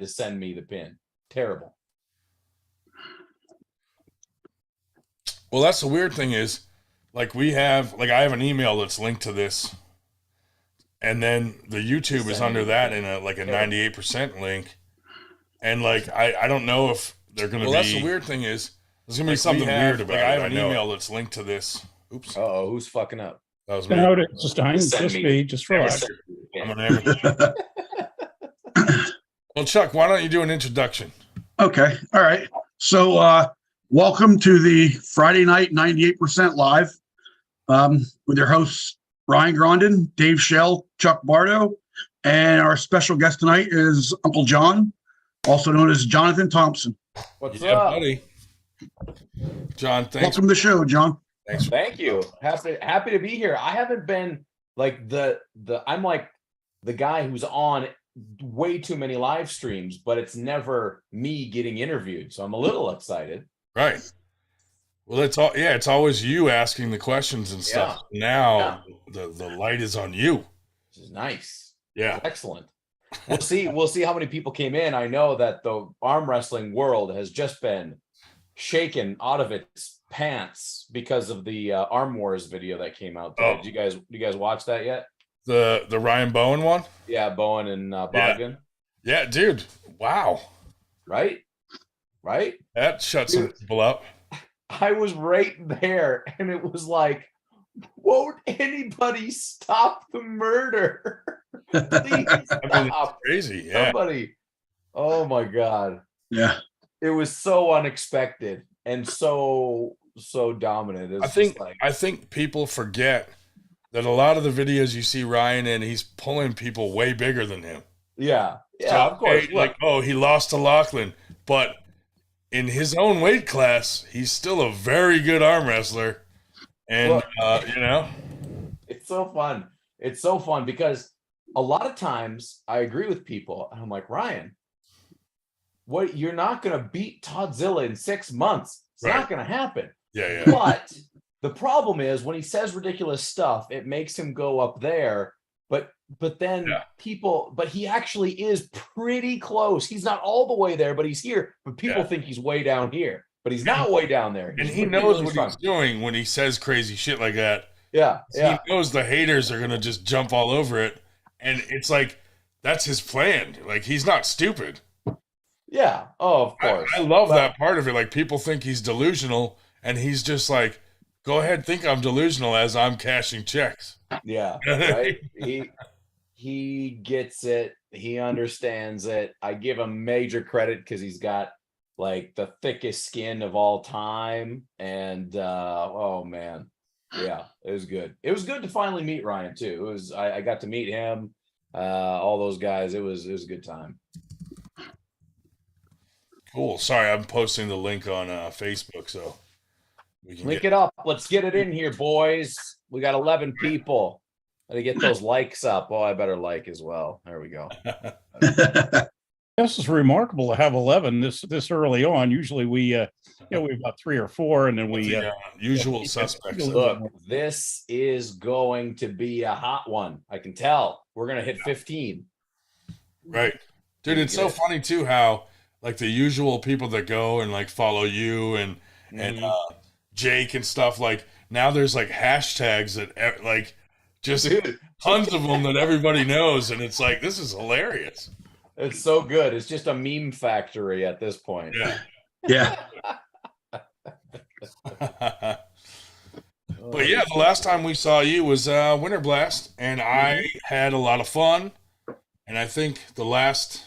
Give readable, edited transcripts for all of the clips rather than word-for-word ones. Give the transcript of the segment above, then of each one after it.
to send me the pin. Terrible. Well, that's the weird thing is, like I have an email that's linked to this, and then the YouTube is under that in a 98% link, and like I don't know if they're gonna. Well, that's the weird thing is, there's gonna be something weird about it. I have an email that's linked to this. Oops. Oh, who's fucking up? That was me. No, just relax. I'm an amateur. Well, Chuck, why don't you do an introduction? Okay. All right. So, welcome to the Friday night 98% live with your hosts, Ryan Grondin, Dave Shell, Chuck Bardo, and our special guest tonight is Uncle Jon, also known as Jonathan Thompson. What's up, buddy? John, thanks. Welcome to the show, John. Thanks. Thank you. Happy to be here. I haven't been like I'm like the guy who's on way too many live streams, but it's never me getting interviewed. So I'm a little excited. Right. Well, it's always you asking the questions and stuff. Yeah. Now the light is on you. This is nice. Yeah. Excellent. We'll see how many people came in. I know that the arm wrestling world has just been shaken out of its pants because of the Arm Wars video that came out today. Do you guys watch that yet? The Ryan Bowen one? Yeah, Bowen and Bogdan. Yeah, dude. Wow. Right? That shut some people up. I was right there, and it was like, won't anybody stop the murder? Please stop. I mean, it's crazy. Yeah. Somebody. Oh my God. Yeah. It was so unexpected and so dominant. I think people forget that a lot of the videos you see Ryan in, he's pulling people way bigger than him. Yeah, of course. He lost to Lachlan, but in his own weight class, he's still a very good arm wrestler. And, It's so fun. It's so fun because a lot of times I agree with people. And I'm like, Ryan, you're not going to beat Toddzilla in 6 months. It's not going to happen. Yeah. But the problem is when he says ridiculous stuff, it makes him go up there. But then but he actually is pretty close. He's not all the way there, but he's here. But people think he's way down here, but he's not way down there. And he knows what he's doing when he says crazy shit like that. Yeah. He knows the haters are going to just jump all over it. And it's like, that's his plan. Like, he's not stupid. Yeah. Oh, of course. I love that part of it. Like, people think he's delusional, and he's just like, go ahead, think I'm delusional as I'm cashing checks. Yeah, right. He gets it. He understands it. I give him major credit because he's got like the thickest skin of all time. And oh man, yeah, it was good. It was good to finally meet Ryan too. I got to meet him, all those guys. It was a good time. Cool. Sorry, I'm posting the link on Facebook, so we can link it up. Let's get it in here, boys. We got 11 people. Gotta get those likes up. Oh, I better like as well. There we go. This is remarkable to have 11 this early on. Usually we we've got 3 or 4, and then we usual suspects. Look, this is going to be a hot one. I can tell. We're gonna hit 15. Right, dude. It's so funny too how like the usual people that go and like follow you and Jake and stuff, like now there's like hashtags that like just tons of them that everybody knows, and it's like, this is hilarious. It's so good. It's just a meme factory at this point. Yeah. But yeah, the last time we saw you was Winter Blast, and I had a lot of fun. And I think the last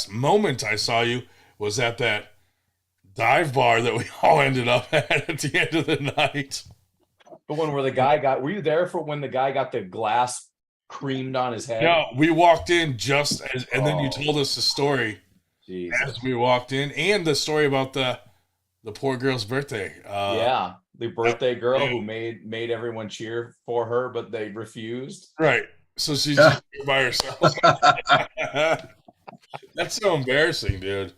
moment I saw you was at that dive bar that we all ended up at the end of the night. The one where the guy were you there for when the guy got the glass creamed on his head? No, we walked in and then you told us the story as we walked in, and the story about the poor girl's birthday. The birthday girl who made everyone cheer for her, but they refused. Right. So she's just by herself. That's so embarrassing, dude.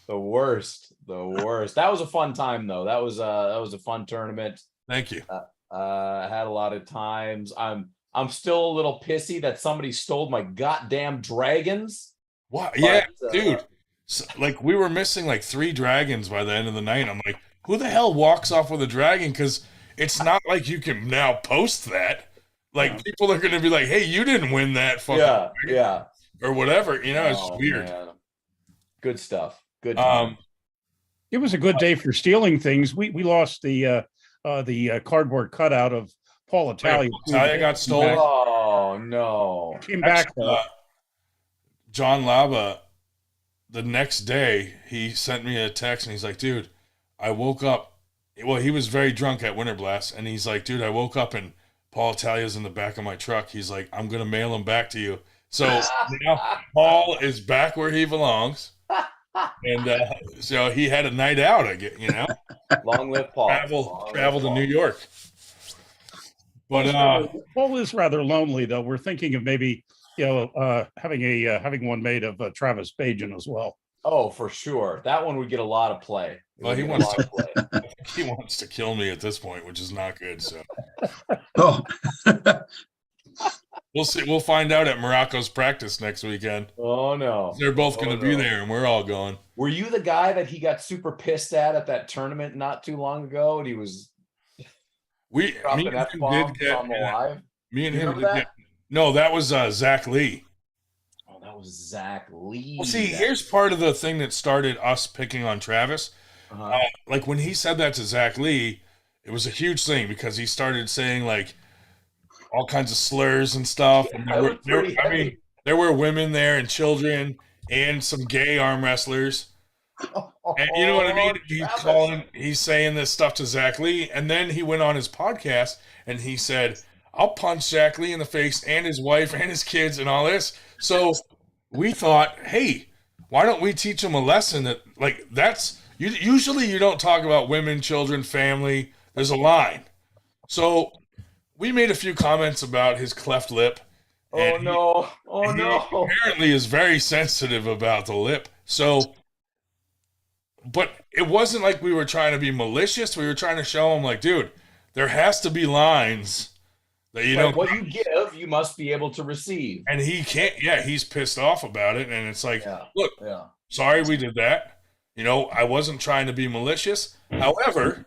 The worst. That was a fun time, though. That was a fun tournament. Thank you. Had a lot of times. I'm still a little pissy that somebody stole my goddamn dragons. What? Yeah, But, dude. So, like we were missing like 3 dragons by the end of the night. I'm like, who the hell walks off with a dragon? Because it's not like you can now post that. Like Yeah. people are gonna be like, hey, you didn't win that fucking yeah, dragon," yeah. or whatever. It's just Oh weird. man, good stuff. Good Um, time. It was a good day for stealing things. We lost the cardboard cutout of Paul Italia. Italia got stolen. Oh no. Came back Actually, though. John Laba, the next day, he sent me a text and he's like, dude, I woke up. Well, he was very drunk at Winter Blast. And he's like, dude, I woke up and Paul Italia's in the back of my truck. He's like, I'm going to mail him back to you. So now Paul is back where he belongs. And so he had a night out, I get, Long live Paul. travel to New York. But Paul is rather lonely though. We're thinking of maybe having one made of Travis Bajan as well. Oh, for sure. That one would get a lot of play. Well, he wants to kill me at this point, which is not good. So Oh, we'll see. We'll find out at Morocco's practice next weekend. Oh no. They're both going to be no. there, and we're all going. Were you the guy that he got super pissed at that tournament not too long ago? And he was Me dropping and him F-bombs did on the live? Me and You him remember did that? get. No, that was Zach Lee. Oh, that was Zach Lee. Well, see, here's part of the thing that started us picking on Travis. Uh-huh. Like when he said that to Zach Lee, it was a huge thing because he started saying like all kinds of slurs and stuff. And Yeah, it was pretty heavy. there were women there and children and some gay arm wrestlers. And you know what I mean? He's saying this stuff to Zach Lee, and then he went on his podcast and he said, I'll punch Zach Lee in the face and his wife and his kids and all this. So we thought, hey, why don't we teach him a lesson that like that's usually you don't talk about women, children, family. There's a line. So we made a few comments about his cleft lip. Oh no. He apparently is very sensitive about the lip. So but it wasn't like we were trying to be malicious. We were trying to show him like, dude, there has to be lines that you don't. What you give, you must be able to receive. And he can't. Yeah, he's pissed off about it, and it's like, look, Yeah. sorry we did that. I wasn't trying to be malicious. However,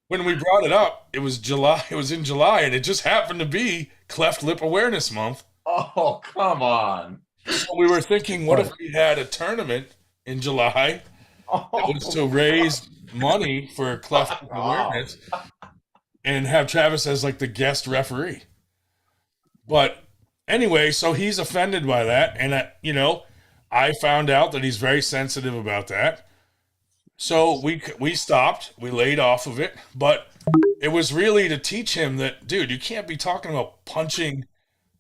when we brought it up, it was July. It was in July, and it just happened to be Cleft Lip Awareness Month. Oh, come on. So we were thinking, what if we had a tournament in July that was to raise money for cleft lip awareness and have Travis as like the guest referee? But anyway, so he's offended by that, and I found out that he's very sensitive about that. So we stopped, we laid off of it, but it was really to teach him that, dude, you can't be talking about punching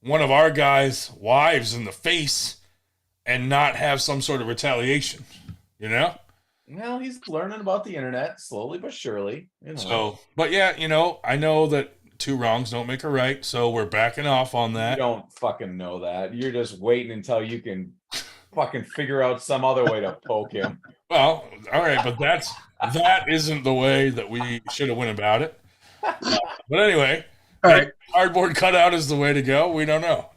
one of our guys' wives in the face and not have some sort of retaliation, Well, he's learning about the internet slowly but surely. So, but yeah, I know that 2 wrongs don't make a right, so we're backing off on that. You don't fucking know that. You're just waiting until you can fucking figure out some other way to poke him. Well, all right, but that isn't the way that we should have went about it. But anyway, all right. Cardboard cutout is the way to go. We don't know,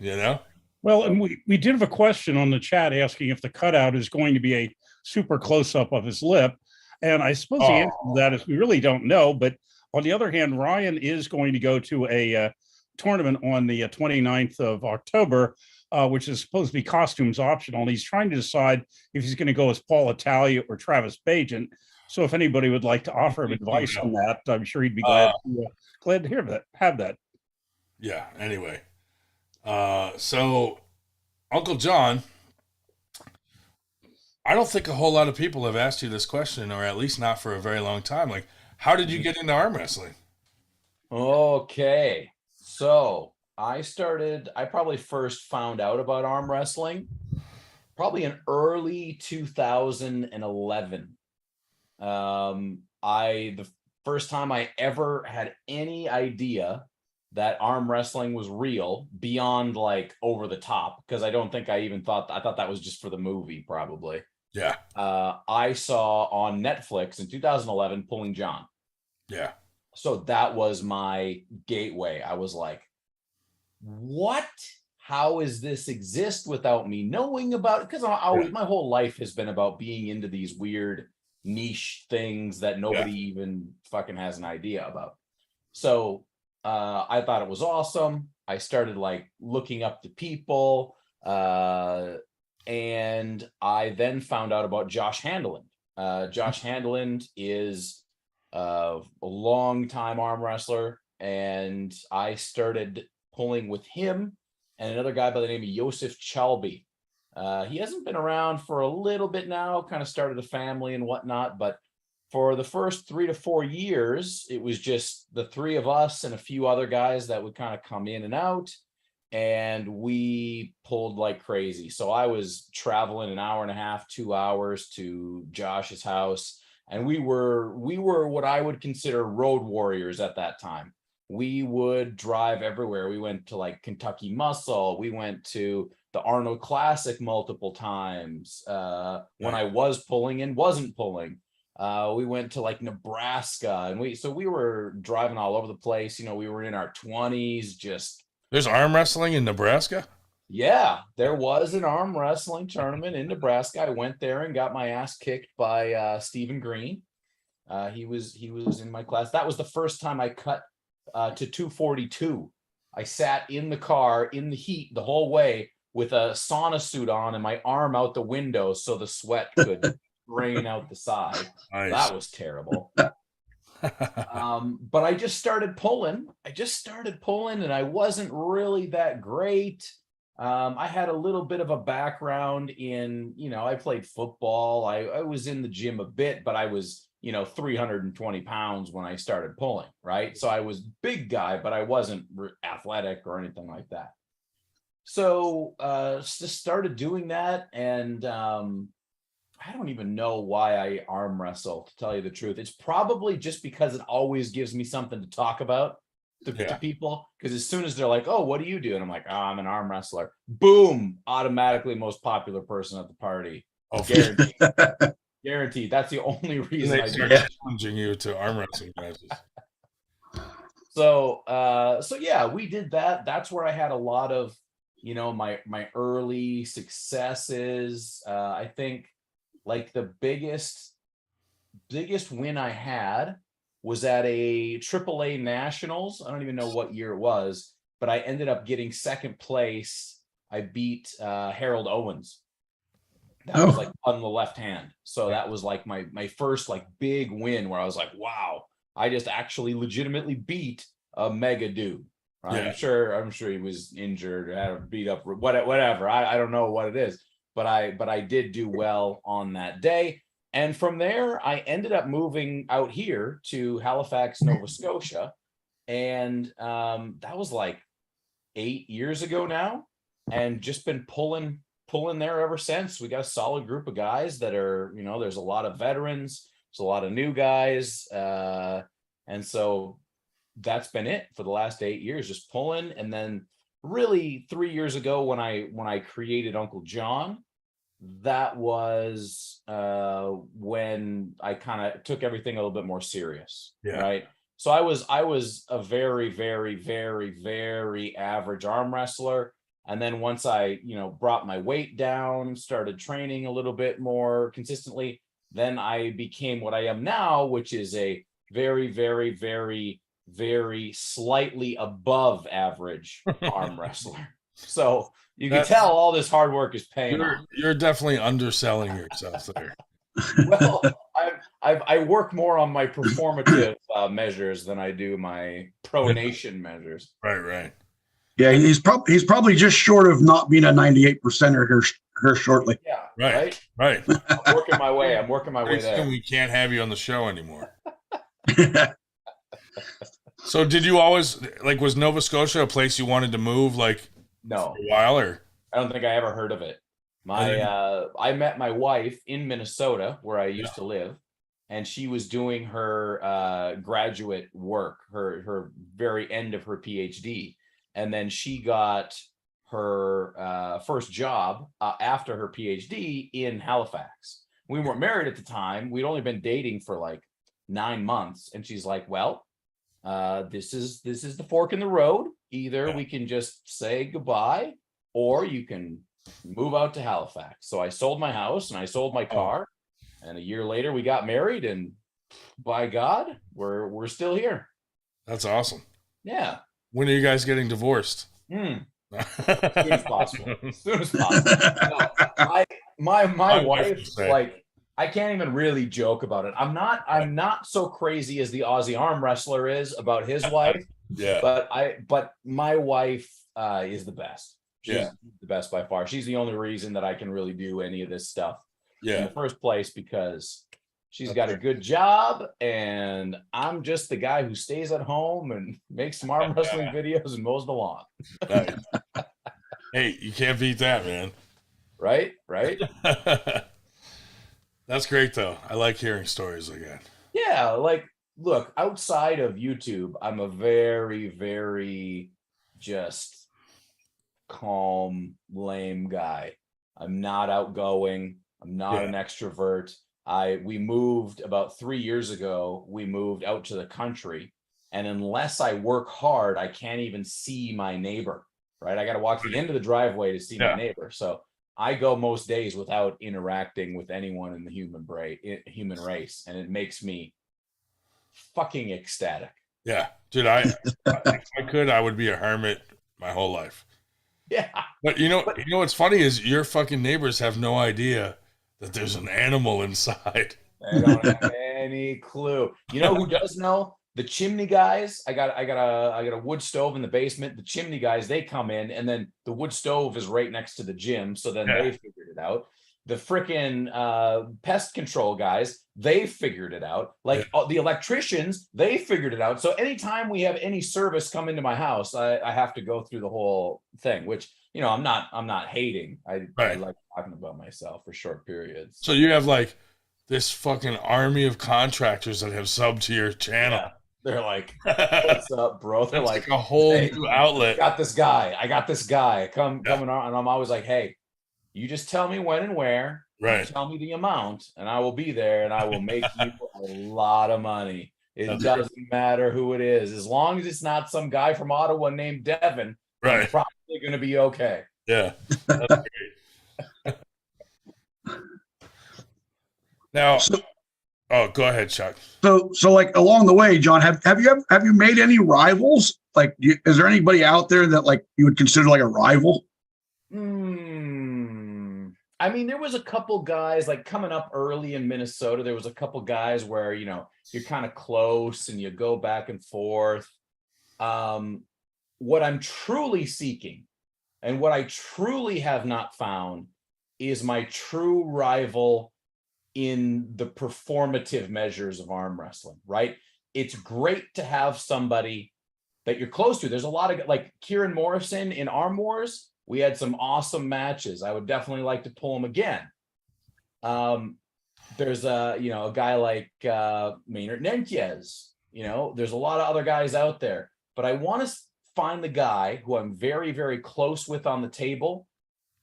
Well, and we did have a question on the chat asking if the cutout is going to be a super close-up of his lip. And I suppose the answer to that is we really don't know. But on the other hand, Ryan is going to go to a tournament on the 29th of October, which is supposed to be costumes optional. And he's trying to decide if he's going to go as Paul Italia or Travis Bajan. So if anybody would like to offer him advice on that, I'm sure he'd be glad to hear that, have that. Yeah, anyway. So Uncle Jon, I don't think a whole lot of people have asked you this question, or at least not for a very long time. Like, how did you get into arm wrestling? Okay. So I probably first found out about arm wrestling probably in early 2011. The first time I ever had any idea that arm wrestling was real beyond like over the top, because I don't think I thought that was just for the movie probably. Yeah. I saw on Netflix in 2011 Pulling John. Yeah. So that was my gateway. I was like, what? how is this exist without me knowing about it? Because I always, my whole life has been about being into these weird niche things that nobody even fucking has an idea about. So I thought it was awesome. I started like looking up the people, and I then found out about Josh Handeland. Josh Handeland is a long time arm wrestler, and I started pulling with him and another guy by the name of Yosef Chalby. He hasn't been around for a little bit now, kind of started a family and whatnot, but for the first 3 to 4 years, it was just the three of us and a few other guys that would kind of come in and out, and we pulled like crazy. So I was traveling an hour and a half, 2 hours to Josh's house, and we were what I would consider road warriors at that time. We would drive everywhere. We went to like Kentucky Muscle. We went to the Arnold Classic multiple times when I was pulling and wasn't pulling. We went to like Nebraska, and we were driving all over the place. You know, we were in our 20s. Just there's arm wrestling in Nebraska. Yeah, there was an arm wrestling tournament in Nebraska. I went there and got my ass kicked by Stephen Green. He was in my class. That was the first time I cut to 242. I sat in the car in the heat the whole way with a sauna suit on and my arm out the window so the sweat could drain out the side. Nice. That was terrible. But I just started pulling. And I wasn't really that great. I had a little bit of a background in, I played football. I was in the gym a bit, but I was 320 pounds when I started pulling, right? So I was big guy, but I wasn't athletic or anything like that. So just started doing that, and I don't even know why I arm wrestle, to tell you the truth. It's probably just because it always gives me something to talk about to people, because as soon as they're like, oh, what do you do? And I'm like, oh, I'm an arm wrestler. Boom, automatically most popular person at the party. Oh, guaranteed. Guaranteed. That's the only reason I do it. Challenging you to arm wrestling matches. So yeah, we did that. That's where I had a lot of, my early successes. I think like the biggest win I had was at a AAA Nationals. I don't even know what year it was, but I ended up getting second place. I beat Harold Owens. That was like on the left hand. So that was like my first like big win where I was like, wow, I just actually legitimately beat a mega dude. Right? Yeah. I'm sure he was injured or had beat up, whatever. I don't know what it is, but I did do well on that day. And from there, I ended up moving out here to Halifax, Nova Scotia. And that was like 8 years ago now, and just been pulling there ever since. We got a solid group of guys that are, there's a lot of veterans, there's a lot of new guys. And so that's been it for the last 8 years, just pulling. And then really 3 years ago when I created Uncle Jon, that was when I kind of took everything a little bit more serious. Right. So I was a very, very, very, very average arm wrestler. And then once I, brought my weight down, started training a little bit more consistently, then I became what I am now, which is a very, very, very, very slightly above average arm wrestler. So you can tell all this hard work is paying off. You're definitely underselling yourself there. Well, I work more on my performative measures than I do my pronation measures. Right. Yeah, he's probably just short of not being a 98%er here shortly. Yeah, right. I'm working my way there. We can't have you on the show anymore. So did you always, like, was Nova Scotia a place you wanted to move, like, no, for a while, or? I don't think I ever heard of it. I met my wife in Minnesota, where I used to live, and she was doing her graduate work, her very end of her PhD. And then she got her first job after her PhD in Halifax. We weren't married at the time. We'd only been dating for like 9 months. And she's like, well, this is the fork in the road. Either we can just say goodbye or you can move out to Halifax. So I sold my house and I sold my car, and a year later we got married, and by God, we're still here. That's awesome. Yeah. When are you guys getting divorced? As soon as possible. As soon as possible. No, my wife, like, I can't even really joke about it. I'm not so crazy as the Aussie arm wrestler is about his wife. Yeah. But my wife is the best. She's Yeah. the best by far. She's the only reason that I can really do any of this stuff in the first place, because she's got a good job and I'm just the guy who stays at home and makes some arm wrestling videos and mows the lawn. Nice. Hey, you can't beat that, man. Right? That's great, though. I like hearing stories like that. Yeah, like, look, outside of YouTube, I'm a very, very just calm, lame guy. I'm not outgoing. I'm not an extrovert. We moved about 3 years ago. We moved out to the country, and unless I work hard, I can't even see my neighbor. Right? I got to walk to the end of the driveway to see my neighbor. So I go most days without interacting with anyone in the human race, and it makes me fucking ecstatic. Yeah, dude. If I could, I would be a hermit my whole life. Yeah. But you know what's funny is your fucking neighbors have no idea that there's an animal inside. They don't have any clue. You know who does know? The chimney guys. I got a wood stove in the basement. The chimney guys, they come in, and then the wood stove is right next to the gym, so then they figured it out. The frickin' pest control guys, they figured it out. Like the electricians, they figured it out. So anytime we have any service come into my house, I have to go through the whole thing, which, you know, I'm not hating. I like talking about myself for short periods. So you have like this fucking army of contractors that have subbed to your channel. Yeah. They're like, what's up, bro? They're like a whole new outlet. I got this guy coming on, and I'm always like, hey, you just tell me when and where, right? Tell me the amount, and I will be there, and I will make you a lot of money. It doesn't matter who it is, as long as it's not some guy from Ottawa named Devin. Right, I'm probably going to be okay. Yeah, that's great. Now. Oh, go ahead, Chuck. So like along the way, John, have you made any rivals? Like, is there anybody out there that like you would consider like a rival? I mean, there was a couple guys like coming up early in Minnesota. There was a couple guys where, you know, you're kind of close and you go back and forth. What I'm truly seeking and what I truly have not found is my true rival in the performative measures of arm wrestling, right? It's great to have somebody that you're close to. There's a lot of, like, Kieran Morrison in Arm Wars. We had some awesome matches. I would definitely like to pull him again. There's a guy like Maynard Nenquez. You know, there's a lot of other guys out there, but I want to find the guy who I'm very, very close with on the table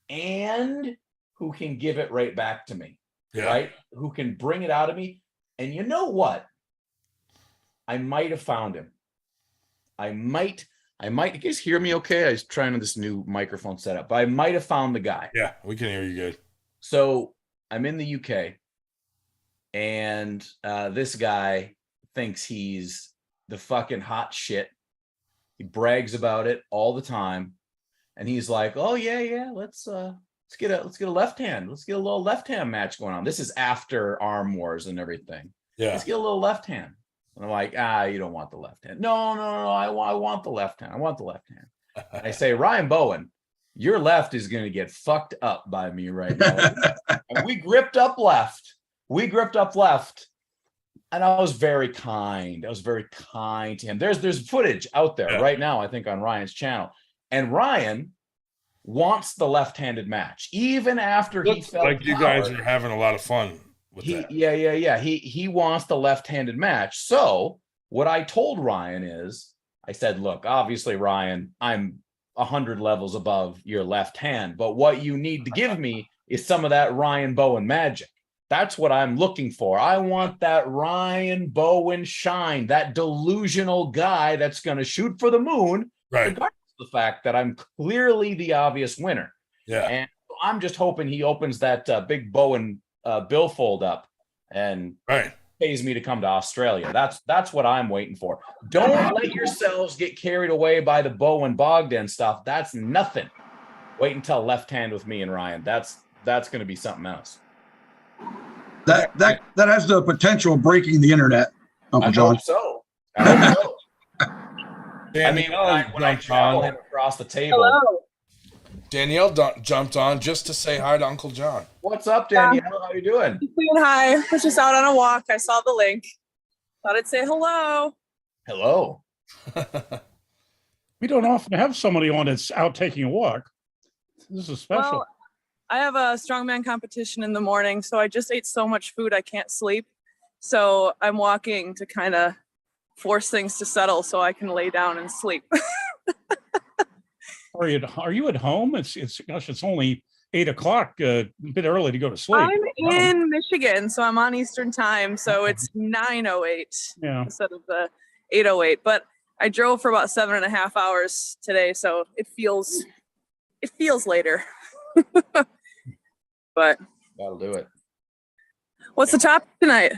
and who can give it right back to me. Right? Who can bring it out of me. And you know what? I might have found him. I might. You guys hear me okay? I was trying this new microphone setup, but I might have found the guy. Yeah, we can hear you good. So I'm in the UK, and this guy thinks he's the fucking hot shit. He brags about it all the time. And he's like, oh yeah, let's get a left hand. Let's get a little left hand match going on. This is after Arm Wars and everything. Yeah. Let's get a little left hand. And I'm like, you don't want the left hand. No, I want the left hand. I want the left hand. And I say, Ryan Bowen, your left is going to get fucked up by me right now. And we gripped up left. And I was very kind. To him. There's footage out there right now, I think, on Ryan's channel. And Ryan wants the left-handed match, even after he felt like you guys are having a lot of fun with that. Yeah. He wants the left-handed match. So what I told Ryan is, I said, look, obviously, Ryan, I'm 100 levels above your left hand, but what you need to give me is some of that Ryan Bowen magic. That's what I'm looking for. I want that Ryan Bowen shine, that delusional guy that's going to shoot for the moon, right, regardless the fact that I'm clearly the obvious winner. Yeah. And I'm just hoping he opens that big Bowen billfold up and pays me to come to Australia. That's what I'm waiting for. Don't let yourselves get carried away by the Bowen Bogdan stuff. That's nothing. Wait until left hand with me and Ryan. That's going to be something else. That has the potential of breaking the internet, Uncle John. I hope so. Danielle when I travel him across the table. Hello. Danielle jumped on just to say hi to Uncle John. What's up, Danielle? How you doing? Saying hi. I was just out on a walk. I saw the link. Thought I'd say hello. Hello. We don't often have somebody on that's out taking a walk. This is special. Well, I have a strongman competition in the morning, so I just ate so much food I can't sleep. So I'm walking to kind of force things to settle so I can lay down and sleep. Are you at home? It's only 8 o'clock. A bit early to go to sleep. I'm in Michigan, so I'm on Eastern time. So it's 9:08 instead of the 8:08. But I drove for about 7.5 hours today, so it feels later. But that'll do it. What's the topic tonight?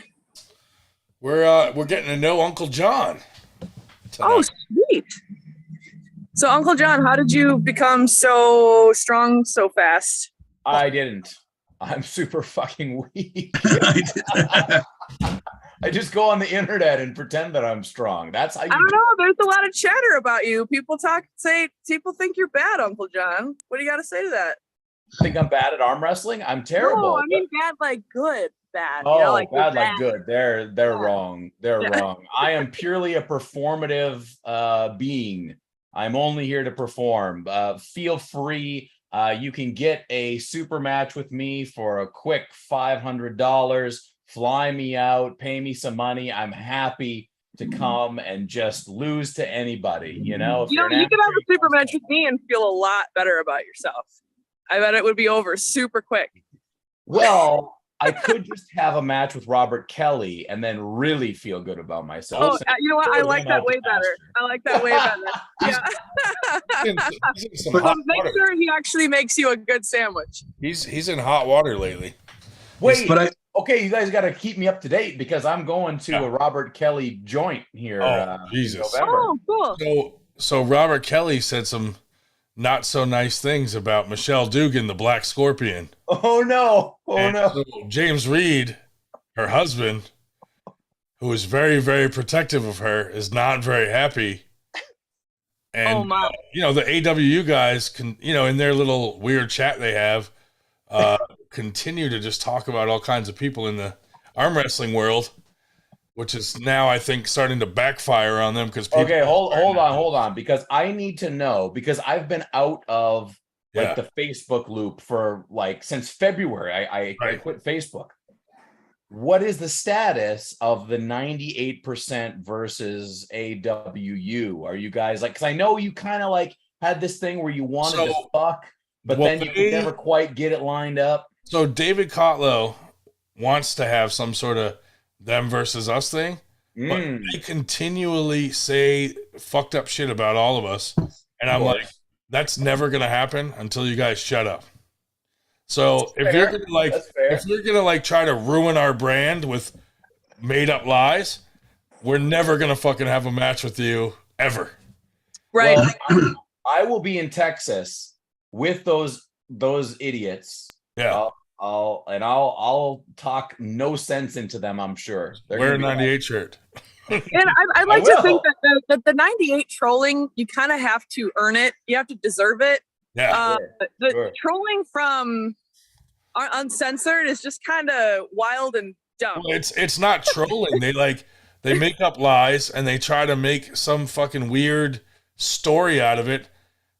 We're getting to know Uncle Jon tonight. Oh, sweet. So, Uncle Jon, how did you become so strong so fast? I didn't. I'm super fucking weak. I just go on the internet and pretend that I'm strong. That's how you. I don't know. There's a lot of chatter about you. People think you're bad, Uncle Jon. What do you got to say to that? Think I'm bad at arm wrestling? I'm terrible. No, I mean bad like good. Bad. Oh, you know, like bad like good. They're wrong. They're wrong. I am purely a performative being. I'm only here to perform. Feel free. You can get a super match with me for a quick $500. Fly me out, pay me some money. I'm happy to come and just lose to anybody. You know, you can have a super match with me and feel a lot better about yourself. I bet it would be over super quick. Well, I could just have a match with Robert Kelly and then really feel good about myself. Oh, you know what? I like that way better. I like that way better. Yeah. But make sure he actually makes you a good sandwich. He's in hot water lately. Wait, okay, you guys got to keep me up to date because I'm going to a Robert Kelly joint here. Jesus! In November. Oh, cool. So Robert Kelly said some not so nice things about Michelle Dugan, the Black Scorpion. Oh no! So James Reed, her husband, who is very, very protective of her, is not very happy. And the AWU guys can, in their little weird chat they have, continue to just talk about all kinds of people in the arm wrestling world, which is now, I think, starting to backfire on them because people. Okay, hold on, because I need to know, because I've been out of the Facebook loop for since February. I quit Facebook. What is the status of the 98% versus AWU? Are you guys because I know you kind of had this thing where you wanted to fuck, but then you could never quite get it lined up. So David Kotlow wants to have some sort of them versus us thing, but they continually say fucked up shit about all of us. And I'm like, that's never going to happen until you guys shut up. So if you're going to try to ruin our brand with made up lies, we're never going to fucking have a match with you ever. Right. Well, I will be in Texas with those idiots. Yeah. I'll talk no sense into them. I'm sure. Wear a 98 shirt. And I like to think that the 98 trolling, you kind of have to earn it. You have to deserve it. Yeah. Trolling from uncensored is just kind of wild and dumb. Well, it's not trolling. They make up lies and they try to make some fucking weird story out of it.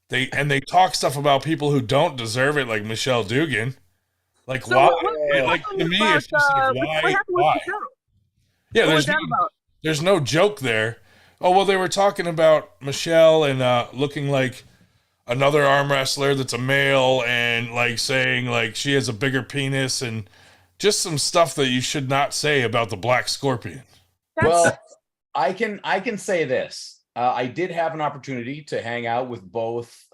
They talk stuff about people who don't deserve it, like Michelle Dugan. Why? To me, it's just why? Yeah, there's no joke there. Oh, well, they were talking about Michelle and looking like another arm wrestler that's a male and saying she has a bigger penis and just some stuff that you should not say about the Black Scorpion. Well, I can say this. I did have an opportunity to hang out with both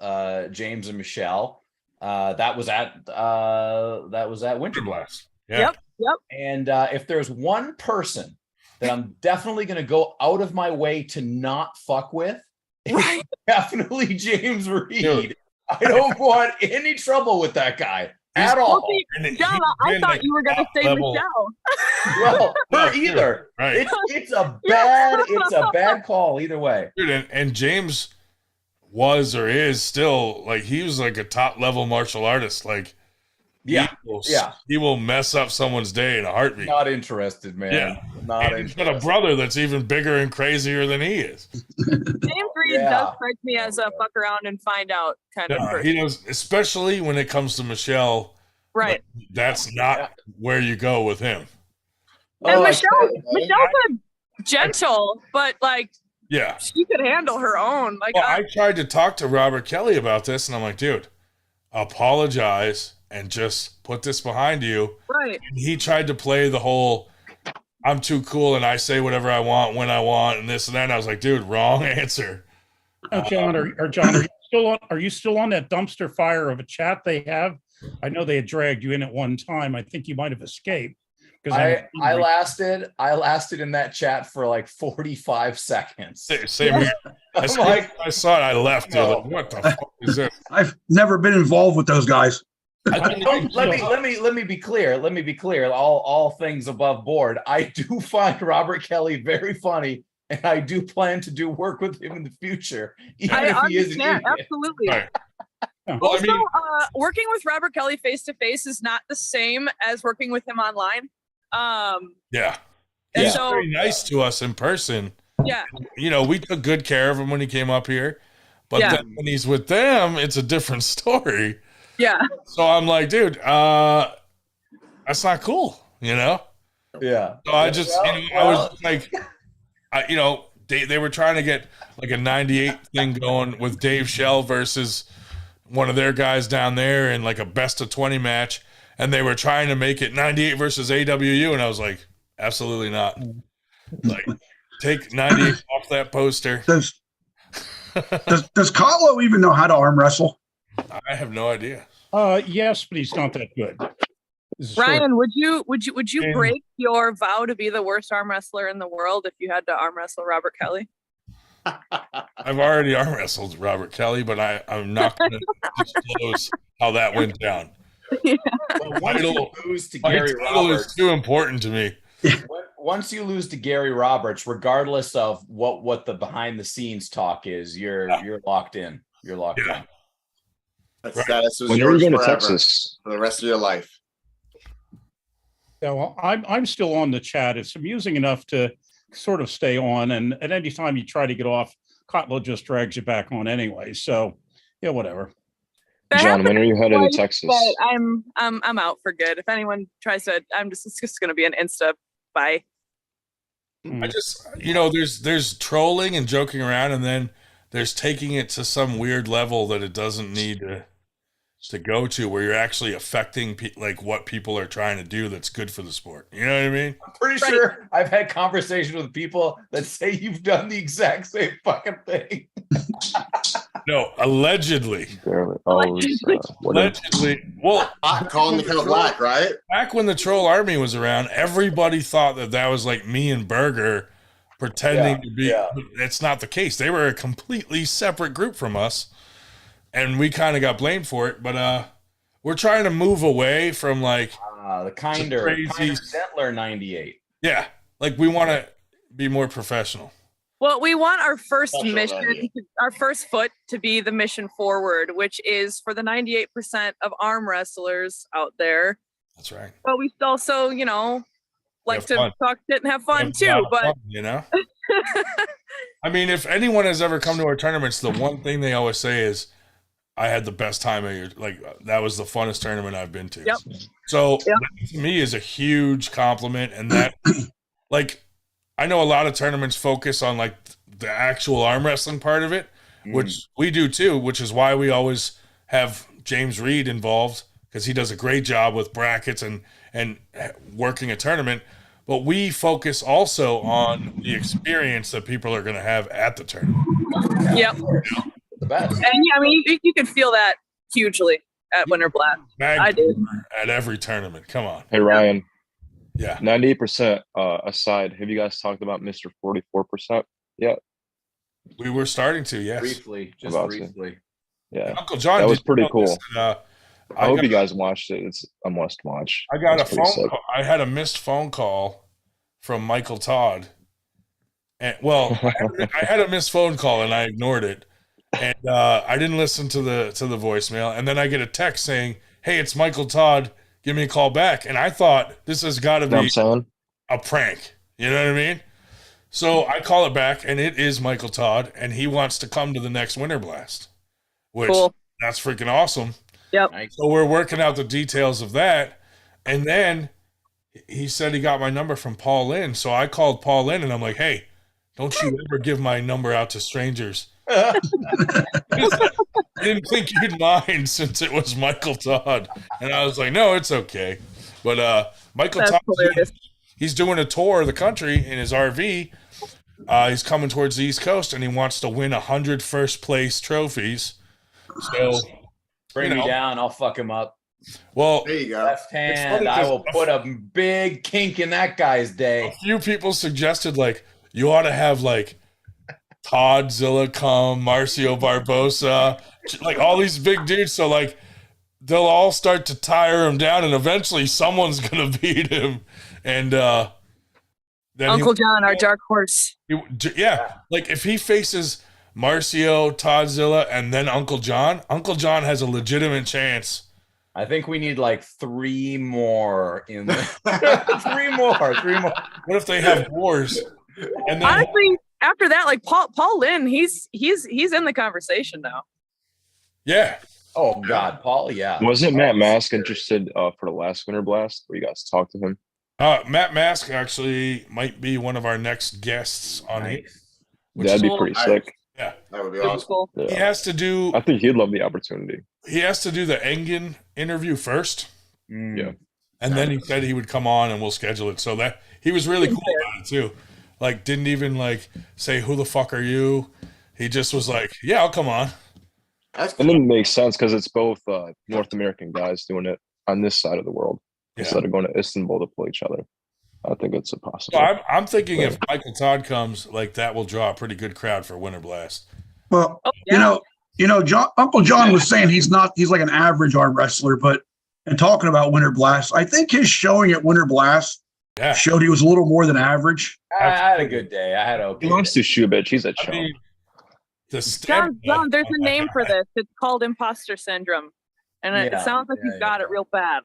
James and Michelle. That was at Winter Blast. Yeah. Yep. And if there's one person that I'm definitely going to go out of my way to not fuck with, Right. it's definitely James Reed. Dude. I don't want any trouble with that guy at all. John, I thought you were going to say level. Michelle. Well, No, her either. Right. It's a bad call either way. Dude, and James was or is still like he was like a top level martial artist. Like he will mess up someone's day in a heartbeat. Not interested, man. Yeah. Not and he's got a brother that's even bigger and crazier than he is. James Reed does strike me as a fuck around and find out kind of person. He knows, especially when it comes to Michelle. Right. Like, that's not where you go with him. And Michelle's gentle, but like she could handle her own. Like I tried to talk to Robert Kelly about this, and I'm like, dude, apologize and just put this behind you. Right. And he tried to play the whole I'm too cool and I say whatever I want when I want and this and that. And I was like, dude, wrong answer. John, are you still on that dumpster fire of a chat they have? I know they had dragged you in at one time. I think you might have escaped. I lasted in that chat for like 45 seconds. Same here. I saw it, I left. No. Like, what the fuck is this? I've never been involved with those guys. Let me be clear. All things above board. I do find Robert Kelly very funny, and I do plan to do work with him in the future, even if he is an idiot. Absolutely. Right. Well, also, working with Robert Kelly face to face is not the same as working with him online. He's very nice to us in person. Yeah. You know, we took good care of him when he came up here, but then when he's with them, it's a different story. Yeah. So I'm like, dude, that's not cool, you know? Yeah. So I just, I was like, they were trying to get like a 98 thing going with Dave Shell versus one of their guys down there in like a best of 20 match. And they were trying to make it 98 versus AWU. And I was like, absolutely not. Like, take 98 off that poster. Does Kotlo even know how to arm wrestle? I have no idea. Yes, but he's not that good. Ryan, would you break your vow to be the worst arm wrestler in the world if you had to arm wrestle Robert Kelly? I've already arm wrestled Robert Kelly, but I'm not going to disclose how that went down. Yeah. Well, once you lose to Gary Roberts, is too important to me. Once you lose to Gary Roberts, regardless of what the behind the scenes talk is, you're locked in. You're locked in. That status was when yours you're going to forever, Texas for the rest of your life. Yeah, well, I'm still on the chat. It's amusing enough to sort of stay on, and at any time you try to get off, Kotlo just drags you back on anyway. So yeah, whatever. John, when are you headed to Texas? I'm out for good. If anyone tries to, it's just going to be an Insta bye. I just, there's trolling and joking around, and then there's taking it to some weird level that it doesn't need to go to, where you're actually affecting like what people are trying to do that's good for the sport. You know what I mean? I'm pretty sure I've had conversations with people that say you've done the exact same fucking thing. No, allegedly. Allegedly. Well, calling the kettle black, right? Back when the Troll Army was around, everybody thought that was like me and Berger pretending to be. Yeah. It's not the case. They were a completely separate group from us, and we kind of got blamed for it. But we're trying to move away from like the kinder Zettler 98. Yeah, like we want to be more professional. Well, we want our first our first foot to be the mission forward, which is for the 98% of arm wrestlers out there. That's right. But we also, like to talk shit and have fun too. But I mean, if anyone has ever come to our tournaments, the one thing they always say is, "I had the best time of your that was the funnest tournament I've been to." Yep. So that, to me, is a huge compliment, and that I know a lot of tournaments focus on like the actual arm wrestling part of it, which we do too, which is why we always have James Reed involved, because he does a great job with brackets and working a tournament. but we focus also on the experience that people are going to have at the tournament. Yep. The best. And yeah, I mean, you could feel that hugely at Winter Blast. I did. At every tournament. Come on. Hey, Ryan. Yeah. 98% aside, have you guys talked about Mr. 44% yet? We were starting to, yes. Briefly. Yeah. Uncle Jon, that was pretty cool. This, I hope you guys watched it. It's a must watch. I got a phone call. I had a missed phone call from Michael Todd. And I had a missed phone call and I ignored it. And I didn't listen to the voicemail. And then I get a text saying, "Hey, it's Michael Todd. Give me a call back." And I thought this has got to be a prank. You know what I mean? So I call it back, and it is Michael Todd, and he wants to come to the next Winter Blast, which that's freaking awesome. Yep. So we're working out the details of that. And then he said he got my number from Paul Lynn. So I called Paul Lynn, and I'm like, "Hey, don't you ever give my number out to strangers." I didn't think you'd mind since it was Michael Todd. And I was like, "No, it's okay." But Michael Todd, he's doing a tour of the country in his RV. He's coming towards the East Coast, and he wants to win 100 first place trophies. So bring me down. I'll fuck him up. Well, there you go. Left hand. I will put a big kink in that guy's day. A few people suggested like you ought to have like Toddzilla come, Marcio Barbosa, like all these big dudes. So like they'll all start to tire him down, and eventually someone's gonna beat him. And then Uncle Jon, our dark horse. Like if he faces Marcio, Toddzilla, and then Uncle Jon has a legitimate chance. I think we need like 3 more in the 3 more. What if they have wars? And then, honestly, after that, like Paul Lynn, he's in the conversation now. Yeah. Oh God, Paul. Yeah. Wasn't Matt Mask interested for the last Winter Blast? Where you guys talked to him? Matt Mask actually might be one of our next guests on it. That'd be pretty sick. Yeah, that would be awesome. Cool. He has to do. I think he'd love the opportunity. He has to do the Engen interview first. Yeah, and then he said he would come on and we'll schedule it. So that he was really cool about it too. Like, didn't even like say who the fuck are you. He just was like, "Yeah, I'll come on." And then it makes sense because it's both North American guys doing it on this side of the world instead of going to Istanbul to play each other. I think it's a possibility. So I'm thinking if Michael Todd comes, like that will draw a pretty good crowd for Winter Blast. Well, Uncle Jon was saying he's like an average arm wrestler, but and talking about Winter Blast, I think his showing at Winter Blast showed he was a little more than average. I had a good day. I had He wants to shoot, bitch. He's a chump. John, there's a name for this. It's called imposter syndrome, and it sounds like you've got it real bad.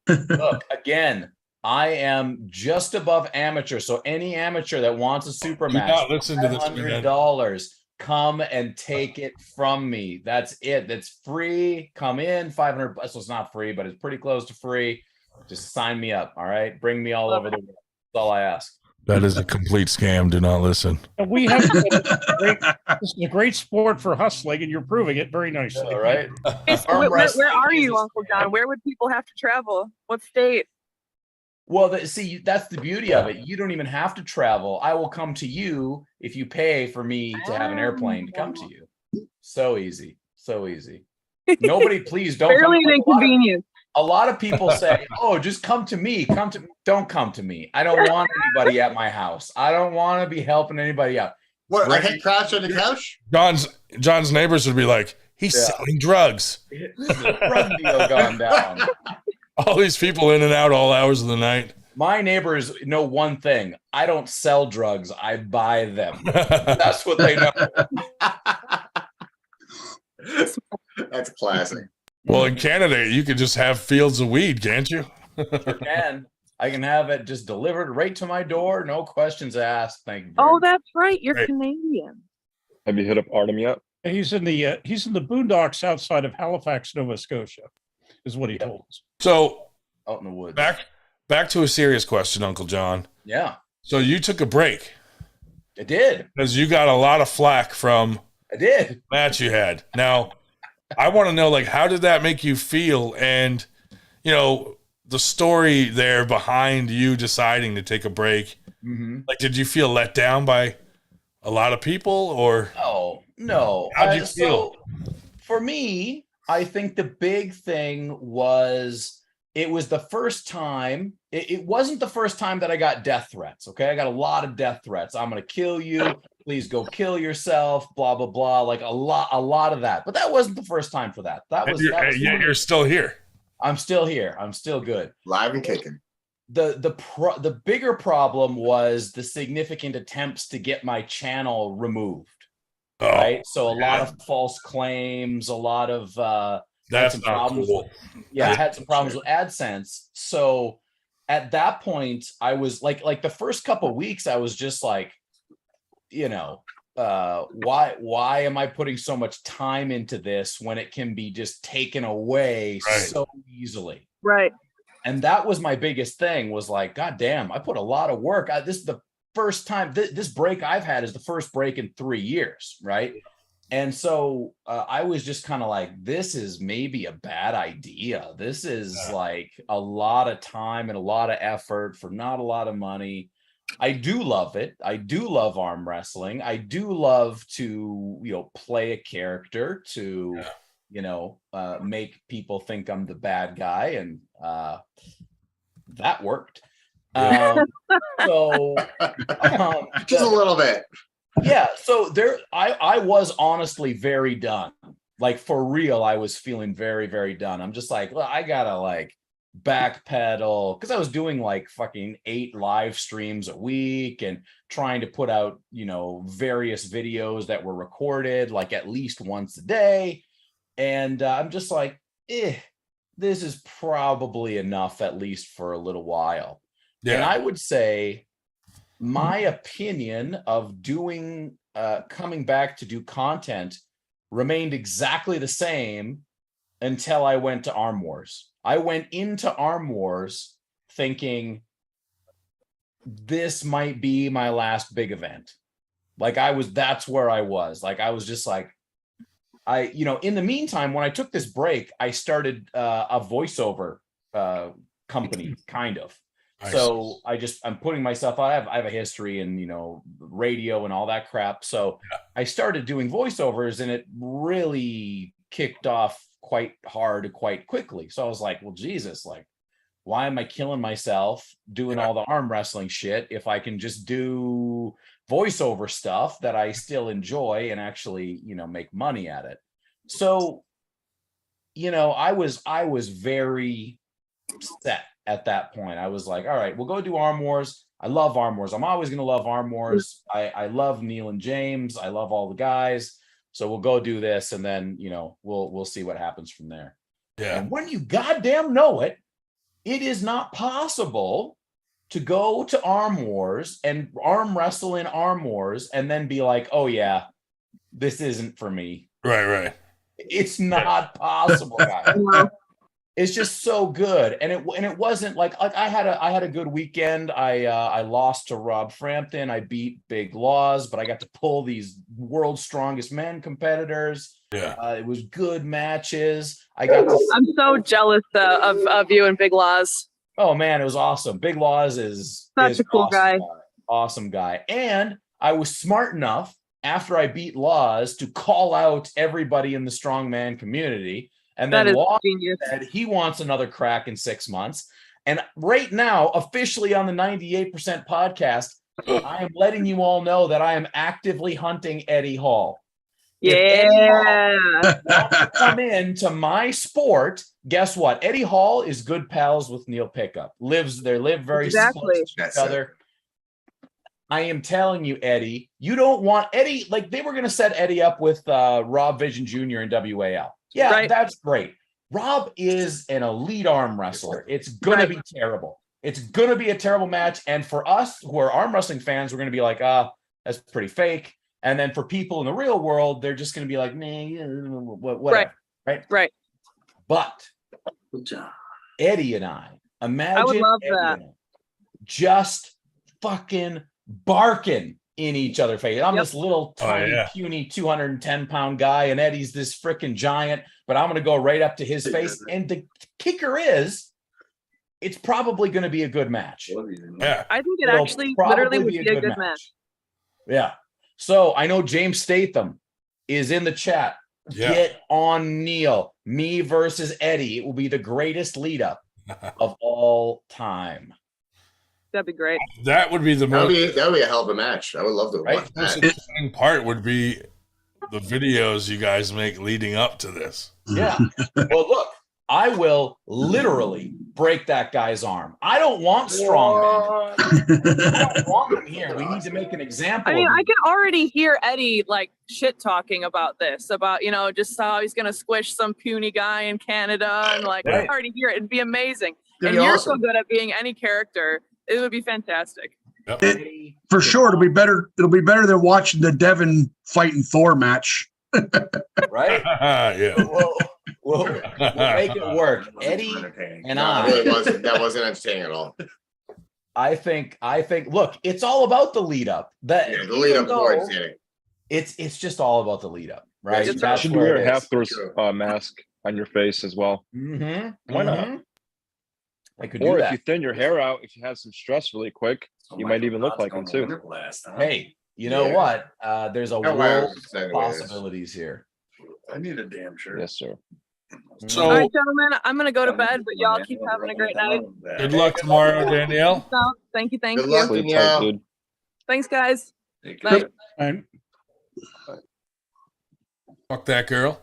Look, again, I am just above amateur. So any amateur that wants a super match, $500, come and take it from me. That's it. That's free. Come in, 500. So it's not free, but it's pretty close to free. Just sign me up. All right. Bring me all over the world. That's all I ask. That is a complete scam. Do not listen. We have this is a great sport for hustling, and you're proving it very nicely. All right. Where are you, Uncle Jon? Where would people have to travel? What state? Well, see, that's the beauty of it. You don't even have to travel. I will come to you if you pay for me to have an airplane to come to you. So easy. So easy. Nobody, please don't. Barely an inconvenience. A lot of people say, "Oh, just come to me. Come to me." Don't come to me. I don't want anybody at my house. I don't want to be helping anybody out. What? I hit crouch on the couch. John's neighbors would be like, "He's selling drugs." This is a drug deal gone down. All these people in and out all hours of the night. My neighbors know one thing: I don't sell drugs. I buy them. That's what they know. That's classic. Well, in Canada, you could just have fields of weed, can't you? Sure can. I can have it just delivered right to my door, no questions asked. Thank you. Oh, that's right. You're Canadian. Have you hit up Artem yet? He's in the boondocks outside of Halifax, Nova Scotia, is what he told us. So out in the woods. Back to a serious question, Uncle Jon. Yeah. So you took a break. I did. Because you got a lot of flack from the match you had. Now, I want to know, like, how did that make you feel? And, the story there behind you deciding to take a break. Mm-hmm. Like, did you feel let down by a lot of people, or no? How'd you feel? So for me, I think the big thing was it was the first time. It wasn't the first time that I got death threats. Okay, I got a lot of death threats. I'm gonna kill you. Please go kill yourself. Blah blah blah. Like a lot of that. But that wasn't the first time for that. That was. You're still here. I'm still here. I'm still good. Live and kicking. The bigger problem was the significant attempts to get my channel removed. Right. So a lot of false claims, a lot of that's not cool. Yeah, I had some problems with AdSense. So at that point, I was like the first couple of weeks, I was just like, why am I putting so much time into this when it can be just taken away so easily? Right. And that was my biggest thing, was like, God damn, I put a lot of work. This is the first time this break I've had is the first break in 3 years. Right. And so I was just kind of like, this is maybe a bad idea. This is like a lot of time and a lot of effort for not a lot of money. I do love it. I do love arm wrestling. I do love to, play a character to, make people think I'm the bad guy. And that worked. Just a little bit. Yeah. So I was honestly very done. Like for real, I was feeling very, very done. I'm just like, well, I gotta backpedal, because I was doing like fucking 8 live streams a week and trying to put out, various videos that were recorded like at least once a day. And I'm just like, this is probably enough, at least for a little while. Yeah. And I would say my opinion of doing, coming back to do content remained exactly the same until I went to Arm Wars. I went into Arm Wars thinking this might be my last big event. That's where I was. I was just like, in the meantime, when I took this break, I started a voiceover company, kind of. So I'm putting myself out. I have a history in, radio and all that crap. So I started doing voiceovers, and it really kicked off quite hard, quite quickly. So I was like, well, Jesus, why am I killing myself doing all the arm wrestling shit if I can just do voiceover stuff that I still enjoy and actually, make money at it? So, I was very set at that point. I was like, all right, we'll go do Arm Wars. I love Arm Wars. I'm always going to love Arm Wars. I love Neil and James. I love all the guys. So we'll go do this, and then, we'll see what happens from there. Yeah. And when you goddamn know it, it is not possible to go to Arm Wars and arm wrestle in Arm Wars and then be like, oh yeah, this isn't for me. Right. It's not possible, guys. It's just so good. And it wasn't like I had a good weekend. I lost to Rob Frampton. I beat Big Laws, but I got to pull these World's Strongest Men competitors. Yeah. It was good matches. I'm so jealous of you and Big Laws. Oh man, it was awesome. Big Laws is such a cool guy. Awesome guy. And I was smart enough after I beat Laws to call out everybody in the strongman community. And then Laws said he wants another crack in 6 months. And right now, officially on the 98% podcast, I am letting you all know that I am actively hunting Eddie Hall. Yeah. If Eddie Hall wants to come into my sport, guess what? Eddie Hall is good pals with Neil Pickup. They live very close to each other. I am telling you, Eddie, you don't want Eddie. They were going to set Eddie up with Rob Vision Jr. in WAL. Yeah, that's great. Rob is an elite arm wrestler. It's going to be terrible. It's going to be a terrible match. And for us who are arm wrestling fans, we're going to be like, that's pretty fake. And then for people in the real world, they're just going to be like, nah, whatever. Right. But Eddie and I, imagine I would love that. Just fucking barking in each other's face. I'm this little tiny, puny 210-pound guy, and Eddie's this freaking giant, but I'm going to go right up to his face. And the kicker is, it's probably going to be a good match. Yeah. I think it It'll actually probably literally would be a good match. Yeah. So I know James Statham is in the chat. Yeah. Get on Neil. Me versus Eddie. It will be the greatest lead up of all time. That'd be great. That would be the most. That would be a hell of a match. I would love to watch The most that. interesting part would be the videos you guys make leading up to this. Yeah. Well, look, I will literally break that guy's arm. I don't want strong men. I don't want them here. We need to make an example. I mean, of I can already hear Eddie like shit talking about this, about, you know, just how he's gonna squish some puny guy in Canada, and like I already hear it. It'd be amazing. It'd And be you're awesome. so good at being any character. It would be fantastic. Yep. For sure, it'll be better. It'll be better than watching the Devin fighting Thor match. Right? Yeah. We'll make it work. Eddie and That wasn't entertaining at all. I think. Look, it's all about the lead up. That Yeah, the lead up is more entertaining. It's just all about the lead up, right? It's That's should where wear it a is. half-throws mask on your face as well. Mm-hmm. Why not? I could Or do if that. you thin your hair out, if you have some stress really quick, you might even look like one too. Hey, you know what? There's a Oh, wow. world Anyways. of possibilities here. I need a damn shirt. Yes, sir. So, All right, gentlemen, I'm gonna go to bed, but y'all keep having a great night. good luck tomorrow, Danielle. So, thank you. Good luck. Sleep Yeah. tight, dude. Thanks, guys. Take Bye. care. And Fuck that girl.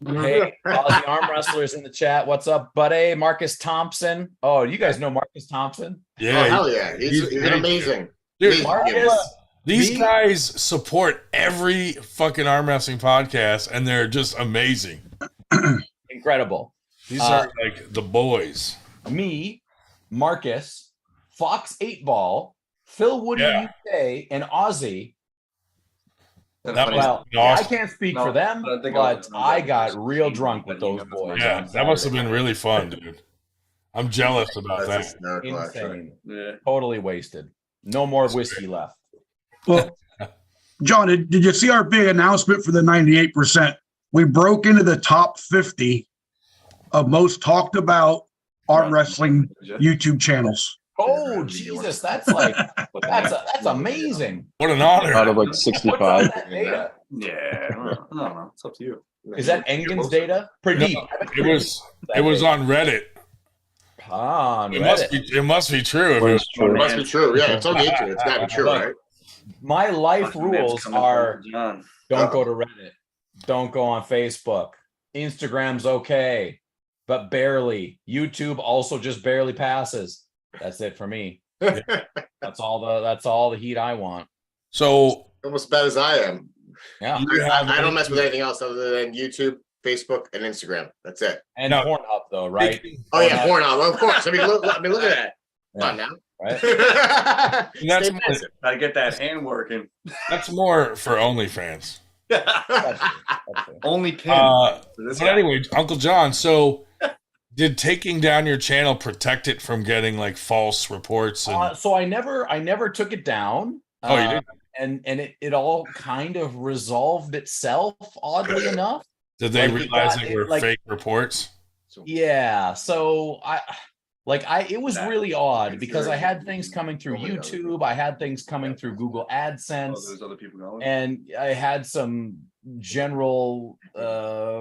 Hey, Aussie arm wrestlers in the chat. What's up, buddy? Marcus Thompson. Oh, you guys know Marcus Thompson? Oh, Yeah. hell yeah. He's great. amazing. Dude, He's Marcus, these Me? guys support every fucking arm wrestling podcast, and they're just amazing. incredible. These are like the boys. Me, Marcus, Fox 8 Ball, Phil Woody Yeah. UK, and Aussie. That was Well, awesome. I can't speak No, for them, I think but I I was- got real drunk with those boys. Yeah, on that must have Saturday. been really fun, dude. I'm jealous about That's that. hysterical, actually. Insane. Yeah. Totally wasted. No more whiskey left. Well, John, did you see our big announcement for the 98%? We broke into the top 50 of most talked about arm wrestling YouTube channels. Oh Jesus, that's like that's amazing. What an honor. Out of like What's 65. on that data? Yeah. I don't know. It's up to you. Is that Engen's data? Pretty deep. It was on Reddit. On It Reddit. must be true. If it was It's true. It must be true. Yeah, it's on the internet. It's gotta be true, Look, right? My life rules are John. don't go to Reddit, don't go on Facebook. Instagram's okay, but barely. YouTube also just barely passes. That's it for me. That's all the heat I want. So Almost as bad as I am. Yeah. I don't mess with anything else other than YouTube, Facebook, and Instagram. That's it. And No. Pornhub though, right? Oh yeah, Pornhub, of course. I mean, look at that. Yeah, Come on now. right? That's Stay more- passive. Gotta get that hand working. that's more for OnlyFans. That's it. Only pin. But for this guy. anyway, Uncle John, so did taking down your channel protect it from getting like false reports? And, So I never took it down. oh, you did? And it all kind of resolved itself, oddly enough. Did they like, it realize got- they were like- fake reports? Yeah. So it was That- really odd because I had consideration- things coming through Oh my God. YouTube, I had things coming through Google Oh, AdSense, there's other people going. and I had some general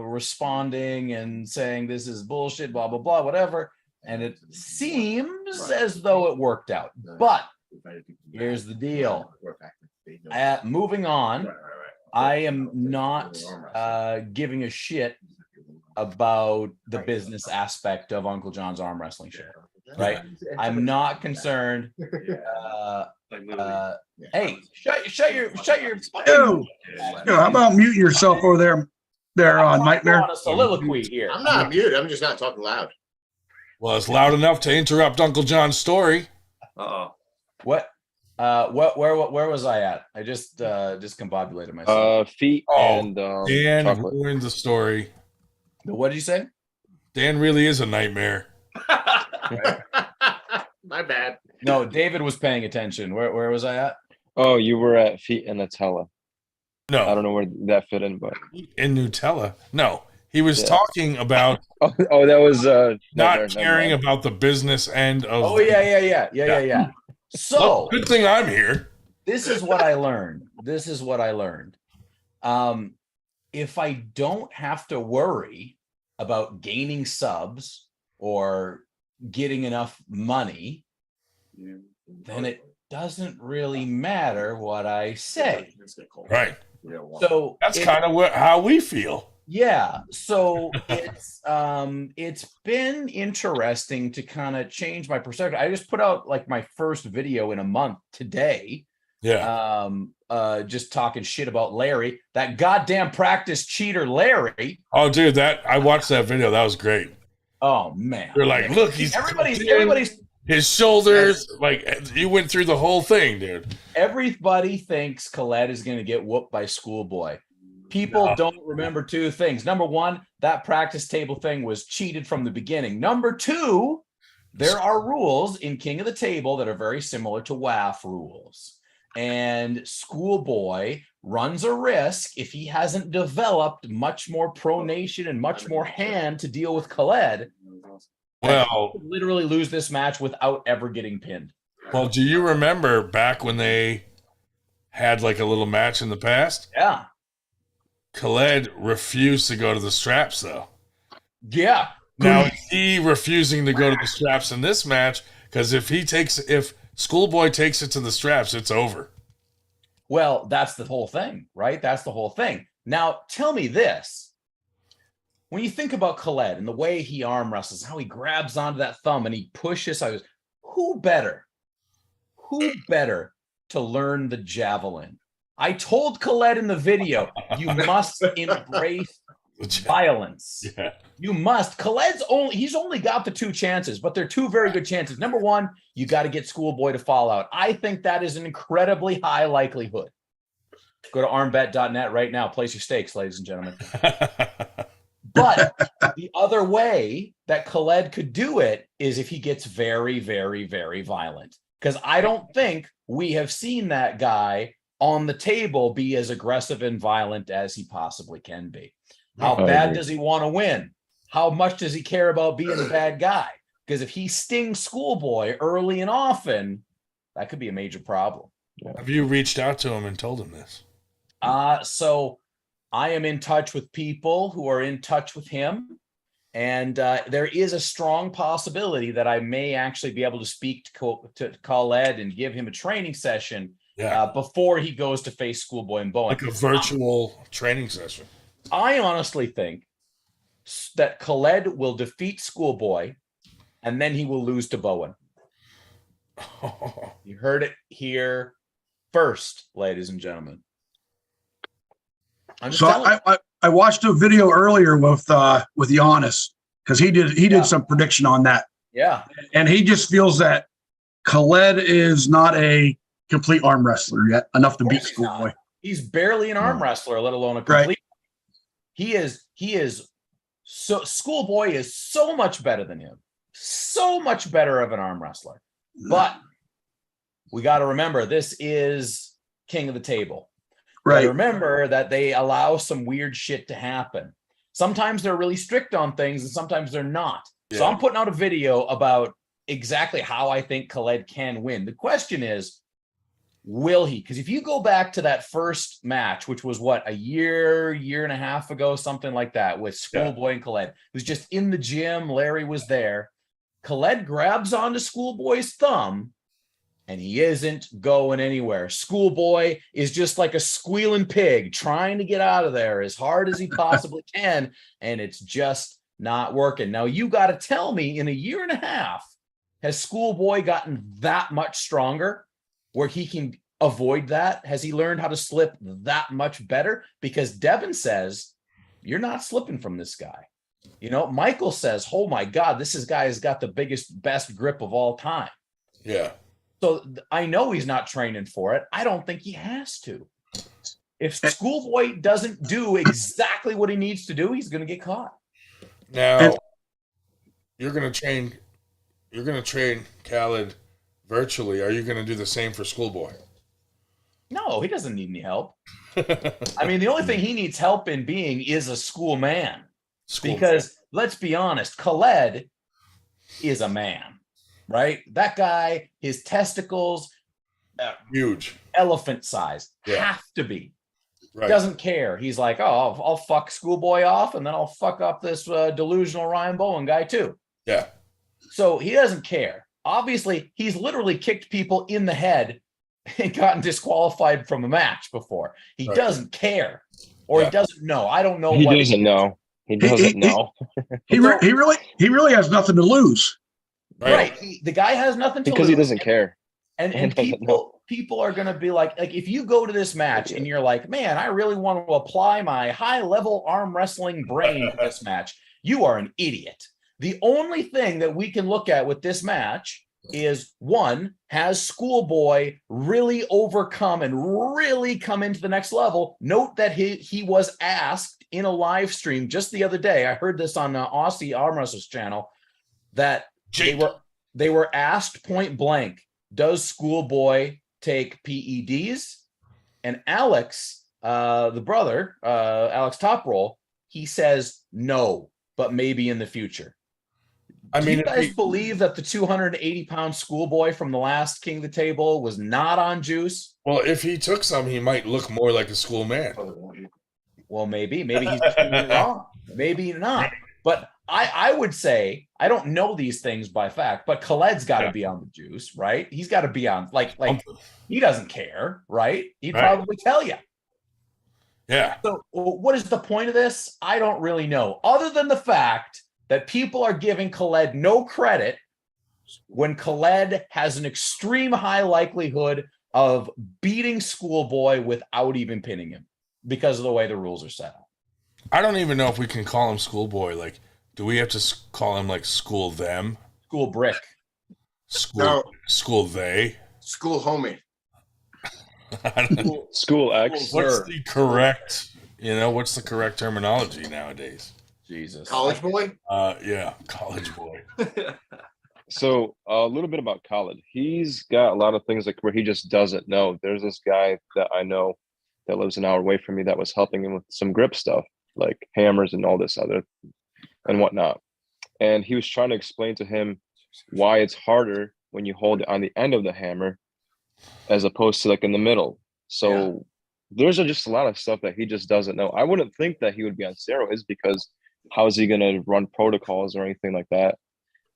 responding and saying this is bullshit, blah blah blah, whatever. And it seems as though it worked out. But here's the deal. Moving on, I am not giving a shit about the business aspect of Uncle John's arm wrestling show. Right? I'm not concerned. Like literally. Hey, shut your Yo, how about muting yourself over there on Nightmare? on a soliloquy here. I'm not muted. I'm just not talking loud. Well, it's loud enough to interrupt Uncle John's story. Uh-oh. Where was I at? I just discombobulated myself. Feet Oh, and Dan chocolate. ruined the story. What did you say? Dan really is a nightmare. My bad. No, David was paying attention. Where was I at? Oh, you were at Feet and Nutella. I No, don't know where that fit in, but in Nutella. No, he was talking about that was not caring about the business end of. Oh yeah. So well, good thing I'm here. This is what I learned. If I don't have to worry about gaining subs or getting enough money, then it doesn't really matter what I say. Right. So that's kind of how we feel. Yeah. So it's been interesting to kind of change my perspective. I just put out like my first video in a month today. Yeah. Just talking shit about Larry, that goddamn practice cheater, Larry. Oh, dude, I watched that video. That was great. Oh man. You're like, look, everybody's his shoulders. Like you went through the whole thing, dude. Everybody thinks Khaled is going to get whooped by Schoolboy. People don't remember two things. Number one, that practice table thing was cheated from the beginning. Number two, there are rules in King of the Table that are very similar to WAF rules. And Schoolboy runs a risk if he hasn't developed much more pronation and much more hand to deal with Khaled. Well, he could literally lose this match without ever getting pinned. Well, do you remember back when they had like a little match in the past? Yeah. Khaled refused to go to the straps, though. Yeah. Now, is he refusing to go to the straps in this match? Because if Schoolboy takes it to the straps, it's over. Well, that's the whole thing, right? That's the whole thing. Now, tell me this. When you think about Khaled and the way he arm wrestles, how he grabs onto that thumb and he pushes, who better to learn the javelin? I told Khaled in the video, you must embrace violence. Yeah. You must. He's only got the two chances, but they're two very good chances. Number one, you got to get Schoolboy to fall out. I think that is an incredibly high likelihood. Go to armbet.net right now. Place your stakes, ladies and gentlemen. But the other way that Khaled could do it is if he gets very, very, very violent. Because I don't think we have seen that guy on the table be as aggressive and violent as he possibly can be. How bad does he want to win? How much does he care about being the bad guy? Because if he stings Schoolboy early and often, that could be a major problem. Have you reached out to him and told him this? So I am in touch with people who are in touch with him. And there is a strong possibility that I may actually be able to speak to Khaled and give him a training session before he goes to face Schoolboy and Bowen. Like a virtual training session. I honestly think that Khaled will defeat Schoolboy and then he will lose to Bowen. You heard it here first, ladies and gentlemen. So I watched a video earlier with Giannis because he did some prediction on that. Yeah. And he just feels that Khaled is not a complete arm wrestler yet, enough to beat Schoolboy. He's barely an arm wrestler, let alone a complete. Right. He is so Schoolboy is so much better than him. So much better of an arm wrestler. But we got to remember this is King of the Table. Right. Remember that they allow some weird shit to happen. Sometimes they're really strict on things and sometimes they're not. Yeah. So I'm putting out a video about exactly how I think Khaled can win. The question is, will he? Because if you go back to that first match, which was what, a year and a half ago, something like that, with Schoolboy and Khaled, it was just in the gym. Larry was there. Khaled grabs onto Schoolboy's thumb and he isn't going anywhere. Schoolboy is just like a squealing pig trying to get out of there as hard as he possibly can, and it's just not working. Now, you got to tell me, in a year and a half, has Schoolboy gotten that much stronger where he can avoid that? Has he learned how to slip that much better? Because Devin says, you're not slipping from this guy. You know, Michael says, oh my God, guy has got the best grip of all time. Yeah. So I know he's not training for it. I don't think he has to. If Schoolboy doesn't do exactly what he needs to do, he's going to get caught. Now, you're going to train Khaled virtually. Are you going to do the same for Schoolboy? No, he doesn't need any help. I mean, the only thing he needs help in being is a school man. Because let's be honest, Khaled is a man, right? That guy, his testicles, huge, elephant size, have to be. Right. Doesn't care. He's like, oh, I'll fuck Schoolboy off, and then I'll fuck up this delusional Ryan Bowen guy too. Yeah. So he doesn't care. Obviously, he's literally kicked people in the head and gotten disqualified from a match before. He doesn't care, or he doesn't know. I don't know. He doesn't know. He doesn't know. He really has nothing to lose. Right. The guy has nothing to lose because he doesn't care. And people are going to be like if you go to this match and you're like, man, I really want to apply my high level arm wrestling brain to this match, you are an idiot. The only thing that we can look at with this match is, one, has Schoolboy really overcome and really come into the next level? Note that he was asked in a live stream just the other day. I heard this on Aussie Arm Wrestlers channel that they were asked point blank, does Schoolboy take PEDs? And Alex, the brother, Alex Toproll, he says no, but maybe in the future. I mean, do you guys believe that the 280-pound Schoolboy from the last King of the Table was not on juice? Well, if he took some, he might look more like a school man. Well, maybe he's wrong. Maybe not. But I would say, I don't know these things by fact, but Khaled's got to be on the juice, right? He's got to be on, like he doesn't care, right? He'd probably tell you. Yeah. So what is the point of this? I don't really know, other than the fact that people are giving Khaled no credit when Khaled has an extreme high likelihood of beating Schoolboy without even pinning him because of the way the rules are set up. I don't even know if we can call him Schoolboy. Like, do we have to call him like School Them? School Brick. School They? School Homie. School X. What's the correct, what's the correct terminology nowadays? Jesus. College boy? Yeah, college boy. So a little bit about Khaled. He's got a lot of things like where he just doesn't know. There's this guy that I know that lives an hour away from me that was helping him with some grip stuff, like hammers and all this other and whatnot. And he was trying to explain to him why it's harder when you hold it on the end of the hammer as opposed to like in the middle. So there's just a lot of stuff that he just doesn't know. I wouldn't think that he would be on steroids because how is he going to run protocols or anything like that?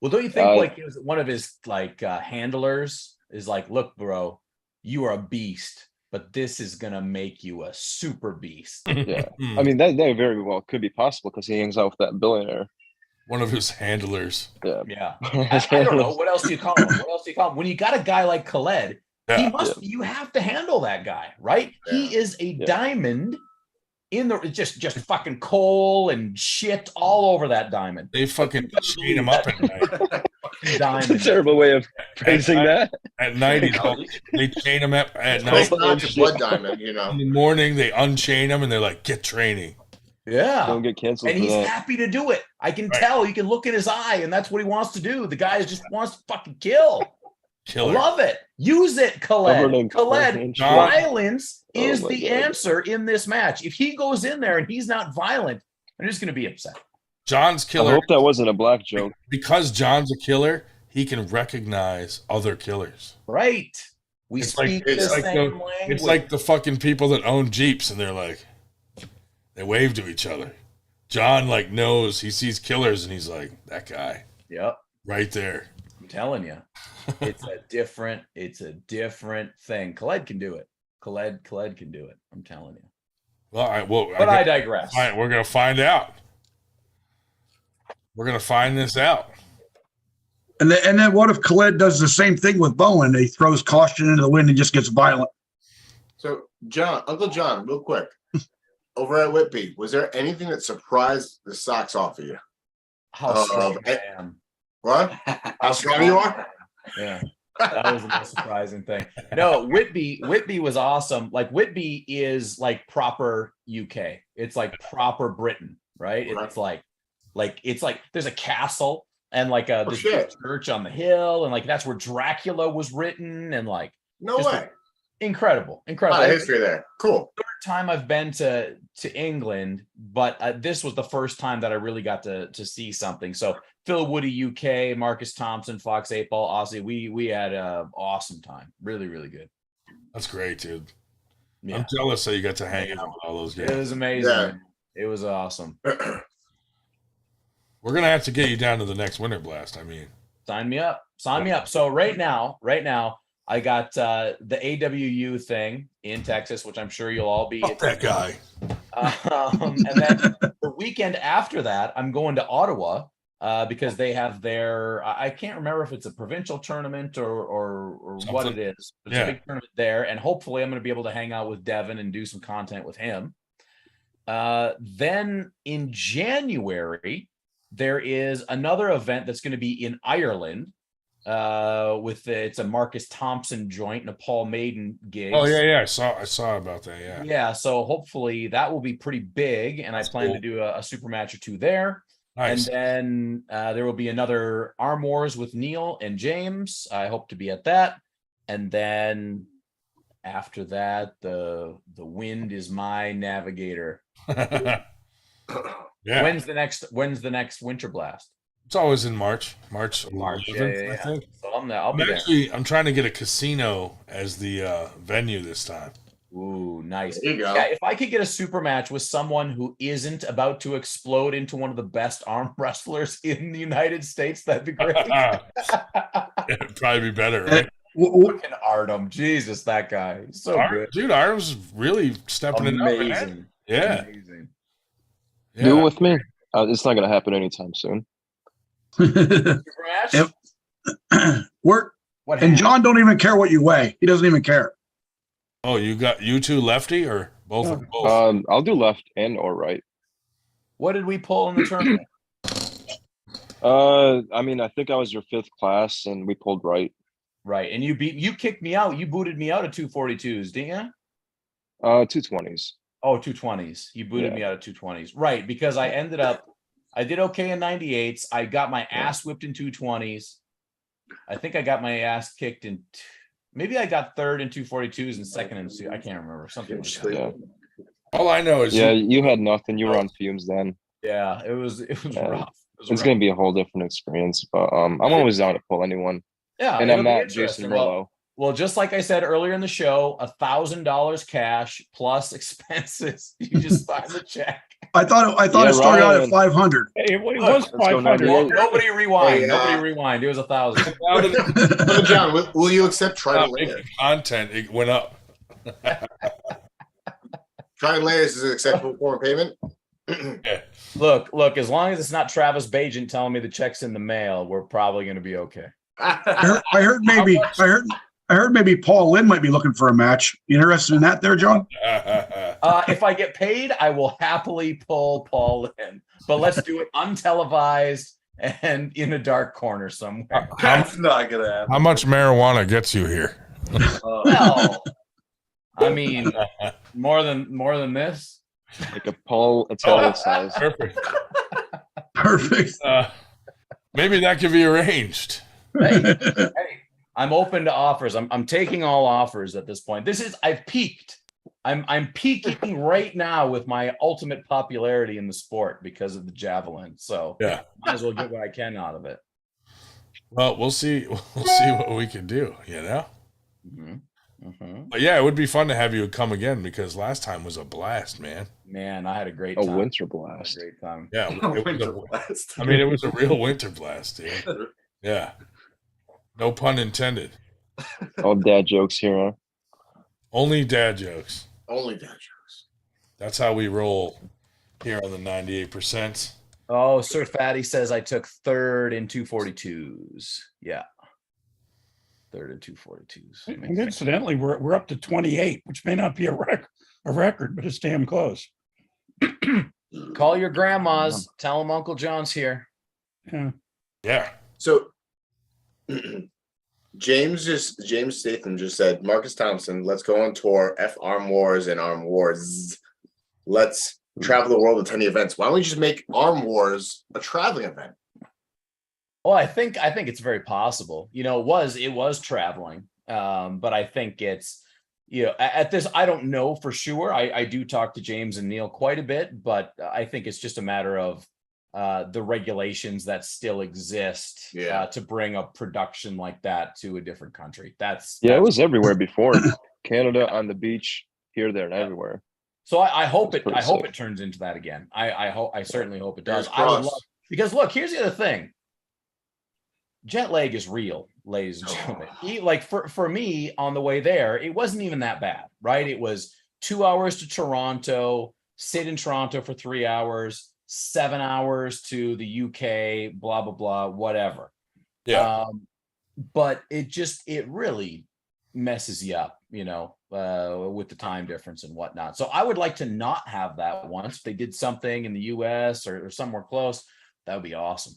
Well, don't you think like it was one of his handlers is like, look, bro, you are a beast, but this is going to make you a super beast. Yeah. I mean, that very well could be possible because he hangs out with that billionaire. One of his handlers. Yeah. I don't know. What else do you call him? When you got a guy like Khaled, you have to handle that guy, right? Yeah. He is a diamond in the just fucking coal and shit all over that diamond. They fucking chain him up at night. That's a terrible way of phrasing that. At night, they chain him up at night. It's not your blood diamond, In the morning, they unchain him and they're like, get training. Yeah. Don't get canceled. And he's happy to do it. I can tell. You can look in his eye, and that's what he wants to do. The guy just wants to fucking kill. Killer. Love it. Use it, Khaled. Khaled, violence is the answer in this match. If he goes in there and he's not violent, I'm just going to be upset. John's killer. I hope that wasn't a black joke. Because John's a killer, he can recognize other killers. Right. We speak the same language. It's like the fucking people that own Jeeps, and they're like, they wave to each other. John knows, he sees killers, and he's like, that guy. Yep. Right there. I'm telling you. It's a different thing. Khaled can do it. Khaled can do it. I'm telling you. Well, I digress. All right, we're gonna find out. We're gonna find this out. And then what if Khaled does the same thing with Bowen? He throws caution into the wind and just gets violent. So, Uncle Jon, real quick, over at Whitby, was there anything that surprised the socks off of you? How strong I am. What? How strong you are? Yeah, that was the most surprising thing. No, Whitby was awesome. Like Whitby is like proper UK. It's like proper Britain, right? It's like there's a castle and like this church on the hill, and like that's where Dracula was written, and like no way. incredible. A lot of history there. Cool. Third time I've been to England, but this was the first time that I really got to see something. So Phil Woody, UK, Marcus Thompson, Fox 8 Ball, Aussie. We had an awesome time. Really, really good. That's great, dude. Yeah. I'm jealous that you got to hang out with all those guys. It was amazing. Yeah. It was awesome. We're gonna have to get you down to the next Winter Blast. I mean, Sign me up. Sign me up. So right now, I got the AWU thing in Texas, which I'm sure you'll all be. fuck that guy. And then the weekend after that, I'm going to Ottawa because they have their. I can't remember if it's a provincial tournament or what it is. But it's a big tournament there, and hopefully, I'm going to be able to hang out with Devin and do some content with him. Then in January, there is another event that's going to be in Ireland. It's a Marcus Thompson joint and a Paul Maiden gig. Oh yeah, I saw about that. Yeah. So hopefully that will be pretty big, and I plan to do a super match or two there. Nice. And then there will be another Arm Wars with Neil and James. I hope to be at that. And then after that, the wind is my navigator. Yeah. When's the next Winter Blast? It's always in March 11th, yeah. I think. So I'll be there. I'm trying to get a casino as the venue this time. Ooh, nice. There you go. Yeah, if I could get a super match with someone who isn't about to explode into one of the best arm wrestlers in the United States, that'd be great. It'd probably be better, right? Fucking Artem, Jesus, that guy, he's so good, dude. Artem's really stepping it up, man. Yeah. Amazing. Yeah. Do it with me. It's not going to happen anytime soon. Super match? And John don't even care what you weigh. He doesn't even care. Oh, you two lefty or both? Both? I'll do left and or right. What did we pull in the tournament? I mean, I think I was your 5th class, and we pulled right. Right, and you kicked me out. You booted me out at 242s, didn't you? 220s. Oh, 220s. You booted me out of 220s. Right, because I did okay in 98s. I got my ass whipped in 220s. I think I got my ass kicked in maybe I got 3rd in 242s and 2nd in I can't remember. Something like that. Yeah. All I know is you had nothing. You were on fumes then. Yeah, it was rough. It's going to be a whole different experience, but I'm always down to pull anyone. Yeah, and I'm not Jason Merlo. Well, just like I said earlier in the show, $1,000 cash plus expenses. You just sign the check. I thought it started out at 500. It was 500. Well, nobody rewind. Nobody rewind. It was 1,000. Uncle John, will you accept try to layer? Content, it went up. Try layers is an acceptable form of payment. Look. As long as it's not Travis Bajent telling me the check's in the mail, we're probably going to be okay. I heard maybe Paul Lynn might be looking for a match. You interested in that there, John? If I get paid, I will happily pull Paul Lynn. But let's do it untelevised and in a dark corner somewhere. That's not gonna happen. How much marijuana gets you here? Well, I mean, more than this. Like a Paul Italia size. Perfect. Maybe that could be arranged. Hey, I'm open to offers. I'm taking all offers at this point. I've peaked. I'm peaking right now with my ultimate popularity in the sport because of the javelin. So yeah, might as well get what I can out of it. Well, we'll see. We'll see what we can do. You know. Mm-hmm. Mm-hmm. But yeah, it would be fun to have you come again because last time was a blast, man. Man, I had a great time. A winter blast. Great time. Yeah, Winter blast. I mean, it was a real winter blast, dude. Yeah. No pun intended. All dad jokes here, huh? Only dad jokes. Only dad jokes. That's how we roll here on the 98%. Oh, Sir Fatty says I took 3rd in 242s. Yeah. 3rd in 242s. And incidentally, we're up to 28, which may not be a record, but it's damn close. Call your grandmas. Tell them Uncle John's here. Yeah. Yeah. So James Statham just said, Marcus Thompson, let's go on tour. F Arm Wars and Arm Wars. Let's travel the world attend the events. Why don't we just make Arm Wars a traveling event? Well, I think it's very possible. You know, it was traveling. But I think it's, at this, I don't know for sure. I do talk to James and Neil quite a bit, but I think it's just a matter of the regulations that still exist to bring a production like that to a different country. It was everywhere before. Canada, on the beach, here, there, and everywhere. So I hope it turns into that again. I certainly hope it does. I would love, because look, here's the other thing. Jet lag is real, ladies and gentlemen. Like for me on the way there, it wasn't even that bad, right? It was 2 hours to Toronto, sit in Toronto for 3 hours, 7 hours to the UK, blah, blah, blah, whatever. Yeah. But it really messes you up, with the time difference and whatnot. So I would like to not have that once. If they did something in the US or somewhere close, that would be awesome.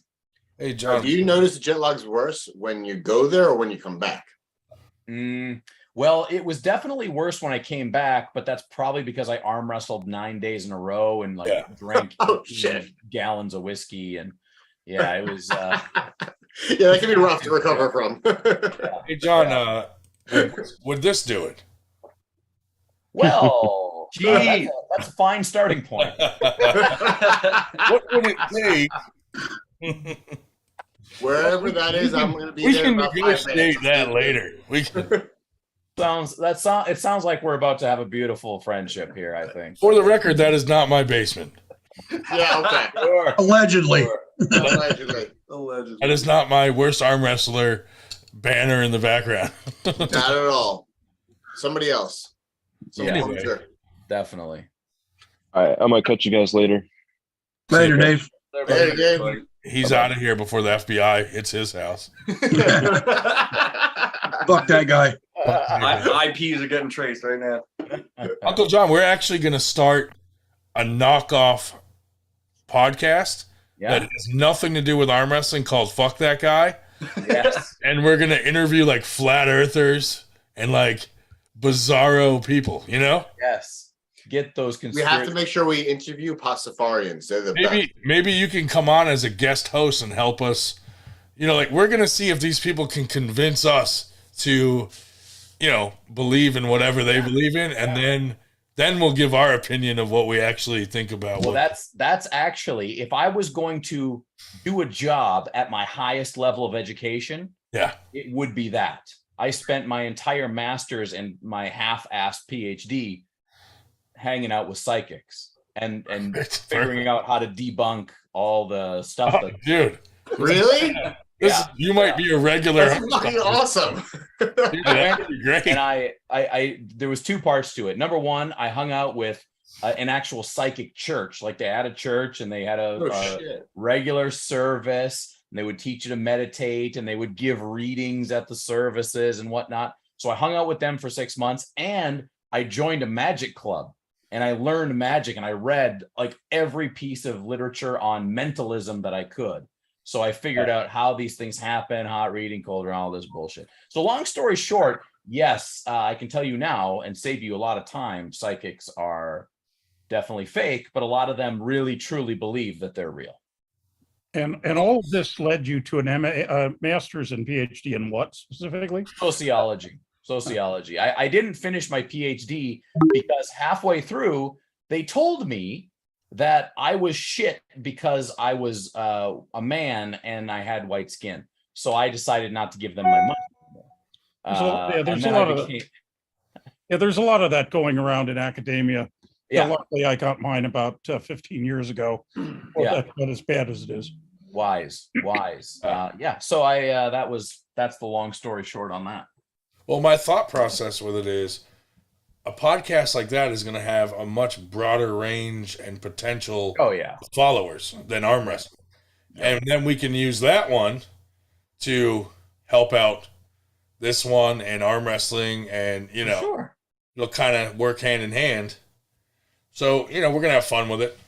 Hey, John. Do you notice the jet lag's worse when you go there or when you come back? Well, it was definitely worse when I came back, but that's probably because I arm wrestled 9 days in a row and drank gallons of whiskey. And it was. That can be rough to recover from. Hey, John, would this do it? Well, that's a fine starting point. What would it take? Wherever that is, I'm going to be we there. We can negotiate that later. We can. It sounds like we're about to have a beautiful friendship here, I think. For the record, that is not my basement. Yeah, okay. Sure. Allegedly. Sure. Allegedly. That is not my worst arm wrestler banner in the background. Not at all. Somebody else. Anyway. Definitely. All right, I might catch you guys later. Later, Dave. Hey, Dave. He's out of here before the FBI hits his house. Fuck that guy. IPs are getting traced right now. Uncle Jon, we're actually going to start a knockoff podcast that has nothing to do with arm wrestling called Fuck That Guy. Yes. And we're going to interview like flat earthers and like bizarro people, Yes. Get those conspiracy. We have to make sure we interview Pastafarians. They're the best. Maybe you can come on as a guest host and help us. We're going to see if these people can convince us to, believe in whatever they believe in. And then we'll give our opinion of what we actually think about. Well, that's actually, if I was going to do a job at my highest level of education, it would be that. I spent my entire master's and my half-assed PhD hanging out with psychics and figuring out how to debunk all the stuff. Dude, really? You might be a regular. That's fucking awesome. That'd be great. And I there was two parts to it. Number one, I hung out with an actual psychic church. Like they had a church and they had a regular service, and they would teach you to meditate, and they would give readings at the services and whatnot. So I hung out with them for 6 months, and I joined a magic club. And I learned magic, and I read like every piece of literature on mentalism that I could. So I figured out how these things happen, hot reading, cold reading, all this bullshit. So long story short, yes, I can tell you now and save you a lot of time. Psychics are definitely fake, but a lot of them really, truly believe that they're real. And all of this led you to a master's and PhD in what specifically? Sociology. I didn't finish my PhD because halfway through, they told me that I was shit because I was a man and I had white skin. So I decided not to give them my money. There's a lot of that going around in academia. Yeah. Luckily, I got mine about 15 years ago. That's not as bad as it is. Wise. So that's the long story short on that. Well, my thought process with it is a podcast like that is going to have a much broader range and potential followers than arm wrestling. And then we can use that one to help out this one and arm wrestling, and, it'll kind of work hand in hand. So, we're going to have fun with it.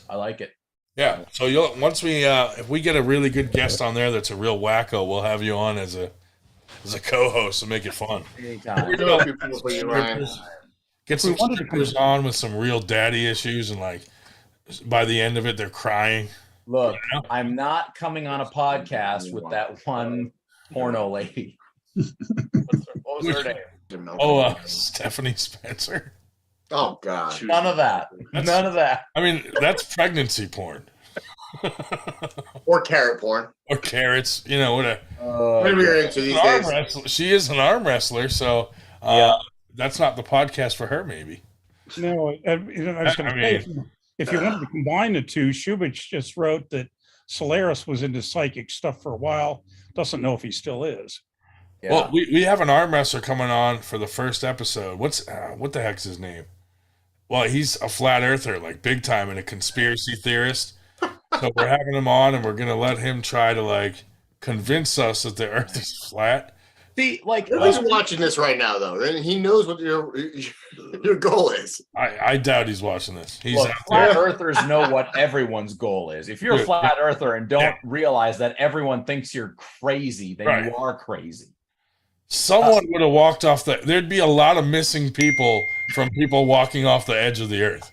I like it. Yeah. So if we get a really good guest on there that's a real wacko, we'll have you on as a co-host and make it fun. Anytime. Get some stickers on with some real daddy issues, and like by the end of it, they're crying. Look, I'm not coming on a podcast with that one porno lady. What was her name? Stephanie Spencer. Oh God. None of that. None of that. I mean, that's pregnancy porn. Or carrot porn. Or carrots, whatever. Whatever you're into these days. She is an arm wrestler, so that's not the podcast for her, maybe. No, I was going to say, if you wanted to combine the two, Shubich just wrote that Solaris was into psychic stuff for a while. Doesn't know if he still is. Yeah. Well, we have an arm wrestler coming on for the first episode. What the heck's his name? Well, he's a flat earther, like big time, and a conspiracy theorist. So we're having him on, and we're gonna let him try to convince us that the Earth is flat. See, he's watching this right now, though, and he knows what your goal is. I doubt he's watching this. Flat earthers know what everyone's goal is. If you're a flat earther and don't realize that everyone thinks you're crazy, then you are crazy. Someone would have walked off there'd be a lot of missing people from people walking off the edge of the earth.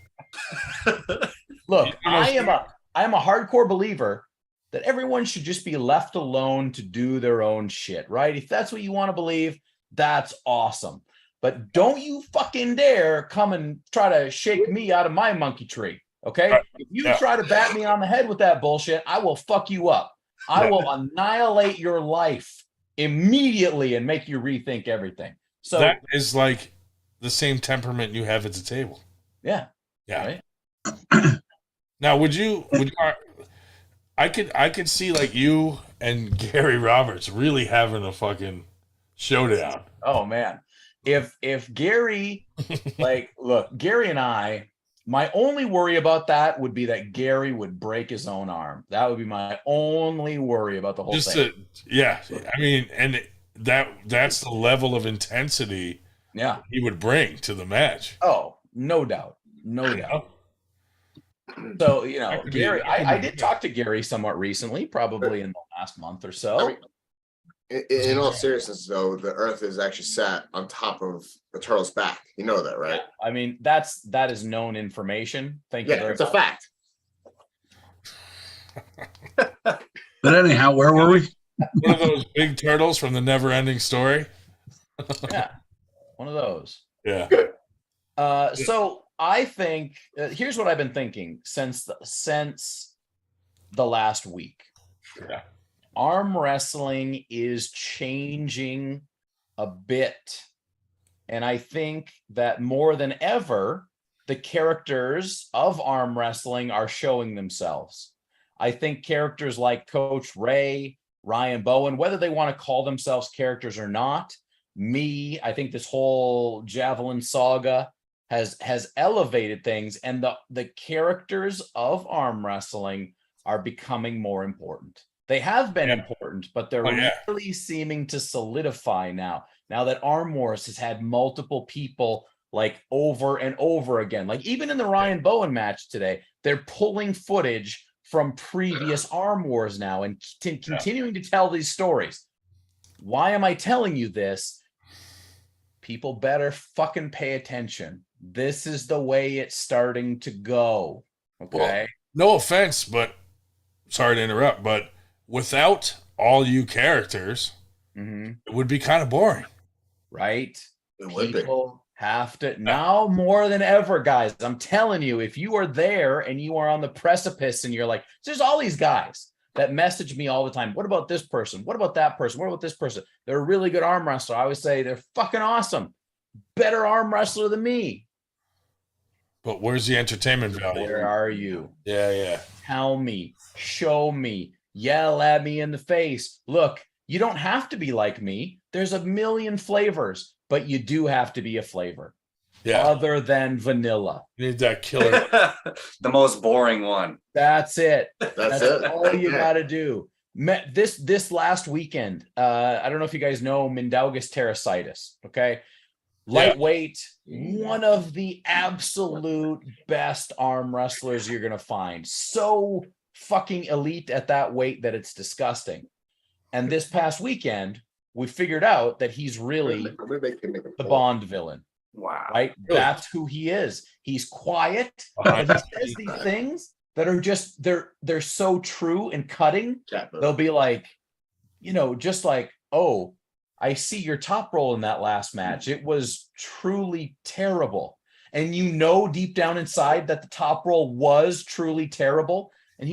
Look, I am a hardcore believer that everyone should just be left alone to do their own shit, right? If that's what you want to believe, that's awesome. But don't you fucking dare come and try to shake me out of my monkey tree, okay? If you try to bat me on the head with that bullshit, I will fuck you up. I will annihilate your life immediately and make you rethink everything. So that is like the same temperament you have at the table. Yeah. Right? Now, would you I could see you and Gary Roberts really having a fucking showdown. Oh man. If Gary look, Gary and I, my only worry about that would be that Gary would break his own arm. That would be my only worry about the whole thing. I mean, and that's the level of intensity he would bring to the match. Oh, no doubt. No doubt. So, Gary, I did talk to Gary somewhat recently, probably in the last month or so. I mean, in all seriousness, though, the Earth is actually sat on top of the turtle's back. You know that, right? I mean, that is known information. Thank you very much. It's a fact. But anyhow, where were we? One of those big turtles from the Never-Ending Story. Yeah, one of those. Yeah. So I think here's what I've been thinking since the last week. Yeah. Arm wrestling is changing a bit. And I think that more than ever, the characters of arm wrestling are showing themselves. I think characters like Coach Ray, Ryan Bowen, whether they want to call themselves characters or not, I think this whole Javelin saga has elevated things, and the characters of arm wrestling are becoming more important. They have been important, but they're really seeming to solidify now that Arm Wars has had multiple people over and over again. Even in the Ryan Bowen match today, they're pulling footage from previous Arm Wars now and continuing to tell these stories. Why am I telling you this? People better fucking pay attention. This is the way it's starting to go. Okay. Well, no offense, but sorry to interrupt, but without all you characters, it would be kind of boring. Right? People have to now more than ever, guys. I'm telling you, if you are there and you are on the precipice and you're like, there's all these guys that message me all the time. What about this person? What about that person? What about this person? They're a really good arm wrestler. I always say they're fucking awesome. Better arm wrestler than me. But where's the entertainment value? Where are you? Yeah. Tell me, show me, yell at me in the face. Look, you don't have to be like me. There's a million flavors, but you do have to be a flavor. Yeah. Other than vanilla. You need that killer. The most boring one. That's it. That's it. All you got to do. This last weekend, I don't know if you guys know Mindaugas Terrasitis, okay? Lightweight, one of the absolute best arm wrestlers you're going to find. So fucking elite at that weight that it's disgusting. And this past weekend, we figured out that he's really the Bond villain. Wow. Right? Really? That's who he is. He's quiet. And he says these things that are just, they're so true and cutting. They'll be like, just like, oh, I see your top roll in that last match. It was truly terrible. And you know deep down inside that the top roll was truly terrible. And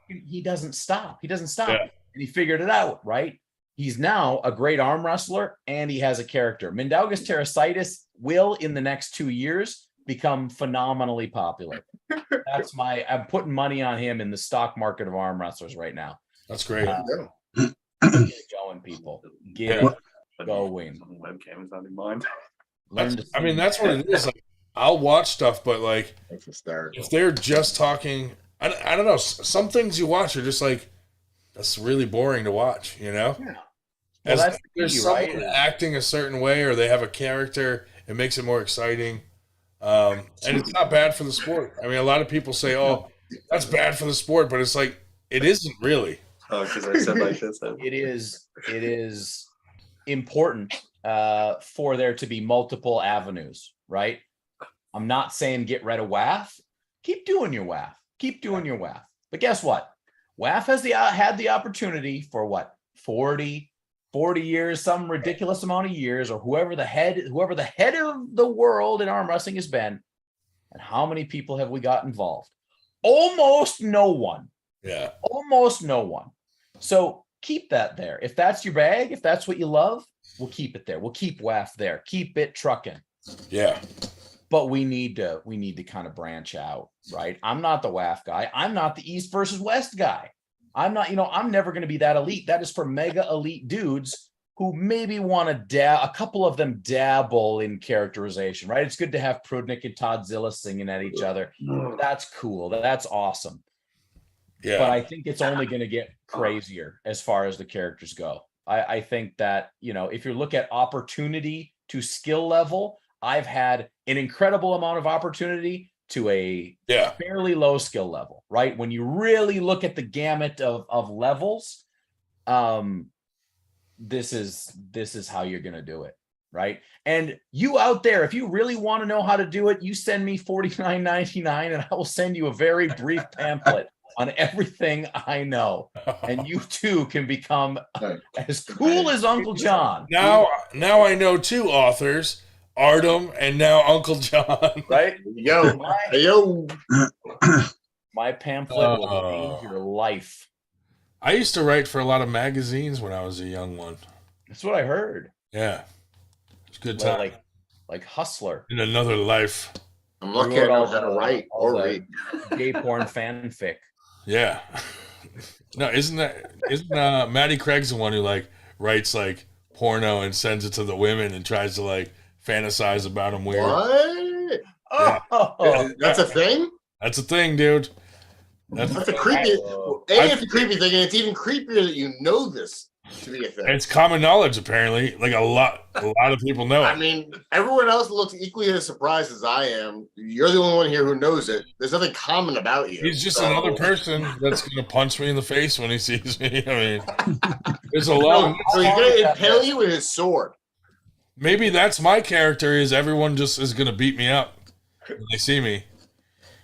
he doesn't stop. He doesn't stop. Yeah. And he figured it out, right? He's now a great arm wrestler and he has a character. Mindaugas Terasitis will, in the next 2 years, become phenomenally popular. I'm putting money on him in the stock market of arm wrestlers right now. That's great. Get it going, people. Get it going. Webcam is not in mind. That's what it is. Like, I'll watch stuff, but like, if they're just talking, I don't know. Some things you watch are just like, that's really boring to watch, you know? Yeah. Well, that's there's someone acting a certain way, or they have a character, it makes it more exciting. And it's not bad for the sport. I mean, a lot of people say, "Oh, that's bad for the sport," but it's like it isn't really. Oh, because I said like this. It is important for there to be multiple avenues, right? I'm not saying get rid of WAF. Keep doing your WAF. Keep doing your WAF. But guess what? WAF has had the opportunity for what, 40 years, some ridiculous amount of years, or whoever the head of the world in arm wrestling has been. And how many people have we got involved? Almost no one. Yeah. Almost no one. So keep that there. If that's your bag, if that's what you love, we'll keep it there. We'll keep WAF there. Keep it trucking. Yeah. But we need to kind of branch out, right? I'm not the WAF guy. I'm not the East versus West guy. I'm not, I'm never going to be that elite. That is for mega elite dudes who maybe want to a couple of them dabble in characterization, right? It's good to have Prudnik and Todd Zilla singing at each other. That's cool. That's awesome. Yeah. But I think it's only going to get crazier as far as the characters go. I think that, if you look at opportunity to skill level, I've had an incredible amount of opportunity to a fairly low skill level, right? When you really look at the gamut of levels, this is how you're going to do it, right? And you out there, if you really want to know how to do it, you send me $49.99 and I will send you a very brief pamphlet on everything I know. And you too can become as cool as Uncle Jon. Now I know two authors, Artem and now Uncle Jon. Right? Yo. My pamphlet will change your life. I used to write for a lot of magazines when I was a young one. That's what I heard. Yeah. It's a good time. Like Hustler. In another life. I'm lucky I know how to write or read. Gay porn fanfic. Yeah. No, isn't Maddie Craig's the one who writes porno and sends it to the women and tries to fantasize about them weird. What? Oh, yeah. That's a thing? That's a thing, dude. That's a creepy. It's a creepy thing, and it's even creepier that you know this to be a thing. It's common knowledge, apparently. A lot of people know it. I mean, everyone else looks equally as surprised as I am. You're the only one here who knows it. There's nothing common about you. He's just another person that's going to punch me in the face when he sees me. I mean, there's a lot. So he's going to impale you with his sword. Maybe that's my character. Is everyone just is going to beat me up when they see me?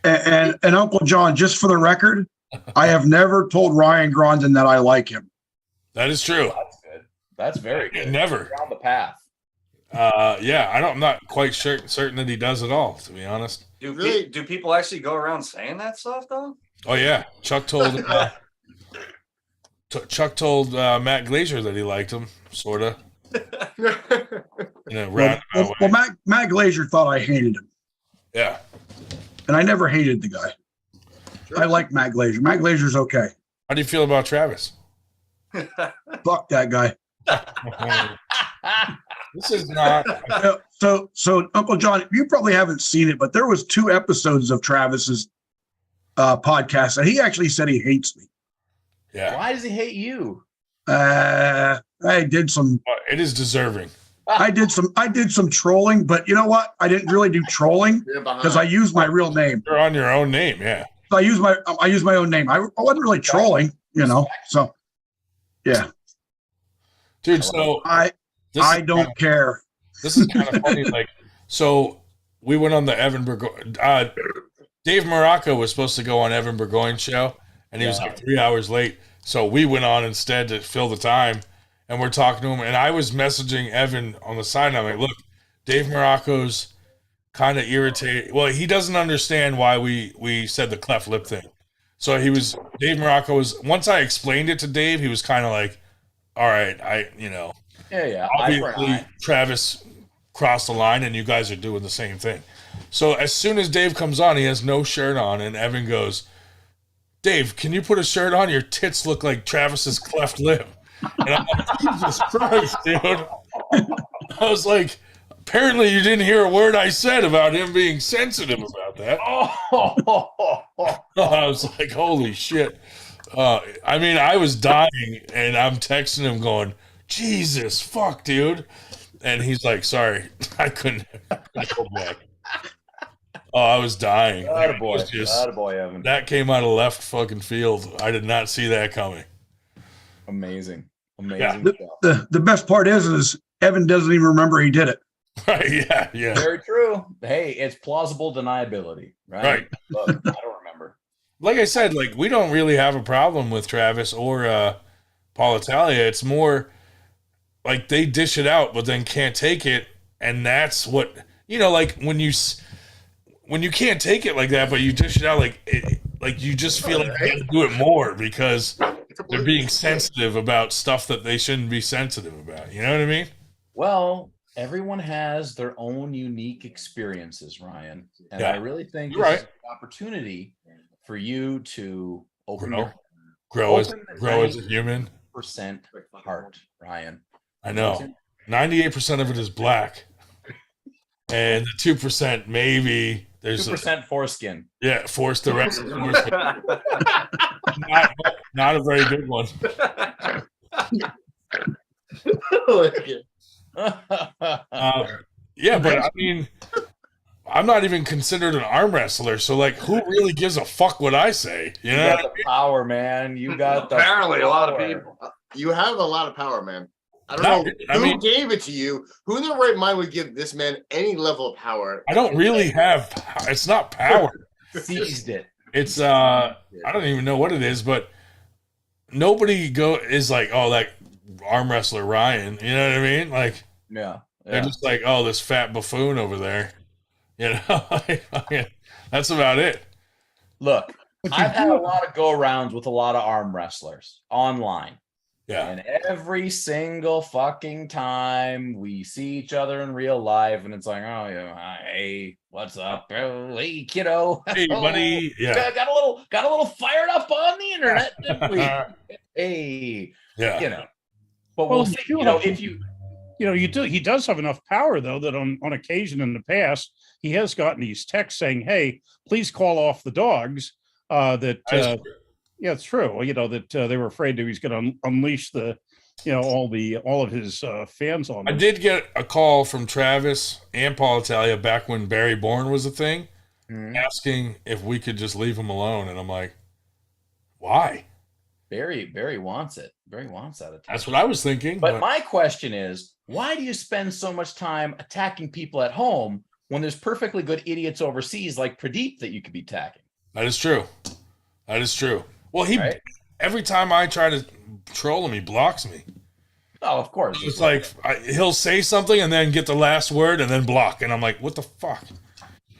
And Uncle Jon, just for the record, I have never told Ryan Grondin that I like him. That is true. That's good. That's very good. Never. You're on the path. Yeah, I'm not quite certain that he does at all, to be honest. Do people actually go around saying that stuff though? Oh yeah, Chuck told Matt Glazer that he liked him, sorta. Well, Matt Glazer thought I hated him. Yeah. And I never hated the guy. Sure. I like Matt Glazer. Matt Glazer's okay. How do you feel about Travis? Fuck that guy. This is not. So Uncle Jon, you probably haven't seen it, but there was 2 episodes of Travis's podcast, and he actually said he hates me. Yeah. Why does he hate you? I did some. It is deserving. I did some trolling, but you know what? I didn't really do trolling because I used my real name. You're on your own name, yeah. So I use my own name. I wasn't really trolling, So yeah, dude. So I don't care. This is kind of funny. So we went on the Evan Burgoyne. Dave Morocco was supposed to go on Evan Burgoyne's show, and he was 3 hours late. So we went on instead to fill the time. and we're talking to him, and I was messaging Evan on the side, and I'm like, look, Dave Morocco's kind of irritated. Well, he doesn't understand why we said the cleft lip thing. So Dave Morocco was, once I explained it to Dave, he was kind of like, all right, Yeah. obviously Travis crossed the line and you guys are doing the same thing. So as soon as Dave comes on, he has no shirt on, and Evan goes, Dave, can you put a shirt on? Your tits look like Travis's cleft lip. And I'm like, Jesus Christ, dude. I was like, apparently you didn't hear a word I said about him being sensitive about that. I was like, holy shit. I mean, I was dying, and I'm texting him going, Jesus, fuck, dude. And he's like, sorry, I couldn't go back. Oh, I was dying. Attaboy, Evan. That came out of left fucking field. I did not see that coming. Amazing. Yeah. The best part is Evan doesn't even remember he did it. Right, yeah. Very true. Hey, it's plausible deniability, right? Right. Look, I don't remember. Like I said, like, we don't really have a problem with Travis or Paul Italia. It's more like they dish it out, but then can't take it, and that's what, like when you can't take it like that, but you dish it out like you just feel like you got to do it more because they're being sensitive about stuff that they shouldn't be sensitive about. You know what I mean? Well, everyone has their own unique experiences, Ryan, and I really think You're this is an opportunity for you to grow as a human. % heart, Ryan. I know. 98% of it is black, and the 2% maybe there's 2% foreskin. Yeah, the rest of foreskin. Not a very big one. Yeah, but I mean, I'm not even considered an arm wrestler, so like, who really gives a fuck what I say? You know, got the power, man. You got the apparently power. a lot of people. You have a lot of power, man. I don't know who gave it to you. Who in their right mind would give this man any level of power? I don't really have. It's not power. Seized it. It's I don't even know what it is, but nobody is like, oh, that arm wrestler Ryan. You know what I mean? Like, yeah. They're just like, oh, this fat buffoon over there. That's about it. Look, I've had a lot of go-arounds with a lot of arm wrestlers online. Yeah. And every single fucking time we see each other in real life, and it's like, oh yeah, hey, what's up? Oh, hey, kiddo. Hey, buddy. Yeah. Got a little fired up on the internet, didn't we? Hey. Yeah. But we'll see, if you he does have enough power though that on occasion in the past he has gotten these texts saying, hey, please call off the dogs. Yeah, it's true. That they were afraid that he was going to unleash all of his fans on them. I did get a call from Travis and Paul Italia back when Barry Bourne was a thing, asking if we could just leave him alone, and I'm like, why? Barry wants it. Barry wants that attention. That's what I was thinking. But my question is, why do you spend so much time attacking people at home when there's perfectly good idiots overseas like Pradeep that you could be attacking? That is true. Well, every time I try to troll him, he blocks me. Oh, of course. It's like he'll say something and then get the last word and then block, and I'm like, what the fuck?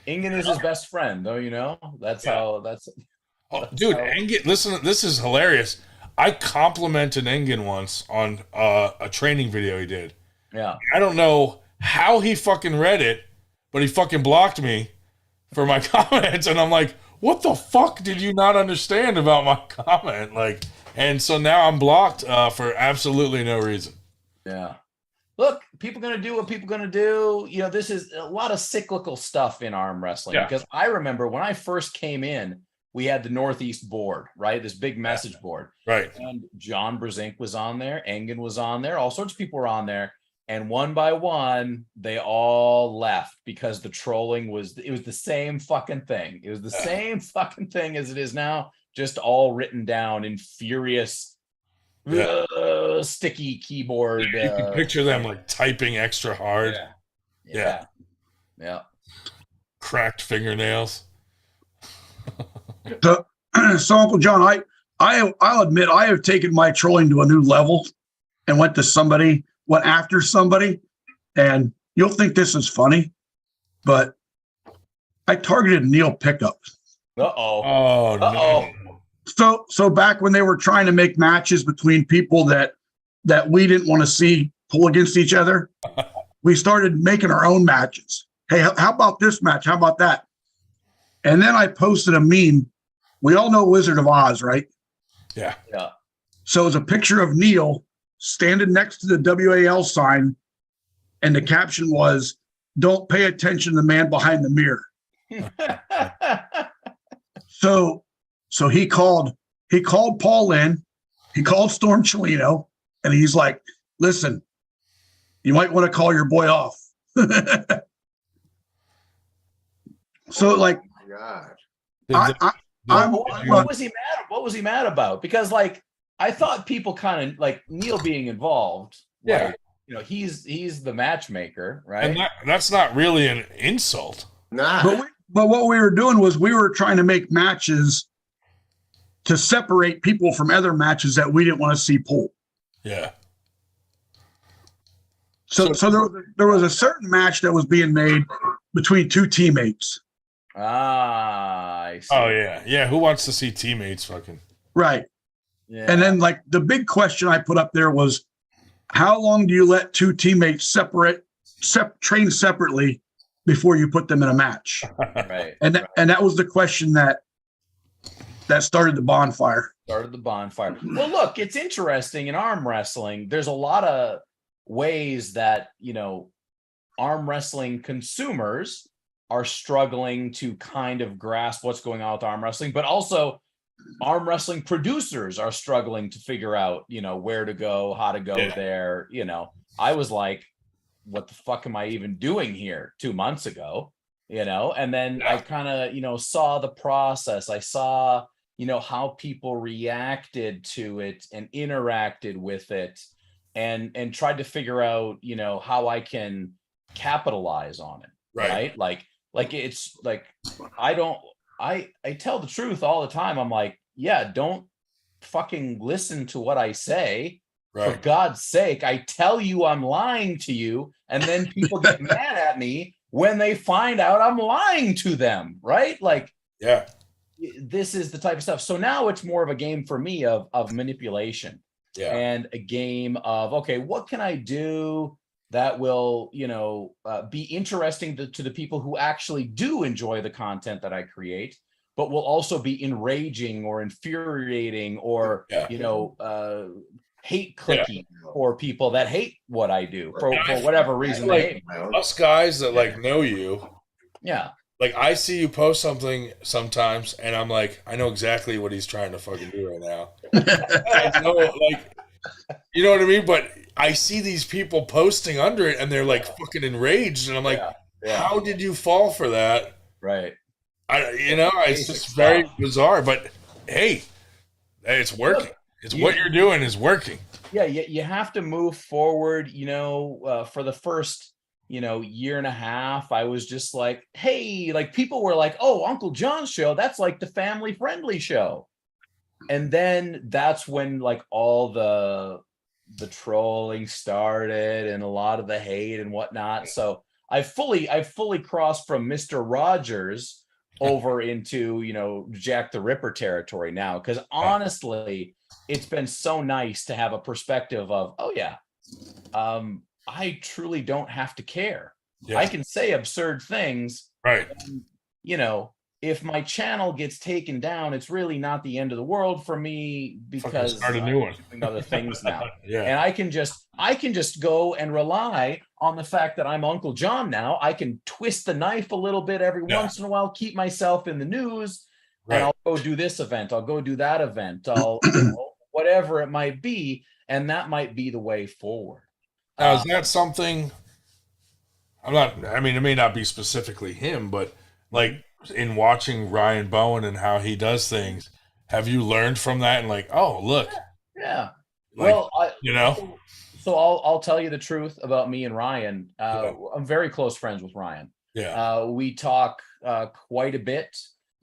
Ingen is his best friend, though. That's how. Dude, Ingen. Listen, this is hilarious. I complimented Ingen once on a training video he did. Yeah. I don't know how he fucking read it, but he fucking blocked me for my comments, and I'm like, what the fuck did you not understand about my comment? Like, and so now I'm blocked for absolutely no reason. Yeah. Look, people going to do what people going to do. This is a lot of cyclical stuff in arm wrestling, because I remember when I first came in, we had the Northeast board, right? This big message board. Right. And John Brzezinski was on there. Engen was on there. All sorts of people were on there. And one by one, they all left because the trolling was the same fucking thing. It was the same fucking thing as it is now, just all written down in furious, sticky keyboard. You can picture them like typing extra hard. Yeah. Cracked fingernails. So Uncle Jon, I'll admit I have taken my trolling to a new level. and went after somebody. And you'll think this is funny, but I targeted Neil Pickup. Uh-oh. Oh, Uh-oh. no. So back when they were trying to make matches between people that we didn't want to see pull against each other, we started making our own matches. Hey, how about this match? How about that? And then I posted a meme. We all know Wizard of Oz, right? Yeah. Yeah. So it's a picture of Neil standing next to the WAL sign, and the caption was, "Don't pay attention to the man behind the mirror." So he called Paul in, he called Storm Chelino, and he's like, "Listen, you might want to call your boy off." So like, what was he mad? What was he mad about? Because like I thought people kind of like Neil being involved. Yeah. Like, you know, he's the matchmaker, right? And that's not really an insult. Nah. But what we were doing was we were trying to make matches to separate people from other matches that we didn't want to see pull. Yeah. So there was a certain match that was being made between two teammates. I see. Oh yeah. Yeah. Who wants to see teammates fucking? Right. Yeah. And then like the big question I put up there was, how long do you let two teammates train separately before you put them in a match? Right. And that was the question that started the bonfire. Started the bonfire. Well, look, it's interesting in arm wrestling. There's a lot of ways that, you know, arm wrestling consumers are struggling to kind of grasp what's going on with arm wrestling, but also arm wrestling producers are struggling to figure out, you know, where to go, how to go there. You know, I was like, what the fuck am I even doing here 2 months ago? You know, and then I kind of, you know, saw the process. I saw, you know, how people reacted to it and interacted with it and tried to figure out, you know, how I can capitalize on it. Right. Like it's like, I tell the truth all the time. I'm like, yeah, don't fucking listen to what I say. Right. For God's sake, I tell you I'm lying to you, and then people get mad at me when they find out I'm lying to them, right? Like, yeah, this is the type of stuff. So now it's more of a game for me of manipulation, and a game of, okay, what can I do that will, you know, be interesting to the people who actually do enjoy the content that I create, but will also be enraging or infuriating or, you know, hate clicky for people that hate what I do for whatever reason. Like, they hate us guys that like know you. Yeah. Like I see you post something sometimes and I'm like, I know exactly what he's trying to fucking do right now. I know, like, you know what I mean? But I see these people posting under it and they're like fucking enraged. And I'm like, how did you fall for that? Right. It's just very bizarre, but hey, it's working. It's what you're doing is working. Yeah. You have to move forward. You know, for the first, you know, year and a half, I was just like, hey, like people were like, oh, Uncle Jon's show, that's like the family friendly show. And then that's when like all the trolling started and a lot of the hate and whatnot. So I fully crossed from Mr. Rogers over into, you know, Jack the Ripper territory now. Because honestly, it's been so nice to have a perspective of, oh yeah, I truly don't have to care. I can say absurd things. Right. And, you know, if my channel gets taken down, it's really not the end of the world for me because start a new one. I'm doing other things now. Yeah. And I can just go and rely on the fact that I'm Uncle Jon now. I can twist the knife a little bit every once in a while, keep myself in the news, and I'll go do this event. I'll go do that event. I'll whatever it might be, and that might be the way forward. Now, is that something? I mean, it may not be specifically him, but like in watching Ryan Bowen and how he does things, have you learned from that and like, oh, look, yeah. Like, well, you know. So I'll tell you the truth about me and Ryan. I'm very close friends with Ryan. Yeah. We talk quite a bit.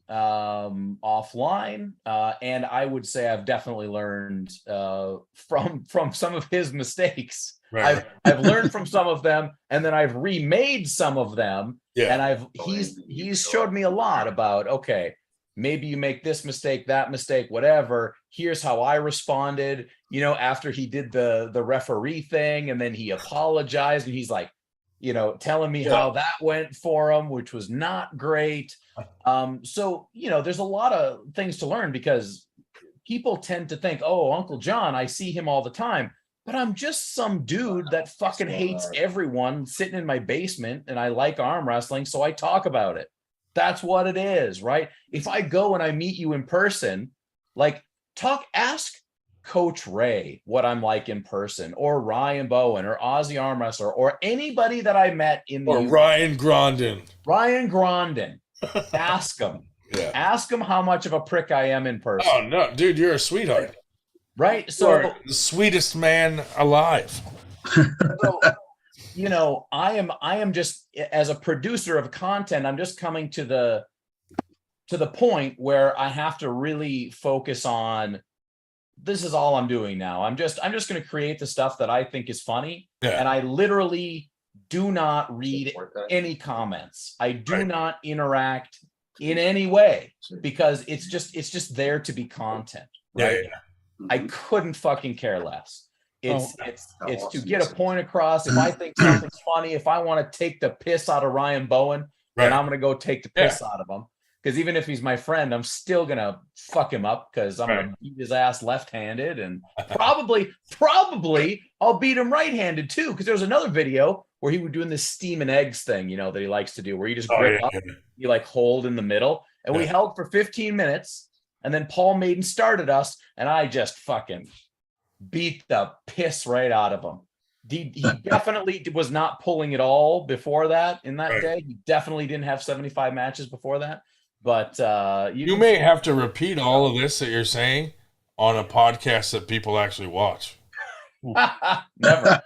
offline, and I would say I've definitely learned from some of his mistakes. Right. I've learned from some of them, and then I've remade some of them. Yeah. And he's showed me a lot about, okay, maybe you make this mistake, that mistake, whatever. Here's how I responded, after he did the referee thing, and then he apologized, and he's like, telling me how that went for him, which was not great. So, there's a lot of things to learn, because people tend to think, oh, Uncle Jon, I see him all the time, but I'm just some dude that fucking hates everyone sitting in my basement, and I like arm wrestling, so I talk about it. That's what it is, right? If I go and I meet you in person, ask Coach Ray what I'm like in person, or Ryan Bowen, or Aussie Arm Wrestler, or anybody that I met in the or Ryan Grondin. Ask him. Yeah. Ask him how much of a prick I am in person. Oh no, dude, you're a sweetheart. Right? So you're the sweetest man alive. So, I am just, as a producer of content, I'm just coming to the point where I have to really focus on, this is all I'm doing now. I'm just going to create the stuff that I think is funny. Yeah. And I literally do not read any comments. I do not interact in any way, because it's just there to be content. Right? Yeah. I couldn't fucking care less. It's to get a point across. If I think something's funny, if I want to take the piss out of Ryan Bowen, then I'm going to go take the piss out of him. Because even if he's my friend, I'm still going to fuck him up, because I'm going to beat his ass left-handed, and probably I'll beat him right-handed too. Because there was another video where he was doing this steam and eggs thing, that he likes to do, where you just grip up, you hold in the middle. And we held for 15 minutes, and then Paul Maiden started us, and I just fucking beat the piss right out of him. He definitely was not pulling it all before that in that day. He definitely didn't have 75 matches before that. But you may have to repeat all of this that you're saying on a podcast that people actually watch. Never.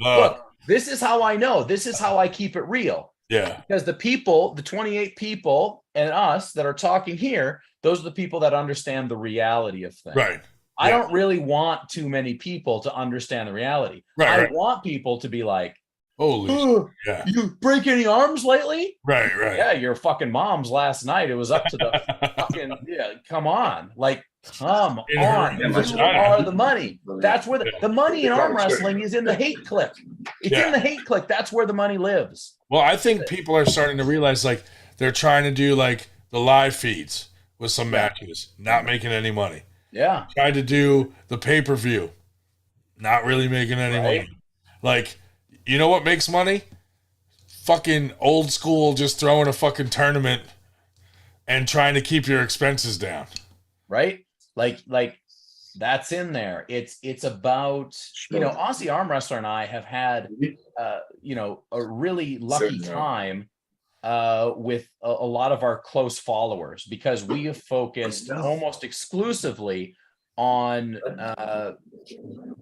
Look, this is how I know. This is how I keep it real. Yeah. Because the people, the 28 people and us that are talking here, those are the people that understand the reality of things. Right. I don't really want too many people to understand the reality. I want people to be like, holy you break any arms lately? Right. Yeah, your fucking mom's last night. It was up to the fucking, come on. Come on. You are the money. That's where the money in arm wrestling is, in the hate click. It's in the hate click. That's where the money lives. Well, I think people are starting to realize, they're trying to do, the live feeds with some matches, not making any money. Yeah. Tried to do the pay-per-view, not really making any money. You know what makes money? Fucking old school, just throwing a fucking tournament and trying to keep your expenses down. Right? That's in there. It's about, Aussie Arm Wrestler and I have had, a really lucky time with a lot of our close followers, because we have focused almost exclusively on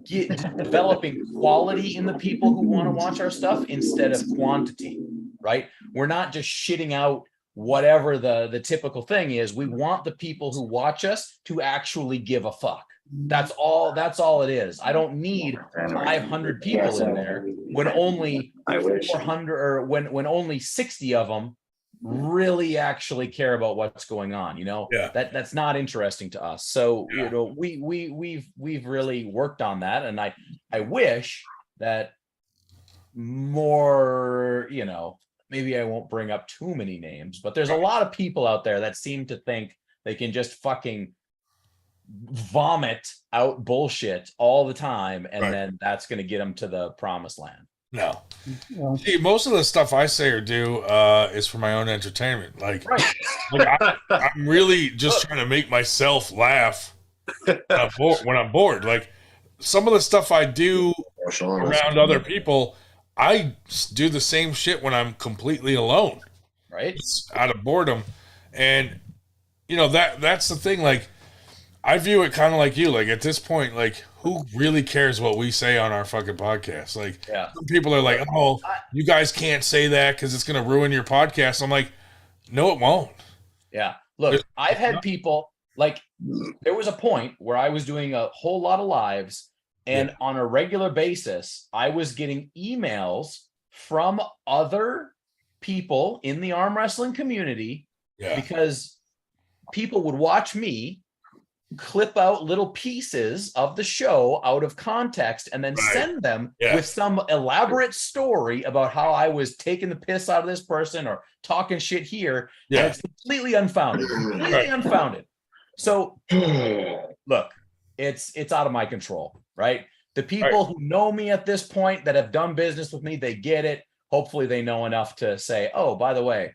developing quality in the people who want to watch our stuff instead of quantity, right? We're not just shitting out whatever the typical thing is. We want the people who watch us to actually give a fuck. That's all it is. I don't need 500 people in there when only 400, or when only 60 of them really actually care about what's going on. That's not interesting to us. So we've really worked on that, and I wish that more, maybe I won't bring up too many names, but there's a lot of people out there that seem to think they can just fucking vomit out bullshit all the time, and then that's going to get them to the promised land. No. See, most of the stuff I say or do is for my own entertainment. I'm really just trying to make myself laugh when I'm bored. Some of the stuff I do around other people, I do the same shit when I'm completely alone. Right. It's out of boredom. And, that's the thing. I view it kind of like you. At this point, who really cares what we say on our fucking podcast? Some people are like, oh, you guys can't say that because it's going to ruin your podcast. I'm like, no, it won't. Yeah. Look, I've had people like there was a point where I was doing a whole lot of lives, and on a regular basis, I was getting emails from other people in the arm wrestling community because people would watch me clip out little pieces of the show out of context and then send them with some elaborate story about how I was taking the piss out of this person or talking shit here. And it's completely unfounded. Unfounded. So look, it's out of my control, right? The people who know me at this point that have done business with me, they get it. Hopefully they know enough to say, oh, by the way,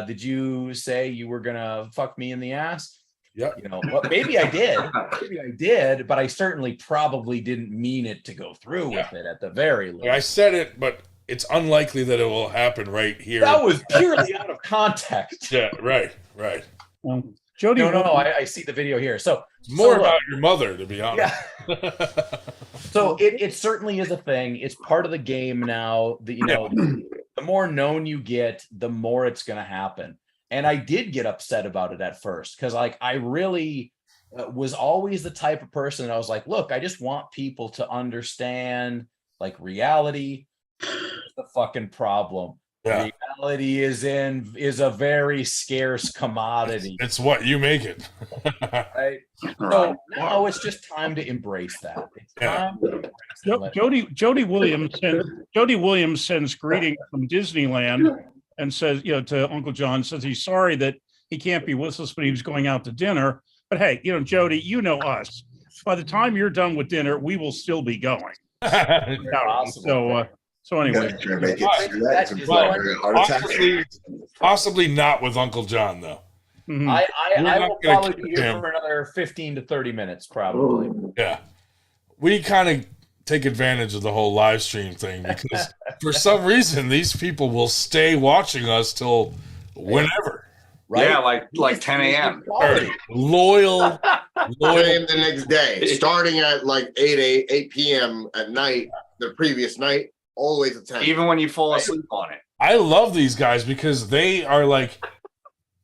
did you say you were gonna fuck me in the ass? Yeah. You know, well, maybe I did, but I certainly probably didn't mean it to go through with it at the very least. Like I said it, but it's unlikely that it will happen right here. That was purely out of context. Yeah, right. Jody, no, I see the video here. So more about your mother, to be honest. Yeah. So it certainly is a thing. It's part of the game now. The more known you get, the more it's going to happen. And I did get upset about it at first because, like, I really was always the type of person that I was like, look, I just want people to understand, like, reality is the fucking problem. Yeah. Reality is a very scarce commodity. It's what you make it. Right. So now it's just time to embrace that. It's time to embrace Jody Williams sends greetings from Disneyland and says, to Uncle Jon, says he's sorry that he can't be with us, but he was going out to dinner. But hey, Jody, you know us. By the time you're done with dinner, we will still be going. So anyway, possibly not with Uncle Jon though. Mm-hmm. I will probably be here for another 15 to 30 minutes, probably. Yeah, we kind of take advantage of the whole live stream thing because for some reason these people will stay watching us till whenever. Right? Yeah, like 10 a.m. Loyal the next day, starting at like 8 p.m. at night, the previous night, all the way to 10. Even when you fall asleep on it. I love these guys because they're like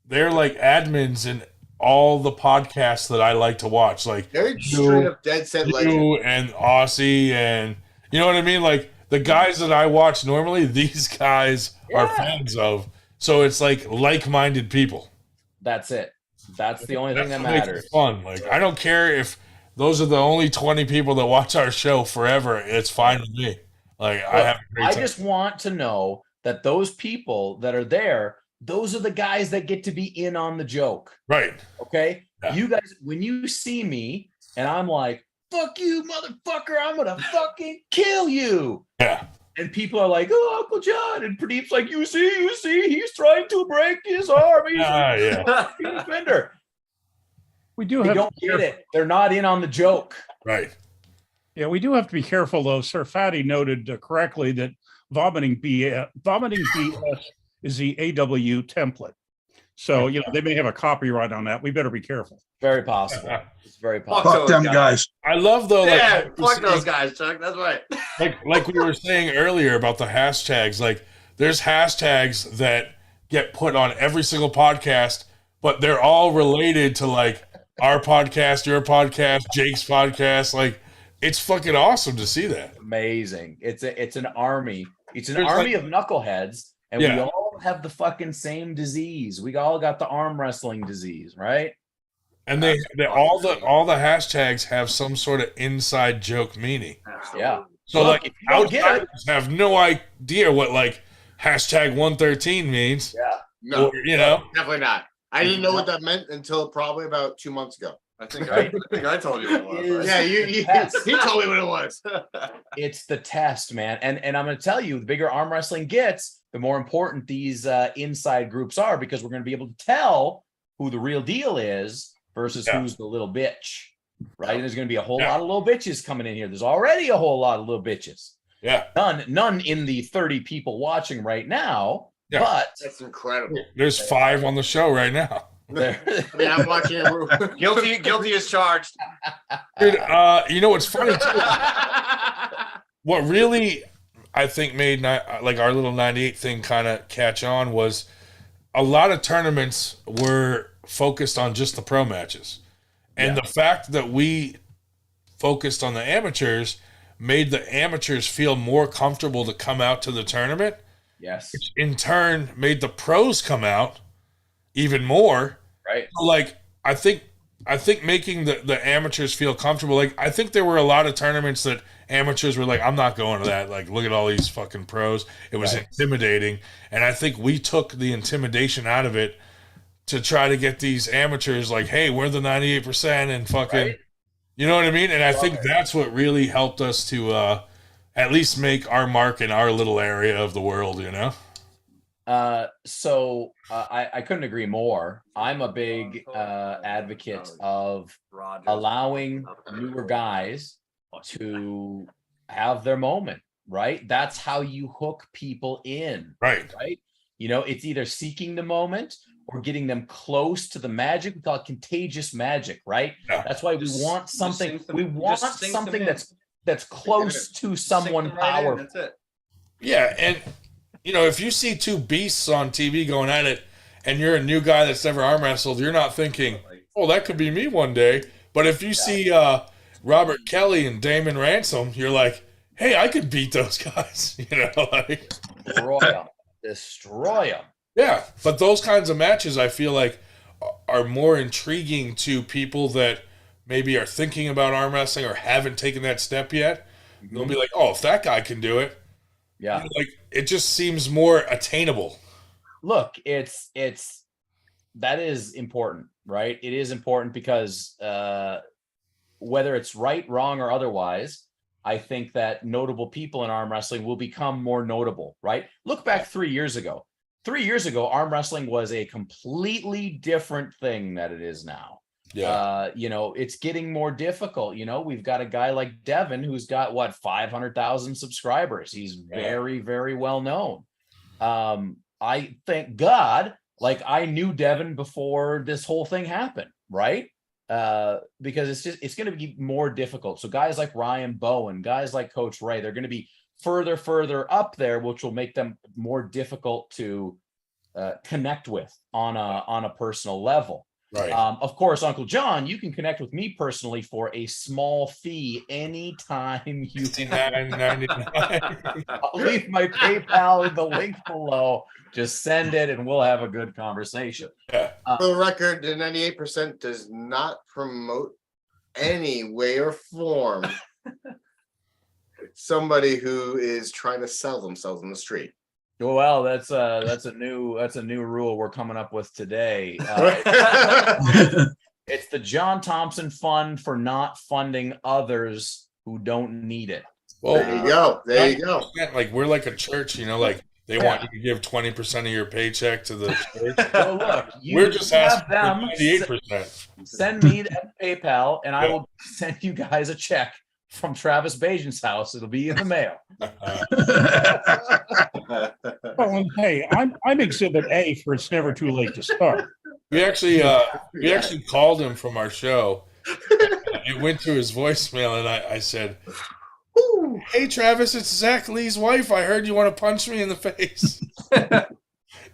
admins in all the podcasts that I like to watch. Like very straight up dead set legend. And Aussie, and you know what I mean? Like the guys that I watch normally, these guys are fans of. So it's like like-minded people. That's it. That's the only thing that matters. It's fun. Like I don't care if those are the only 20 people that watch our show forever. It's fine with me. Like I just want to know that those people that are there, those are the guys that get to be in on the joke. Right. Okay. Yeah. You guys, when you see me and I'm like, fuck you, motherfucker, I'm gonna fucking kill you. Yeah. And people are like, oh, Uncle Jon. And Pradeep's like, you see, he's trying to break his arm. He's a defender. We do they don't get it. They're not in on the joke. Right. Yeah, we do have to be careful, though. Sir Fatty noted correctly that vomiting BS is the AW template. So, they may have a copyright on that. We better be careful. Very possible. It's very possible. Fuck them guys. I love, though. Yeah, fuck those guys, Chuck. That's right. Like we were saying earlier about the hashtags. Like, there's hashtags that get put on every single podcast, but they're all related to, like, our podcast, your podcast, Jake's podcast. Like, it's fucking awesome to see that. Amazing. It's an army. It's an army of knuckleheads, and we all have the fucking same disease. We all got the arm wrestling disease, right? And they all the hashtags have some sort of inside joke meaning. Yeah. So like outsiders have no idea what like hashtag 113 means. Yeah. No. Or, definitely not. I didn't know what that meant until probably about 2 months ago. I think I told you what it was. Yeah, he told me what it was. It's the test, man. And I'm going to tell you, the bigger arm wrestling gets, the more important these inside groups are, because we're going to be able to tell who the real deal is versus who's the little bitch, right? And there's going to be a whole lot of little bitches coming in here. There's already a whole lot of little bitches. Yeah. None in the 30 people watching right now, but that's incredible. There's 5 on the show right now. I mean, I'm watching it. Guilty as charged. Dude, you know what's funny too? What really I think made like our little 98 thing kind of catch on was a lot of tournaments were focused on just the pro matches. And the fact that we focused on the amateurs made the amateurs feel more comfortable to come out to the tournament. Yes. Which in turn made the pros come out even more. Right. So like I think making the amateurs feel comfortable, like I think there were a lot of tournaments that amateurs were like, I'm not going to that. Like, look at all these fucking pros. It was intimidating. And I think we took the intimidation out of it to try to get these amateurs like, hey, we're the 98% and fucking, you know what I mean? And I think that's what really helped us to at least make our mark in our little area of the world, you know? So I couldn't agree more. I'm a big advocate of allowing newer guys to have their moment, right? That's how you hook people in, right? You know, it's either seeking the moment or getting them close to the magic. We call it contagious magic, right? Yeah. That's why we want something. We want something that's close to someone powerful. That's it. Yeah, and you know, if you see two beasts on TV going at it, and you're a new guy that's never arm wrestled, you're not thinking, "Oh, that could be me one day." But if you see Robert Kelly and Damon Ransom, you're like, "Hey, I could beat those guys," you know, like destroy them. Yeah, but those kinds of matches, I feel like, are more intriguing to people that maybe are thinking about arm wrestling or haven't taken that step yet. Mm-hmm. They'll be like, "Oh, if that guy can do it," yeah, you know, like it just seems more attainable. Look, it's that is important, right? It is important because whether it's right, wrong, or otherwise, I think that notable people in arm wrestling will become more notable, right? Look back 3 years ago. 3 years ago, arm wrestling was a completely different thing that it is now. Yeah. You know, it's getting more difficult. You know, we've got a guy like Devin who's got 500,000 subscribers. He's very, very well known. I thank God, like I knew Devin before this whole thing happened, right? Because it's going to be more difficult. So guys like Ryan Bowen, guys like Coach Ray, they're going to be further up there, which will make them more difficult to connect with on a personal level. Right. Of course, Uncle Jon, you can connect with me personally for a small fee anytime you $69.99. I'll leave my PayPal in the link below. Just send it and we'll have a good conversation. Yeah. For the record, the 98% does not promote any way or form somebody who is trying to sell themselves in the street. Well, that's a new rule we're coming up with today. It's the John Thompson Fund for not funding others who don't need it. Well, there you go. There you go. Like we're like a church, you know, like they want you to give 20% of your paycheck to the church. Well, look, we're just asking for 98%. Send me that PayPal, and I will send you guys a check from Travis Bajan's house. It'll be in the mail. Well, and hey, I'm Exhibit A for It's Never Too Late to Start. We actually called him from our show. It went to his voicemail, and I said, "Hey, Travis, it's Zach Lee's wife. I heard you want to punch me in the face."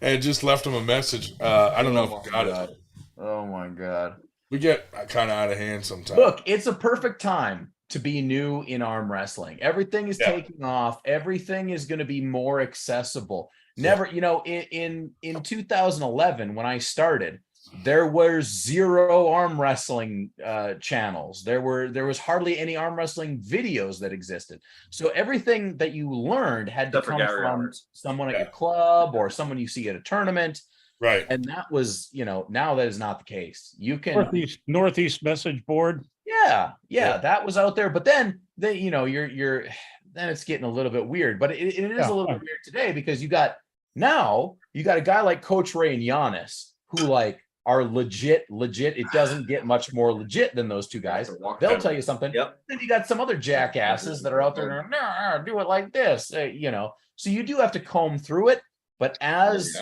And just left him a message. I don't know if he got it. Oh my God. We get kind of out of hand sometimes. Look, it's a perfect time to be new in arm wrestling. Everything is taking off. Everything is going to be more accessible. Never, you know, in 2011, when I started, there were 0 arm wrestling channels. There was hardly any arm wrestling videos that existed. So everything that you learned had to come from someone at your club or someone you see at a tournament. Right. And that was, you know, now that is not the case. You can Northeast message board. Yeah, that was out there. But then you know, you're then it's getting a little bit weird. But it is a little bit weird today because you got a guy like Coach Ray and Giannis who like are legit. It doesn't get much more legit than those two guys. They'll tell you something. Yep. Then you got some other jackasses that are out there going, "Nah, do it like this," you know. So you do have to comb through it. But as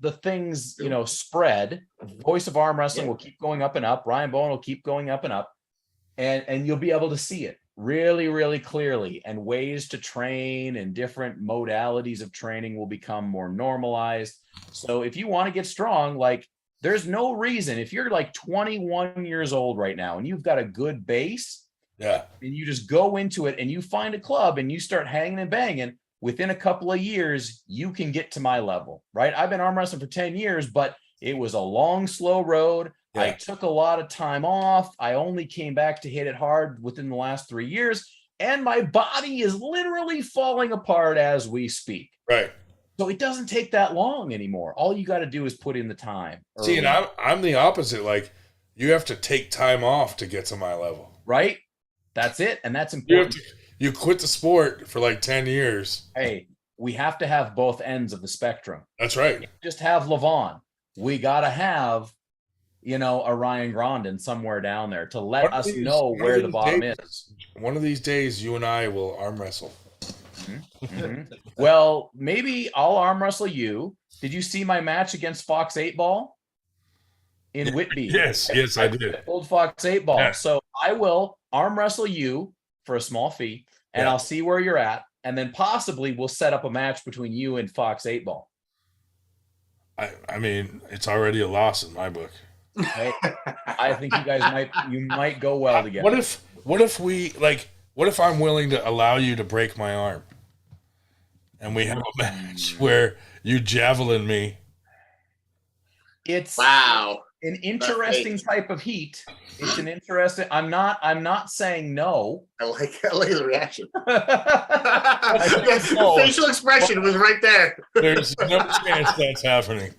the things, you know, spread, voice of arm wrestling will keep going up and up. Ryan Bowen will keep going up and up. And you'll be able to see it really, really clearly, and ways to train and different modalities of training will become more normalized. So if you want to get strong, like There's no reason if you're like 21 years old right now and you've got a good base, Yeah. and you just go into it and you find a club and you start hanging and banging, within a couple of years, you can get to my level, right? I've been arm wrestling for 10 years, but it was a long, slow road. Yeah. I took a lot of time off. I only came back to hit it hard within the last 3 years, and my body is literally falling apart as we speak. Right. So it doesn't take that long anymore. All you got to do is put in the time. See, and I'm the opposite. Like, you have to take time off to get to my level. Right? That's it. And that's important. You quit the sport for like 10 years. Hey, we have to have both ends of the spectrum. That's right. You just have Levon. We got to have, a Ryan Grondin somewhere down there to let us know where the bottom is. One of these days, you and I will arm wrestle. Mm-hmm. Well, maybe I'll arm wrestle you. Did you see my match against Fox 8 Ball in Whitby? Yes, I did. Old Fox 8 Ball. Yeah. So I will arm wrestle you for a small fee, and I'll see where you're at, and then possibly we'll set up a match between you and Fox 8 Ball. I mean, it's already a loss in my book. Right? I think you might go well together. What if I'm willing to allow you to break my arm, and we have a match where you javelin me? It's wow, an interesting type of heat. It's an interesting. I'm not saying no. I like the reaction. The facial expression was right there. There's no chance that's happening.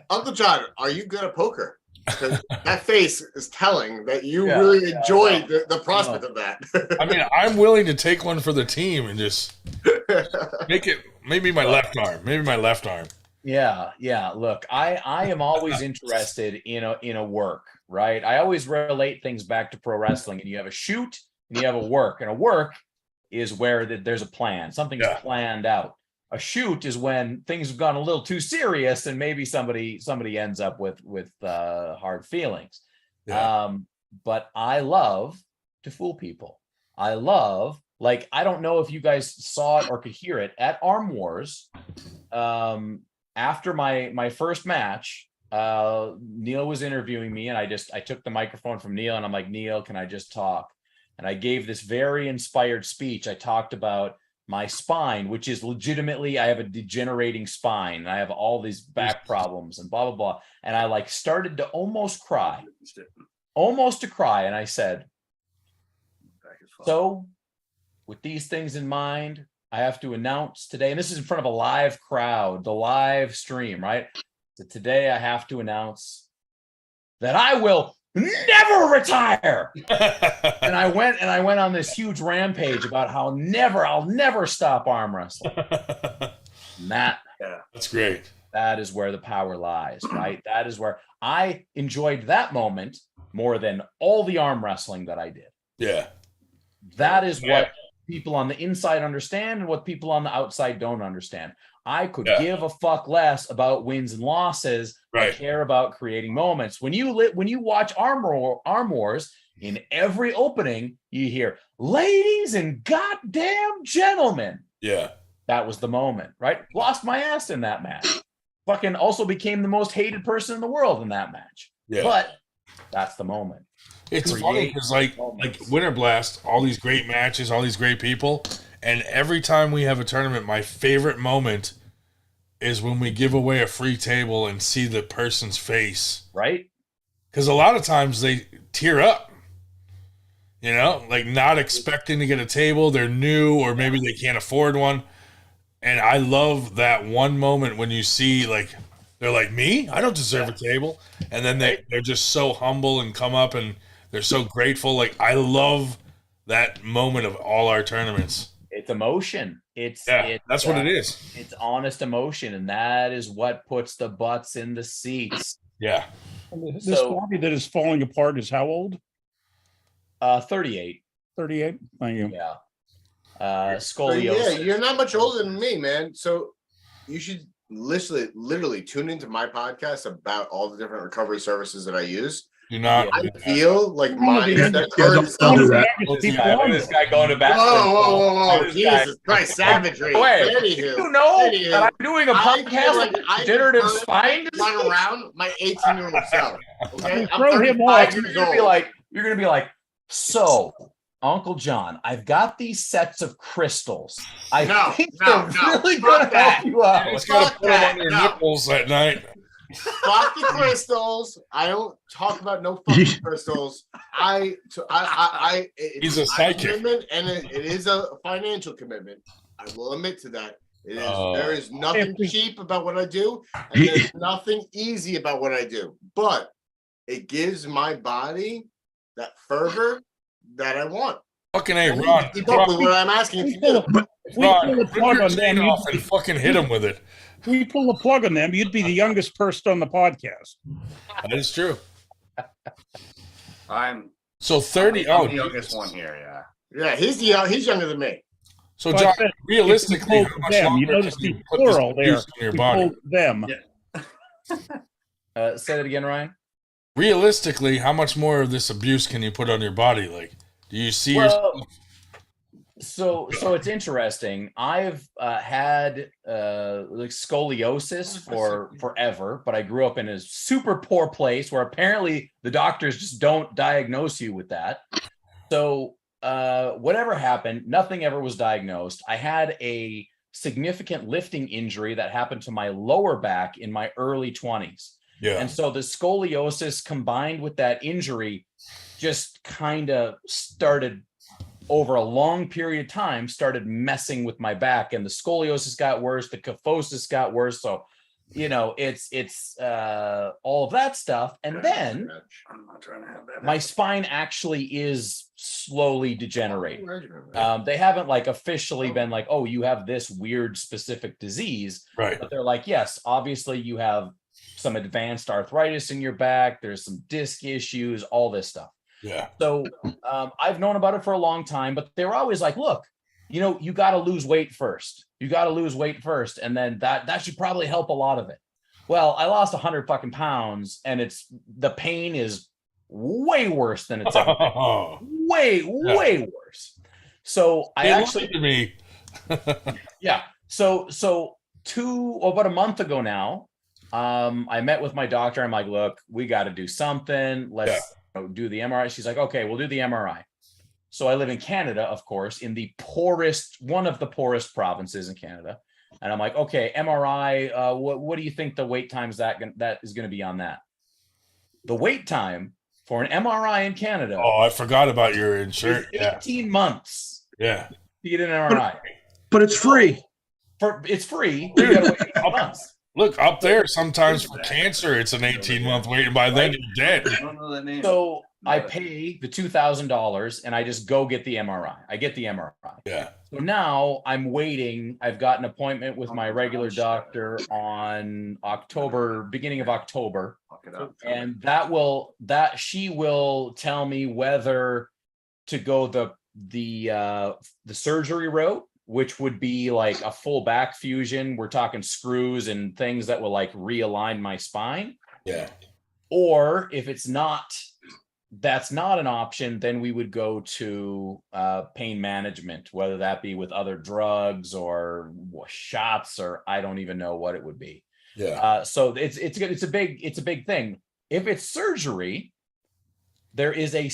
Uncle Jon, are you good at poker? Because that face is telling that you really enjoyed the prospect of that. I mean, I'm willing to take one for the team and just make it maybe my left arm. Yeah. Look, I am always interested in a work, right? I always relate things back to pro wrestling, and you have a shoot and you have a work, and a work is where there's a plan. Something's planned out. A shoot is when things have gone a little too serious, and maybe somebody ends up with hard feelings. Yeah. But I love to fool people. I don't know if you guys saw it or could hear it at Arm Wars. After my first match, Neil was interviewing me, and I took the microphone from Neil, and I'm like, Neil, can I just talk? And I gave this very inspired speech. I talked about my spine, which is legitimately, I have a degenerating spine, and I have all these back problems and blah, blah, blah. And I started to almost cry. And I said, so with these things in mind, I have to announce today, and this is in front of a live crowd, the live stream, right? So today I have to announce that I will never retire. And I went on this huge rampage about how I'll never stop arm wrestling. And that's great. That is where the power lies, right? That is where I enjoyed that moment more than all the arm wrestling that I did. Yeah. That is what people on the inside understand and what people on the outside don't understand. I could give a fuck less about wins and losses. Right. I care about creating moments. When you watch Arm Wars, in every opening, you hear, ladies and goddamn gentlemen. Yeah. That was the moment, right? Lost my ass in that match. Fucking also became the most hated person in the world in that match. Yeah. But that's the moment. It's funny because like Winter Blast, all these great matches, all these great people, and every time we have a tournament, my favorite moment is when we give away a free table and see the person's face. Right? Because a lot of times they tear up, like not expecting to get a table. They're new, or maybe they can't afford one. And I love that one moment when you see they're like, me? I don't deserve a table. And then they're just so humble and come up and they're so grateful. I love that moment of all our tournaments. It's emotion. It's what it is. It's honest emotion, and that is what puts the butts in the seats. Yeah. This body that is falling apart is how old? 38. 38. Thank you. Yeah. Scoliosis. Yeah, you're not much older than me, man. So you should literally tune into my podcast about all the different recovery services that I use. Do not. I feel like mine. Yeah, That don't do that. Look at this guy going to bat. Whoa, This guy- Jesus Christ, savagery. Wait, Anywho, you know anywho, that I'm doing a I podcast feel like like I degenerative could spine run disease? around my 18-year-old self. Okay, I'm Throw him 35 off. years You're gonna be old. like, so, Uncle John, I've got these sets of crystals. I No, think no, they're no, really fuck gonna that. help you out. It's got to Fuck put them that, on your no. nipples at night. Fuck the crystals. I don't talk about no fucking crystals. He's a it's psychic. commitment, and it is a financial commitment. I will admit to that. It is. There is nothing cheap about what I do, and there's nothing easy about what I do. But it gives my body that fervor that I want. Fucking A, I need Ron. to keep up with what I'm asking you to do. If we pull Ron, the rip plug your on chain them, off and fucking hit him with it. if we pull the plug on them, you'd be the youngest person on the podcast. That is true. I'm So 30. I'm Oh, the youngest one here. Yeah. Yeah, he's younger than me. so Well, I John, said, realistically, if how you much pull them, longer you notice can you the put this plural there. abuse in your We body? pulled them. Yeah. Say that again, Ryan. Realistically, how much more of this abuse can you put on your body? Like, do you see yourself? Well, so it's interesting. I've had like scoliosis for forever, but I grew up in a super poor place where apparently the doctors just don't diagnose you with that. So whatever happened, nothing ever was diagnosed. I had a significant lifting injury that happened to my lower back in my early 20s. Yeah. And so the scoliosis combined with that injury just kind of started over a long period of time, started messing with my back, and the scoliosis got worse, the kyphosis got worse. So, it's all of that stuff. And then I'm not trying to have that. my spine actually is slowly degenerating. Oh, They haven't like officially been like, oh, you have this weird specific disease, Right. but they're like, yes, obviously you have some advanced arthritis in your back. There's some disc issues, all this stuff. Yeah. So I've known about it for a long time, but they were always like, look, you got to lose weight first. You got to lose weight first. And then that should probably help a lot of it. Well, I lost 100 fucking pounds, and the pain is way worse than it's ever been. Oh, Way worse. So I actually, to me. yeah. So about a month ago now, I met with my doctor. I'm like, look, we got to do something. Let's do the MRI. She's like, okay, we'll do the MRI. So I live in Canada, of course, in one of the poorest provinces in Canada. And I'm like, okay, MRI, what do you think the wait time is that is going to be on that? The wait time for an MRI in Canada. Oh, I forgot about your insurance. 18 months. Yeah. To get an MRI. But it's free. It's free. You gotta wait 18 months. Look, up there, sometimes for cancer, it's an 18-month wait, and by then you're dead. I don't know that name. So I pay the $2,000 and I just go get the MRI. I get the MRI. Yeah. So now I'm waiting. I've got an appointment with my regular doctor on beginning of October. Fuck it up. And she will tell me whether to go the surgery route, which would be like a full back fusion. We're talking screws and things that will like realign my spine. Yeah. Or if that's not an option, then we would go to pain management, whether that be with other drugs or shots, or I don't even know what it would be. Yeah. So it's a big thing. If it's surgery, there is a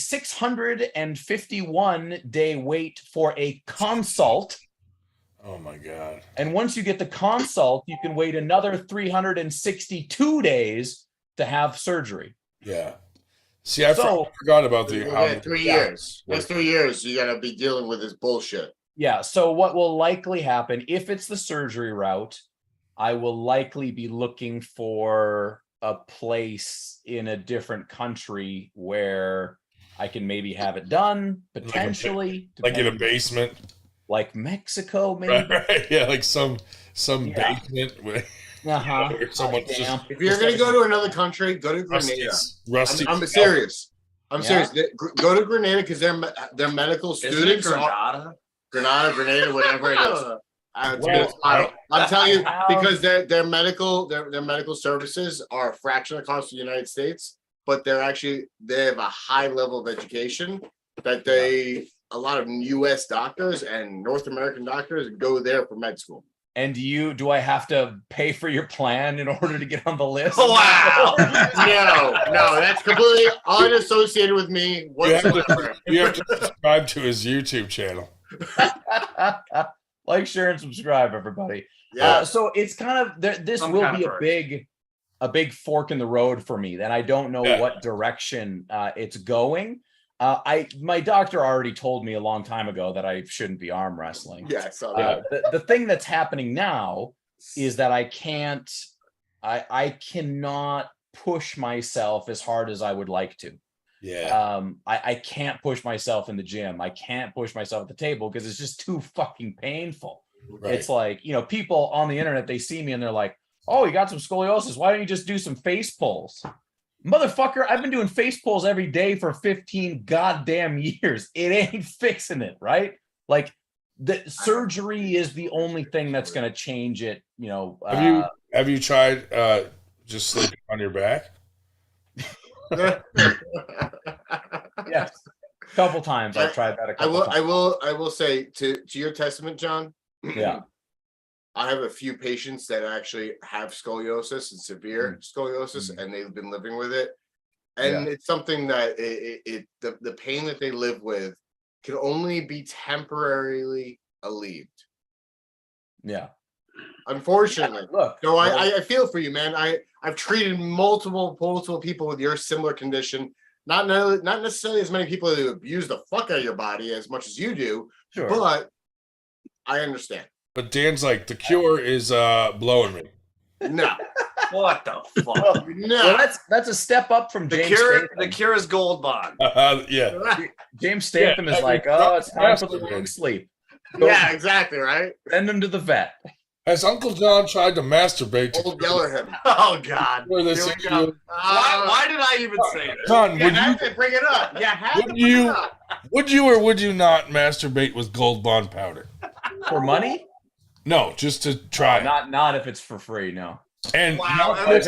651-day wait for a consult. Oh my God. And once you get the consult, you can wait another 362 days to have surgery. Yeah. See, I forgot about the. 3 years. Next 3 years, you gotta be dealing with this bullshit. Yeah. So what will likely happen if it's the surgery route? I will likely be looking for a place in a different country where I can maybe have it done, potentially. Like in a basement. Like Mexico, maybe. Right. Yeah, like some basement with someone just. If you're gonna go to another country, go to Grenada. Rusty. I'm serious. I'm serious. Go to Grenada because their medical students are Grenada, whatever it is. I'm telling you because their medical services are a fraction of the cost of the United States. but they have a high level of education that a lot of U.S. doctors and North American doctors go there for med school. And do I have to pay for your plan in order to get on the list? Wow. No, that's completely unassociated with me whatsoever. You have to subscribe to his YouTube channel. Like, share, and subscribe, everybody. Yeah. So it's kind of this will be a big fork in the road for me. That I don't know what direction it's going. My doctor already told me a long time ago that I shouldn't be arm wrestling. Yeah, I saw that. The thing that's happening now is that I cannot push myself as hard as I would like to. Yeah. I can't push myself in the gym. I can't push myself at the table because it's just too fucking painful. Right. It's like, people on the internet, they see me and they're like, oh, you got some scoliosis. Why don't you just do some face pulls? Motherfucker, I've been doing face pulls every day for 15 goddamn years. It ain't fixing it, right? Like, the surgery is the only thing that's going to change it. Have you tried just sleeping on your back? Yes, a couple times I've tried that. Times. I will say to your testament, John. Yeah. I have a few patients that actually have scoliosis and severe scoliosis, and they've been living with it. And it's something that the pain that they live with can only be temporarily alleviated. Yeah. Unfortunately. Look. So I feel for you, man. I've treated multiple people with your similar condition. Not necessarily as many people who abuse the fuck out of your body as much as you do, but I understand. But Dan's like, the cure is blowing me. No. What the fuck? No. Well, that's a step up from James Statham. The cure is Gold Bond. Yeah. James Statham is like, it's time for the long sleep. Yeah, exactly, right? Send him to the vet. Has Uncle Jon tried to masturbate? Old yeller him. Oh, God. Why did I even say that? John, would you bring it up? Would you or would you not masturbate with Gold Bond powder? For money? No, just to try. Not if it's for free, no. And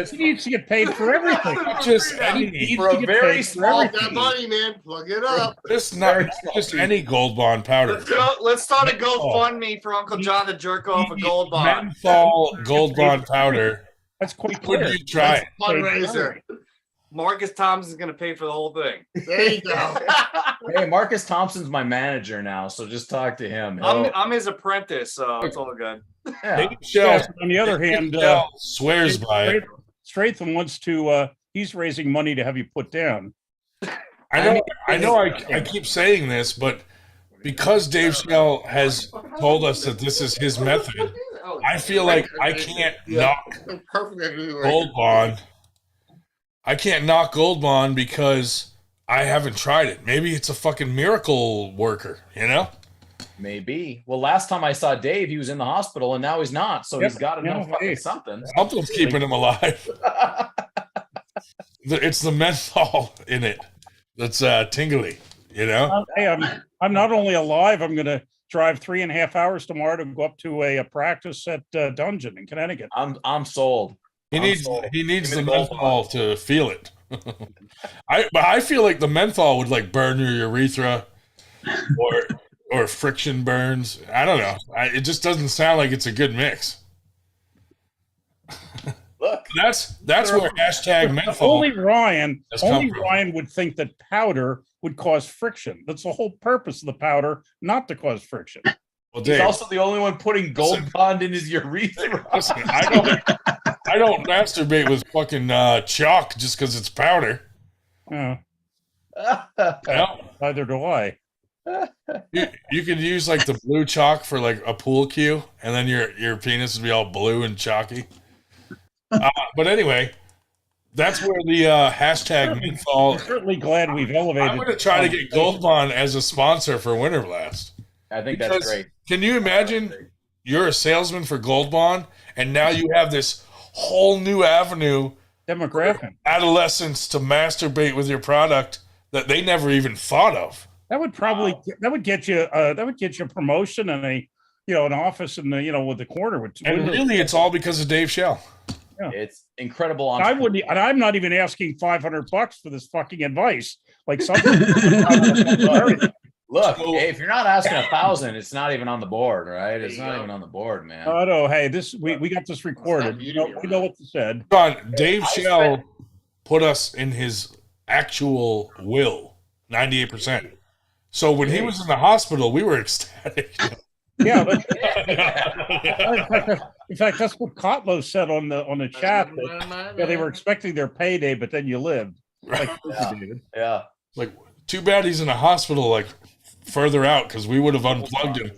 he needs to get paid for everything. Just any for a very small money, man. Plug it up. Just any Gold Bond powder. Let's start a GoFundMe for Uncle Jon to jerk off a Gold Bond. Menthol Gold Bond powder. That's quite clear. Would you try it? Fundraiser. Marcus Thompson's going to pay for the whole thing. There you go. Hey, Marcus Thompson's my manager now, so just talk to him. I'm his apprentice, so it's all good. Yeah. On the other hand, swears by it. Stratham wants to. He's raising money to have you put down. I know. I keep saying this, but because Dave Schell has told us that this is his method, I feel like I can't knock Gold Bond. I can't knock Gold Bond because I haven't tried it. Maybe it's a fucking miracle worker, Maybe. Well, last time I saw Dave, he was in the hospital, and now he's not. So he's got to know fucking something. Something's keeping him alive. It's the menthol in it that's tingly, Hey, I'm not only alive. I'm going to drive 3.5 hours tomorrow to go up to a practice at Dungeon in Connecticut. I'm sold. He needs the menthol to feel it. I feel like the menthol would like burn your urethra or friction burns. I don't know. It just doesn't sound like it's a good mix. Look, that's where hashtag menthol. Only Ryan would think that powder would cause friction. That's the whole purpose of the powder, not to cause friction. Well, Dave, he's also the only one putting Gold Bond in his urethra. Listen, I don't masturbate with fucking chalk just because it's powder. Neither do I. You could use like the blue chalk for like a pool cue, and then your penis would be all blue and chalky. But anyway, that's where the hashtag menthol. I'm certainly glad we've elevated. I'm going to try to get Gold Bond as a sponsor for Winter Blast. I think that's great. Can you imagine you're a salesman for Gold Bond, and now you have this whole new avenue demographic adolescents to masturbate with your product that they never even thought of? That would probably get you a promotion and an office in the with the corner. And really, it's all because of Dave Schell. It's incredible. I wouldn't, and I'm not even asking $500 for this fucking advice. Like some. Look, hey, if you're not asking 1,000, it's not even on the board, right? It's not even on the board, man. Oh no, hey, we got this recorded. We know what you said. John, Dave Shell put us in his actual will, 98%. So when he was in the hospital, we were ecstatic. Yeah, but in fact, that's what Kotlo said on the chat. That, they were expecting their payday, but then you lived. Like, yeah. Like, too bad he's in a hospital, like, further out, because we would have unplugged him.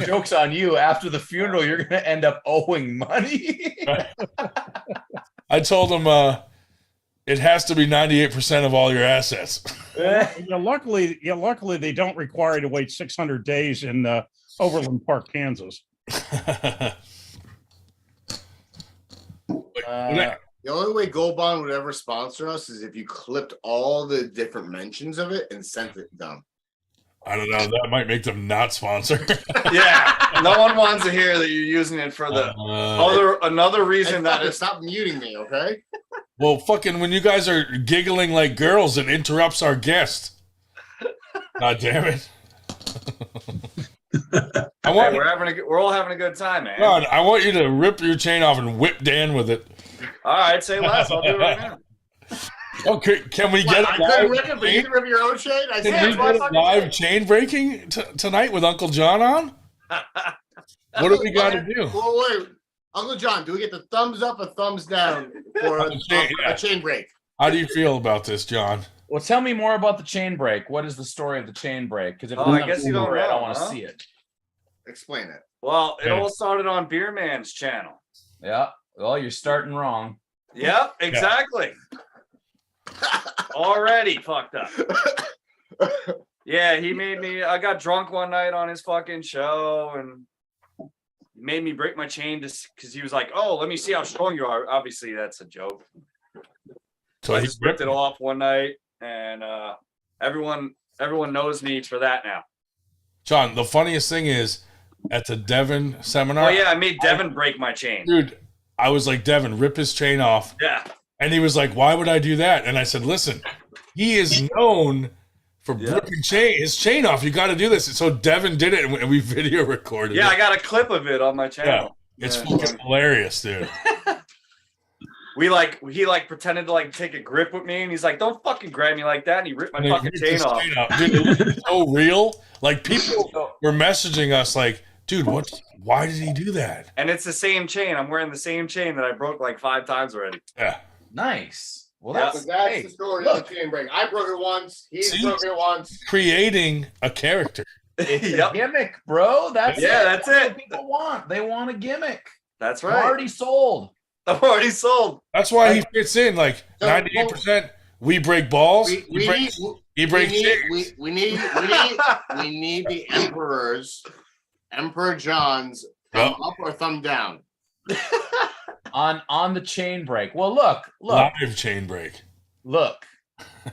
Joke's on you. After the funeral, you're going to end up owing money. I told him it has to be 98% of all your assets. Luckily, they don't require you to wait 600 days in Overland Park, Kansas. The only way Gold Bond would ever sponsor us is if you clipped all the different mentions of it and sent it to them. I don't know. That might make them not sponsor. Yeah, no one wants to hear that you're using it for the another reason that it's stop muting me, okay? Well, fucking when you guys are giggling like girls, it interrupts our guest. God damn it! We're all having a good time, man. God, I want you to rip your chain off and whip Dan with it. All right, say less. I'll do it right now. Okay, can we get I couldn't rip it, but you can rip your own chain? I Can we get a live chain breaking tonight with Uncle Jon on? What do we got to do? Well, wait. Uncle Jon, do we get the thumbs up or thumbs down for a chain break? How do you feel about this, John? Well, tell me more about the chain break. What is the story of the chain break? Because I guess you don't know. I don't want to see it. Explain it. Well, it all started on Beer Man's channel. Yeah. Well, you're starting wrong. Yep, exactly. Already fucked up. Yeah, he made me. I got drunk one night on his fucking show and made me break my chain because he was like, "Oh, let me see how strong you are." Obviously, that's a joke. So I just ripped it off one night, and everyone knows me for that now. John, the funniest thing is at the Devin seminar. Oh yeah, I made Devin break my chain, dude. I was like, Devin, rip his chain off. Yeah. And he was like, why would I do that? And I said, listen, he is known for ripping his chain off. You got to do this. And so Devin did it, and we video recorded it. Yeah, I got a clip of it on my channel. Yeah. It's fucking hilarious, dude. He pretended to take a grip with me, and he's like, don't fucking grab me like that. And he ripped my fucking chain off. Dude, it was so real. Like, people were messaging us like, dude, why did he do that? And it's the same chain. I'm wearing the same chain that I broke like 5 times already. Yeah. Nice. Well, that's the story of the chain break. I broke it once. He's broke it once. Creating a character. It's a gimmick, bro. That's it. What people want. They want a gimmick. That's right. I'm already sold. That's why he fits in 98%. We break balls. He breaks chairs. We need the Emperor John's thumb up or thumb down. on the chain break. Well, look. Live chain break. Look,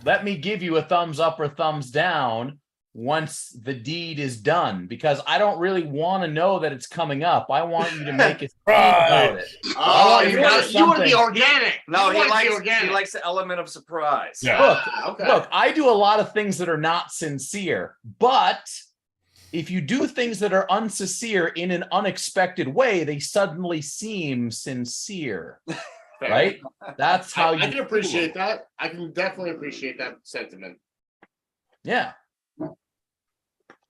let me give you a thumbs up or thumbs down once the deed is done, because I don't really want to know that it's coming up. I want you to make it about it. Oh, you want to be organic. No, he likes the element of surprise. Yeah. Look, I do a lot of things that are not sincere, but if you do things that are unsincere in an unexpected way, they suddenly seem sincere. Right? That's how I can appreciate that. I can definitely appreciate that sentiment. Yeah.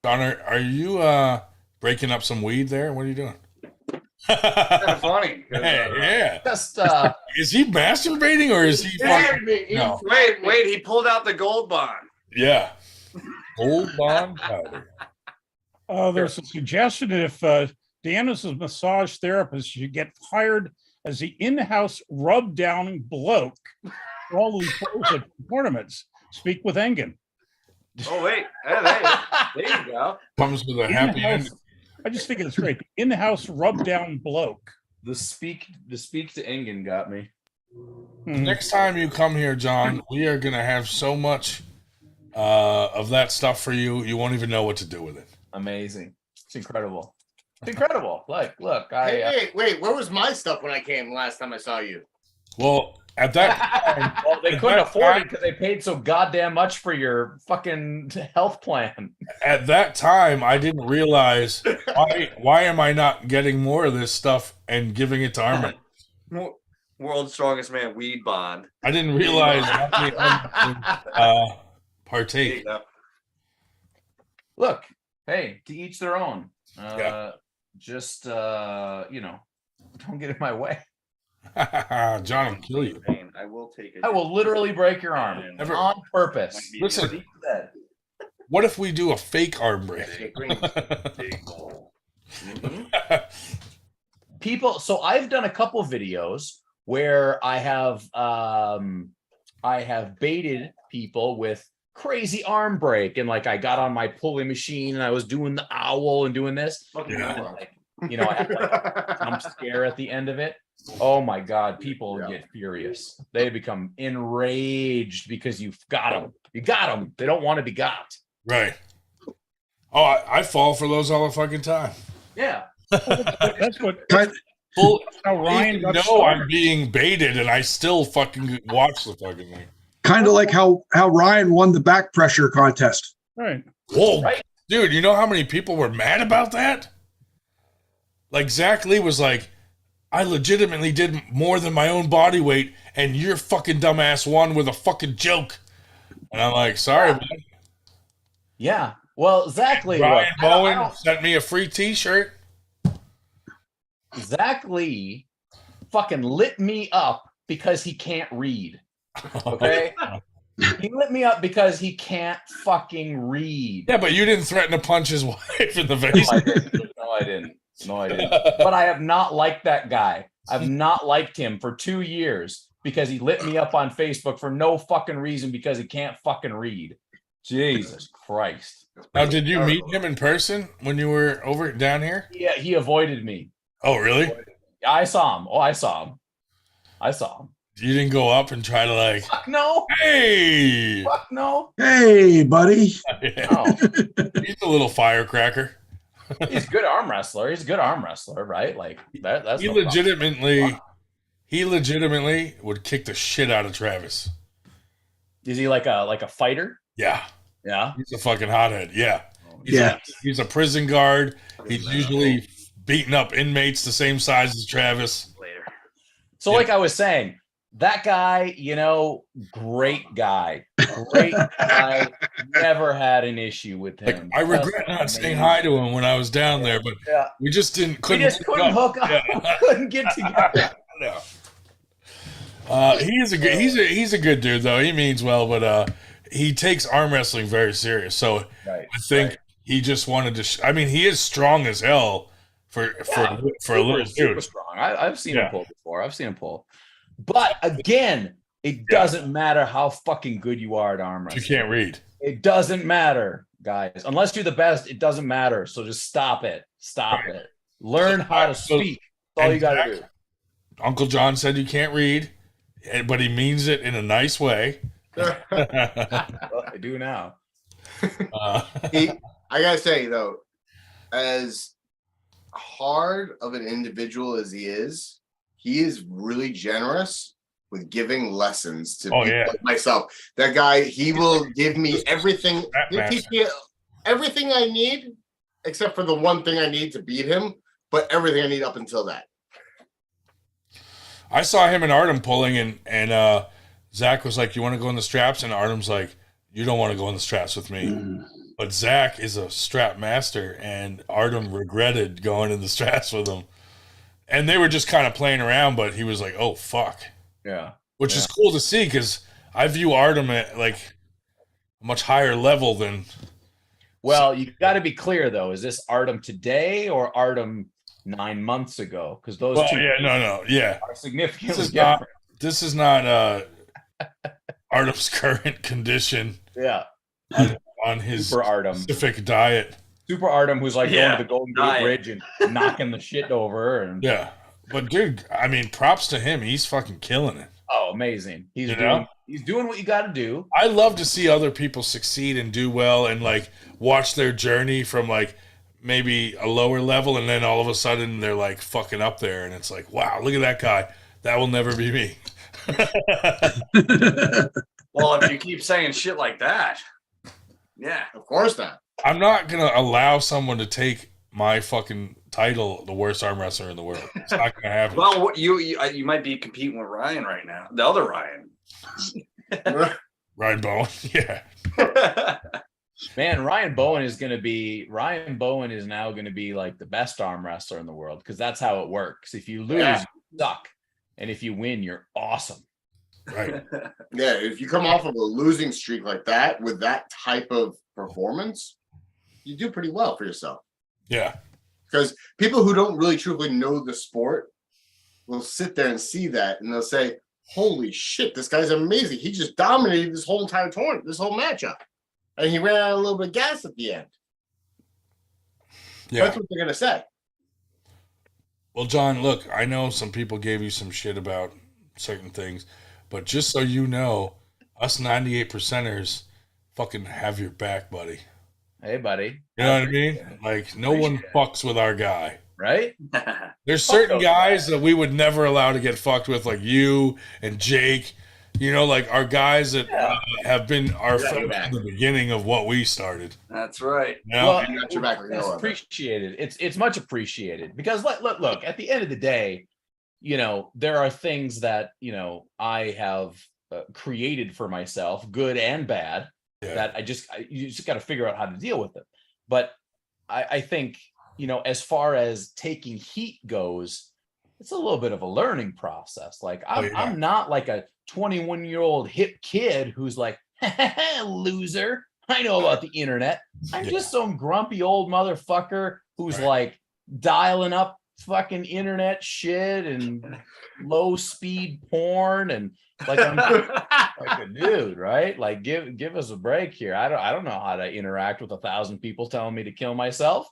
Connor, are you breaking up some weed there? What are you doing? Kind of funny. Yeah. Just is he masturbating or is he no. Wait, he pulled out the Gold Bond. Yeah. Gold Bond powder. There's a suggestion that if Dan is a massage therapist, you get hired as the in-house rub-down bloke for all these tournaments. Speak with Engen. Oh, wait. Hey, there you go. Comes with a happy ending. I just think it's great. The in-house rub-down bloke. The speak to Engen got me. Next time you come here, John, we are going to have so much of that stuff for you. You won't even know what to do with it. Amazing. It's incredible. It's incredible. Like, look, Hey, wait, where was my stuff when I came last time I saw you? Well, at that time, well, they couldn't afford it because they paid so goddamn much for your fucking health plan. At that time, I didn't realize why am I not getting more of this stuff and giving it to Armin? World's strongest man, weed bond. I didn't realize how many partake. Look, hey, to each their own. Just don't get in my way. John will kill you. I will take it. I will literally break your arm on purpose. Listen, what if we do a fake arm break? People, so I've done a couple videos where I have baited people with crazy arm break, and like I got on my pulley machine and I was doing the owl and doing this. Yeah. I had like a jump scare at the end of it. Oh my God, people get furious. They become enraged because you've got them. You got them. They don't want to be got. Right. Oh, I fall for those all the fucking time. Yeah. That's what. How Ryan got know started. I'm being baited, and I still fucking watch the fucking thing. Kind of like how Ryan won the back pressure contest. Right. Whoa, dude! You know how many people were mad about that? Like Zach Lee was like, I legitimately did more than my own body weight, and your fucking dumbass won with a fucking joke. And I'm like, sorry, man. Yeah. Well, Zach Lee, Ryan Bowen sent me a free T-shirt. Zach Lee fucking lit me up because he can't read. Okay? He lit me up because he can't fucking read. Yeah, but you didn't threaten to punch his wife in the face. No, I didn't. But I have not liked that guy. I've not liked him for 2 years because he lit me up on Facebook for no fucking reason because he can't fucking read. Jesus Christ. Now, did you meet him in person when you were over down here? Yeah, he avoided me. Oh, really? I saw him. I saw him. You didn't go up and try to like, fuck no. Hey, fuck no. Hey, buddy. No. He's a little firecracker. He's a good arm wrestler. He's a good arm wrestler, right? Like that's he legitimately would kick the shit out of Travis. Is he like a fighter? Yeah. Yeah. He's a fucking hothead. Yeah. He's a prison guard. He's usually beating up inmates the same size as Travis. So like I was saying, that guy, great guy. Never had an issue with him. Like, I regret not saying hi to him when I was down there, but we just couldn't hook up. Yeah. Couldn't get together. He's a good dude though. He means well, but he takes arm wrestling very serious. So I think he just wanted to. He is strong as hell for a little dude. Super strong. I've seen him pull before. But again, it doesn't matter how fucking good you are at arm wrestling. You can't read. It doesn't matter, guys. Unless you're the best, it doesn't matter. So just stop it. Stop it. Learn how to speak. That's all you got to do. Uncle Jon said you can't read, but he means it in a nice way. Well, I do now. I gotta say though, as hard of an individual as he is really generous with giving lessons to people like myself. That guy, he will give me everything. He'll teach me everything I need, except for the one thing I need to beat him, but everything I need up until that. I saw him and Artem pulling, and Zach was like, "You want to go in the straps?" And Artem's like, "You don't want to go in the straps with me." But Zach is a strap master, and Artem regretted going in the straps with him. And they were just kind of playing around, but he was like, "Oh fuck." Yeah. Which is cool to see because I view Artem at like a much higher level than. Well, you got to be clear though. Is this Artem today or Artem 9 months ago? Because those two are significantly different. This is not Artem's current condition. Yeah. On his Super Artem specific diet. Super Artem, who's like going to the Golden Gate Bridge and knocking the shit over. And but dude, props to him. He's fucking killing it. Oh, amazing. He's doing what you got to do. I love to see other people succeed and do well and like watch their journey from like maybe a lower level, and then all of a sudden they're like fucking up there, and it's like, wow, look at that guy. That will never be me. Well, if you keep saying shit like that, yeah, Of course not. I'm not gonna allow someone to take my fucking title, the worst arm wrestler in the world. It's not gonna happen. Well, you might be competing with Ryan right now, the other Ryan. Ryan Bowen, yeah. Man, Ryan Bowen is now going to be like the best arm wrestler in the world, because that's how it works. If you lose, you suck, and if you win, you're awesome. Right. Yeah, if you come off of a losing streak like that with that type of performance, you do pretty well for yourself. Yeah. Because people who don't really truly know the sport will sit there and see that, and they'll say, holy shit, this guy's amazing. He just dominated this whole entire tournament, this whole matchup. And he ran out a little bit of gas at the end. Yeah. That's what they're going to say. Well, John, look, I know some people gave you some shit about certain things, but just so you know, us 98%ers fucking have your back, buddy. Hey, buddy. You know what I mean? Like, no one fucks with our guy. Right? There's certain guys that we would never allow to get fucked with, like you and Jake. You know, like our guys that have been our friends from the beginning of what we started. That's right. You know? Well, it's appreciated. It's much appreciated, because look, at the end of the day, you know, there are things that, you know, I have created for myself, good and bad, that you just got to figure out how to deal with them. But I think, you know, as far as taking heat goes, it's a little bit of a learning process. Like I'm not like a 21-year-old hip kid who's like, loser, I know about the internet. I'm just some grumpy old motherfucker who's like dialing up fucking internet shit and low speed porn, and like I'm like a dude, right? Like give us a break here. I don't know how to interact with 1,000 people telling me to kill myself.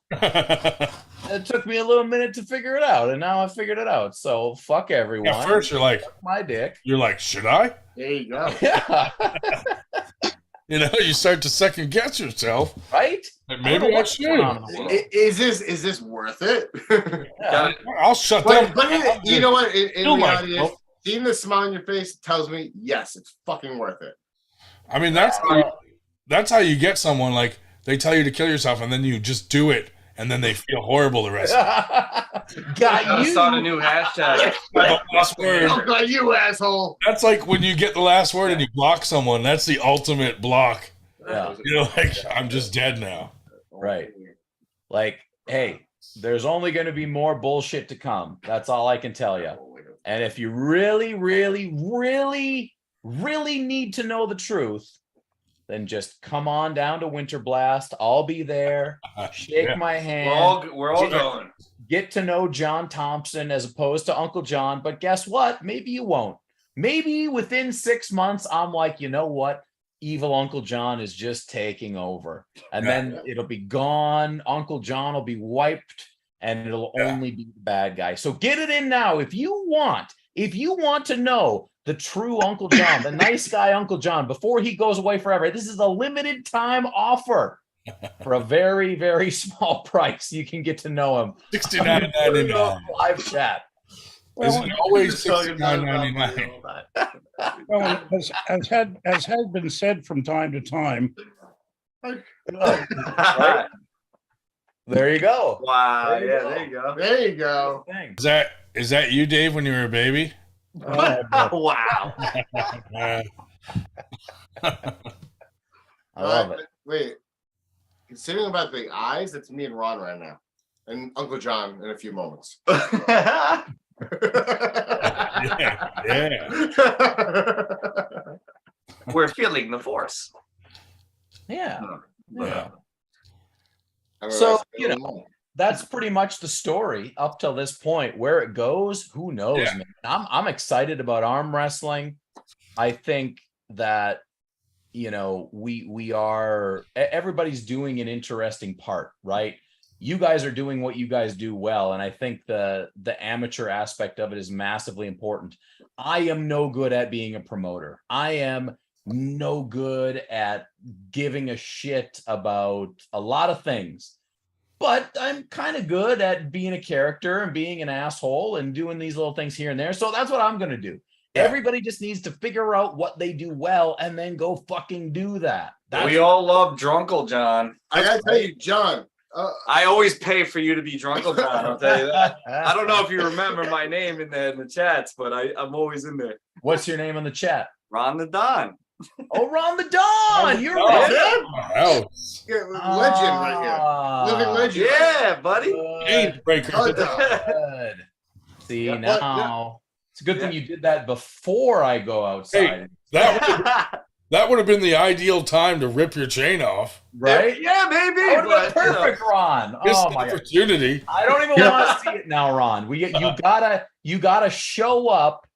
It took me a little minute to figure it out, and now I figured it out. So fuck everyone. At first you're like, my dick. You're like, should I? There you go. Yeah. You know, you start to second guess yourself, right? Like, maybe I should. Is this worth it? I'll shut down. But you know what? In reality, seeing the smile on your face tells me yes, it's fucking worth it. I mean, that's how you get someone. Like, they tell you to kill yourself, and then you just do it, and then they feel horrible the rest of the time. I saw the new hashtag. Last word. Got you, asshole. That's like when you get the last word and you block someone. That's the ultimate block. Yeah. You know, like, I'm just dead now. Right. Like, hey, there's only going to be more bullshit to come. That's all I can tell you. And if you really, really, really, really need to know the truth, then just come on down to Winter Blast. I'll be there. Shake my hand. We're all going. Get to know John Thompson as opposed to Uncle Jon. But guess what? Maybe you won't. Maybe within 6 months, I'm like, you know what? Evil Uncle Jon is just taking over. And then it'll be gone. Uncle Jon will be wiped, and it'll only be the bad guy. So get it in now. If you want to know the true Uncle Jon, the nice guy Uncle Jon, before he goes away forever, this is a limited time offer for a very, very small price. You can get to know him. $69.99 live chat. Is it always $69.99? Well, as has been said from time to time. Right? There you go. Wow. There you go. There you go. Is that you, Dave, when you were a baby? Wow. I love it. Wait. Considering about the eyes, that's me and Ron right now. And Uncle Jon in a few moments. Yeah. We're feeling the force. Yeah. So, you know, that's pretty much the story up till this point. Where it goes, who knows, man. I'm excited about arm wrestling. I think that, you know, everybody's doing an interesting part, right? You guys are doing what you guys do well, and I think the amateur aspect of it is massively important. I am no good at being a promoter. I am no good at giving a shit about a lot of things. but I'm kind of good at being a character and being an asshole and doing these little things here and there. So that's what I'm going to do. Yeah. Everybody just needs to figure out what they do well and then go fucking do that. We all love Uncle Jon. I gotta tell you, John. I always pay for you to be Uncle Jon. I'll tell you that. I don't know if you remember my name in the chats, but I'm always in there. What's your name on the chat? Ron the Don. Oh, Ron the Don. You're right. Yeah, legend right here. Living legend. Yeah, buddy. Age breaker. Good. See, now it's a good thing you did that before I go outside. Hey, that would have been the ideal time to rip your chain off. Right? Yeah, maybe. That would have been perfect, Ron. Oh my opportunity. God. I don't even want to see it now, Ron. You gotta show up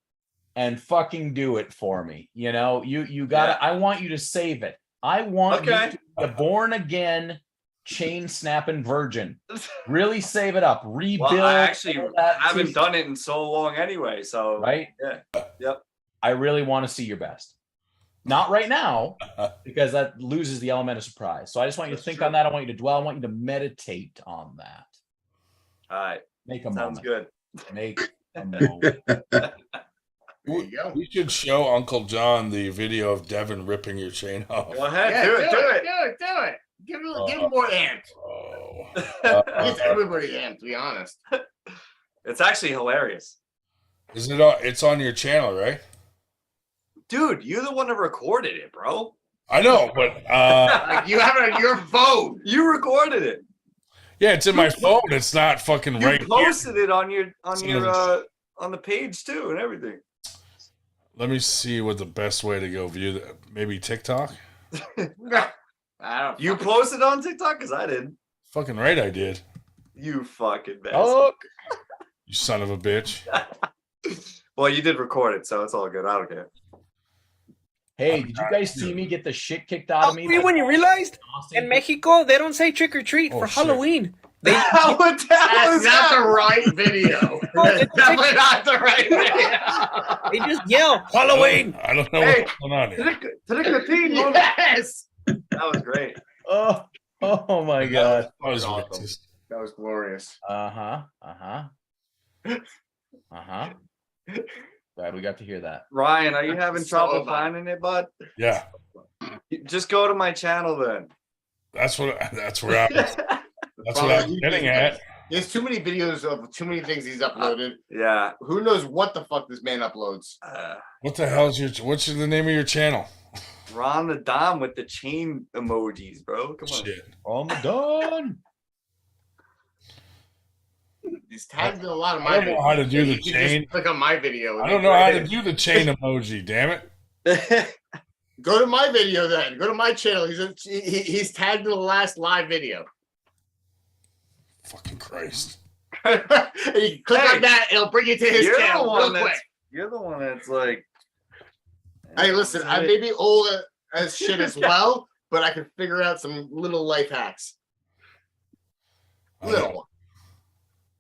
and fucking do it for me. You know, you gotta. I want you to save it. I want you to be a born again chain snapping virgin. Really save it up. Rebuild. Well, I actually haven't done it in so long anyway. So right. Yeah. Yep. I really want to see your best. Not right now, because that loses the element of surprise. So I just want you to think on that. I want you to dwell. I want you to meditate on that. All right. Make a Sounds moment. good. Make a moment. There you go. We should show Uncle Jon the video of Devin ripping your chain off. Go ahead. Yeah, do it. Give him more amped. Oh. Get everybody amped, to be honest. It's actually hilarious. Is it on? It's on your channel, right? Dude, you're the one that recorded it, bro. I know, but Like you have it on your phone. You recorded it. yeah, it's in my phone. It's not fucking You right posted here. it on on the page too and everything. Let me see what the best way to go view that. Maybe TikTok. You posted on TikTok? Because I didn't. Fucking right, I did. You fucking bastard. Oh, You son of a bitch. Well, you did record it, so it's all good. I don't care. hey, did you guys see me get the shit kicked out of me? When you realized in Mexico they don't say trick or treat for shit. Halloween. They That's not the right video. That's definitely not the right video. they just yell Halloween. I don't know what's going on here. Yes. That was great. Oh my God. That was Awesome. racist. That was glorious. Glad we got to hear that. Ryan, are you having So trouble am I. finding it, bud? Yeah, Just go to my channel then. that's where I'm getting at. There's too many videos of too many things he's uploaded. Yeah. Who knows what the fuck this man uploads? What the hell is what's the name of your channel? Ron the Dom with the chain emojis, bro. Come on. Shit. I'm done. He's tagged in a lot of my I don't know how to do the You can chain. just click on my video. I don't know how to do the chain emoji. Damn it. Go to my video then. Go to my channel. He's tagged in the last live video. Fucking Christ. And you click on that, it'll bring you to his channel real quick. You're the one that's like. Hey, listen, I may be old as shit as well, but I can figure out some little life hacks. Little.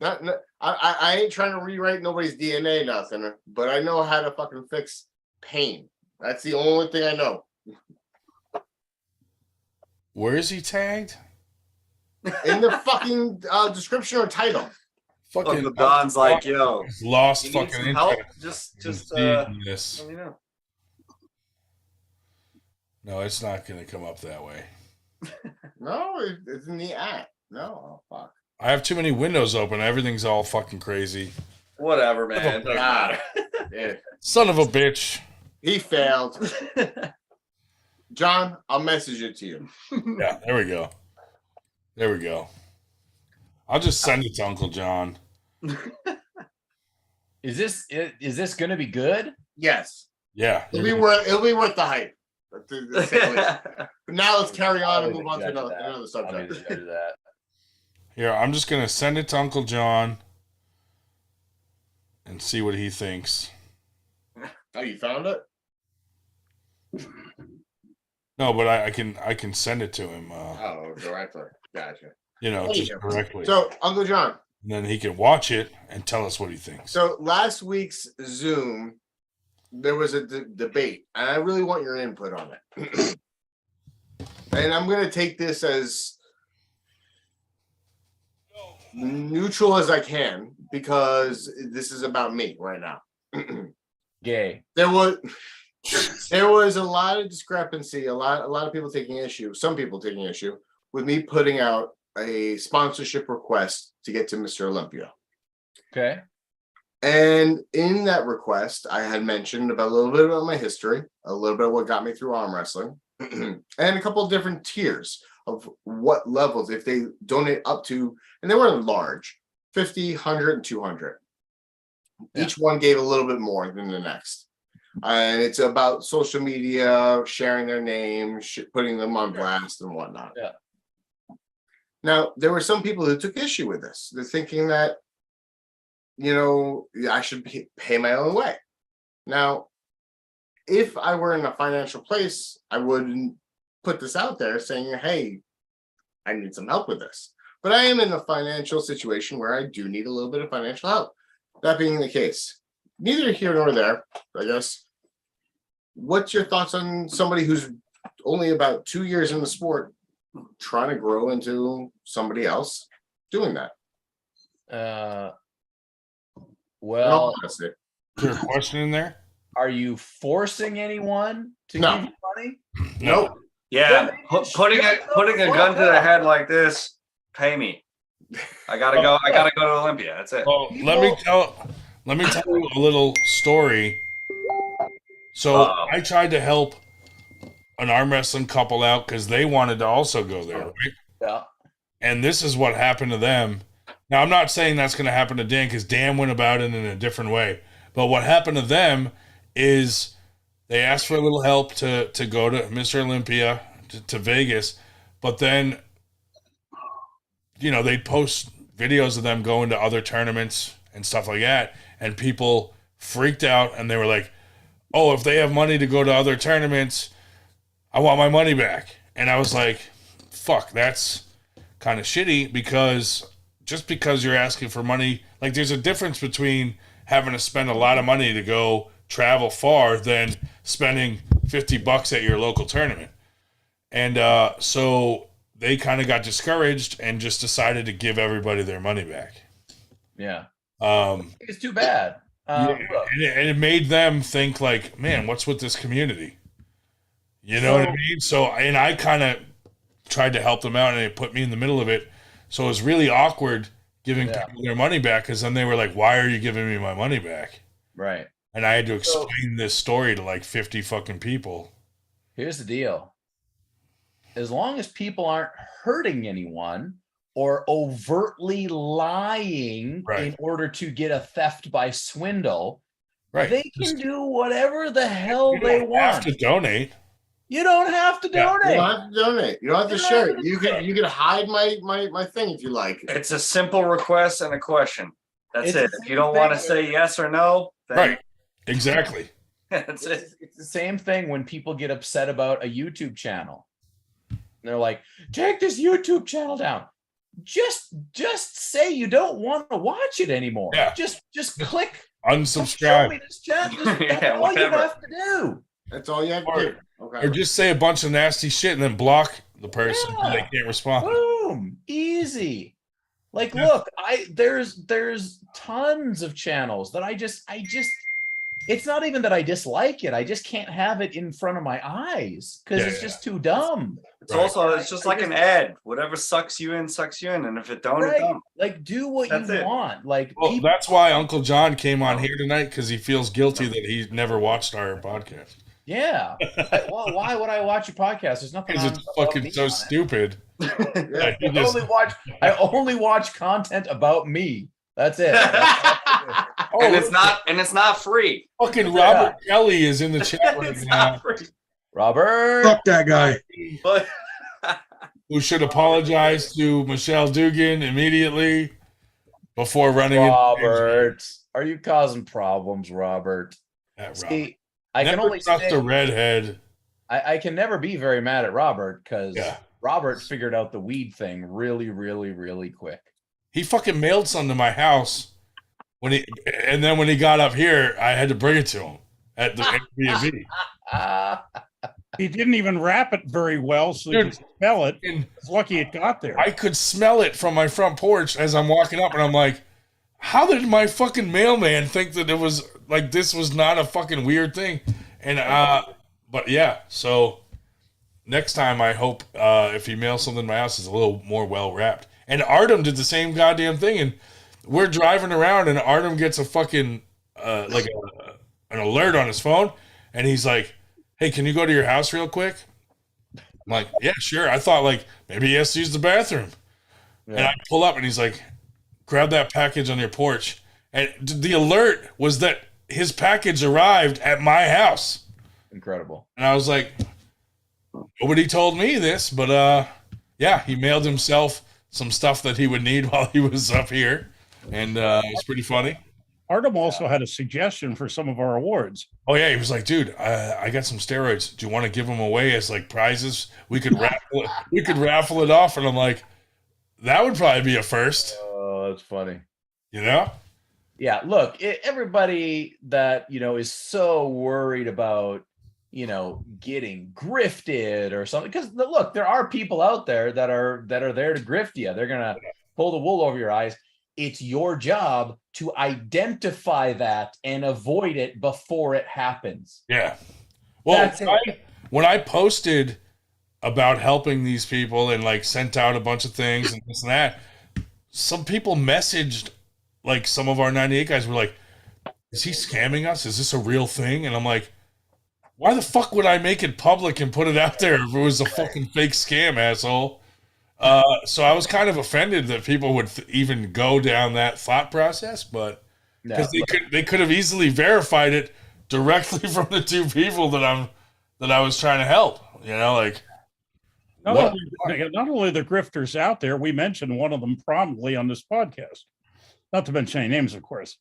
I ain't trying to rewrite nobody's DNA, nothing, but I know how to fucking fix pain. That's the only thing I know. Where is he tagged? In the fucking description or title. Fucking Uncle Don's like, yo, He's lost you need fucking some help? interest. Just in this. let me know. No, it's not going to come up that way. No, it's in the app. No, oh, fuck. I have too many windows open. Everything's all fucking crazy. Whatever, man. God. Yeah. Son of a bitch. He failed. John, I'll message it to you. Yeah, there we go. There we go. I'll just send it to Uncle Jon. Is this gonna be good? Yes. Yeah. It'll be worth the hype. But now let's carry on and move on to another subject. Here, I'm just going to send it to Uncle Jon and see what he thinks. Oh, you found it? No, but I can send it to him. Oh, directly. Gotcha. Just directly. So, Uncle Jon. And then he can watch it and tell us what he thinks. So, last week's Zoom, there was a debate, and I really want your input on it. And I'm going to take this as neutral as I can because this is about me right now. Gay. There was a lot of discrepancy, a lot of people taking issue, some people taking issue with me putting out a sponsorship request to get to Mr. Olympia. Okay. And in that request, I had mentioned about a little bit about my history, a little bit of what got me through arm wrestling, and a couple of different tiers of what levels, if they donate up to, and they weren't large, 50, 100, and 200. Yeah. Each one gave a little bit more than the next. And it's about social media, sharing their name, putting them on blast and whatnot. Yeah. Now, there were some people who took issue with this. They're thinking that, you know, I should pay my own way. Now, if I were in a financial place, I wouldn't put this out there saying, hey, I need some help with this. But I am in a financial situation where I do need a little bit of financial help. That being the case, neither here nor there, I guess. What's your thoughts on somebody who's only about 2 years in the sport trying to grow into somebody else doing that? Well, is there a question in there? Are you forcing anyone to No. give you money? Nope. Yeah, putting a gun to the head like this, pay me. I gotta go to Olympia. That's it. Well, let me tell you a little story. So I tried to help an arm wrestling couple out because they wanted to also go there, right? Yeah. And this is what happened to them. Now, I'm not saying that's going to happen to Dan because Dan went about it in a different way. But what happened to them is they asked for a little help to go to Mr. Olympia, to Vegas. But then, you know, they'd post videos of them going to other tournaments and stuff like that. And people freaked out and they were like, oh, if they have money to go to other tournaments, I want my money back. And I was like, fuck, that's kind of shitty because just because you're asking for money, like there's a difference between having to spend a lot of money to go travel far than spending $50 at your local tournament. And so they kind of got discouraged and just decided to give everybody their money back. Yeah. It's too bad. Yeah, and it made them think like, man, what's with this community? You know what I mean? So, and I kind of tried to help them out, and it put me in the middle of it. So it was really awkward giving people their money back because then they were like, why are you giving me my money back? Right. And I had to explain this story to like 50 fucking people. Here's the deal. As long as people aren't hurting anyone or overtly lying in order to get a theft by swindle, they can do whatever the hell they want. You don't have to donate. You don't have to donate. You don't have to donate. You don't have to share it. You can hide my thing if you like. It's a simple request and a question. That's it. If you don't want to say yes or no, then exactly. That's it. It's the same thing when people get upset about a YouTube channel. They're like, take this YouTube channel down. Just say you don't want to watch it anymore. Yeah. Just click unsubscribe. Show me this channel. That's all you have to do. That's all you have to do. Okay. Or just say a bunch of nasty shit and then block the person so they can't respond. Boom. Easy. Like, look, there's tons of channels that I just it's not even that I dislike it. I just can't have it in front of my eyes because it's just too dumb. It's just like an ad. Whatever sucks you in, and if it don't, it don't. Like, do what you want. Like, that's why Uncle Jon came on here tonight because he feels guilty that he never watched our podcast. Yeah. Well, why would I watch a podcast? There's nothing. Because it's fucking so stupid. I only watch content about me. That's it. And it's not free. Fucking Robert Kelly is in the chat right now. Robert, fuck that guy. Who should apologize to Michelle Dugan immediately before running. Robert, are you causing problems, Robert? See, I can only trust the redhead. I can never be very mad at Robert because Robert figured out the weed thing really, really, really quick. He fucking mailed some to my house and then when he got up here, I had to bring it to him at the Airbnb. He didn't even wrap it very well, so you could smell it. It's lucky it got there. I could smell it from my front porch as I'm walking up, and I'm like, how did my fucking mailman think that it was like this was not a fucking weird thing? And but yeah, so next time I hope if he mails something to my house, it's a little more well wrapped. And Artem did the same goddamn thing, and we're driving around, and Artem gets a fucking an alert on his phone, and he's like, "Hey, can you go to your house real quick?" I'm like, "Yeah, sure." I thought like maybe he has to use the bathroom, and I pull up, and he's like, "Grab that package on your porch." And the alert was that his package arrived at my house. Incredible. And I was like, nobody told me this, but yeah, he mailed himself some stuff that he would need while he was up here, and it's pretty funny. Artem also had a suggestion for some of our awards. Oh yeah, he was like, "Dude, I got some steroids. Do you want to give them away as like prizes? We could raffle it off." And I'm like, that would probably be a first. Oh, that's funny. You know? Yeah. Look, everybody that is so worried about getting grifted or something, because look, there are people out there that are there to grift you. They're gonna pull the wool over your eyes. It's your job to identify that and avoid it before it happens. Yeah. Well, when I posted about helping these people and like sent out a bunch of things and this and that, some people messaged like some of our 98 guys were like, "Is he scamming us? Is this a real thing?" And I'm like, why the fuck would I make it public and put it out there if it was a fucking fake scam, asshole? So I was kind of offended that people would even go down that thought process, but because they could have easily verified it directly from the two people that I was trying to help. Like not only the grifters out there, we mentioned one of them prominently on this podcast. Not to mention any names, of course.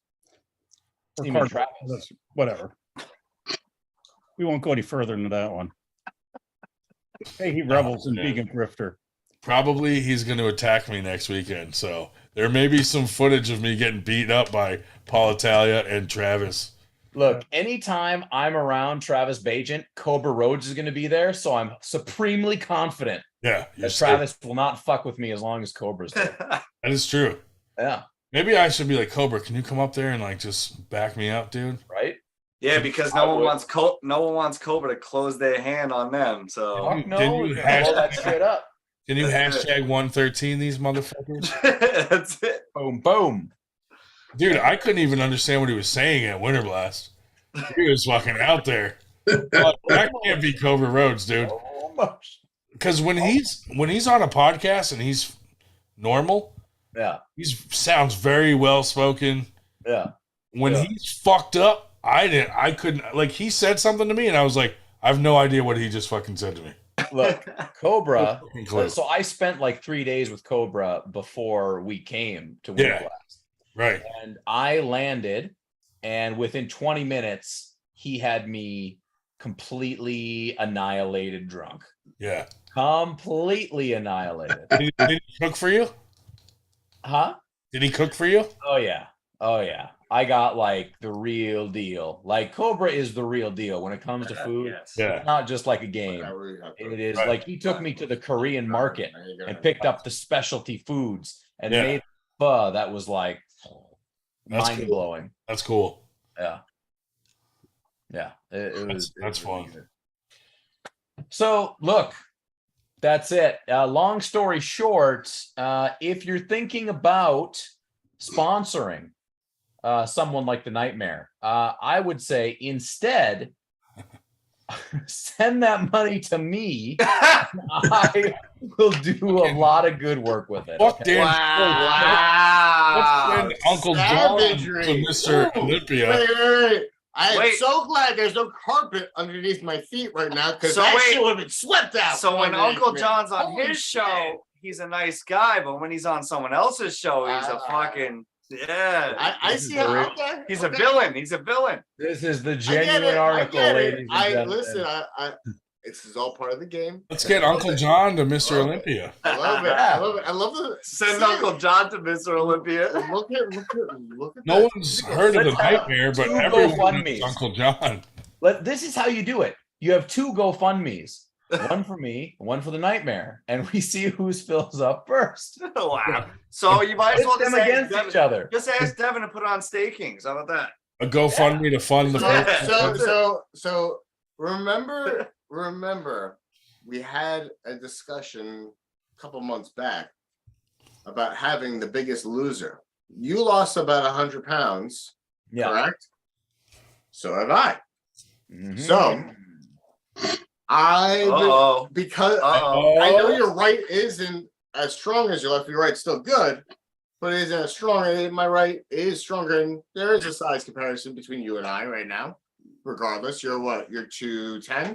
Whatever. We won't go any further into that one. Hey, he revels in being a grifter. Probably he's going to attack me next weekend, so there may be some footage of me getting beat up by Paul Italia and Travis. Look, anytime I'm around Travis Bajent, Cobra Rhodes is going to be there, so I'm supremely confident that Travis will not fuck with me as long as Cobra's there. That is true. Yeah. Maybe I should be like, Cobra, can you come up there and like just back me up, dude? Right? Yeah, because no one wants Cobra to close their hand on them. So blow that shit up. Can you hashtag 113 these motherfuckers? That's it. Boom, boom. Dude, I couldn't even understand what he was saying at Winter Blast. He was fucking out there. That can't be Cobra Rhodes, dude. Because when he's on a podcast and he's normal, he sounds very well spoken. Yeah. When he's fucked up, I couldn't, like, he said something to me and I was like, I have no idea what he just fucking said to me. Look, Cobra. So I spent like 3 days with Cobra before we came to Winter Blast. Right. And I landed, and within 20 minutes, he had me completely annihilated drunk. Yeah. Completely annihilated. Did he cook for you? Huh? Did he cook for you? Oh, yeah. Oh, yeah. I got like the real deal. Like Cobra is the real deal when it comes to food. Yes. It's not just like a game. It is like he took me to the Korean market and picked up the specialty foods and made pho that was like mind blowing. That's cool. Yeah. Yeah. That's fun. So look, that's it. Long story short, if you're thinking about sponsoring someone like the Nightmare, I would say instead send that money to me. I will do a lot of good work with it. Okay? Wow. Let's send Uncle Jon to Mr. Olympia. Wait. I'm so glad there's no carpet underneath my feet right now, because that shit would have been swept out. So when Uncle John's on his show, he's a nice guy, but when he's on someone else's show, he's a fucking I see how he's a villain. He's a villain. This is the genuine article, ladies and gentlemen. Listen. This is all part of the game. Let's get Uncle Jon to Mr. Olympia. I love it. I love it. I love the send Uncle Jon to Mr. Olympia. Look at No one's heard of the Nightmare, but everyone knows Uncle Jon. But this is how you do it. you have 2 GoFundMes, one for me, one for the Nightmare, and we see whose fills up first. Wow. So you might as well Pit them just ask against Devin, each other. just ask Devin to put on Stakings. How about that? A GoFundMe to fund the first. So remember, we had a discussion a couple months back about having the Biggest Loser. You lost about 100 pounds, correct? So have I. So because I know your right isn't as strong as your left. Your right's still good, but it isn't as strong. My right is stronger, and there is a size comparison between you and I right now. Regardless, you're what? You're 210.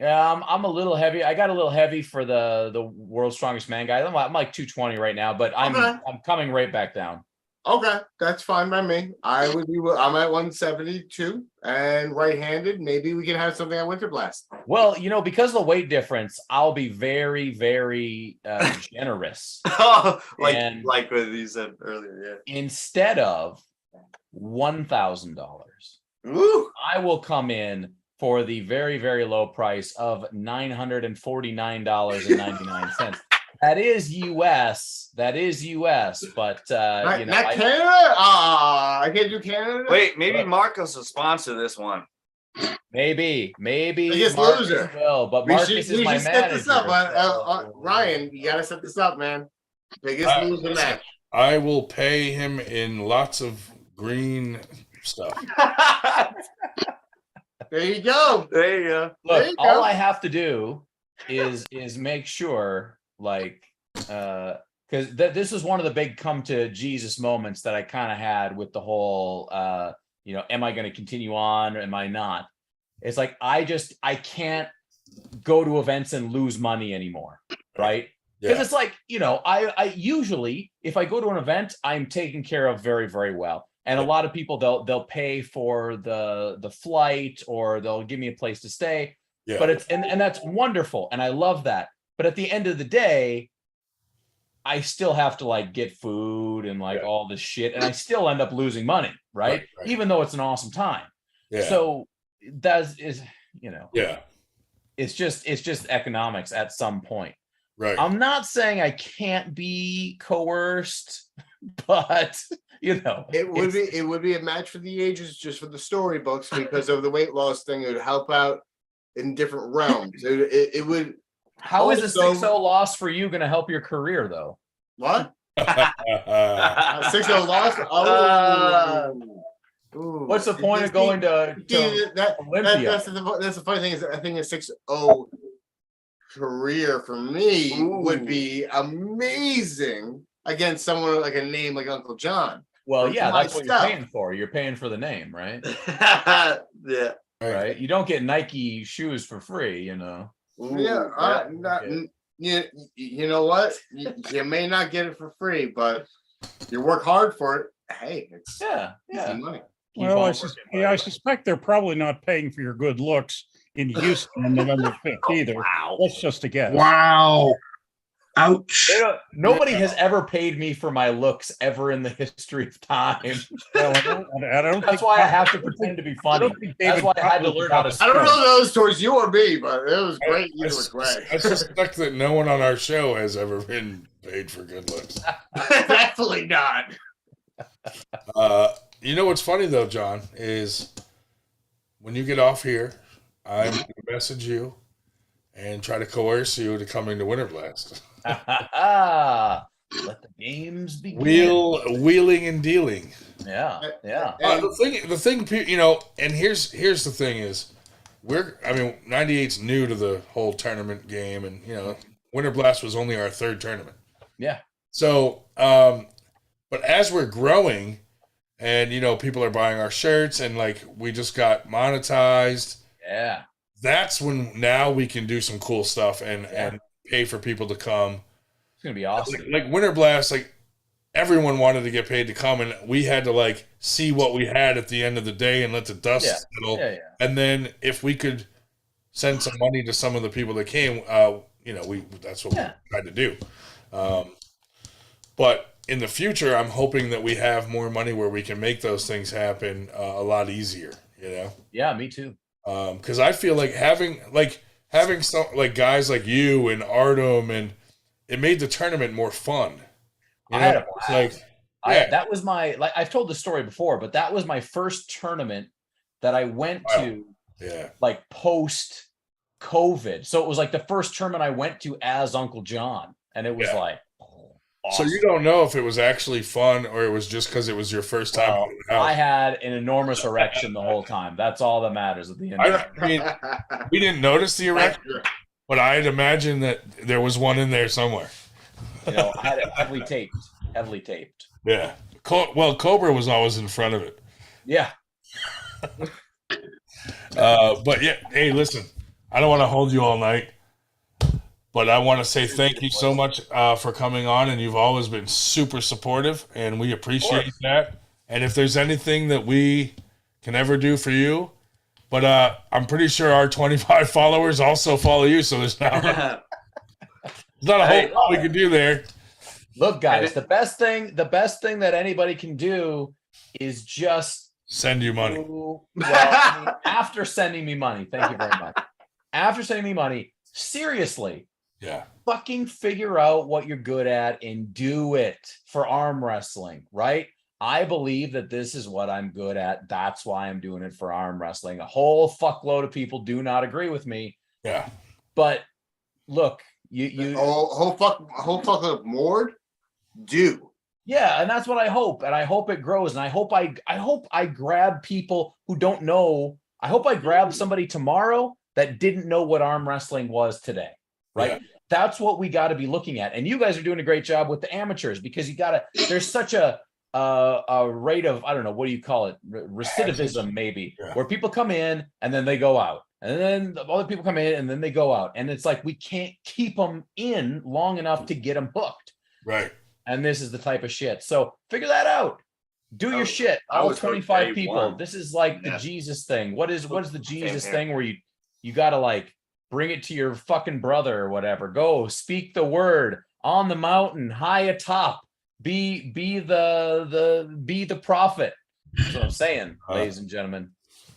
Yeah, I'm a little heavy. I got a little heavy for the world's strongest man guy. I'm like 220 right now, but I'm coming right back down. Okay, that's fine by me. I'm at 172 and right-handed. Maybe we can have something at Winter Blast. Well, because of the weight difference, I'll be very, very generous. Like what you said earlier, yeah. Instead of $1,000, I will come in for the very, very low price of $949.99. That is US, but not Canada. I can't do Canada. Wait, maybe Marcos will sponsor this one. Maybe Biggest Marcus Loser will, but Marcus is my set this manager. up. Ryan, you gotta set this up, man. Biggest Loser match. I will pay him in lots of green stuff. There you go. Look, all I have to do is make sure, because this is one of the big come to Jesus moments that I kind of had with the whole, am I going to continue on or am I not? It's like I can't go to events and lose money anymore, right? Because it's like, I usually, if I go to an event, I'm taken care of very, very well. And a lot of people, they'll pay for the flight, or they'll give me a place to stay. Yeah. But and that's wonderful, and I love that. But at the end of the day, I still have to get food and all this shit, and I still end up losing money, right? Even though it's an awesome time. Yeah. So it's just economics at some point. Right. I'm not saying I can't be coerced, but it would be a match for the ages, just for the storybooks, because of the weight loss thing. It would help out in different realms. It would. How is a 6-0 loss for you going to help your career, though? What? 6-0 loss? What's the point of going to Olympia? That's the funny thing is, I think a 6-0 career for me would be amazing against someone like a name like Uncle Jon. Well, yeah, that's what you're paying for. You're paying for the name, right? Yeah. Right. You don't get Nike shoes for free, you know what? You may not get it for free, but you work hard for it. Hey, it's easy money. Well, I suspect they're probably not paying for your good looks in Houston on November 5th either. Wow. That's just a guess. Wow. Ouch. Nobody has ever paid me for my looks ever in the history of time. That's why I have to pretend to be funny. That's why I had to learn how to I don't know those towards you or me, but it was great. I suspect that no one on our show has ever been paid for good looks. Definitely not. You know what's funny though, John, is when you get off here, I'm going to message you and try to coerce you to come into Winter Blast. Let the games begin. Wheeling and dealing. Yeah. The thing, and here's the thing is, 98's new to the whole tournament game, and Winter Blast was only our third tournament. Yeah. So, but as we're growing, and people are buying our shirts, and we just got monetized. Yeah. That's when now we can do some cool stuff and pay for people to come. It's gonna be awesome. Like Winter Blast, everyone wanted to get paid to come, and we had to see what we had at the end of the day and let the dust settle. Yeah. And then if we could send some money to some of the people that came, that's what we tried to do. But in the future, I'm hoping that we have more money where we can make those things happen a lot easier. Yeah, me too. Because I feel like having some like guys like you and Artem, and it made the tournament more fun. I had a blast. That was my, like, I've told the story before, but that was my first tournament that I went to, like, post COVID. So it was like the first tournament I went to as Uncle Jon, and it was like, awesome. So you don't know if it was actually fun or it was just because it was your first time. Well, I had an enormous erection the whole time. That's all that matters at the end. I mean, we didn't notice the erection, but I'd imagine that there was one in there somewhere. You know, I had it heavily taped. Yeah. Well, Cobra was always in front of it. Yeah. But yeah, hey, listen, I don't want to hold you all night, but I want to say thank you so much for coming on, and you've always been super supportive, and we appreciate that. And if there's anything that we can ever do for you, but I'm pretty sure our 25 followers also follow you, so there's not a whole lot we can do there. Look, guys, the best thing that anybody can do is just send you money. After sending me money, thank you very much. After sending me money, seriously, fucking figure out what you're good at and do it for arm wrestling, right? I believe that this is what I'm good at. That's why I'm doing it for arm wrestling. A whole fuckload of people do not agree with me. Yeah. But look, whole fuckload more do. Yeah, and that's what I hope. And I hope it grows. And I hope I grab people who don't know. I hope I grab somebody tomorrow that didn't know what arm wrestling was today. Right? Yeah. That's what we got to be looking at. And you guys are doing a great job with the amateurs, because there's such a rate of, I don't know, what do you call it? Recidivism, maybe, where people come in and then they go out. And then the other people come in and then they go out. And it's like, we can't keep them in long enough to get them hooked. Right. And this is the type of shit. So figure that out. Do your shit. All 25 people. This is like the Jesus thing. What is the Jesus thing where you got to like bring it to your fucking brother or whatever. Go speak the word on the mountain, high atop. Be the prophet. That's what I'm saying, ladies and gentlemen.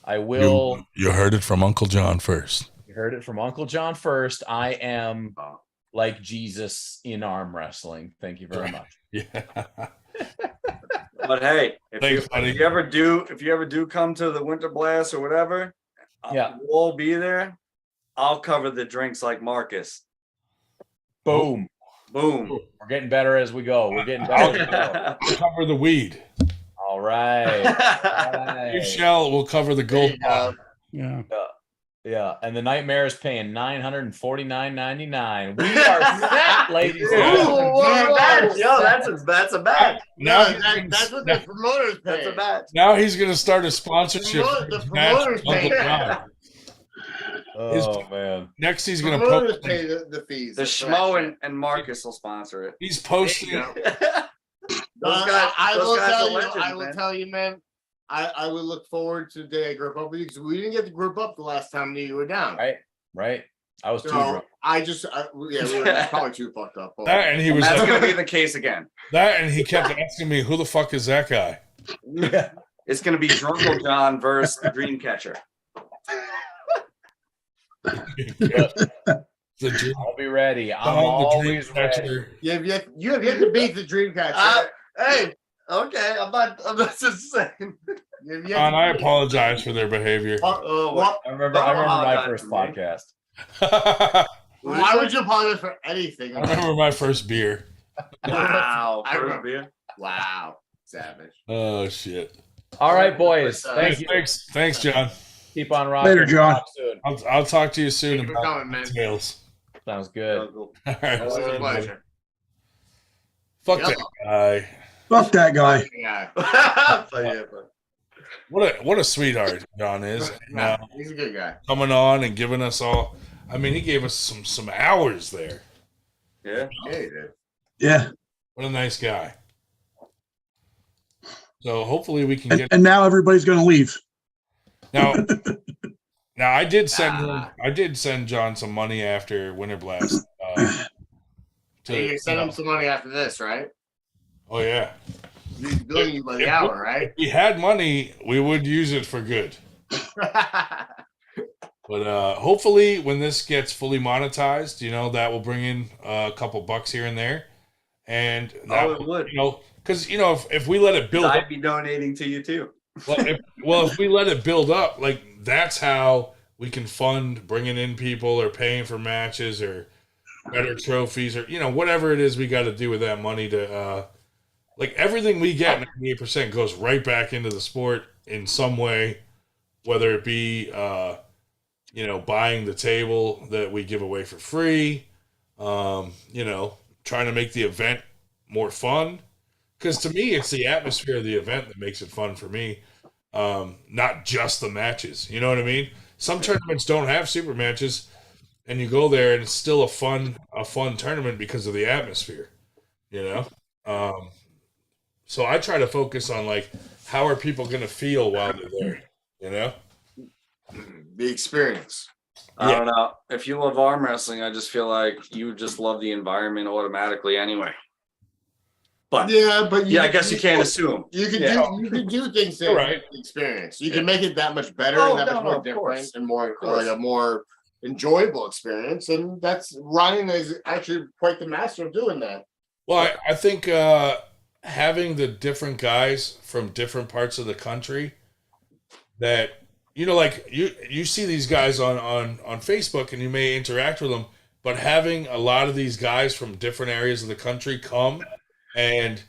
I will. You heard it from Uncle Jon first. You heard it from Uncle Jon first. I am like Jesus in arm wrestling. Thank you very much. Yeah. But hey, if you ever do come to the Winter Blast or whatever, we'll be there. I'll cover the drinks like Marcus. Boom. Boom. We're getting better as we go. I'll cover the weed. All right. You will cover the gold bar. Yeah. And the Nightmare is paying $949.99. We are set, ladies and gentlemen. That's a bet. That's what the promoters pay. That's a bet. Now he's going to start a sponsorship. The promoters pay. Oh man! Next, he's going to post pay the fees. The Schmo and Marcus will sponsor it. He's posting. I will tell you, man. I would look forward to the day I group up with you, because we didn't get to group up the last time you were down. Right. I was too drunk. We were probably too fucked up. And he was. That's going to be the case again. And he kept asking me, "Who the fuck is that guy?" Yeah. It's going to be Uncle Jon versus the Dreamcatcher. I'll be ready. I'm always ready. You have yet to beat the Dreamcatcher. Hey, okay. I'm not just saying. I apologize for their behavior. I remember my first podcast. Why would you apologize for anything? I remember my first beer. Wow. First beer. Wow. Savage. Oh shit. All right, boys. Thank you. Thanks, John. Keep on rocking. Later, John. I'll talk to you soon. Thank you for coming, man. Details. Sounds good. All right. It was a pleasure. Fuck that guy. Fuck that guy. What a sweetheart John is. He's a good guy. Coming on and giving us all. I mean, he gave us some hours there. Yeah. Yeah, he did. Yeah. What a nice guy. So hopefully we can get. And now everybody's going to leave. Now I did send John some money after Winter Blast. You send him some money after this, right? Oh yeah. He's billing you by the hour, right? If we had money, we would use it for good. But hopefully, when this gets fully monetized, that will bring in a couple bucks here and there, and that it would. because if we let it build, I'd be donating to you too. if we let it build up, like that's how we can fund bringing in people or paying for matches or better trophies or whatever it is we got to do with that money to like everything we get 98% goes right back into the sport in some way, whether it be buying the table that we give away for free, trying to make the event more fun. Because to me, it's the atmosphere of the event that makes it fun for me, not just the matches. You know what I mean? Some tournaments don't have super matches, and you go there and it's still a fun tournament because of the atmosphere. So I try to focus on like how are people going to feel while they're there. The experience. I don't know. If you love arm wrestling, I just feel like you just love the environment automatically anyway. But I guess you can't assume. You can do things to right. The experience. You can make it that much better and that much more different and more like a more enjoyable experience. And that's Ryan is actually quite the master of doing that. Well, I think having the different guys from different parts of the country that like you see these guys on Facebook and you may interact with them, but having a lot of these guys from different areas of the country come and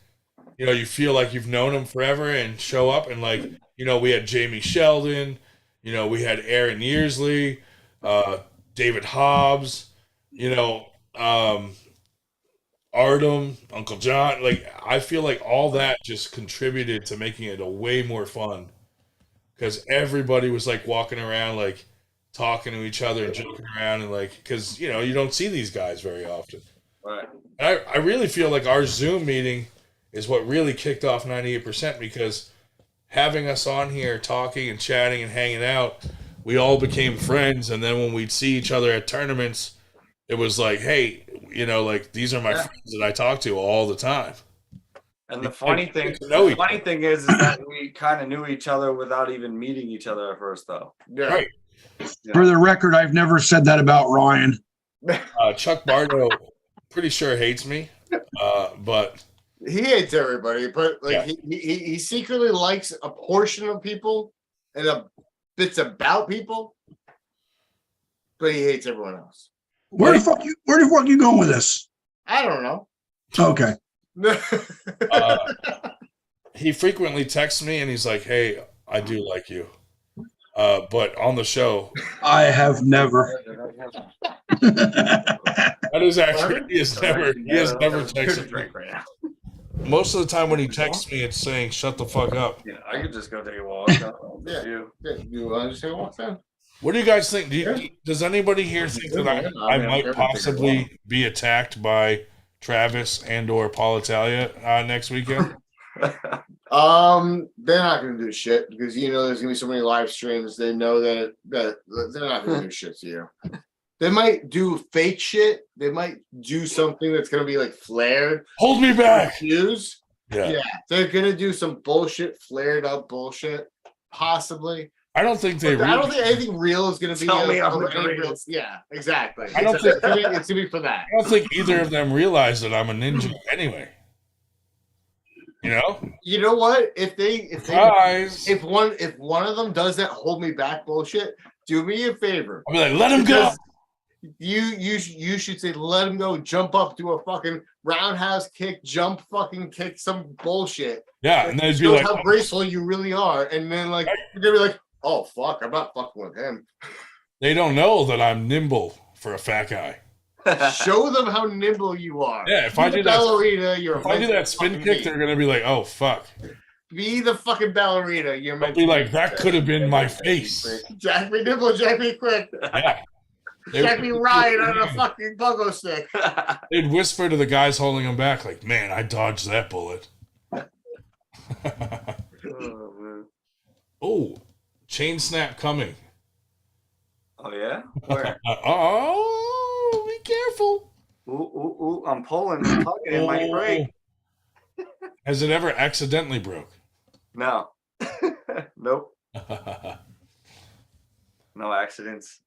you feel like you've known them forever and show up and like we had Jamie Sheldon, we had Aaron Yearsley, David Hobbs, Artem, Uncle Jon. Like I feel like all that just contributed to making it a way more fun because everybody was like walking around like talking to each other and joking around and like because you don't see these guys very often. Right. I really feel like our Zoom meeting is what really kicked off 98% because having us on here talking and chatting and hanging out, we all became friends. And then when we'd see each other at tournaments, it was like, hey, like these are my friends that I talk to all the time. And the funny thing is that we kind of knew each other without even meeting each other at first, though. Yeah. Right. For the record, I've never said that about Ryan. Chuck Bardo pretty sure hates me, but he hates everybody. But like he secretly likes a portion of people and bits about people, but he hates everyone else. Where the fuck you going with this? I don't know. Okay. He frequently texts me and he's like, "Hey, I do like you." But on the show, I have never. That is accurate. He has never texted me. Most of the time when he texts me, it's saying, "Shut the fuck up." Yeah, I could just go take a walk. You want to just take a walk then? What do you guys think? Does anybody here think that I might possibly be attacked by Travis and/or Paul Italia next weekend? They're not going to do shit because there's going to be so many live streams. They know that they're not going to do shit to you. They might do fake shit. They might do something that's going to be like flared. Hold me back. Views. Yeah. They're going to do some bullshit, flared up bullshit, possibly. I don't think I don't think anything real is going to be. Tell me real. Yeah, exactly. I don't think it's going to be for that. I don't think either of them realize that I'm a ninja anyway. You know what? If one of them does that hold me back bullshit, do me a favor. I'll be like, let him go. You should say let him go, jump up, do a fucking roundhouse kick, fucking kick some bullshit. Yeah, and then be like how graceful you really are, and then like you're gonna be like, oh fuck, I'm not fucking with him. They don't know that I'm nimble for a fat guy. Show them how nimble you are. Yeah, if I do that ballerina, if I do that spin kick, they're gonna be like, oh fuck. Be the fucking ballerina. You're meant to be like, that could have been my face. Jack me nimble, Jack me quick. Yeah. Jack me Ryan on a fucking pogo stick. They'd whisper to the guys holding them back, like, man, I dodged that bullet. Oh, chain snap coming. Oh yeah? Where? Oh, be careful. Ooh, I'm pulling, I'm tugging, it might break. Has it ever accidentally broke? No. Nope. No accidents.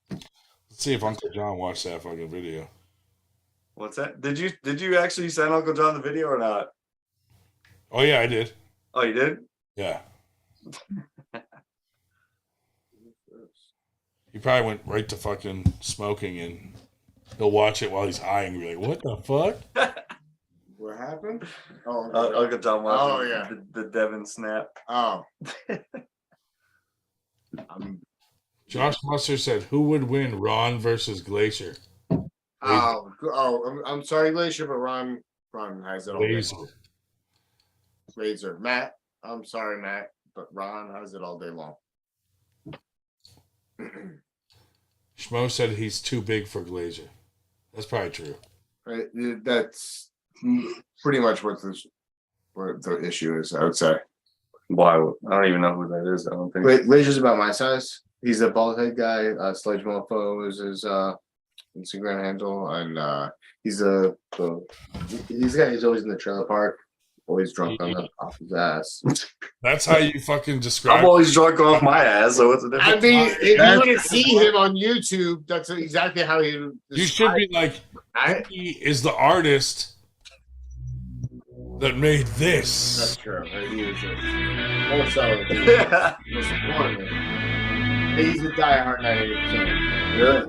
Let's see if Uncle Jon watched that fucking video. What's that? Did you actually send Uncle Jon the video or not? Oh yeah, I did. Oh, you did? Yeah. He probably went right to fucking smoking, and he'll watch it while he's high and be like, "What the fuck?" What happened? Oh, Uncle Jon watching Oh, yeah. the Devon snap. Oh. Josh Musser said, "Who would win, Ron versus Glacier?" I'm sorry, Glacier, but Ron has it all day Glacier. long. Razor. Matt, I'm sorry, Matt, but Ron has it all day long. Schmo said he's too big for Glacier. That's probably true. Right? That's pretty much what the issue is, I would say. Why? I don't even know who that is. I don't think. Glazier's about my size. He's a bald head guy. Sledge Mofo is his Instagram handle, and he's always in the trailer park, always drunk off his ass. That's how you fucking describe. I'm always drunk off my ass, so what's the difference? I mean, if you want to see him on YouTube, that's exactly how he. You should be like, he is the artist that made this. That's true. He is more so. Most importantly, he's a diehard 98%. Yeah.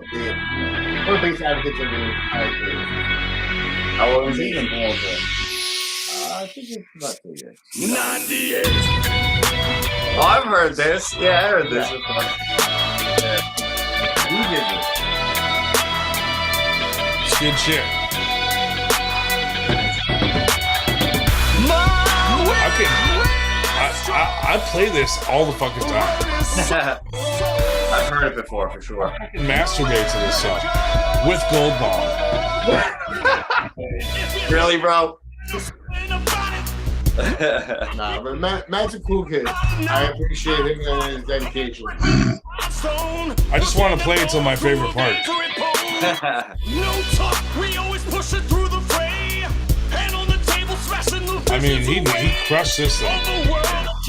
One of the biggest advocates of the entire group. How old is he? I think it's about 2 years. 98. Oh, I've heard this. Yeah, I heard this before. He did this. It's good shit. I play this all the fucking time. I've heard it before, for sure. I can masturbate to this song with Gold Bond. Really, bro? Nah, but Matt's a cool kid. I appreciate him and his dedication. I just want to play it till my favorite part. No talk, we always push it through the fray. Hand on the table, smashing the I mean, he crushed this thing.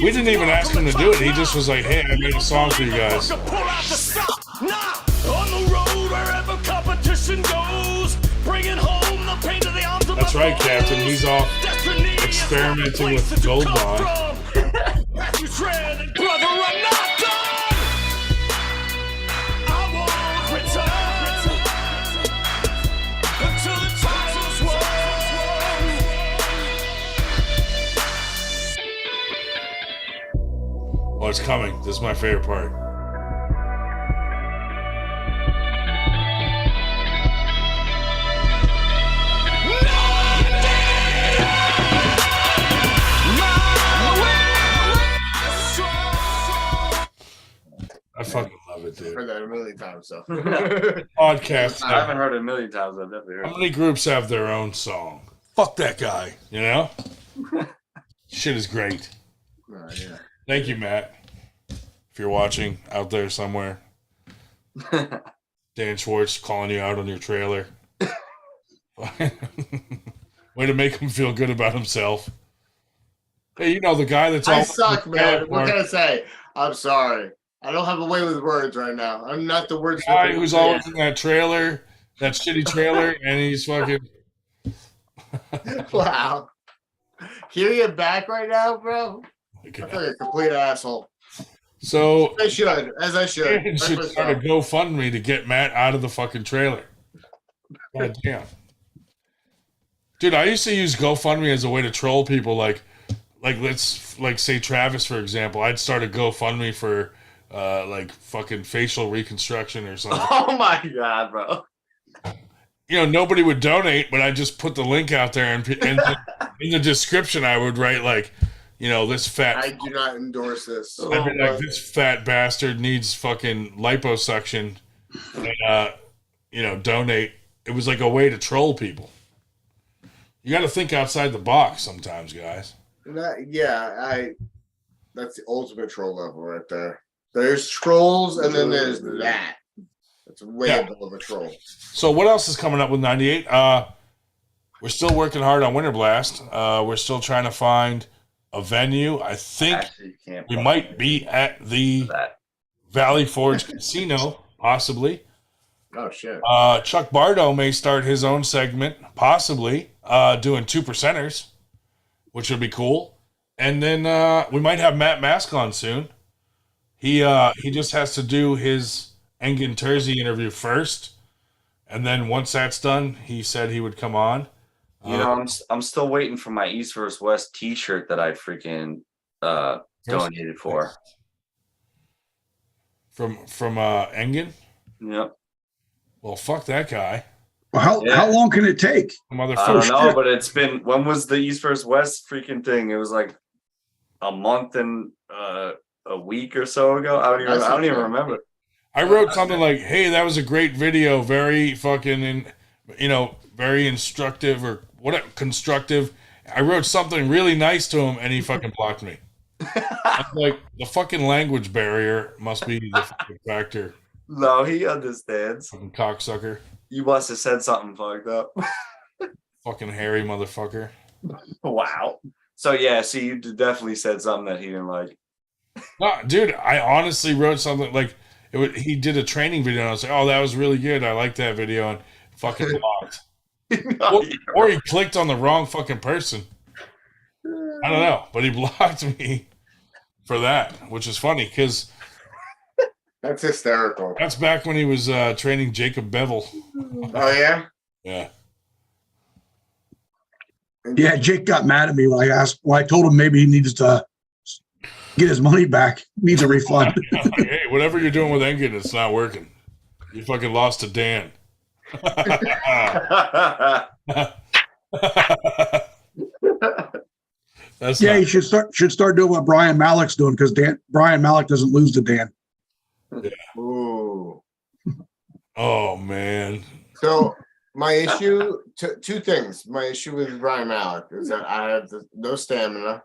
We didn't even ask him to do it. He just was like, "Hey, I made a song for you guys." On the road, wherever competition goes, bringing home the pain to the arms of That's right, Captain. He's off experimenting with Gold Bond. As you tread, and brother, I'm not done. I won't return until the title's won. Oh, it's coming. This is my favorite part. I fucking love it, dude. I've heard that a million times, so. Podcast. I haven't heard it a million times. I've definitely heard How many groups have their own song? Fuck that guy, you know? Shit is great. Yeah. Thank you, Matt. If you're watching out there somewhere. Dan Schwartz calling you out on your trailer. Way to make him feel good about himself. Hey, you know the guy that's I suck, man. What can I say? I'm sorry. I don't have a way with words right now. I'm not the wordsmith. Guy who's always in that trailer, that shitty trailer, and he's fucking. Wow. Hear you back right now, bro? I feel like a complete asshole. So I should, as I should. You should start a GoFundMe to get Matt out of the fucking trailer. God damn. Dude, I used to use GoFundMe as a way to troll people. Like let's say Travis, for example. I'd start a GoFundMe for like fucking facial reconstruction or something. Oh my god, bro. You know, nobody would donate, but I just put the link out there, and in the description I would write like, you know, this fat. I do not endorse this. I'd be like, this fat bastard needs fucking liposuction, and you know, donate. It was like a way to troll people. You got to think outside the box sometimes, guys. That's the ultimate troll level right there. There's trolls, and then there's that. It's way above a troll. So what else is coming up with 98? We're still working hard on Winter Blast. We're still trying to find a venue. I think Actually, you can't. we might be at the Valley Forge Casino, possibly. Oh shit. Chuck Bardo may start his own segment, possibly doing 2%ers, which would be cool. And then we might have Matt Mask on soon. He just has to do his Engin Terzi interview first, and then once that's done, he said he would come on. You know, I'm still waiting for my East vs West T-shirt that I freaking donated for. From Engin? Yep. Well, fuck that guy. Well, how long can it take? I don't know, but it's been. When was the East vs West freaking thing? It was like a month and a week or so ago. I don't even remember. I wrote something like, "Hey, that was a great video, very fucking, very instructive or whatever, constructive." I wrote something really nice to him, and he fucking blocked me. I'm like, the fucking language barrier must be the fucking factor. No, he understands. Fucking cocksucker. You must have said something fucked up. Fucking hairy motherfucker. Wow. So yeah, see, you definitely said something that he didn't like. No, dude, I honestly wrote something like he did a training video, and I was like, "Oh, that was really good. I like that video," and fucking blocked. or he clicked on the wrong fucking person. I don't know, but he blocked me for that, which is funny because that's hysterical. That's back when he was training Jacob Bevel. Oh yeah, yeah. Yeah, Jake got mad at me when I told him maybe he needs to get his money back, needs a refund. Hey, whatever you're doing with Engin, it's not working. You fucking lost to Dan. He should start doing what Brian Malik's doing because Brian Malik doesn't lose to Dan. Yeah. Ooh. Oh man. So my issue, two things. My issue with Brian Malik is that I have no stamina.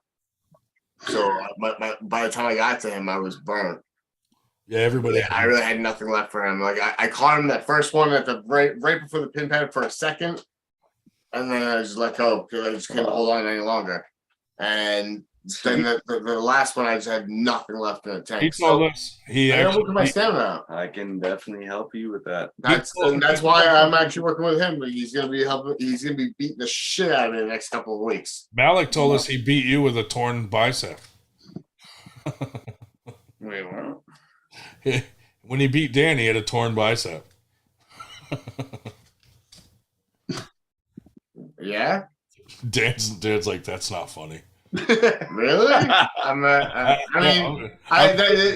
So by the time I got to him, I was burnt. Yeah, everybody. I really had nothing left for him. Like I caught him that first one at the right before the pin pad for a second, and then I just let go because I just couldn't hold on any longer. And then the last one, I just had nothing left in the tank. He told us look at my stamina. I can definitely help you with that. That's why I'm actually working with him. He's gonna be helping. He's gonna be beating the shit out of me in the next couple of weeks. Malik told us he beat you with a torn bicep. Wait, what? When he beat Dan, he had a torn bicep. Yeah. Dan's like, that's not funny. Really? That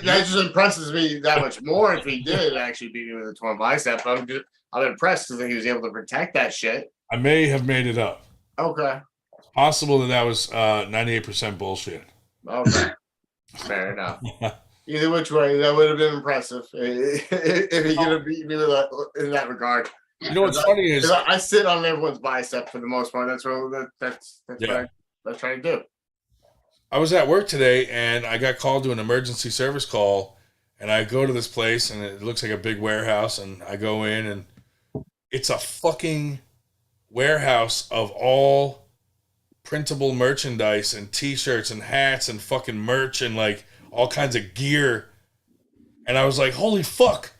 just impresses me that much more if he did actually beat me with a torn bicep. I'm impressed because he was able to protect that shit. I may have made it up. Okay. It's possible that was 98% bullshit. Okay. Fair enough. Either which way, that would have been impressive if he could have beaten me in that regard. You know what's funny is I sit on everyone's bicep for the most part. That's what I try to do. I was at work today and I got called to an emergency service call, and I go to this place and it looks like a big warehouse, and I go in and it's a fucking warehouse of all printable merchandise and t-shirts and hats and fucking merch and like all kinds of gear. And I was like, holy fuck.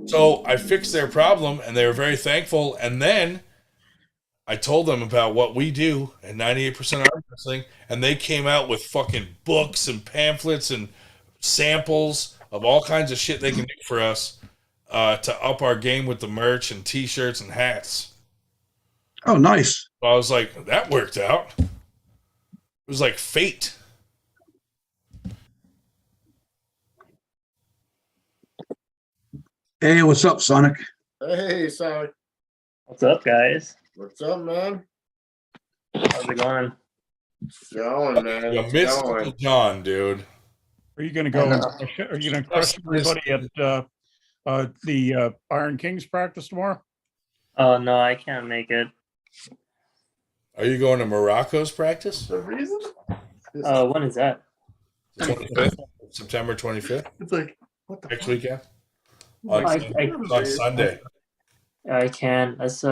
So I fixed their problem and they were very thankful. And then I told them about what we do at 98% Arm Wrestling, and they came out with fucking books and pamphlets and samples of all kinds of shit they can do for us to up our game with the merch and t-shirts and hats. Oh, nice. So I was like, that worked out. It was like fate. Hey, what's up, Sonic? Hey, Sonic. What's up, guys? What's up, man? How's it going? It's going, man. You missed Uncle Jon, dude. Are you going to go? Are you going to crush everybody at the Iron Kings practice tomorrow? Oh no, I can't make it. Are you going to Morocco's practice? The reason? When is that? 25th, September 25th. It's like what the next fuck? weekend. On Sunday. I can. That's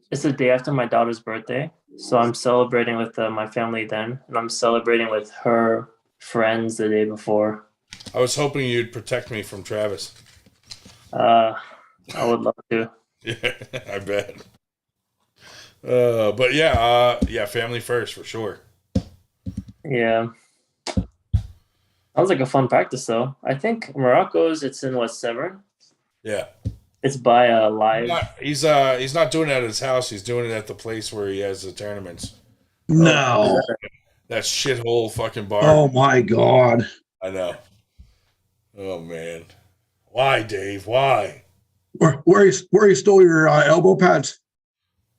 It's the day after my daughter's birthday, so I'm celebrating with my family then, and I'm celebrating with her friends the day before. I was hoping you'd protect me from Travis. I would love to. Yeah, I bet. But yeah, family first for sure. Yeah. Sounds like a fun practice, though. I think Morocco's, it's in what, Severn? Yeah. It's by live. He's not doing it at his house. He's doing it at the place where he has the tournaments. No. That shithole fucking bar. Oh my God. I know. Oh man. Why, Dave? Why? Where you stole your elbow pads?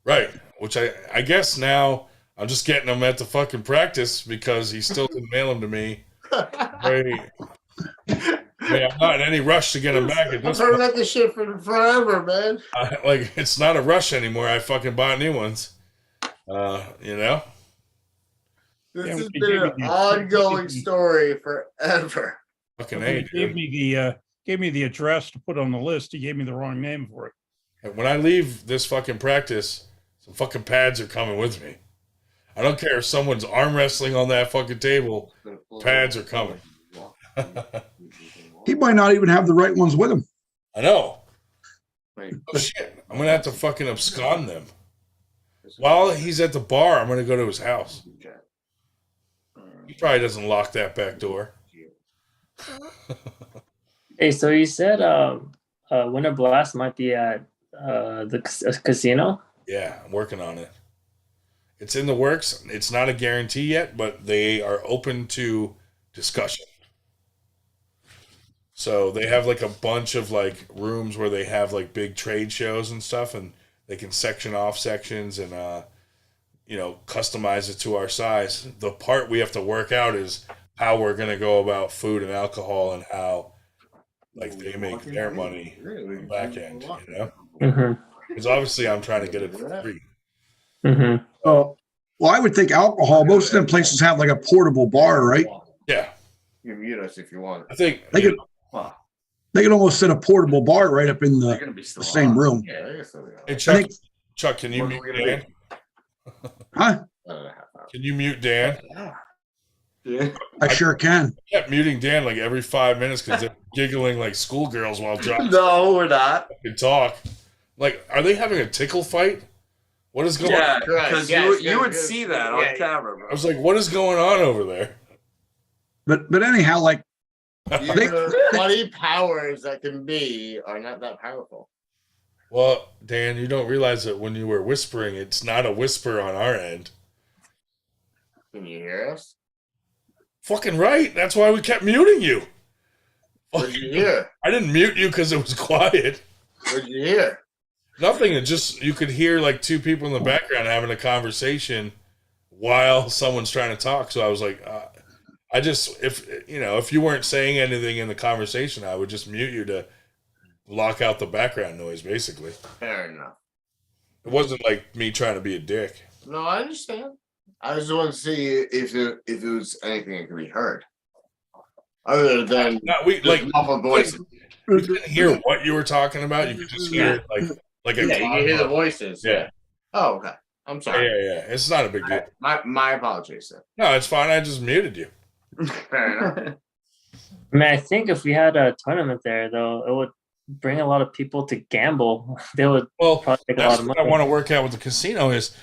Right. Which I guess now I'm just getting them at the fucking practice because he still didn't mail them to me. Right. I'm not in any rush to get them back. I've heard about this shit for forever, man. Like, it's not a rush anymore. I fucking bought new ones. You know? This has been an ongoing story forever. Fucking He gave me the address to put on the list. He gave me the wrong name for it. And when I leave this fucking practice, some fucking pads are coming with me. I don't care if someone's arm wrestling on that fucking table. Pads are coming. He might not even have the right ones with him. I know. Oh shit! I'm gonna have to fucking abscond them. While he's at the bar, I'm gonna go to his house. He probably doesn't lock that back door. Hey, so you said Winter Blast might be at the casino? Yeah, I'm working on it. It's in the works. It's not a guarantee yet, but they are open to discussion. So they have like a bunch of like rooms where they have like big trade shows and stuff, and they can section off sections and customize it to our size. The part we have to work out is how we're gonna go about food and alcohol and how like they make their money on the back end, you know? Mm-hmm. Because obviously I'm trying to get it for free. Mm-hmm. Oh, well, I would think alcohol. Most of them places have like a portable bar, right? Yeah. You can mute us if you want. I think they could almost set a portable bar right up in the same room. Yeah, I guess so. Hey, Chuck, can you mute Dan? Huh? Can you mute Dan? Yeah. I sure can. I kept muting Dan like every 5 minutes because they're giggling like schoolgirls while John No, we're not. can talk. Like, are they having a tickle fight? What is going on? Yeah, because you would see that on camera, bro. I was like, what is going on over there? But anyhow, like Your bloody powers that can be are not that powerful. Well, Dan, you don't realize that when you were whispering, it's not a whisper on our end. Can you hear us? Fucking right. That's why we kept muting you. What did you hear? I didn't mute you because it was quiet. What did you hear? Nothing. It just, you could hear like two people in the background having a conversation while someone's trying to talk. So I was like, if you weren't saying anything in the conversation, I would just mute you to block out the background noise, basically. Fair enough. It wasn't like me trying to be a dick. No, I understand. I just want to see if it was anything that could be heard, other than muffled voices. You couldn't hear what you were talking about. You could just hear it like a. Yeah, you can hear the voices. Yeah. Oh, okay. I'm sorry. Yeah. It's not a big deal. My apologies, sir. No, it's fine. I just muted you. Fair enough. I mean, I think if we had a tournament there, though, it would bring a lot of people to gamble. They would probably take a lot of money. What I want to work out with the casino is,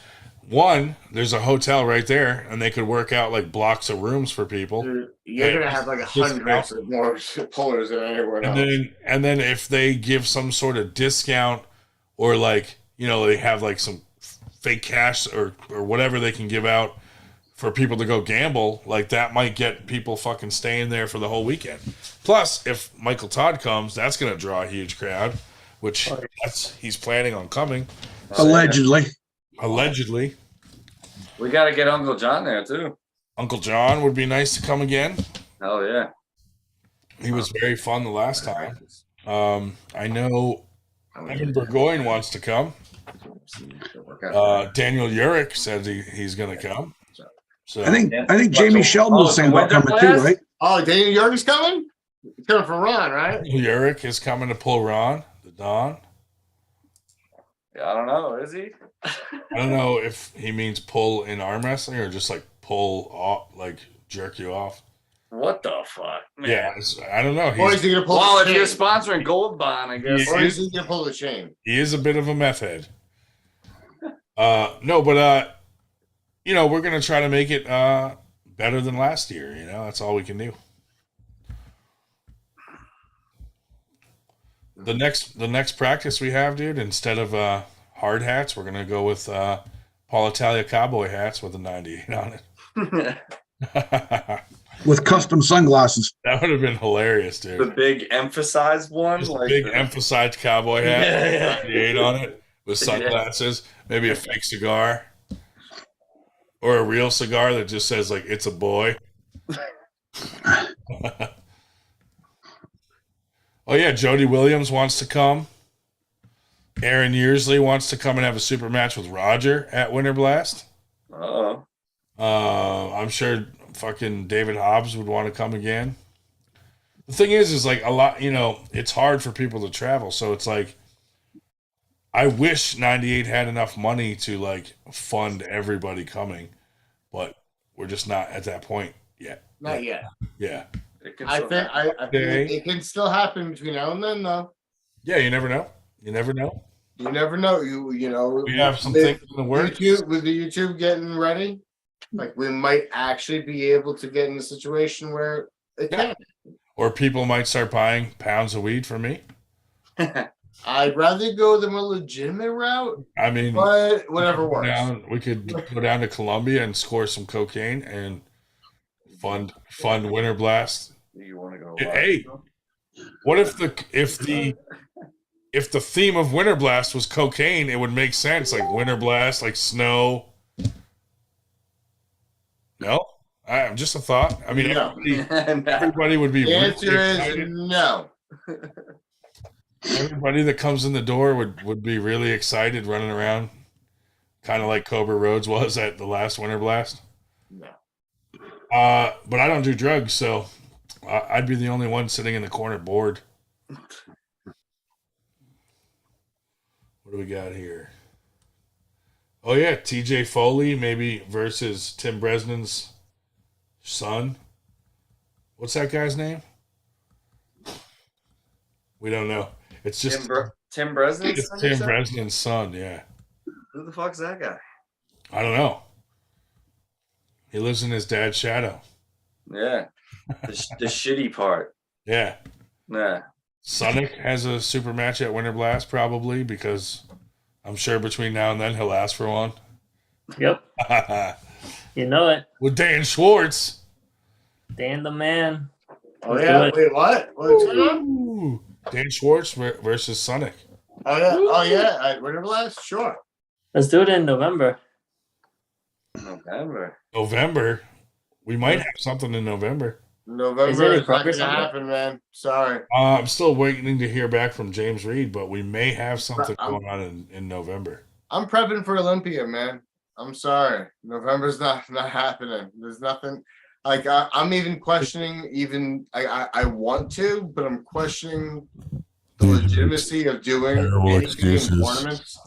one, there's a hotel right there, and they could work out like blocks of rooms for people. You're gonna have like 100 of more pullers than anywhere else. And then if they give some sort of discount, or they have like some fake cash or whatever they can give out for people to go gamble, like that might get people fucking staying there for the whole weekend. Plus, if Michael Todd comes, that's going to draw a huge crowd, which he's planning on coming. Allegedly. We got to get Uncle Jon there too. Uncle Jon would be nice to come again. Hell yeah. He was very fun the last time. I know Evan Burgoyne wants to come. Daniel Urich said he's going to come. So I think Jamie Sheldon was saying about coming too, right? Oh, Daniel Urich's coming? He's coming for Ron, right? Urich is coming to pull Ron, the Don. I don't know. Is he? I don't know if he means pull in arm wrestling or just like pull off, like jerk you off. What the fuck, man? Yeah, I don't know. Or is he gonna pull Well, the if you're chain? sponsoring Gold Bond, I guess. Or is he gonna pull the chain? He is a bit of a meth head. No, but you know, we're gonna try to make it better than last year. You know, that's all we can do. The next practice we have, dude, instead of hard hats, we're gonna go with Paul Italia cowboy hats with a 98 on it. With custom sunglasses. That would have been hilarious, dude. The big emphasized one, Just a like big the- emphasized cowboy hat, Yeah. 98 on it, with sunglasses, maybe a fake cigar, or a real cigar that just says like "It's a boy." Oh yeah, Jody Williams wants to come. Aaron Yearsley wants to come and have a super match with Roger at Winter Blast. Oh. I'm sure fucking David Hobbs would want to come again. The thing is like a lot, you know, it's hard for people to travel. So it's like, I wish 98 had enough money to like fund everybody coming, but we're just not at that point yet. Not yet. Yeah. I think it can still happen between now and then, though. Yeah, you never know. You never know. You never know. You know. We have some things in the works. With the YouTube getting ready, like we might actually be able to get in a situation where it can. Or people might start buying pounds of weed from me. I'd rather go the more legitimate route. I mean, but whatever works. We could go down to Colombia and score some cocaine and fund Winter Blast. You want to go? Hey, what if the theme of Winter Blast was cocaine? It would make sense, like Winter Blast, like snow. No, just a thought. I mean, No. everybody would be. The answer really is excited. no. Everybody that comes in the door would be really excited, running around, kind of like Cobra Rhodes was at the last Winter Blast. No. But I don't do drugs, so I'd be the only one sitting in the corner bored. What do we got here? Oh yeah, TJ Foley maybe versus Tim Bresnan's son. What's that guy's name? We don't know. It's just Tim Bresnan's It's son, Tim you said? Bresnan's son. Yeah, Who the fuck's that guy? I don't know. He lives in his dad's shadow. Yeah, the shitty part. Yeah. Yeah. Sonic has a super match at Winter Blast probably because I'm sure between now and then he'll ask for one. Yep. You know it. With Dan Schwartz. Dan the man. Oh Let's yeah. do it. Wait, what? What's going on? Ooh. Dan Schwartz versus Sonic. Oh yeah. Oh yeah. Winter Blast. Sure. Let's do it in November. November. We might have something in November. November Is there any is not progress gonna on that? happen, man. Sorry. I'm still waiting to hear back from James Reed, but we may have something I'm- going on in November. I'm prepping for Olympia, man. I'm sorry. November's not happening. There's nothing. Like I'm even questioning. Even I want to, but I'm questioning the legitimacy of doing Terrible anything excuses. in tournaments.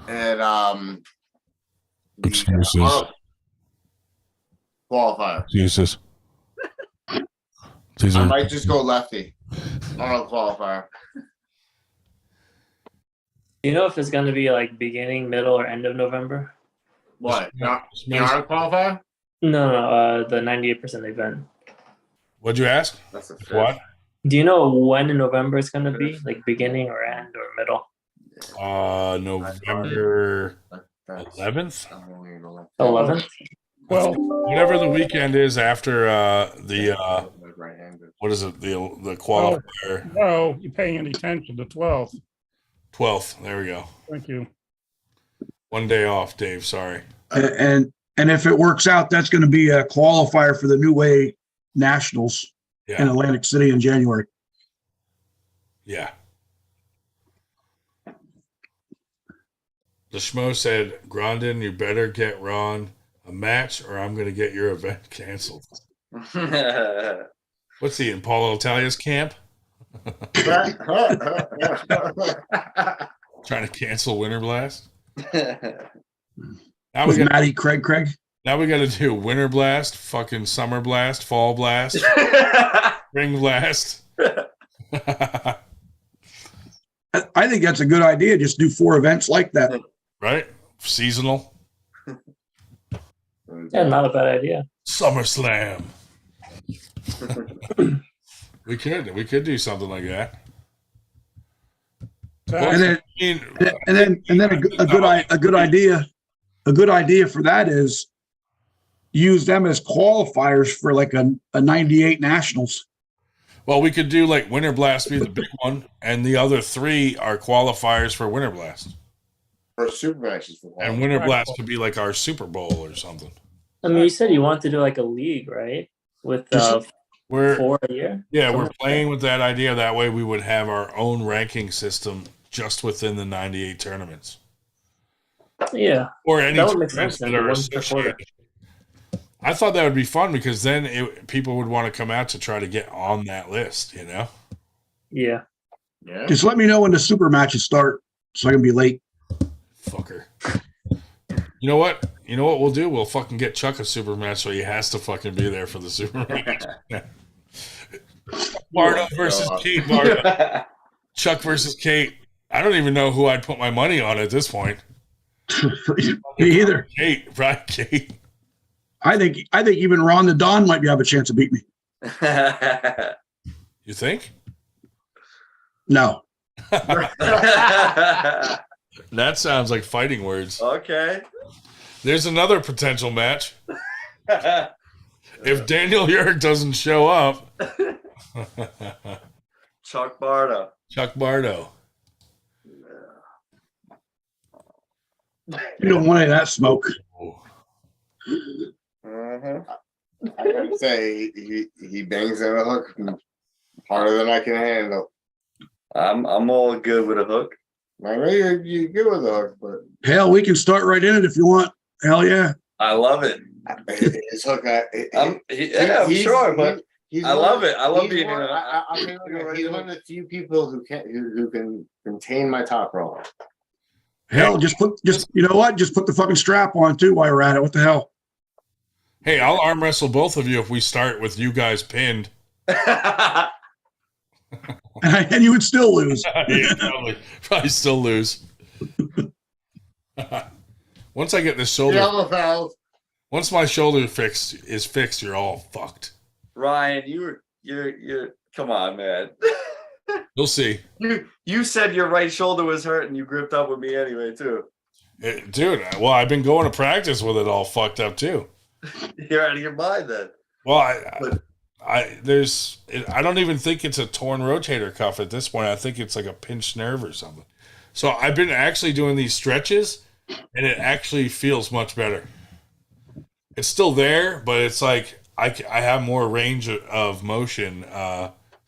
And Excuses. Qualifier. Jesus. I might just go lefty on a qualifier. Do you know if it's going to be like beginning, middle, or end of November? What? Not a qualifier? No, the 98% event. What'd you ask? That's a What? Do you know when in November it's going to be? Like beginning or end or middle? November 11th. 11th? Well, whatever the weekend is after the what is it, the qualifier. no, you paying any attention to 12th. 12th. There we go. Thank you. One day off, Dave. Sorry. And if it works out, that's going to be a qualifier for the New Way Nationals in Atlantic City in January. Yeah. The schmo said, Grondin, you better get Ron a match or I'm going to get your event canceled. What's he in Paulo Italia's camp? Trying to cancel Winter Blast. Now With Matty Craig. Now we got to do Winter Blast, fucking Summer Blast, Fall Blast, Spring Blast. I think that's a good idea. Just do 4 events like that. Right? Seasonal. Yeah, not a bad idea. SummerSlam. We could do something like that. And then a good idea for that is use them as qualifiers for like a 98 nationals. Well, we could do like Winter Blast be the big one, and the other 3 are qualifiers for Winter Blast. For super matches. And Winter Blast could be like our Super Bowl or something. I mean, you said you want to do like a league, right? With 4 a year? Yeah, we're playing with that idea. That way we would have our own ranking system just within the 98 tournaments. Yeah. Or any that would make tournaments sense. that are associated. I thought that would be fun because then people would want to come out to try to get on that list, you know? Yeah. Just let me know when the super matches start so I can be late. Fucker. You know what? You know what we'll do? We'll fucking get Chuck a super match so he has to fucking be there for the super match. Bardo versus Kate. Bardo. Chuck versus Kate. I don't even know who I'd put my money on at this point. Me either. Kate, right? Kate. I think even Ron the Don might have a chance to beat me. You think? No. That sounds like fighting words. Okay. There's another potential match. If Daniel Yerk doesn't show up. Chuck Bardo. Chuck Bardo. You don't want any of that smoke. I gotta say, he bangs in a hook harder than I can handle. I'm all good with a hook. I know you're good with a hook, but hell, we can start right in it if you want. Hell yeah. I love it. His hook. I'm sure, but I love it. I love being in it. He's one of the few people who can contain my top roll. Hell, just you know what? Just put the fucking strap on too while you're at it. What the hell? Hey, I'll arm wrestle both of you if we start with you guys pinned. And you would still lose. Yeah, probably still lose. Once I get this shoulder, once my shoulder is fixed, you're all fucked. Ryan, you're come on, man. You'll see. You said your right shoulder was hurt and you gripped up with me anyway too. Dude, well, I've been going to practice with it all fucked up too. You're out of your mind then. Well, I don't even think it's a torn rotator cuff at this point. I think it's like a pinched nerve or something. So I've been actually doing these stretches, and it actually feels much better. It's still there, but it's like I have more range of motion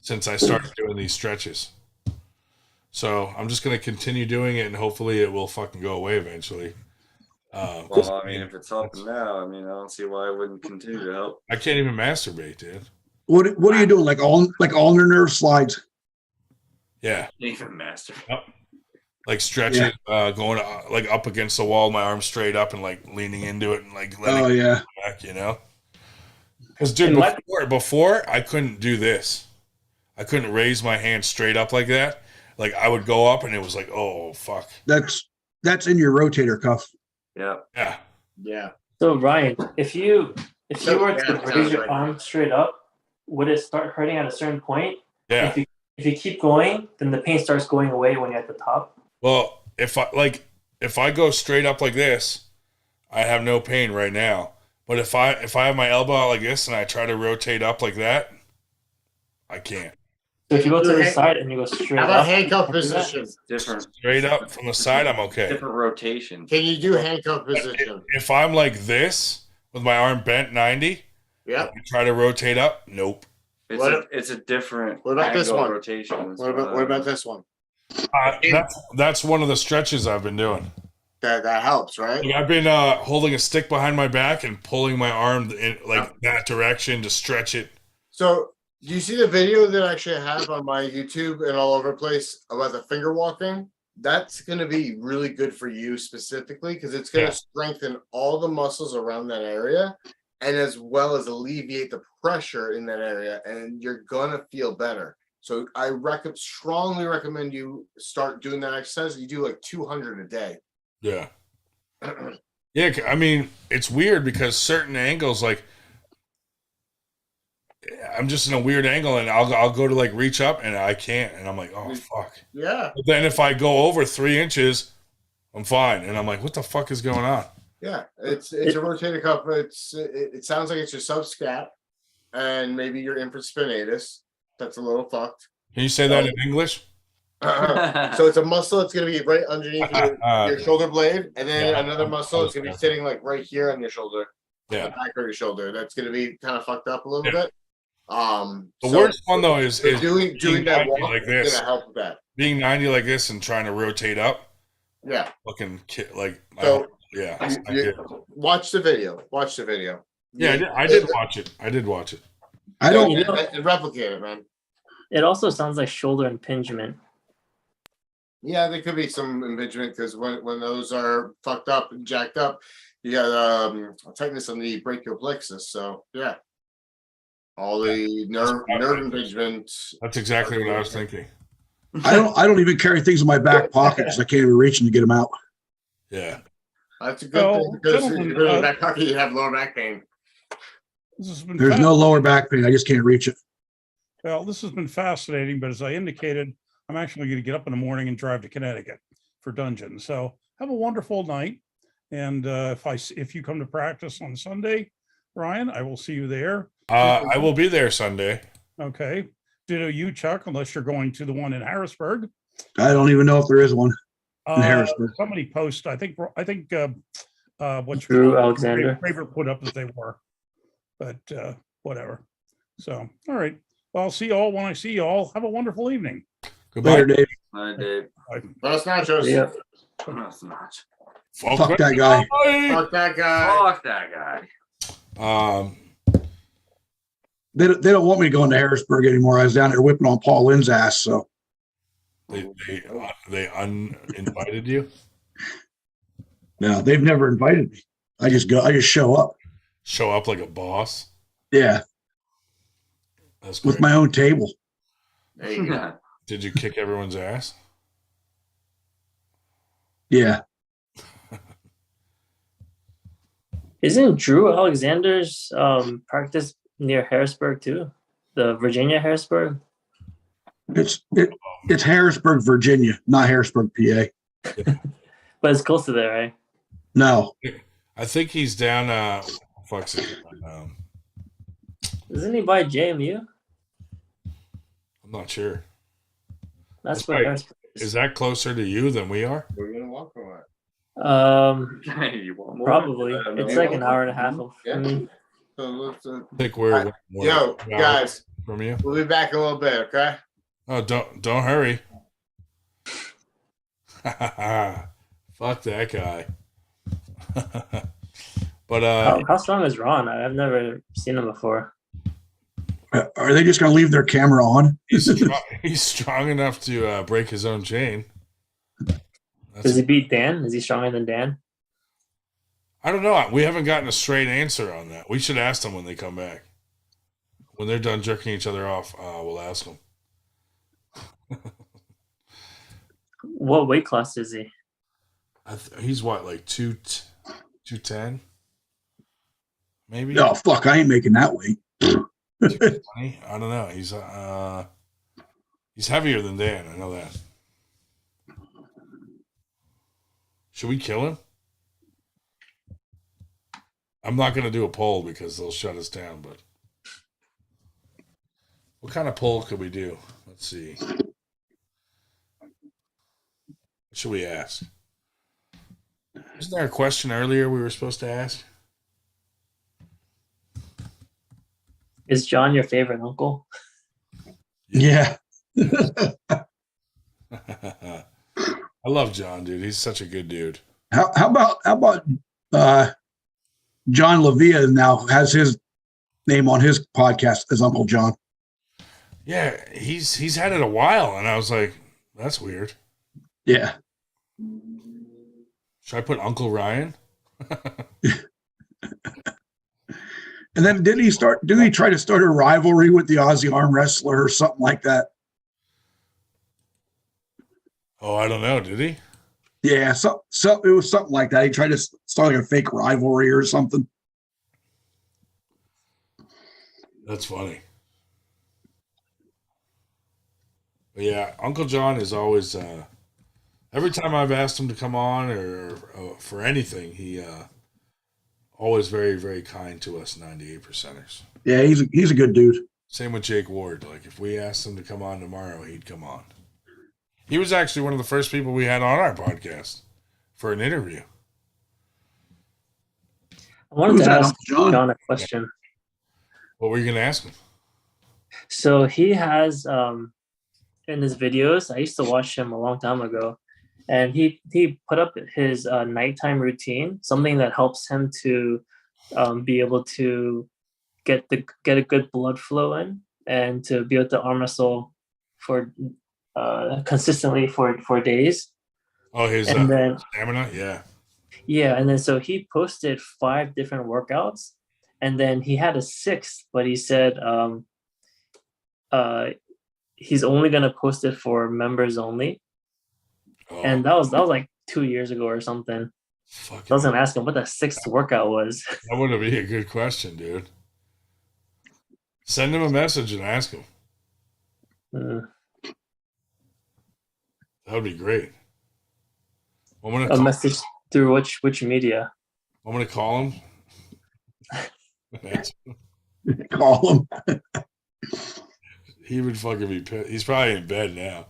since I started doing these stretches. So I'm just going to continue doing it, and hopefully it will fucking go away eventually. Well, I mean, if it's helping now, I mean, I don't see why it wouldn't continue to help. I can't even masturbate, dude. What are you doing? Like ulnar nerve slides? Yeah. Even master. Yep. Like stretching, going like up against the wall, my arms straight up and like leaning into it and like letting it back, you know? Because dude, before I couldn't do this. I couldn't raise my hand straight up like that. Like I would go up and it was like, oh fuck. That's in your rotator cuff. Yeah. Yeah. Yeah. So Ryan, if you were to raise your arm straight up, would it start hurting at a certain point? Yeah. If you keep going, then the pain starts going away when you're at the top. Well, if I go straight up like this, I have no pain right now. But if I have my elbow out like this and I try to rotate up like that, I can't. So if you go to the side and you go straight How up, about handcuff position? Different. Straight up from the side, I'm okay. Different rotation. Can you do handcuff position? If I'm like this with my arm bent 90, yeah. Try to rotate up, nope. It's a different. What about this one? Rotation. What about this one? That's one of the stretches I've been doing. That helps, right? Like I've been holding a stick behind my back and pulling my arm in like that direction to stretch it. So, do you see the video that I actually have on my YouTube and all over the place about the finger walking? that's going to be really good for you specifically because it's going to strengthen all the muscles around that area and as well as alleviate the pressure in that area, and you're going to feel better. So I strongly recommend you start doing that exercise. You do like 200 a day. Yeah. Yeah, I mean, it's weird because certain angles, like, I'm just in a weird angle and I'll go to like reach up and I can't. And I'm like, oh, fuck. Yeah. But then if I go over 3 inches, I'm fine. And I'm like, what the fuck is going on? Yeah. It's a rotator cuff. It sounds like it's your subscap and maybe your infraspinatus. That's a little fucked. Can you say that in English? So it's a muscle that's going to be right underneath your shoulder blade. And then another muscle is going to be sitting like right here on your shoulder. Yeah. The back of your shoulder. That's going to be kind of fucked up a little bit. The worst one though is doing that walk like this. Gonna help with that. Being 90 like this and trying to rotate up. Yeah. Fucking like. So Watch the video. Watch the video. Yeah, I did watch it. I did watch it. I don't and replicate it, man. It also sounds like shoulder impingement. Yeah, there could be some impingement because when those are fucked up and jacked up, you got tightness on the brachial plexus. So yeah. All the nerve impingement. That's exactly what I was thinking. I don't even carry things in my back pocket because I can't even reach them to get them out. Yeah. That's a good thing because if you go to the back pocket, you have lower back pain. There's no lower back pain. I just can't reach it. Well, this has been fascinating, but as I indicated, I'm actually going to get up in the morning and drive to Connecticut for Dungeon. So have a wonderful night. And if you come to practice on Sunday, Ryan, I will see you there. I will be there Sunday. Okay. Ditto you, Chuck, unless you're going to the one in Harrisburg. I don't even know if there is one in Harrisburg. Somebody posted. I think what Drew Alexander Raver put up that they were, but whatever. So, all right. Well, I'll see you all when I see you all. Have a wonderful evening. Goodbye, Later, Dave. Bye, Dave. That's nachos. Yeah. That's not. Fuck that guy. Fuck that guy. Fuck that guy. They don't want me to go into Harrisburg anymore. I was down there whipping on Paul Lynn's ass. So they uninvited you? no, they've never invited me. I just go. I just show up. Show up like a boss? Yeah. That's great. With my own table. There you go. Did you kick everyone's ass? Yeah. Isn't Drew Alexander's practice near Harrisburg too? The Virginia Harrisburg? It's Harrisburg, Virginia, not Harrisburg, PA. But it's close to there, right? No. I think he's down Isn't he by JMU? I'm not sure. That's where right. Harrisburg Is that closer to you than we are? We're gonna walk or what? You want more? Probably. It's like an hour and a half of So let's, I think we're yo, guys, from you. we'll be back in a little bit, okay? Oh, don't hurry. Fuck that guy. But how strong is Ron? I've never seen him before. Are they just going to leave their camera on? he's strong enough to break his own chain. Does he beat Dan? Is he stronger than Dan? I don't know. We haven't gotten a straight answer on that. We should ask them when they come back. When they're done jerking each other off, we'll ask them. What weight class is he? He's what, like 210? Maybe? No, fuck, I ain't making that weight. 220? I don't know. He's heavier than Dan. I know that. Should we kill him? I'm not going to do a poll because they'll shut us down, but what kind of poll could we do? Let's see. What should we ask? Isn't there a question earlier we were supposed to ask? Is John your favorite uncle? Yeah. I love John, dude. He's such a good dude. How about John Lavia now has his name on his podcast as Uncle Jon? Yeah, he's had it a while, and I was like, that's weird. Yeah. Should I put Uncle Ryan? And then did he try to start a rivalry with the Aussie arm wrestler or something like that? Oh, I don't know. Did he? Yeah, so it was something like that. He tried to start like a fake rivalry or something. That's funny. But yeah, Uncle Jon is always every time I've asked him to come on or for anything, he always very, very kind to us 98 percenters. Yeah, he's a good dude. Same with Jake Ward. Like if we asked him to come on tomorrow, he'd come on. He was actually one of the first people we had on our podcast for an interview. I wanted to ask John a question. What were you going to ask him? So he has in his videos, I used to watch him a long time ago, and he put up his nighttime routine, something that helps him to be able to get a good blood flow in and to be able to arm wrestle for consistently for days. Oh, his then stamina, yeah. Yeah, and then so he posted 5 different workouts, and then he had a 6th, but he said he's only gonna post it for members only. Oh. And that was like 2 years ago or something. I was gonna ask him what the 6th workout was. That would be a good question, dude. Send him a message and ask him. That would be great. I'm gonna a message through which media? I'm gonna call him. Call him. He would fucking be pissed. He's probably in bed now.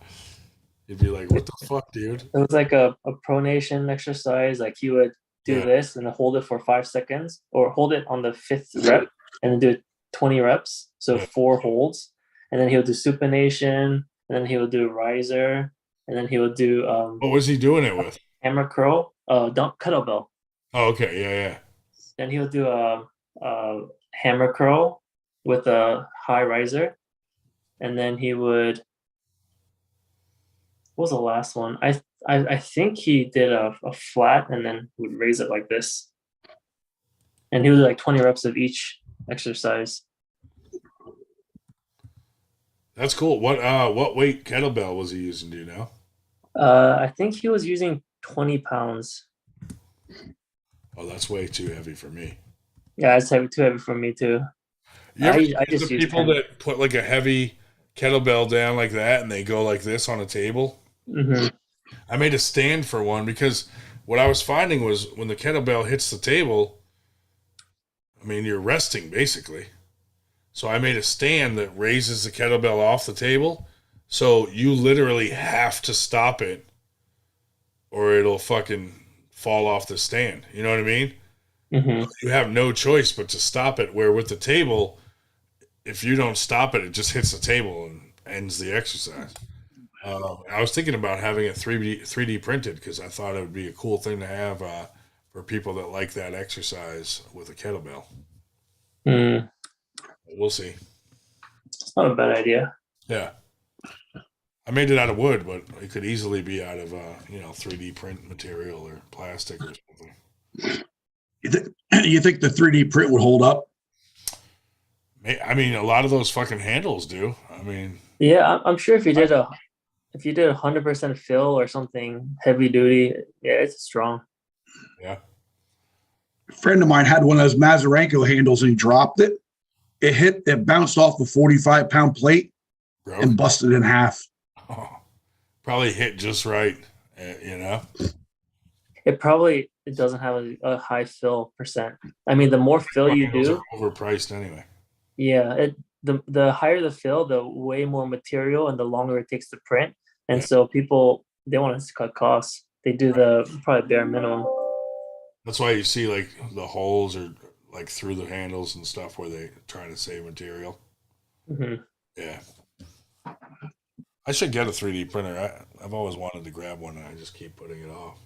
He'd be like, "What the fuck, dude?" It was like a pronation exercise. Like he would do this and then hold it for 5 seconds, or hold it on the 5th rep and then do 20 reps, so 4 holds, and then he would do supination, and then he would do riser, and then he would do what was he doing it with? Hammer curl, kettlebell. Oh, okay, yeah. Then he would do a hammer curl with a high riser, and then he would. What was the last one? I think he did a flat and then would raise it like this, and he would do like 20 reps of each exercise. That's cool. What weight kettlebell was he using? Do you know? I think he was using 20 pounds. Oh, that's way too heavy for me. Yeah, it's too heavy for me too. I just use people that put like a heavy kettlebell down like that and they go like this on a table. Mm-hmm. I made a stand for one because what I was finding was when the kettlebell hits the table, I mean, you're resting basically. So I made a stand that raises the kettlebell off the table. So you literally have to stop it or it'll fucking fall off the stand. You know what I mean? Mm-hmm. You have no choice but to stop it. Where with the table, if you don't stop it, it just hits the table and ends the exercise. I was thinking about having it 3D printed because I thought it would be a cool thing to have for people that like that exercise with a kettlebell. Mm. We'll see. It's not a bad idea. Yeah. I made it out of wood, but it could easily be out of 3D print material or plastic or something. You think the 3D print would hold up? I mean, a lot of those fucking handles do. I mean, yeah, I'm sure if you did 100% fill or something heavy duty, yeah, it's strong. Yeah. A friend of mine had one of those Mazurenko handles and he dropped it. It bounced off the 45-pound plate and busted in half. Oh, probably hit just right, It doesn't have a high fill percent. I mean, the more fill you do, overpriced anyway. Yeah, the higher the fill, the way more material and the longer it takes to print. And so people, they want to cut costs. They do the probably bare minimum. That's why you see like the holes are like through the handles and stuff where they try to save material. Mm-hmm. Yeah. I should get a 3D printer. I've always wanted to grab one and I just keep putting it off.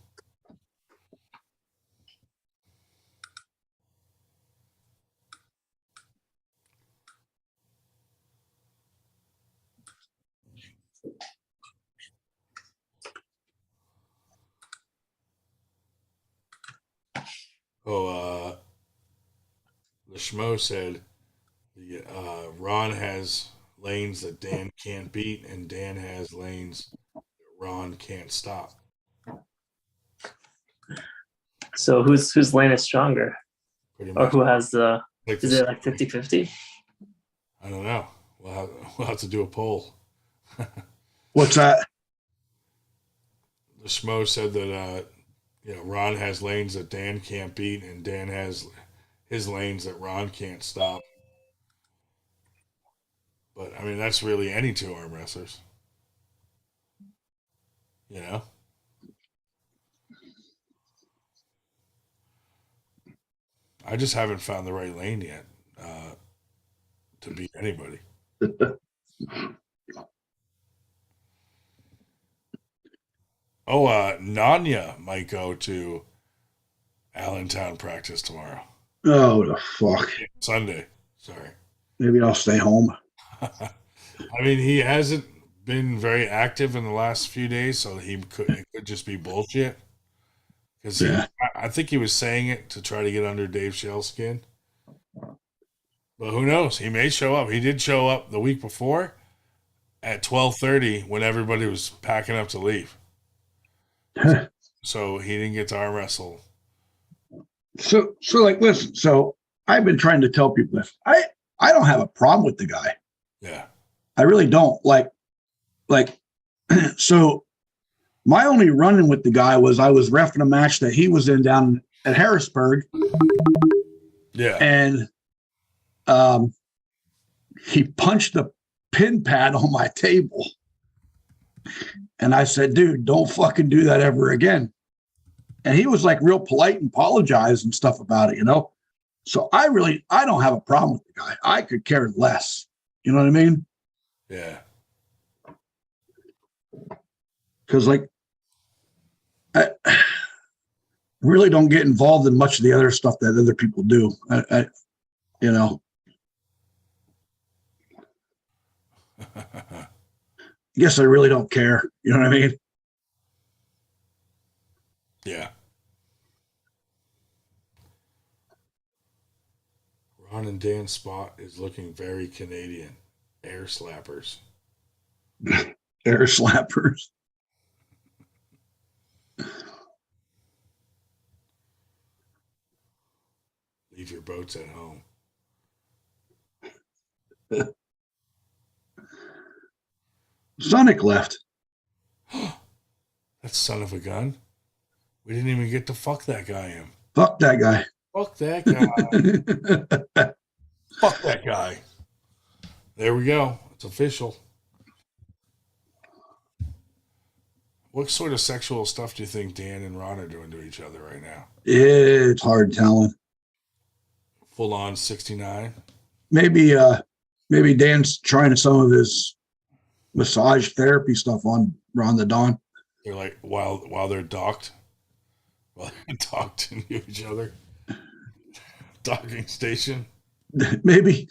Oh, the Schmo said Ron has lanes that Dan can't beat, and Dan has lanes that Ron can't stop. So whose lane is stronger? Pretty Or much. who has the, Like is it like 50-50? I don't know. We'll have to do a poll. What's that? The Schmo said that Ron has lanes that Dan can't beat, and Dan has his lanes that Ron can't stop. But I mean, that's really any two arm wrestlers. You know? I just haven't found the right lane yet to beat anybody. Oh, Nanya might go to Allentown practice tomorrow. Oh, the fuck. Sunday. Sorry. Maybe I'll stay home. I mean, he hasn't been very active in the last few days, so it could just be bullshit. Because I think he was saying it to try to get under Dave Shell's skin. But who knows? He may show up. He did show up the week before at 12:30 when everybody was packing up to leave. So he didn't get to arm wrestle. So like, listen. So I've been trying to tell people this. I don't have a problem with the guy. Yeah. I really don't. Like. So my only run-in with the guy was I was reffing a match that he was in down at Harrisburg. Yeah. And he punched the pin pad on my table. And I said, dude, don't fucking do that ever again. And he was like real polite and apologized and stuff about it, you know? So I don't have a problem with the guy. I could care less. You know what I mean? Yeah. Because like, I really don't get involved in much of the other stuff that other people do. I you know. I guess I really don't care. You know what I mean? Yeah. Ron and Dan's spot is looking very Canadian. Air slappers. Air slappers. Leave your boats at home. Sonic left. That son of a gun. We didn't even get to fuck that guy in. Fuck that guy. Fuck that guy. Fuck that guy. There we go. It's official. What sort of sexual stuff do you think Dan and Ron are doing to each other right now? It's hard telling. Full on 69. Maybe Dan's trying some of his massage therapy stuff on Ron the Don. They're like while they're docked. While they're docked into each other. Docking station. Maybe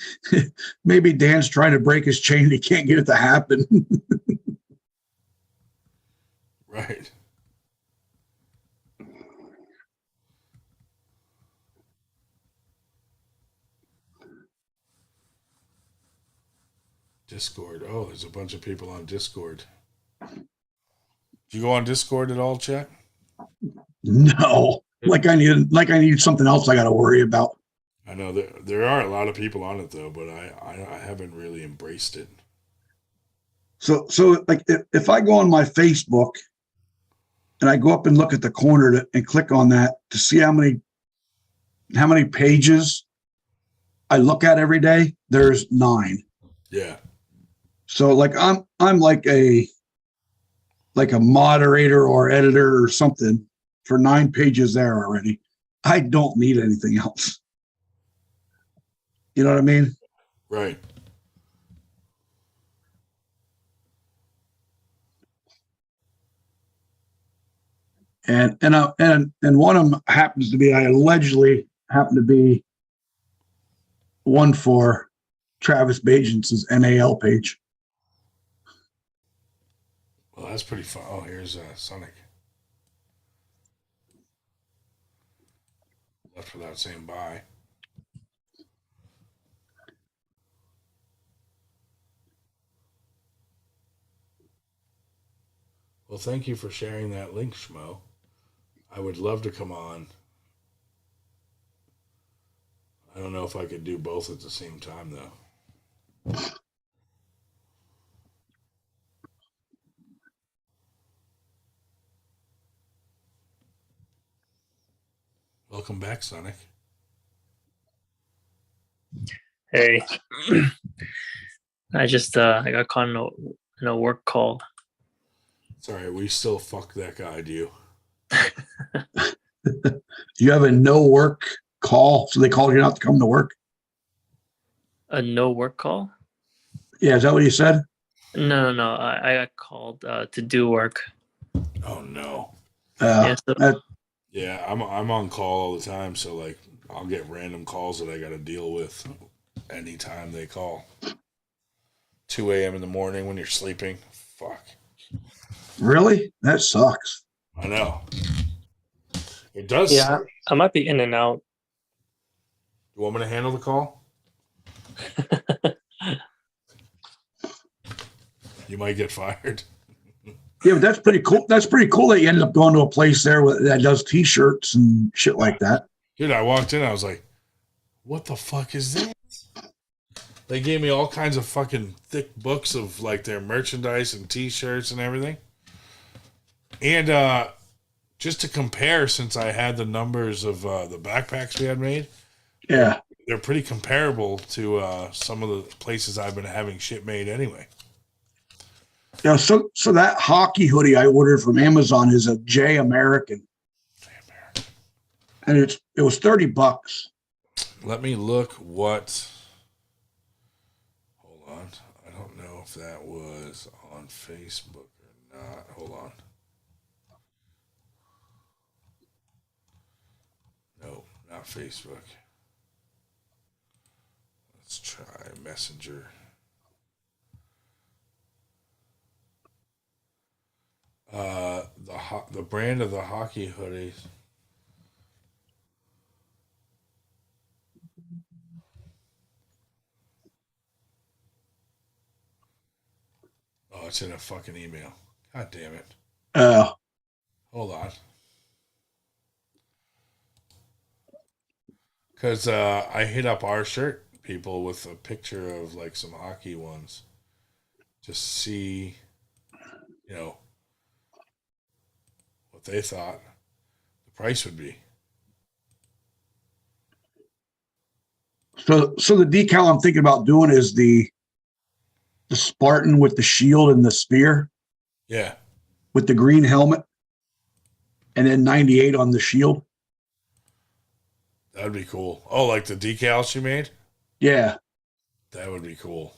Dan's trying to break his chain. He can't get it to happen. Right. Discord. Oh, there's a bunch of people on Discord. Do you go on Discord at all, Chet? No. Like I need something else I got to worry about. I know there are a lot of people on it though, but I haven't really embraced it. So like if I go on my Facebook and I go up and look at the corner and click on that to see how many pages I look at every day, there's 9. Yeah. So like I'm like a moderator or editor or something for 9 pages there already. I don't need anything else. You know what I mean? Right. And one of them happens to be, I allegedly happen to be one for Travis Bajan's NAL page. Well, that's pretty fun. Oh, here's Sonic. Left without saying bye. Well, thank you for sharing that link, Schmo. I would love to come on. I don't know if I could do both at the same time, though. Welcome back, Sonic. Hey, I got caught in a work call. Sorry, we still fuck that guy, do you? You have a no work call, so they called you not to come to work? A no work call? Yeah, is that what you said? No. I got called to do work. Oh no. Yeah, I'm on call all the time, so like I'll get random calls that I got to deal with anytime they call. 2 a.m. in the morning when you're sleeping. Fuck. Really? That sucks. I know. It does. Yeah, I might be in and out. You want me to handle the call? You might get fired. Yeah, but that's pretty cool. That's pretty cool that you ended up going to a place there that does T-shirts and shit like that. Dude, I walked in, I was like, what the fuck is this? They gave me all kinds of fucking thick books of like their merchandise and T-shirts and everything. And just to compare, since I had the numbers of the backpacks we had made, yeah, they're pretty comparable to some of the places I've been having shit made anyway. Yeah, so that hockey hoodie I ordered from Amazon is a J American. And it was $30. Let me look what. Hold on. I don't know if that was on Facebook or not. Hold on. No, not Facebook. Let's try Messenger. The brand of the hockey hoodies. Oh, it's in a fucking email. God damn it. Hold on. Because I hit up our shirt people with a picture of like some hockey ones. Just see, you know, what they thought the price would be. So the decal I'm thinking about doing is the Spartan with the shield and the spear. Yeah. With the green helmet. And then 98 on the shield. That would be cool. Oh, like the decal she made? Yeah. That would be cool.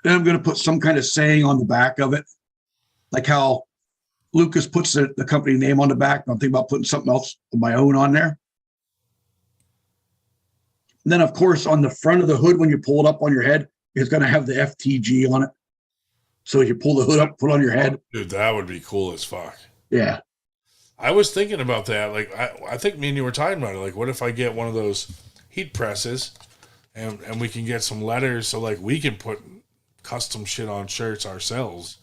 Then I'm going to put some kind of saying on the back of it. Like how Lucas puts the company name on the back. I'm thinking about putting something else of my own on there. And then, of course, on the front of the hood, when you pull it up on your head, it's going to have the FTG on it. So you pull the hood up, put it on your head. Dude, that would be cool as fuck. Yeah. I was thinking about that. Like, I think me and you were talking about it. Like, what if I get one of those heat presses and we can get some letters so, like, we can put custom shit on shirts ourselves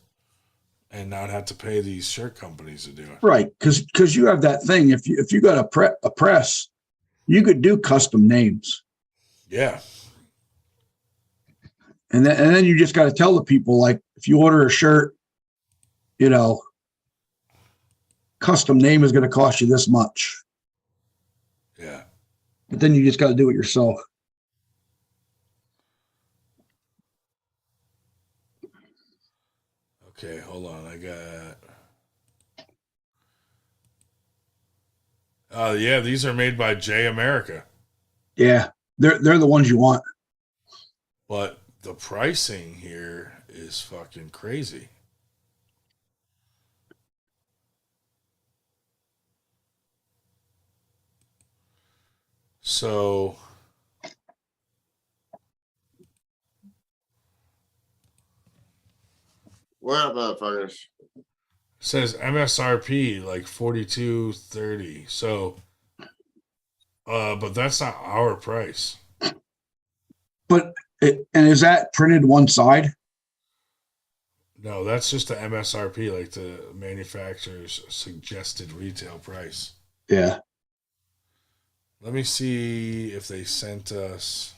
and not have to pay these shirt companies to do it. Right. Because you have that thing. If you got a press, you could do custom names. Yeah. And then you just got to tell the people, like, if you order a shirt, you know, custom name is going to cost you this much. Yeah. But then you just got to do it yourself. Okay, hold on. I got. Yeah, these are made by J America. Yeah, they're the ones you want. But the pricing here is fucking crazy. So what up, motherfuckers? Says MSRP like $42.30. So But that's not our price. But and is that printed one side? No, that's just the MSRP, like the manufacturer's suggested retail price. Yeah. Let me see if they sent us.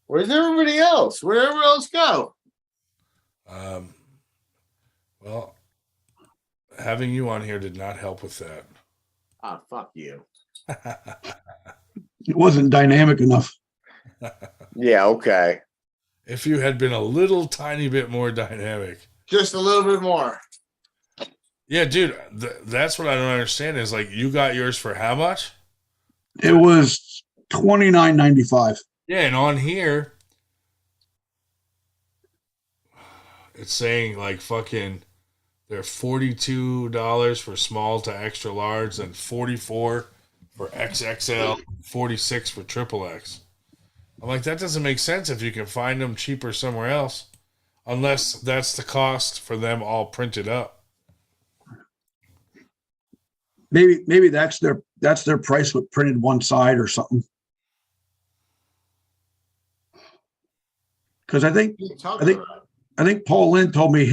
Where's everybody else? Where'd everyone else go? Well, having you on here did not help with that. Ah, fuck you. It wasn't dynamic enough. Yeah, okay. If you had been a little tiny bit more dynamic. Just a little bit more. Yeah, dude, that's what I don't understand is like you got yours for how much? It was $29.95. Yeah, and on here it's saying like fucking they're $42 for small to extra large, then $44 for XXL, $46 for XXX. I'm like, that doesn't make sense if you can find them cheaper somewhere else, unless that's the cost for them all printed up. Maybe that's their price with printed one side or something. Because I think Paul Lynn told me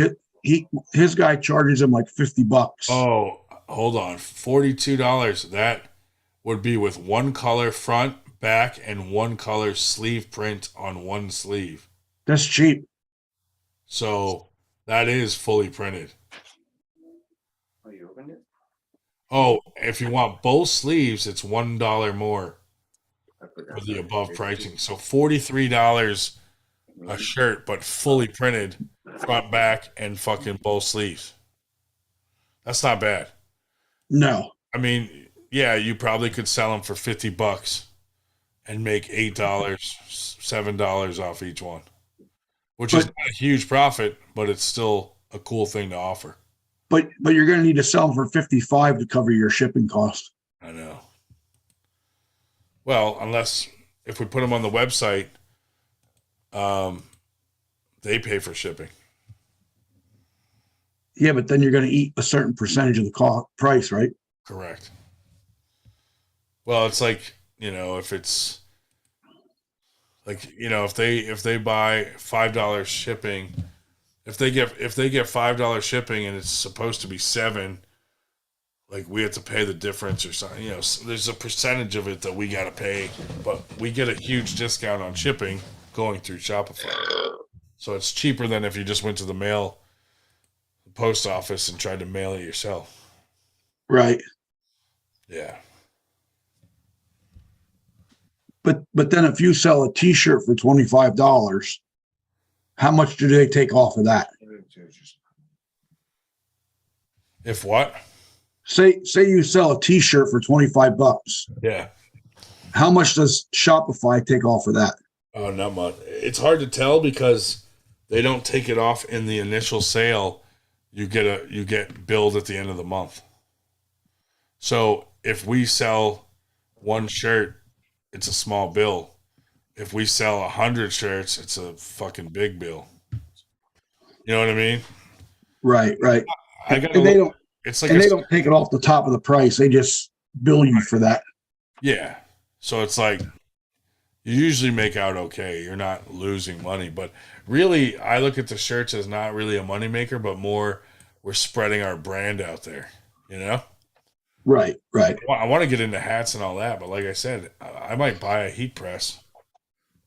his guy charges him like $50. Oh, hold on, $42. That would be with one color front, back, and one color sleeve print on one sleeve. That's cheap. So that is fully printed. Oh, you opened it? Oh, if you want both sleeves, it's $1 more for the above pricing. So $43 a shirt, but fully printed, front, back, and fucking both sleeves. That's not bad. No. I mean, yeah, you probably could sell them for $50 and make $8, $7 off each one, which is not a huge profit, but it's still a cool thing to offer. But you're going to need to sell them for $55 to cover your shipping cost. I know. Well, unless if we put them on the website, they pay for shipping. Yeah, but then you're going to eat a certain percentage of the price, right? Correct. Well, it's like, if it's like, if they buy $5 shipping, if they get $5 shipping and it's supposed to be $7, like we have to pay the difference or something. There's a percentage of it that we got to pay, but we get a huge discount on shipping going through Shopify. So it's cheaper than if you just went to the post office and tried to mail it yourself. Right. Yeah. But then if you sell a T-shirt for $25, how much do they take off of that? If what? Say you sell a T-shirt for $25. Yeah. How much does Shopify take off of that? Oh, not much. It's hard to tell because they don't take it off in the initial sale. You get billed at the end of the month. So if we sell one shirt, it's a small bill. If we sell 100 shirts, it's a fucking big bill. You know what I mean? Right. They don't take it off the top of the price. They just bill you for that. Yeah. So it's like you usually make out okay. You're not losing money. But really, I look at the shirts as not really a moneymaker, but more we're spreading our brand out there, Right. I want to get into hats and all that, but like I said, I might buy a heat press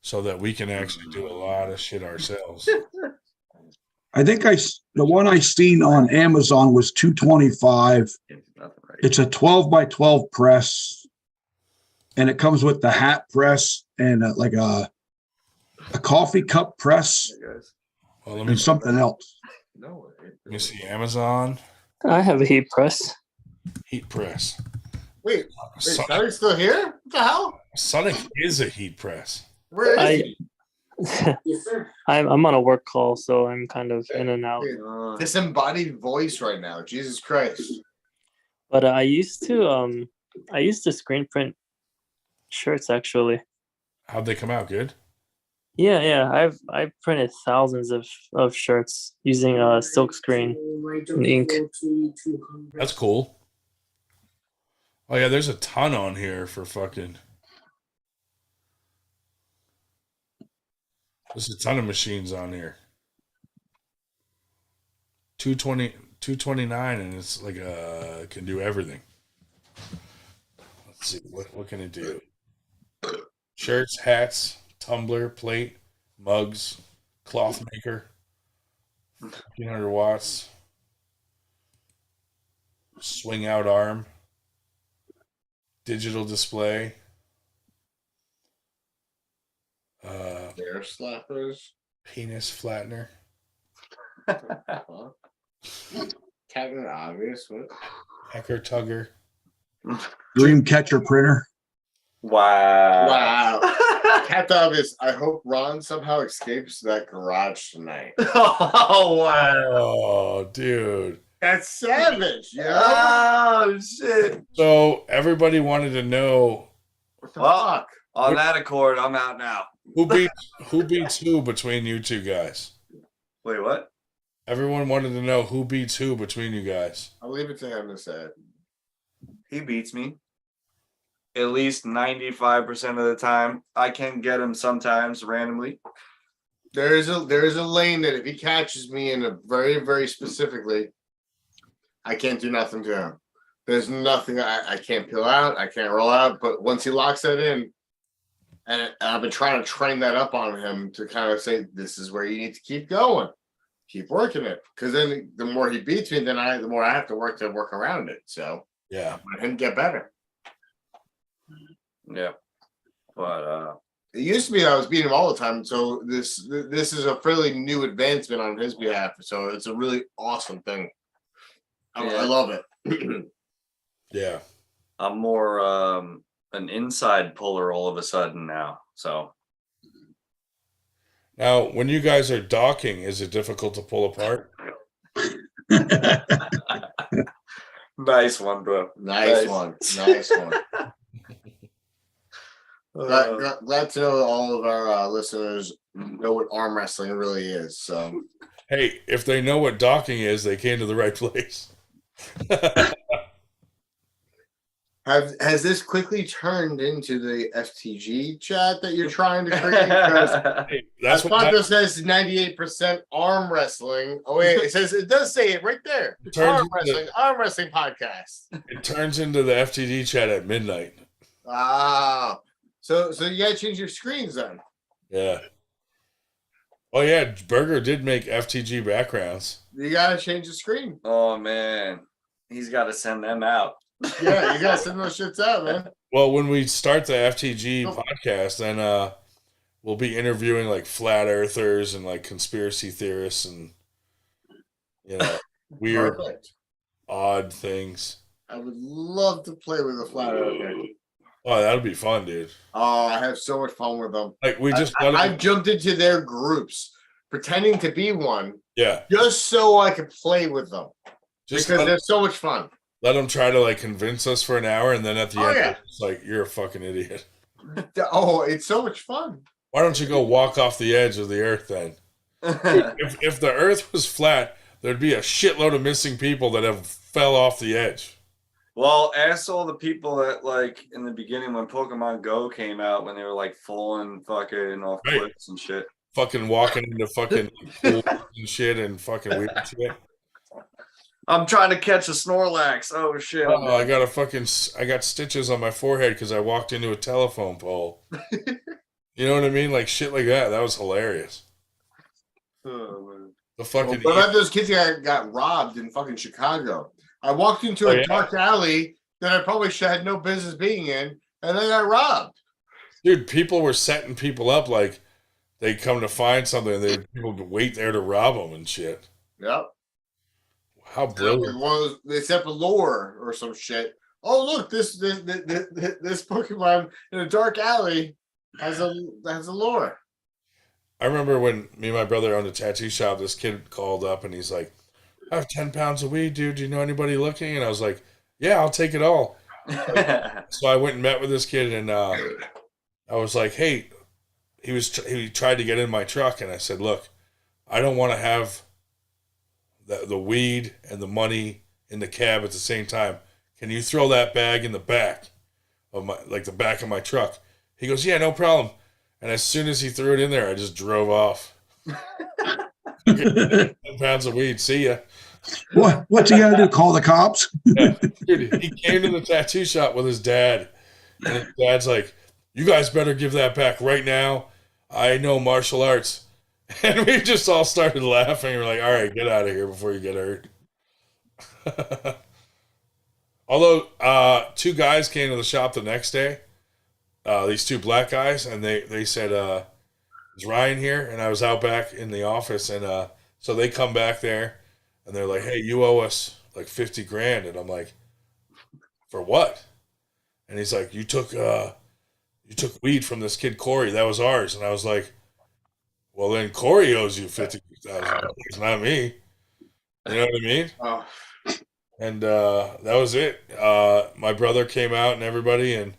so that we can actually do a lot of shit ourselves. I think the one I seen on Amazon was $225. It's a 12 by 12 press, and it comes with the hat press and like a coffee cup press and something else. Let me see Amazon. I have a heat press. Heat press. Wait, Sonic's still here? What the hell? Sonic is a heat press. Where is he? Yes, sir. I'm on a work call, so I'm kind of in and out. Disembodied voice right now. Jesus Christ. But I used to screen print shirts actually. How'd they come out? Good? Yeah. I've printed thousands of shirts using silk screen and ink. That's cool. Oh yeah, there's a ton on here for fucking. There's a ton of machines on here. 229, and it's like can do everything. Let's see, what can it do? Shirts, hats, tumbler, plate, mugs, cloth maker, 1500 watts, swing out arm, digital display, Bear slappers, penis flattener, Captain Obvious. What? Hecker tugger, Dream catcher printer. Wow. Captain Obvious. I hope Ron somehow escapes that garage tonight. Oh wow. Oh, dude. That's savage, Oh shit. So everybody wanted to know What the Well, fuck? On that accord, I'm out now. who beats who between you two guys. Wait, what? Everyone wanted to know who beats who between you guys. I'll leave it to him to say it. He beats me. At least 95% of the time. I can get him sometimes randomly. There is a lane that if he catches me in a very, very specifically, I can't do nothing to him. There's nothing I can't peel out, I can't roll out. But once he locks that in, and I've been trying to train that up on him to kind of say, this is where you need to keep going. Keep working it. Because then the more he beats me, the more I have to work around it. So yeah, let him get better. Yeah. But it used to be that I was beating him all the time. So this is a fairly new advancement on his behalf. So it's a really awesome thing. I love it. yeah. I'm more an inside puller all of a sudden now. So Now, when you guys are docking, is it difficult to pull apart? nice one, bro. Nice one. Glad to know that all of our listeners know what arm wrestling really is. So, hey, if they know what docking is, they came to the right place. Has this quickly turned into the FTG chat that you're trying to create? That's what this says 98% arm wrestling. Oh wait, it does say it right there. Arm wrestling podcast. It turns into the FTD chat at midnight. Ah, so you gotta change your screens then. Yeah. Oh yeah, Burger did make FTG backgrounds. You gotta change the screen. Oh man, he's got to send them out. Yeah, you gotta send those shits out, man. Well, when we start the FTG podcast, then we'll be interviewing like flat earthers and like conspiracy theorists and weird, odd things. I would love to play with a flat earther. Oh, that'd be fun, dude. Oh, I have so much fun with them. Like we just I've jumped into their groups pretending to be one. Yeah. Just so I could play with them. Because they're so much fun. Let them try to like convince us for an hour, and then at the end, it's like, you're a fucking idiot. Oh, it's so much fun. Why don't you go walk off the edge of the earth then? if the earth was flat, there'd be a shitload of missing people that have fell off the edge. Well, ask all the people that like in the beginning when Pokemon Go came out, when they were like falling fucking off cliffs and shit. Fucking walking into fucking pools and shit and fucking weird shit. I'm trying to catch a Snorlax. Oh shit! Oh, I got stitches on my forehead because I walked into a telephone pole. You know what I mean? Like shit like that. That was hilarious. Oh, the fucking. What about those kids that got robbed in fucking Chicago? I walked into a dark alley that I probably had no business being in, and I got robbed. Dude, people were setting people up like they come to find something, and people would wait there to rob them and shit. Yep. How brilliant! They set up a lure or some shit. Oh look, this Pokemon in a dark alley has a lure. I remember when me and my brother owned a tattoo shop. This kid called up and he's like, "I have 10 pounds of weed, dude. Do you know anybody looking?" And I was like, "Yeah, I'll take it all." So I went and met with this kid, and I was like, "Hey," he tried to get in my truck, and I said, "Look, I don't want to have the weed and the money in the cab at the same time. can you throw that bag in the back of the back of my truck? He goes, yeah, no problem. And as soon as he threw it in there, I just drove off. 10 pounds of weed. See ya. What's he got to do? Call the cops? Yeah. Dude, he came to the tattoo shop with his dad. And his dad's like, you guys better give that back right now. I know martial arts. And we just all started laughing. We're like, all right, get out of here before you get hurt. Although 2 guys came to the shop the next day, these 2 black guys, and they said, is Ryan here? And I was out back in the office, and so they come back there, and they're like, hey, you owe us like 50 grand. And I'm like, for what? And he's like, you took weed from this kid Corey. That was ours. And I was like, well, then Corey owes you $50,000. Not me. You know what I mean? Oh. And that was it. My brother came out and everybody, and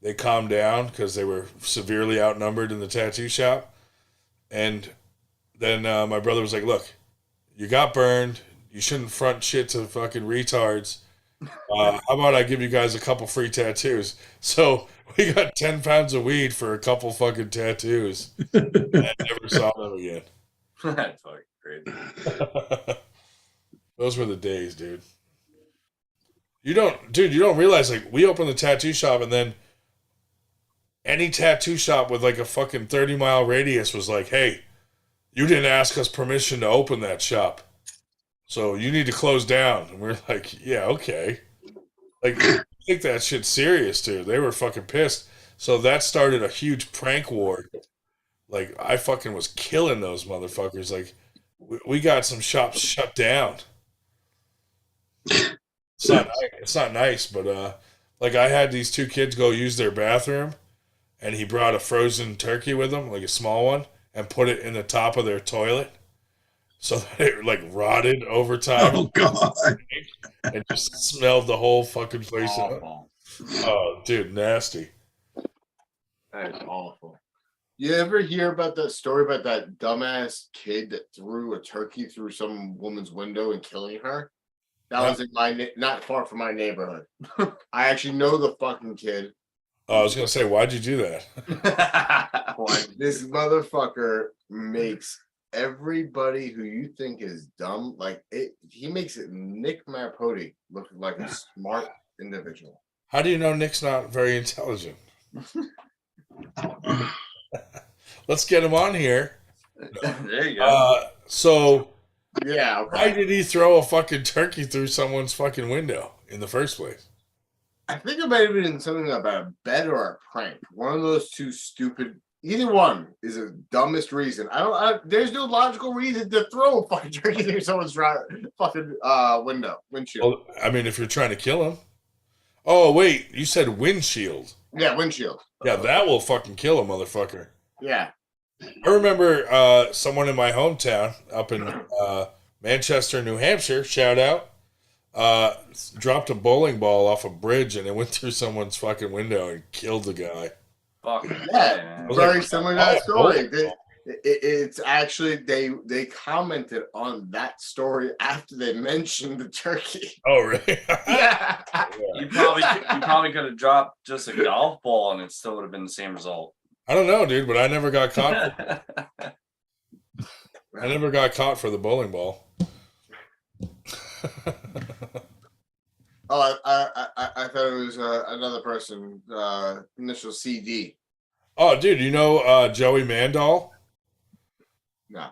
they calmed down because they were severely outnumbered in the tattoo shop. And then my brother was like, look, you got burned. You shouldn't front shit to fucking retards. How about I give you guys a couple free tattoos? So we got 10 pounds of weed for a couple fucking tattoos. And I never saw them again. That's fucking crazy. Those were the days, dude. You don't realize, like, we opened the tattoo shop, and then any tattoo shop with like a fucking 30-mile radius was like, hey, you didn't ask us permission to open that shop, so you need to close down. And we're like, yeah, okay. Like, take that shit serious, dude. They were fucking pissed. So that started a huge prank war. Like, I fucking was killing those motherfuckers. Like, we got some shops shut down. It's not nice, but like, I had these 2 kids go use their bathroom, and he brought a frozen turkey with him, like a small one, and put it in the top of their toilet, so that it like rotted over time. Oh God! And just smelled the whole fucking place out. Oh, dude, nasty. That's awful. You ever hear about that story about that dumbass kid that threw a turkey through some woman's window and killing her? That was in not far from my neighborhood. I actually know the fucking kid. I was gonna say, why'd you do that? This motherfucker makes everybody who you think is dumb, like it. He makes it Nick Marpoti look like a smart individual. How do you know Nick's not very intelligent? Let's get him on here. There you go. So, yeah, okay. Why did he throw a fucking turkey through someone's fucking window in the first place? I think it might have been something about a bet or a prank. One of those 2 stupid. Either one is the dumbest reason. There's no logical reason to throw a fucking turkey through someone's fucking windshield. Well, I mean, if you're trying to kill him. Oh wait, you said windshield. Yeah, windshield. Yeah, that will fucking kill a motherfucker. Yeah. I remember someone in my hometown up in Manchester, New Hampshire, shout out, dropped a bowling ball off a bridge and it went through someone's fucking window and killed the guy. Yeah, very similar to that story. It's actually they commented on that story after they mentioned the turkey. Oh, really? Yeah. You probably could have dropped just a golf ball and it still would have been the same result. I don't know, dude, but I never got caught. I never got caught for the bowling ball. Oh, I thought it was another person. Initial CD. Oh, dude, you know Joey Mandel? No.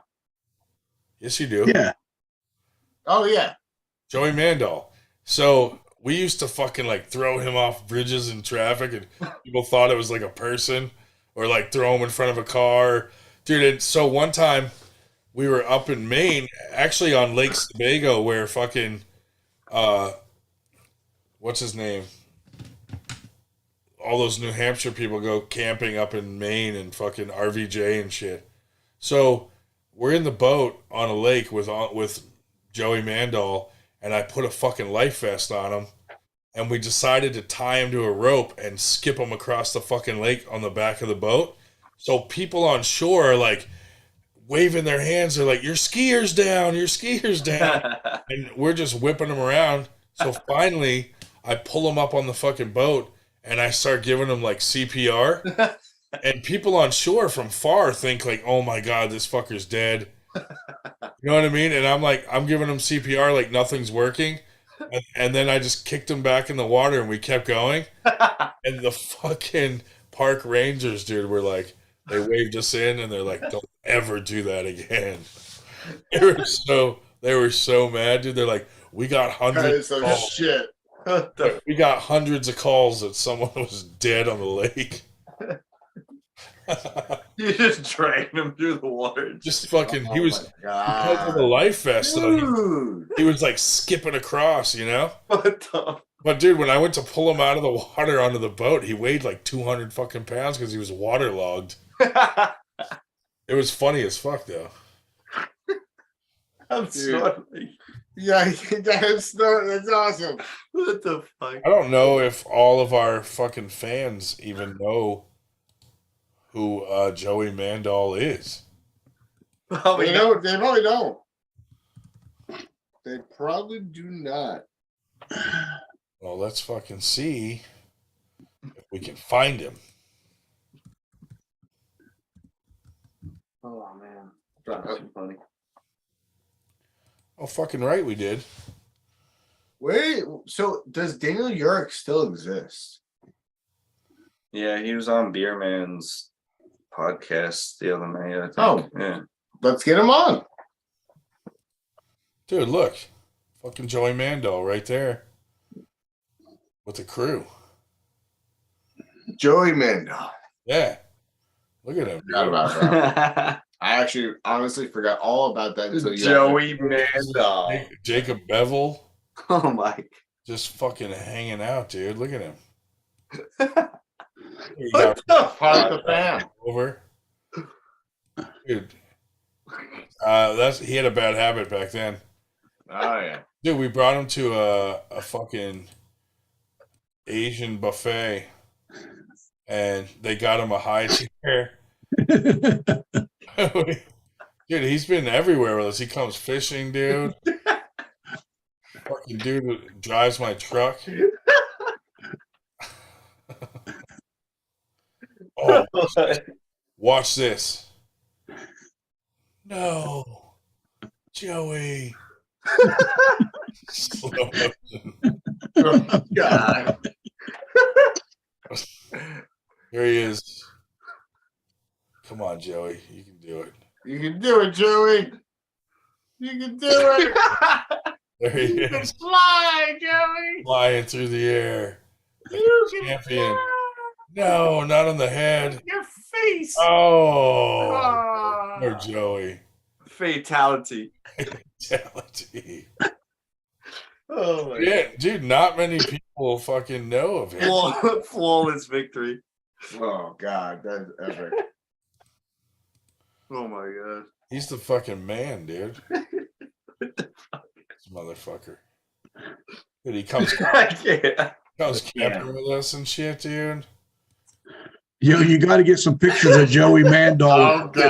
Yes, you do. Yeah. Oh, yeah. Joey Mandel. So we used to fucking like throw him off bridges in traffic, and people thought it was like a person, or like throw him in front of a car, dude. And so one time we were up in Maine, actually on Lake Sebago, where fucking what's his name? All those New Hampshire people go camping up in Maine and fucking RVJ and shit. So we're in the boat on a lake with Joey Mandel, and I put a fucking life vest on him, and we decided to tie him to a rope and skip him across the fucking lake on the back of the boat. So people on shore are like waving their hands. They're like, your skier's down, your skier's down. And we're just whipping him around. So finally I pull him up on the fucking boat and I start giving him like CPR. And people on shore from far think like, oh my God, this fucker's dead. You know what I mean? And I'm like, I'm giving him CPR like nothing's working. And then I just kicked him back in the water and we kept going. And the fucking park rangers, dude, were like, they waved us in and they're like, don't ever do that again. They were so mad, dude. They're like, we got hundreds of calls. Shit. We got hundreds of calls that someone was dead on the lake. You just dragged him through the water. Just fucking, he was because of the life vest. Though, he was like skipping across, you know. But dude, when I went to pull him out of the water onto the boat, he weighed like 200 fucking pounds because he was waterlogged. It was funny as fuck, though. I'm sorry. Yeah, that's awesome. What the fuck? I don't know if all of our fucking fans even know who Joey Mandel is. They probably don't. They probably do not. Well, let's fucking see if we can find him. Oh man, that's funny. Oh, fucking right, we did. Wait, so does Daniel Yurick still exist? Yeah, he was on Beer Man's podcast the other night, I think. Oh, yeah. Let's get him on. Dude, look. Fucking Joey Mandel right there. With the crew. Joey Mandel. Yeah. Look at him. Forgot about that. I actually honestly forgot all about that until you Joey Mandel. Jacob Bevel. Oh my. Just fucking hanging out, dude. Look at him. What the fuck, the fam? Over. Dude. He had a bad habit back then. Oh yeah. Dude, we brought him to a fucking Asian buffet and they got him a high chair. Dude, he's been everywhere with us. He comes fishing, dude. Fucking dude who drives my truck. Oh, watch this. No, Joey. Slow motion. Oh, God. Here he is. Come on, Joey. You can do it. You can do it, Joey. You can do it. There he You is. can fly, Joey. Flying through the air. You can Champion. fly. No, not on the head. Your face. Oh. Poor Joey. Fatality. Fatality. Oh my Yeah, dude, not many people fucking know of him. Flawless victory. Oh God, that's epic. Oh my God. He's the fucking man, dude. This motherfucker. Dude, he comes camping with us and shit, dude. You got to get some pictures of Joey Mandel with the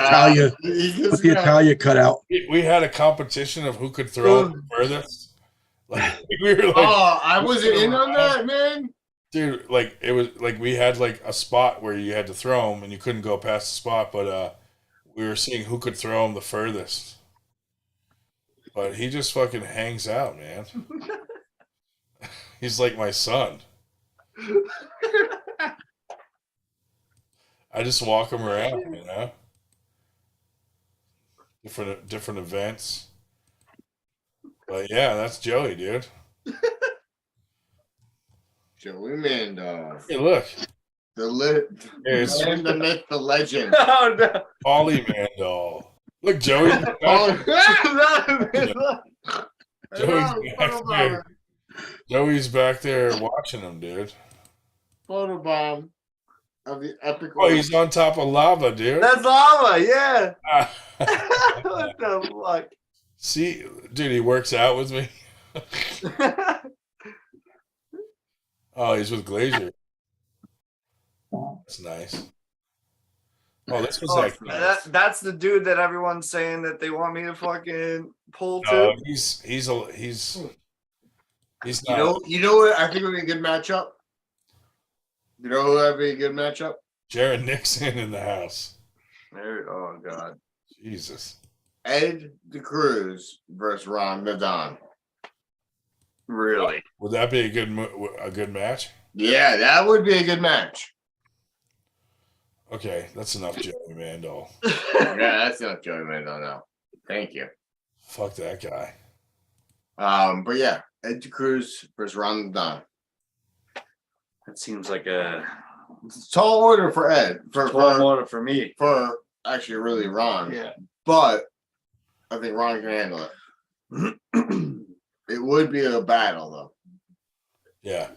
Italia cut out. We had a competition of who could throw the furthest. Like we were like, Oh, I wasn't in on that, man. Dude, like it was like we had like a spot where you had to throw them and you couldn't go past the spot, but we were seeing who could throw them the furthest. But he just fucking hangs out, man. He's like my son. I just walk him around, you know. Different events. But yeah, that's Joey, dude. Joey Mandel. Hey, look. The myth, the legend. Oh no. Ollie Mandel. Look, Joey. Joey's back there watching him, dude. Photobomb of the epic. Oh, he's on top of lava, dude. That's lava, yeah. What the fuck? See, dude, he works out with me. Oh, he's with Glazier. That's nice. Oh, this was that's the dude that everyone's saying that they want me to fucking pull to. No, he's He's You not. know what? I think it would be a good matchup. You know who would be a good matchup? Jared Nixon in the house. Oh God. Jesus. Ed the Cruz versus Ron the Don. Really? Would that be a good match? Yeah, that would be a good match. Okay, that's enough, Joey Mandel. Yeah, that's enough, Joey Mandel. No, thank you. Fuck that guy. But yeah, Ed the Cruz versus Ron the Don. That seems like a Tall order for Ed. tall order for me. For actually, really Ron. Yeah. But I think Ron can handle it. It would be a battle, though. Yeah.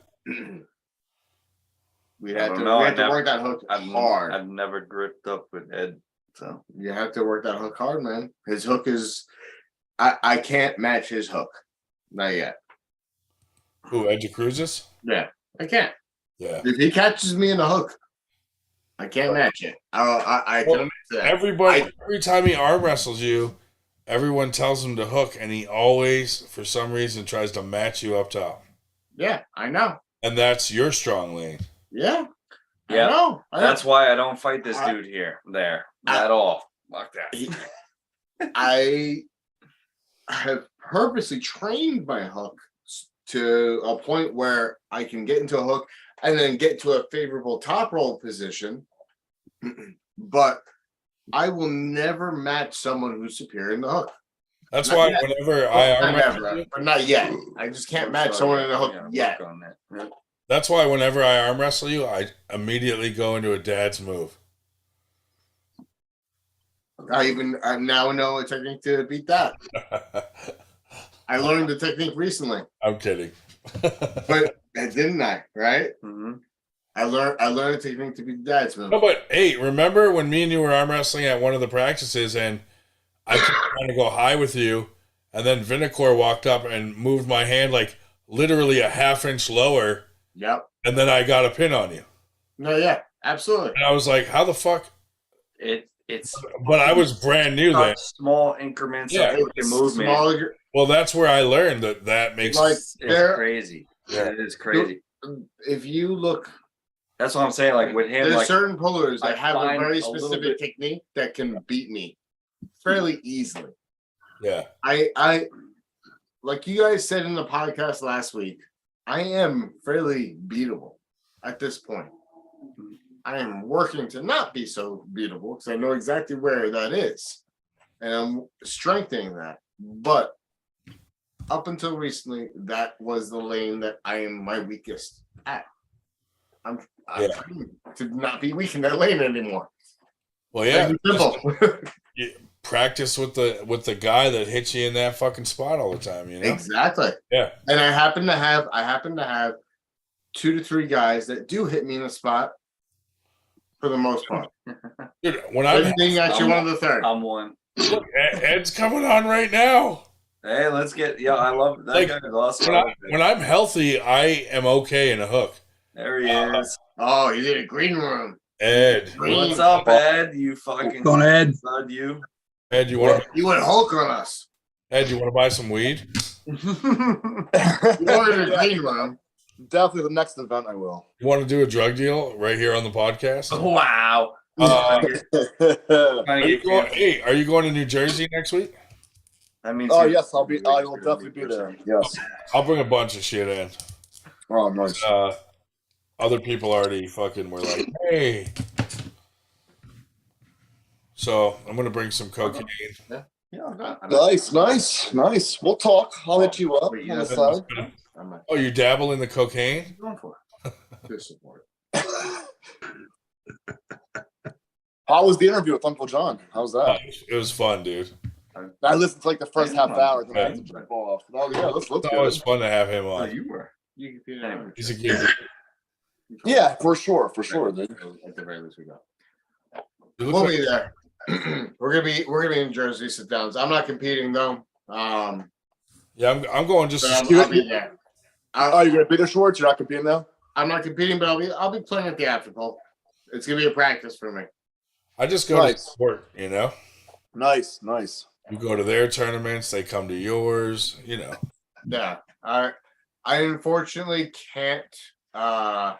We'd have to work that hook hard. I've never gripped up with Ed, so you have to work that hook hard, man. His hook is, I can't match his hook, not yet. Who, Ed Cruz's? Yeah, I can't. Yeah. If he catches me in the hook, I can't match it. I can admit to that. Every time he arm wrestles you, everyone tells him to hook, and he always, for some reason, tries to match you up top. Yeah, I know. And that's your strong lane. Yeah. yeah. I know. That's why I don't fight this dude at all. Fuck that. I have purposely trained my hook to a point where I can get into a hook and then get to a favorable top roll position. But I will never match someone who's superior in the hook. That's Not why yet. whenever I arm wrestle you, but not yet. I just can't match someone in the hook yet. that's why whenever I arm wrestle you, I immediately go into a dad's move. I now know a technique to beat that. I learned the technique recently. I'm kidding. But didn't I? Right? Mm-hmm. I learned a technique to beat dad's move. No, but hey, remember when me and you were arm wrestling at one of the practices, and I kept trying to go high with you, and then Vinicor walked up and moved my hand like literally a half-inch lower. Yep. And then I got a pin on you. No, yeah, absolutely. And I was like, how the fuck? It's But I was brand new then. Small increments Yeah, of fucking movement. Well, that's where I learned that makes it's crazy. Yeah. It is crazy. If you look, that's what I'm saying. Like with him, there's like certain pullers that I have a find very a little specific bit- technique that can beat me fairly easily. Yeah. I like you guys said in the podcast last week, I am fairly beatable at this point. I am working to not be so beatable because I know exactly where that is. And I'm strengthening that. But up until recently, that was the lane that I am my weakest at. I'm trying to not be weak in that lane anymore. Well, yeah. Simple. You practice with the guy that hits you in that fucking spot all the time, you know? Exactly. Yeah. And I happen to have 2 to 3 guys that do hit me in the spot for the most part. Dude, when I'm actually one of the third. I'm one. Look, Ed's coming on right now. Hey, let's get. Yeah, I love that Like, guy. Is awesome. when I'm healthy, I am okay in a hook. There he is. Oh, he's in a green room. Ed. What's up, Ed? You fucking Going Ed. stud, you. Ed, you want You went Hulk on us. Ed, you want to buy some weed? You wanted a green room. Definitely the next event I will. You want to do a drug deal right here on the podcast? Wow. Are you going to New Jersey next week? That means. Oh yes, I will definitely be there. Yes. I'll bring a bunch of shit in. Oh, nice. Other people already fucking were like, hey. So I'm gonna bring some cocaine. Nice. We'll talk. I'll hit you up on the side. Oh, you dabble in the cocaine? How was the interview with Uncle Jon? How's that? It was fun, dude. I listened to like the first half hour, then I had to jump off. Oh yeah, let's It's always fun to have him on. You were. He's a kid. Yeah, for sure, dude. At the very least, we go. We'll be there. We're gonna be in Jersey sit downs. I'm not competing though. Yeah, I'm going just. I'll be there. Oh, you're gonna be there, Schwartz? You're not competing now? I'm not competing, but I'll be playing at theatrical. It's gonna be a practice for me. I just go to support, you know. Nice. You go to their tournaments, they come to yours, you know. Yeah, I unfortunately can't afford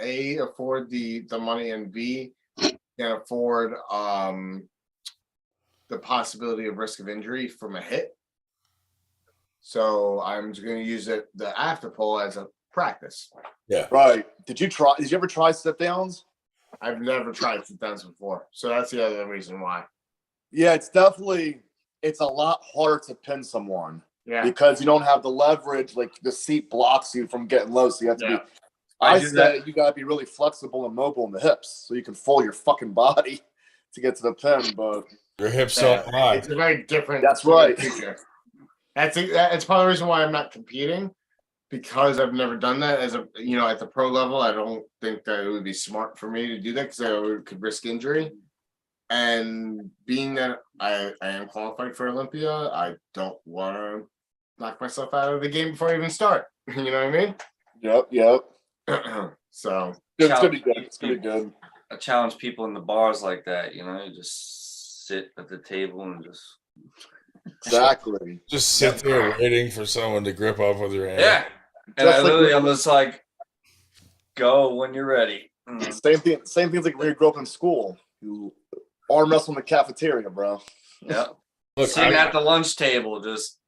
the money, and B, can't afford the possibility of risk of injury from a hit. So I'm just going to use the after pull as a practice. Yeah. Right. Did you ever try sit downs? I've never tried sit downs before. So that's the other reason why. Yeah, it's a lot harder to pin someone. Yeah. Because you don't have the leverage, like the seat blocks you from getting low. So you have to be I said you gotta be really flexible and mobile in the hips so you can fold your fucking body to get to the pin, but your hips so high. It's a very different. That's right. That's part of the reason why I'm not competing, because I've never done that at the pro level. I don't think that it would be smart for me to do that because I could risk injury. And being that I am qualified for Olympia, I don't want to knock myself out of the game before I even start. You know what I mean? Yep. So it's gonna be good. It's gonna be good. I challenge people in the bars like that. You just sit at the table and just exactly just sit there waiting for someone to grip up with your hand. Yeah, and I'm just like, go when you're ready. Same things like when you grew up in school. You arm wrestle in the cafeteria, bro. Yeah. Sitting at the lunch table, just.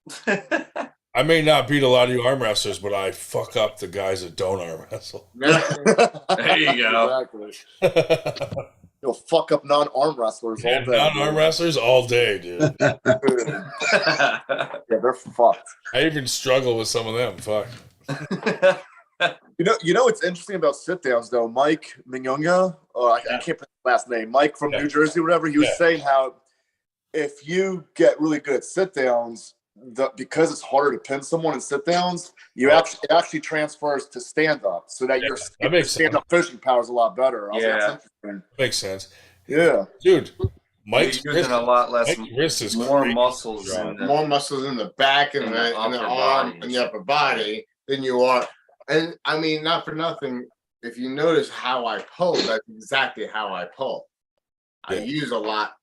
I may not beat a lot of you arm wrestlers, but I fuck up the guys that don't arm wrestle. There you go. Exactly. You'll fuck up non-arm wrestlers all day. Non-arm wrestlers all day, dude. Yeah, they're fucked. I even struggle with some of them. Fuck. You know what's interesting about sit downs though? Mike Mignogna, I can't pronounce his last name. Mike from New Jersey, whatever. He was saying how if you get really good at sit downs, because it's harder to pin someone in sit downs, it actually transfers to stand up, so that your stand up finishing power is a lot better. That's makes sense. Yeah, dude. Mike's using a lot less. wrist is more muscles in the back and the arm and the upper body than you are. And I mean, not for nothing. If you notice how I pull, that's exactly how I pull. I use a lot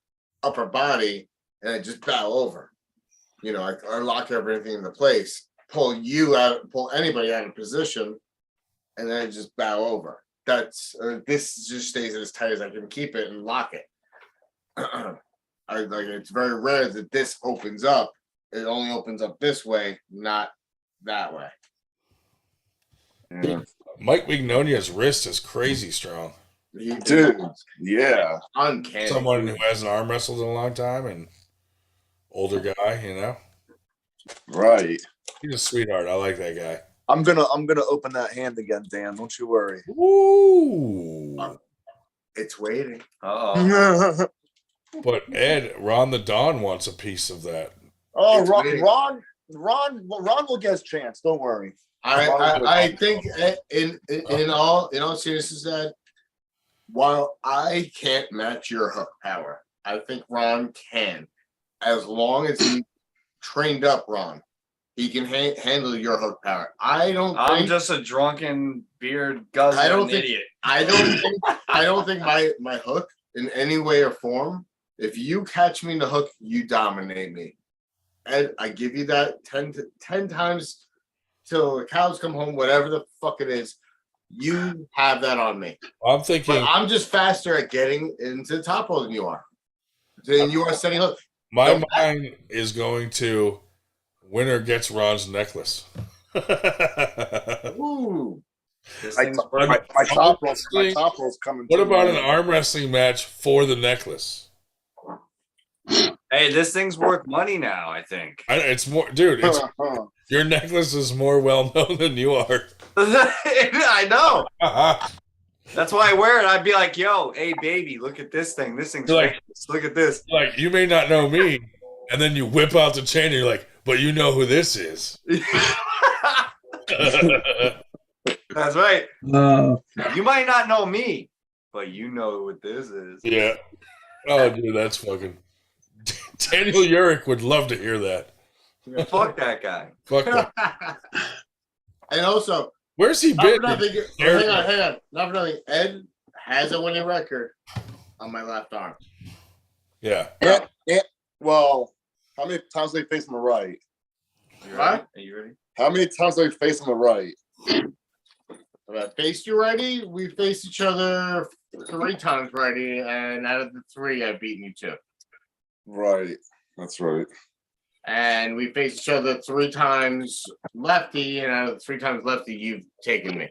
upper body, and I just bow over. I lock everything into place, pull anybody out of position, and then I just bow over. This just stays as tight as I can keep it and lock it. It's very rare that this opens up. It only opens up this way, not that way. Yeah. Mike Mignogna's wrist is crazy strong. Dude, yeah. Uncanny. Someone who hasn't arm wrestled in a long time and older guy, Right. He's a sweetheart. I like that guy. I'm gonna open that hand again, Dan. Don't you worry. Ooh. It's waiting. Uh-oh. But Ron the Don wants a piece of that. Oh, Ron will get his chance. Don't worry. I think in all seriousness, that while I can't match your hook power, I think Ron can, as long as he trained up. Ron, he can handle your hook power. I'm just a drunken beard guzzling idiot. I don't think my hook in any way or form. If you catch me in the hook, you dominate me, and I give you that 10 times till the cows come home. Whatever the fuck it is, you have that on me. I'm thinking I'm just faster at getting into the top roll than you are. Then you are setting hook. My mind is going to winner gets Ron's necklace. Ooh. My top roll's coming. What about an arm wrestling match for the necklace? Hey, this thing's worth money now, I think. It's more, dude. Your necklace is more well known than you are. I know. That's why I wear it. I'd be like, "Yo, hey, baby, look at this thing. This thing's famous. Look at this." Like, you may not know me, and then you whip out the chain, and you're like, "But you know who this is." That's right. You might not know me, but you know what this is. Yeah. Oh, dude, that's fucking. Daniel Urich would love to hear that. Fuck that guy. Fuck that. And also, where's he been? Hang on. Not for nothing. Ed has a winning record on my left arm. Yeah. Well, how many times did they face on the right? What? Are you ready? How many times have we faced on the right? Have I faced you already? We faced each other 3 times already, and out of the 3, I've beaten you 2. Right. That's right. And we faced each other 3 times lefty, and out of the 3 times lefty, you've taken me.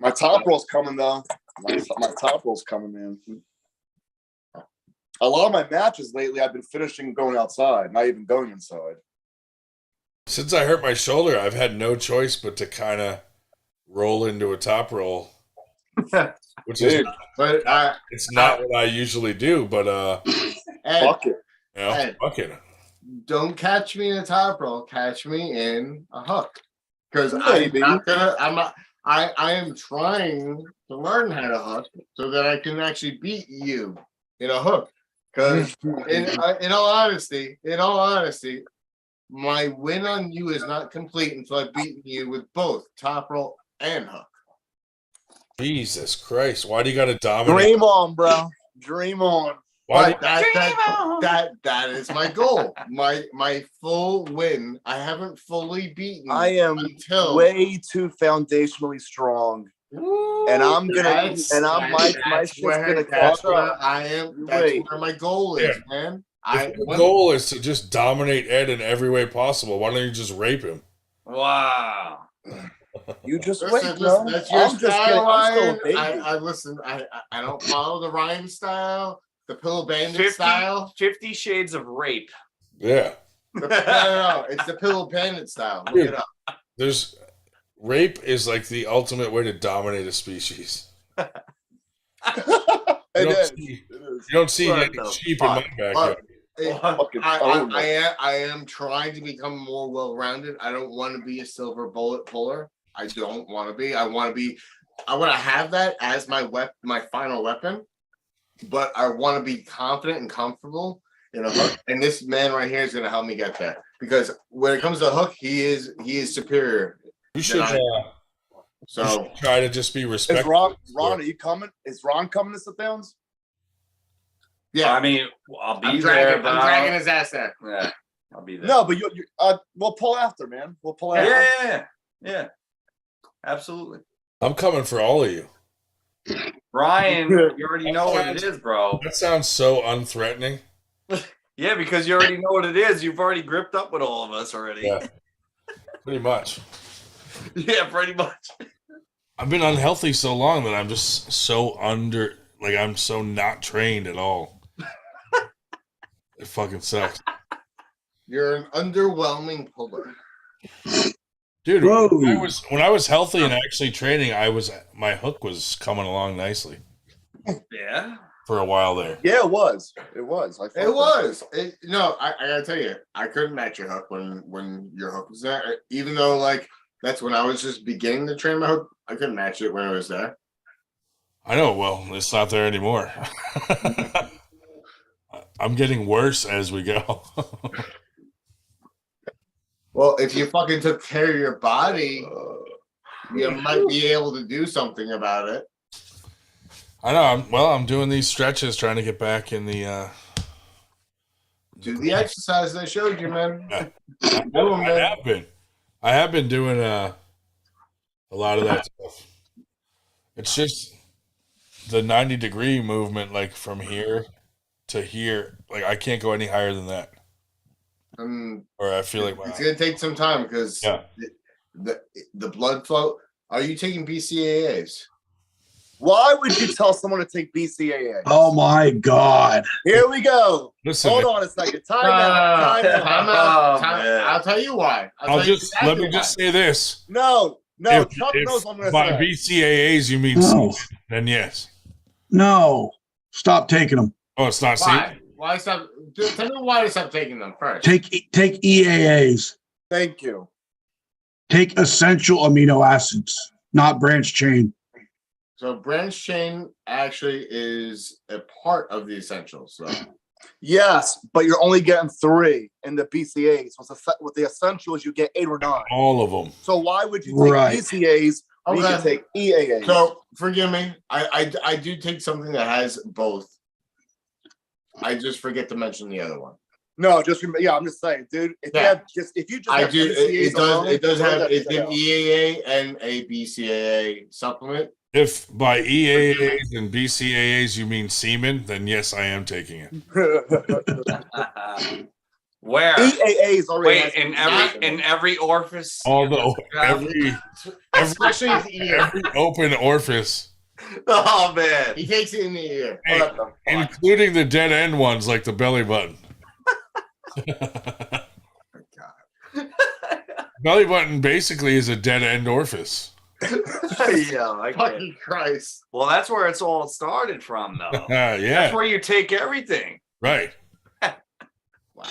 My top roll's coming though. My top roll's coming, man. A lot of my matches lately, I've been finishing going outside, not even going inside. Since I hurt my shoulder, I've had no choice but to kind of roll into a top roll, which is it's not what I usually do. But fuck it, fuck it. Don't catch me in a top roll. Catch me in a hook, because I'm not gonna. I am trying to learn how to hook so that I can actually beat you in a hook. Because in all honesty, my win on you is not complete until I've beaten you with both top roll and hook. Jesus Christ! Why do you got to dominate? Dream on, bro. Dream on. But that is my goal. My full win. I haven't fully beaten. I am way too foundationally strong, and I'm gonna. My shit's gonna catch up. I am. That's where my goal is, man. If the goal is to just dominate Ed in every way possible, why don't you just rape him? Wow. You just listen, wait, bro. that's your I'm just kidding. I'm still a baby. I listen. I don't follow the Ryan style, the Pillow Bandit style. 50 Shades of Rape. Yeah. No. It's the Pillow Bandit style. Look it up. Rape is like the ultimate way to dominate a species. You don't see any sheep in my backyard. I am trying to become more well-rounded. I don't want to be a silver bullet puller. I don't want to be. I want to have that as my final weapon, but I want to be confident and comfortable in a hook. And this man right here is going to help me get there, because when it comes to a hook, he is superior. You should try to just be respectful. Ron, are you coming? Is Ron coming to sit downs? Yeah, I mean, I'll be there. I'm dragging his ass there. Yeah, I'll be there. No, but we'll pull after, man. We'll pull after. Yeah, absolutely. I'm coming for all of you. Ryan, you already know what it is, bro. That sounds so unthreatening. Yeah, because you already know what it is. You've already gripped up with all of us already. Yeah, pretty much. Yeah, pretty much. I've been unhealthy so long that I'm just so I'm so not trained at all. It fucking sucks. You're an underwhelming puller. Dude, when I was healthy and actually training, my hook was coming along nicely. Yeah. For a while there. Yeah, it was. I gotta tell you, I couldn't match your hook when your hook was there. Even though that's when I was just beginning to train my hook, I couldn't match it when it was there. I know. Well, it's not there anymore. I'm getting worse as we go. Well, if you fucking took care of your body, you might be able to do something about it. I know. I'm doing these stretches, trying to get back in the. Do the exercise I showed you, man. I have been doing a lot of that stuff. It's just the 90-degree movement, like from here to here. Like I can't go any higher than that. Or I feel like it's gonna take some time because the blood flow. Are you taking BCAAs? Why would you tell someone to take BCAAs? Oh my God! Here we go. Listen, hold on a second. Time out. I'll tell you why. Let me just say this. No. Chuck knows what I'm by gonna say. BCAAs you mean semen, then yes. No, stop taking them. Oh, it's not semen? Why stop? Tell me why to stop taking them first. Take EAAs. Thank you. Take essential amino acids, not branch chain. So branch chain actually is a part of the essentials. So. Yes, but you're only getting 3 in the BCAAs. With the essentials, you get 8 or 9. All of them. So why would you take BCAAs when you can take EAAs? So forgive me. I do take something that has both. I just forget to mention the other one. No, just yeah. I'm just saying, dude. If you have if you just I have do. NCAAs It does alone, have it's an EAA and a BCAA supplement. If by EAAs and BCAAs you mean semen, then yes, I am taking it. Where? EAAs already Wait, in every orifice. Although every open orifice. Oh man, he takes it in the ear. Hey, including the dead end ones like the belly button. Belly button basically is a dead end orifice. Yeah, fucking Christ. Well, that's where it's all started from, though. Yeah, That's where you take everything. right. Wow,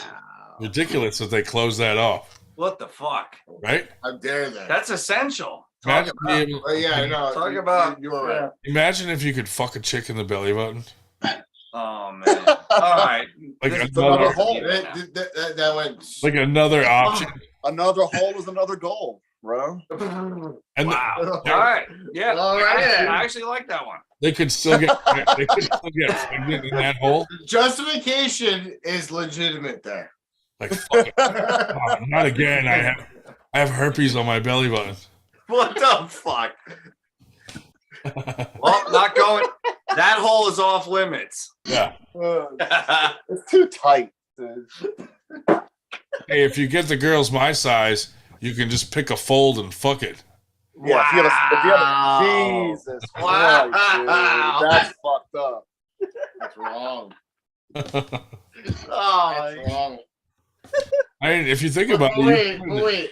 ridiculous that they close that off. What the fuck? Right? How dare they? That's essential. Imagine Talk about. You're right. Imagine if you could fuck a chick in the belly button. Oh man! All right, like another hole. That went like another option. Another hole is another goal, bro. And wow. All right. Yeah. All right. I actually like that one. They could still get pregnant in that hole. Justification is legitimate there. Like fuck it. Oh, not again. I have herpes on my belly button. What the fuck? Well, not going. That hole is off limits. Yeah. It's too tight, dude. Hey, if you get the girls my size, you can just pick a fold and fuck it. Yeah, Jesus Wow. Christ, dude. That's fucked up. That's wrong. Oh, That's wrong. I mean, if you think about it, Wait.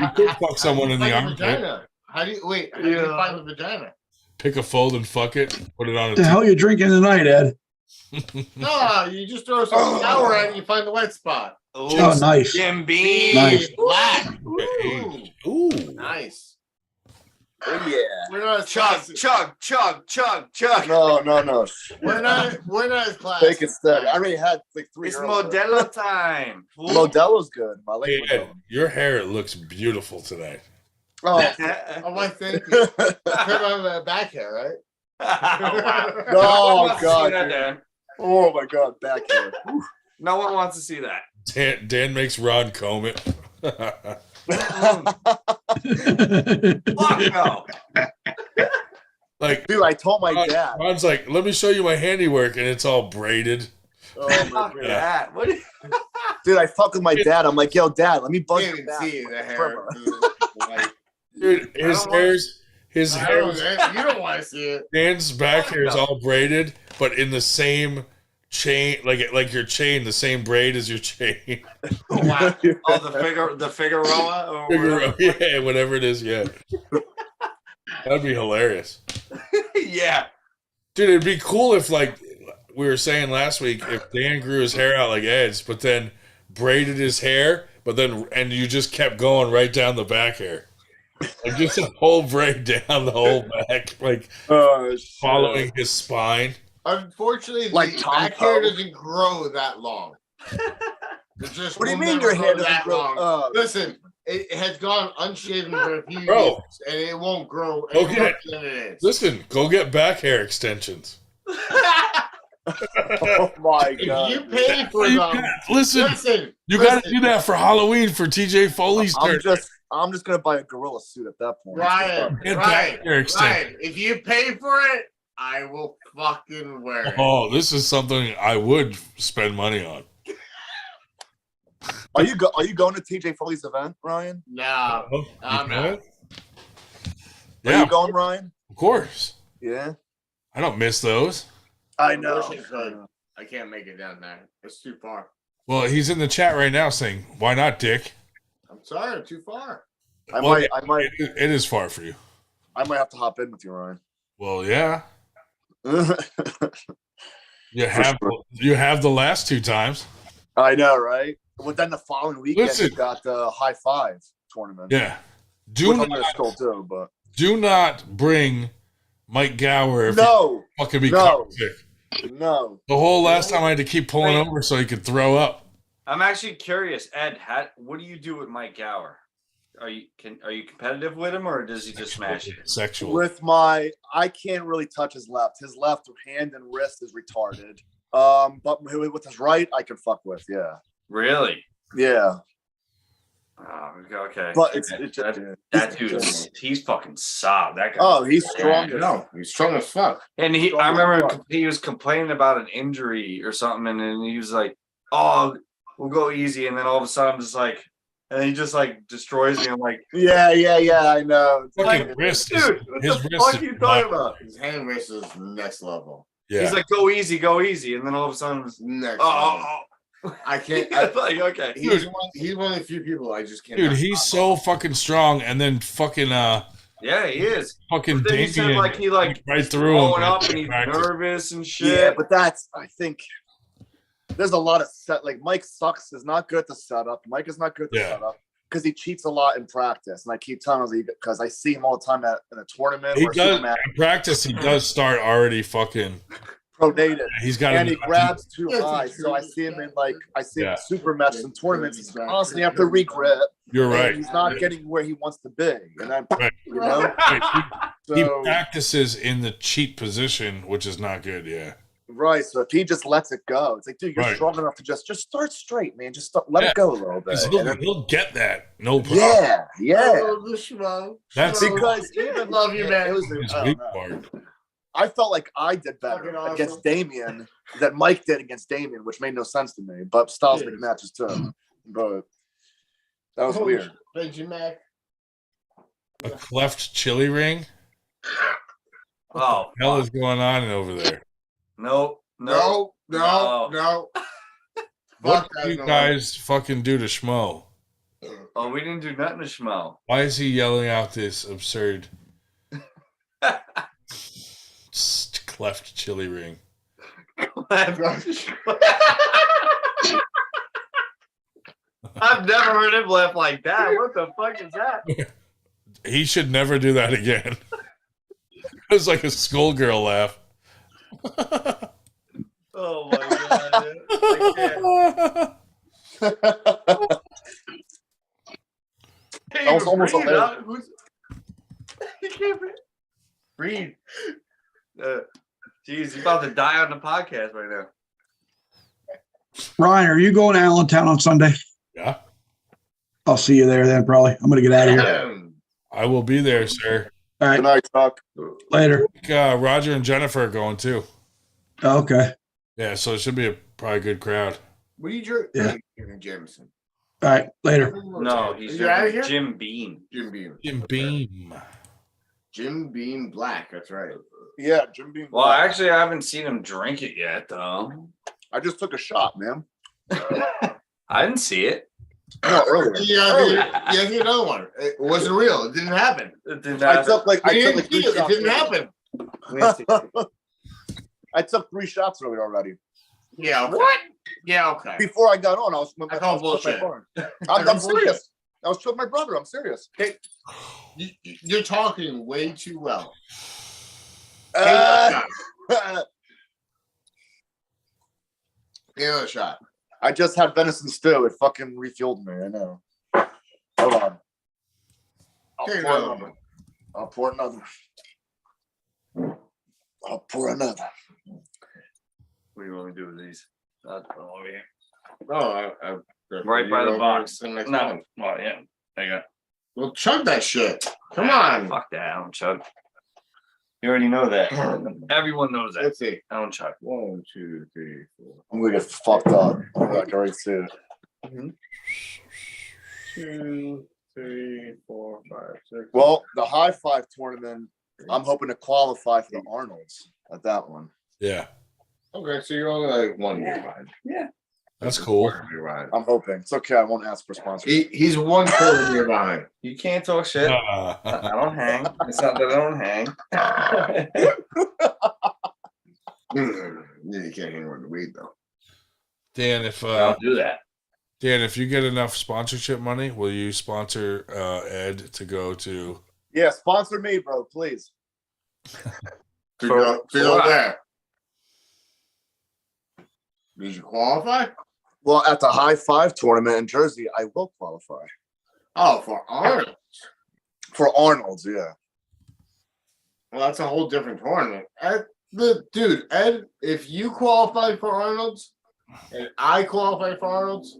you could fuck someone in the armpit. Vagina. How do you How do you find the vagina? Pick a fold and fuck it. Put it on a. What the hell you drinking tonight, Ed? No, you just throw some flour in and you find the wet spot. Oh, nice. Jim Beam. Nice. Black. Ooh. Nice. Oh yeah. We're not Chug. No. We're not as classy. Take it steady. I already had like 3 It's earlier. Modelo time. Modelo's good. I like Hey, Modelo. Ed, your hair looks beautiful today. Oh, Oh, my thank you. Put on the back hair, right? Oh, Wants to see God, that, dude. Dan. oh my God, back here. No one wants to see that. Dan makes Ron comb it. Fuck no. Like, Dude, I told my dad. Ron's like, let me show you my handiwork, and it's all braided. Oh my Fuck God. that. What? Dude, I fuck with my dad. I'm like, yo, dad, let me buzz Can't your even back. see the hair. Dude, his hair, You don't want to see it. Dan's back hair is all braided, but in the same chain, like your chain, the same braid as your chain. Wow. Oh, the Figueroa or Figaro, yeah, whatever it is, yeah. That'd be hilarious. Yeah. Dude, it'd be cool if, like we were saying last week, if Dan grew his hair out like Ed's, but then braided his hair, and you just kept going right down the back hair. Like just a whole braid down the whole back, like following his spine. Unfortunately, Like the Tom back hair Poe. doesn't grow that long. What do you mean your hair doesn't grow? Listen, it has gone unshaven for a few Bro. years, and it won't grow Go any get more than it is. Listen, go get back hair extensions. Oh my God. If you pay for them, Listen, you got to do that for Halloween for TJ Foley's turn. I'm just gonna buy a gorilla suit at that point. Ryan, Get back hair extensions. Ryan, if you pay for it, I will fucking wear it. Oh, this is something I would spend money on. Are you going to TJ Foley's event, Ryan? No, Oh, I'm you not. know? Are Yeah, you going, Ryan? of course. Yeah. I don't miss those. I I know. wish I could. I can't make it down there. It's too far. Well, he's in the chat right now saying, "Why not, Dick?" I'm sorry, too far. I might It is far for you. have to hop in with you, Ryan. Well, yeah. I You have the last 2 times. know, right? But then the following weekend Listen. you got the high five tournament. Yeah. Which I'm gonna still do, but Do not bring Mike Gower if no, he fucking be no. sick. no. The whole last time I had to keep pulling over so he could throw up. I'm actually curious, Ed. What do you do with Mike Gower? Are you competitive with him, or does he just smash it? Sexual. With I can't really touch his left. His left hand and wrist is retarded. But with his right, I can fuck with. Yeah. Really? Yeah. Oh, okay. But that dude, he's fucking sob. That guy. Oh, he's strong. No, he's strong as fuck. And I remember he was complaining about an injury or something, and then he was like, "Oh, we'll go easy," and then all of a sudden, I'm just like, and he just like destroys me. I'm like, yeah, I know. Like, wrist dude, what the fuck are you talking about? His hand wrist is next level. Yeah. He's like, go easy, and then all of a sudden, it's Next oh, level. I can't. like, okay. He's one of the few people I just can't. Dude, he's so fucking strong, and then fucking yeah, he is. fucking But then he said Damien he like right through him. going up and he's nervous and shit. Yeah, but I think there's a lot of like Mike sucks is not good at the setup. Mike is not good at the setup because he cheats a lot in practice, and I keep telling him because I see him all the time in a tournament. He does in practice. He does start already fucking pronated. He's got and he grabs too high, so I see him in him in super matches and tournaments. He's constantly have to regrip. You're right. He's not getting where he wants to be, and I'm you know. He practices in the cheat position, which is not good. Yeah. Right. So if he just lets it go, it's like, dude, you're strong enough to just start straight, man. Just let it go a little bit. He'll get that. No problem. Yeah. That's because even love you, man. It was his weak part. I felt like I did better against Damien than Mike did against Damien, which made no sense to me. But styles make matches too. But that was weird. Mac. A cleft chili ring? Oh, what the hell is going on over there? No. What do you guys fucking do to Schmo? Oh, we didn't do nothing to Schmo. Why is he yelling out this absurd cleft chili ring? I've never heard him laugh like that. What the fuck is that? He should never do that again. It was like a schoolgirl laugh. Oh my god. I That was almost hilarious. He can't breathe. Jeez, he's about to die on the podcast right now. Ryan, are you going to Allentown on Sunday? Yeah. I'll see you there then, probably. I'm going to get out of here. I will be there, sir. All right. Good night, Chuck. Later. Roger and Jennifer are going too. Okay. Yeah, so it should be probably a good crowd. What are you drinking, Jameson? All right. Later. No, he's out of here? Jim Beam. Jim Beam. Jim Beam Black. That's right. Yeah, Jim Beam. Well, actually, I haven't seen him drink it yet, though. I just took a shot, man. I didn't see it. No, earlier. Yeah, another one. It wasn't real. It didn't happen. It did not. I took like 3 it shots. didn't happen. I took 3 shots earlier already. Yeah. What? Yeah. Okay. Before I got on, I was with I call bullshit. I'm serious. I was with my brother. I'm serious. Hey, you're talking way too well. Another shot. I just had venison stew. It fucking refueled me. I know. Hold on. I'll pour another. I'll pour another. What do you want me to do with these? Over here. Oh, Right by the box. No. Well, yeah. There you go. Well, chug that shit. Come on. Fuck that. I don't chug. You already know that. Everyone knows that. Let's see. I don't chug. 1, 2, 3, 4. I'm gonna get fucked up. I can already see it. 2, 3, 4, 5, 6. Well, the high five tournament, I'm hoping to qualify for the Arnolds at that one. Yeah. Okay, so you're only like 1 year behind. Yeah. That's cool. I'm hoping. It's okay. I won't ask for sponsorship. He's 1/4 year behind. You can't talk shit. I don't hang. It's not that I don't hang. You can't hang with the weed though. Dan, if I'll do that. Dan, if you get enough sponsorship money, will you sponsor Ed to go to? Yeah, sponsor me, bro, please. To go there. Did you qualify? Well, at the high five tournament in Jersey, I will qualify. Oh, for Arnold. For Arnold's, yeah. Well, that's a whole different tournament. Dude, Ed, if you qualify for Arnold's and I qualify for Arnold's,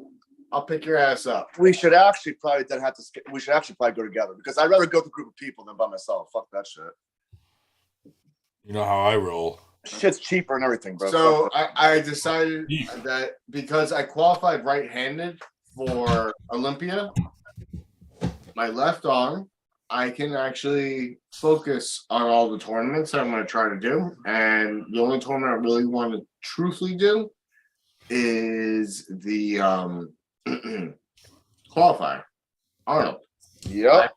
I'll pick your ass up. We should actually probably then have to. We should actually probably go together because I'd rather go with a group of people than by myself. Fuck that shit. You know how I roll. Shit's cheaper and everything, bro. So I decided that because I qualified right-handed for Olympia, my left arm, I can actually focus on all the tournaments that I'm going to try to do. And the only tournament I really want to truthfully do is the qualifier, Arnold. Yep.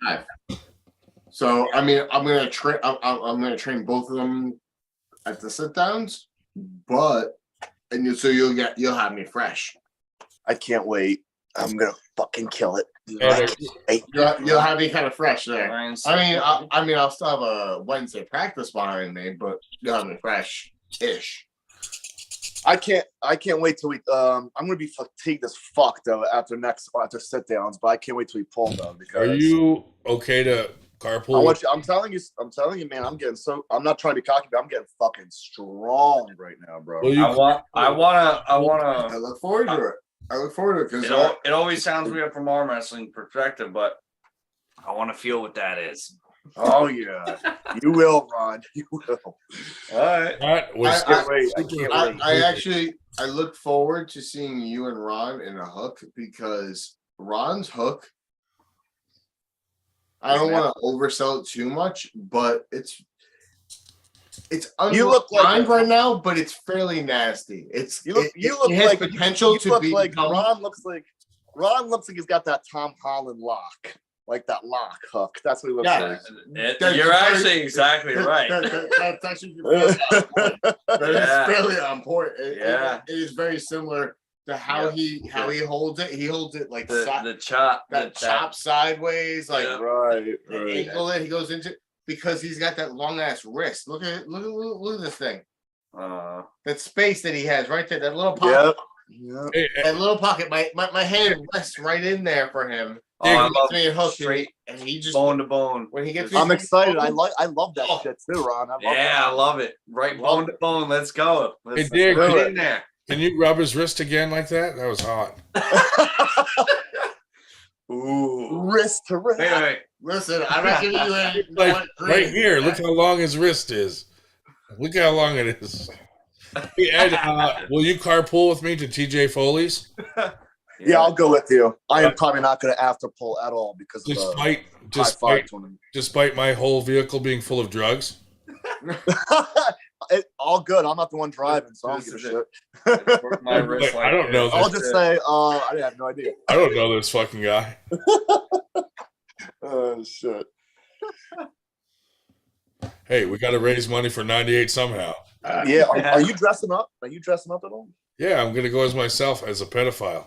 So I mean, I'm gonna train. I'm gonna train both of them at the sit downs, so you'll have me fresh. I can't wait. I'm gonna fucking kill it. You'll have me kind of fresh there. I'll still have a Wednesday practice behind me, but you'll have me fresh-ish. I can't wait till we. I'm gonna be fatigued as fuck though after sit downs, but I can't wait till we pull though. Because are you okay to carpool? I'm telling you, man. I'm not trying to be cocky, but I'm getting fucking strong right now, bro. Well, I wanna. I look forward to it. Because it always sounds weird from arm wrestling perspective, but I want to feel what that is. Oh yeah, you will, Ron. You will. All right. I look forward to seeing you and Ron in a hook because Ron's hook. I don't want to oversell it too much, but it's you look like right now, but it's fairly nasty. It has like potential to be. Ron looks like he's got that Tom Holland lock. Like that lock hook. That's what he looks like. You're actually exactly right. That's actually fairly on point. It is very similar to how he holds it. He holds it like the chop sideways, like right. Ankle it. He goes into because he's got that long ass wrist. Look at this thing. That space that he has right there. That little pocket. Yep. That little pocket. My hand rests right in there for him. I love straight, and he just bone to bone. When he gets, I'm excited. I love that shit too, Ron. I love it. Right, bone to bone. Let's go. Let's Dick, get in there. Can you rub his wrist again like that? That was hot. Ooh, wrist to wrist. Wait. Listen, I'm not giving you any. Right here. Look how long his wrist is. Look how long it is. Hey, Ed, will you carpool with me to TJ Foley's? Yeah, I'll go with you. I am probably not going to after pull at all because despite my whole vehicle being full of drugs. All good. I'm not the one driving, so I don't give a shit. I don't know. I'll just say, I have no idea. I don't know this fucking guy. Oh shit. Hey, we got to raise money for 98 somehow. Yeah. Are you dressing up? Are you dressing up at all? Yeah, I'm gonna go as myself as a pedophile.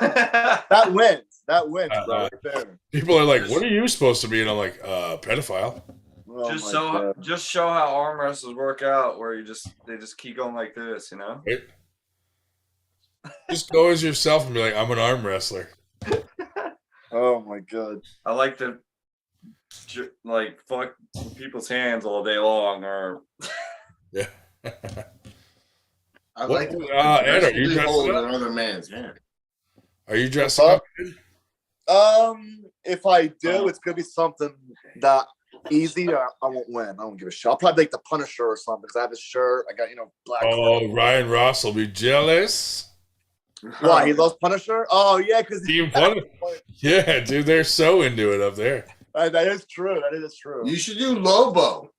That wins, bro. Right there. People are like, "What are you supposed to be?" And I'm like, "Pedophile." Oh, just show how arm wrestlers work out, where they just keep going like this, you know. Right? Just go as yourself and be like, "I'm an arm wrestler." Oh my god! I like to fuck people's hands all day long, or yeah. I like to Ed, are you dressing up? Another man's hand. Are you dressing up? If I do, it's gonna be something that easy. I won't win. I don't give a shit. I'll probably make the Punisher or something because I have his shirt. I got black. Oh, Ryan Ross will be jealous. Why? He loves Punisher? Oh yeah, because Team Punisher. Yeah, dude, they're so into it up there. That is true. That is true. You should do Lobo.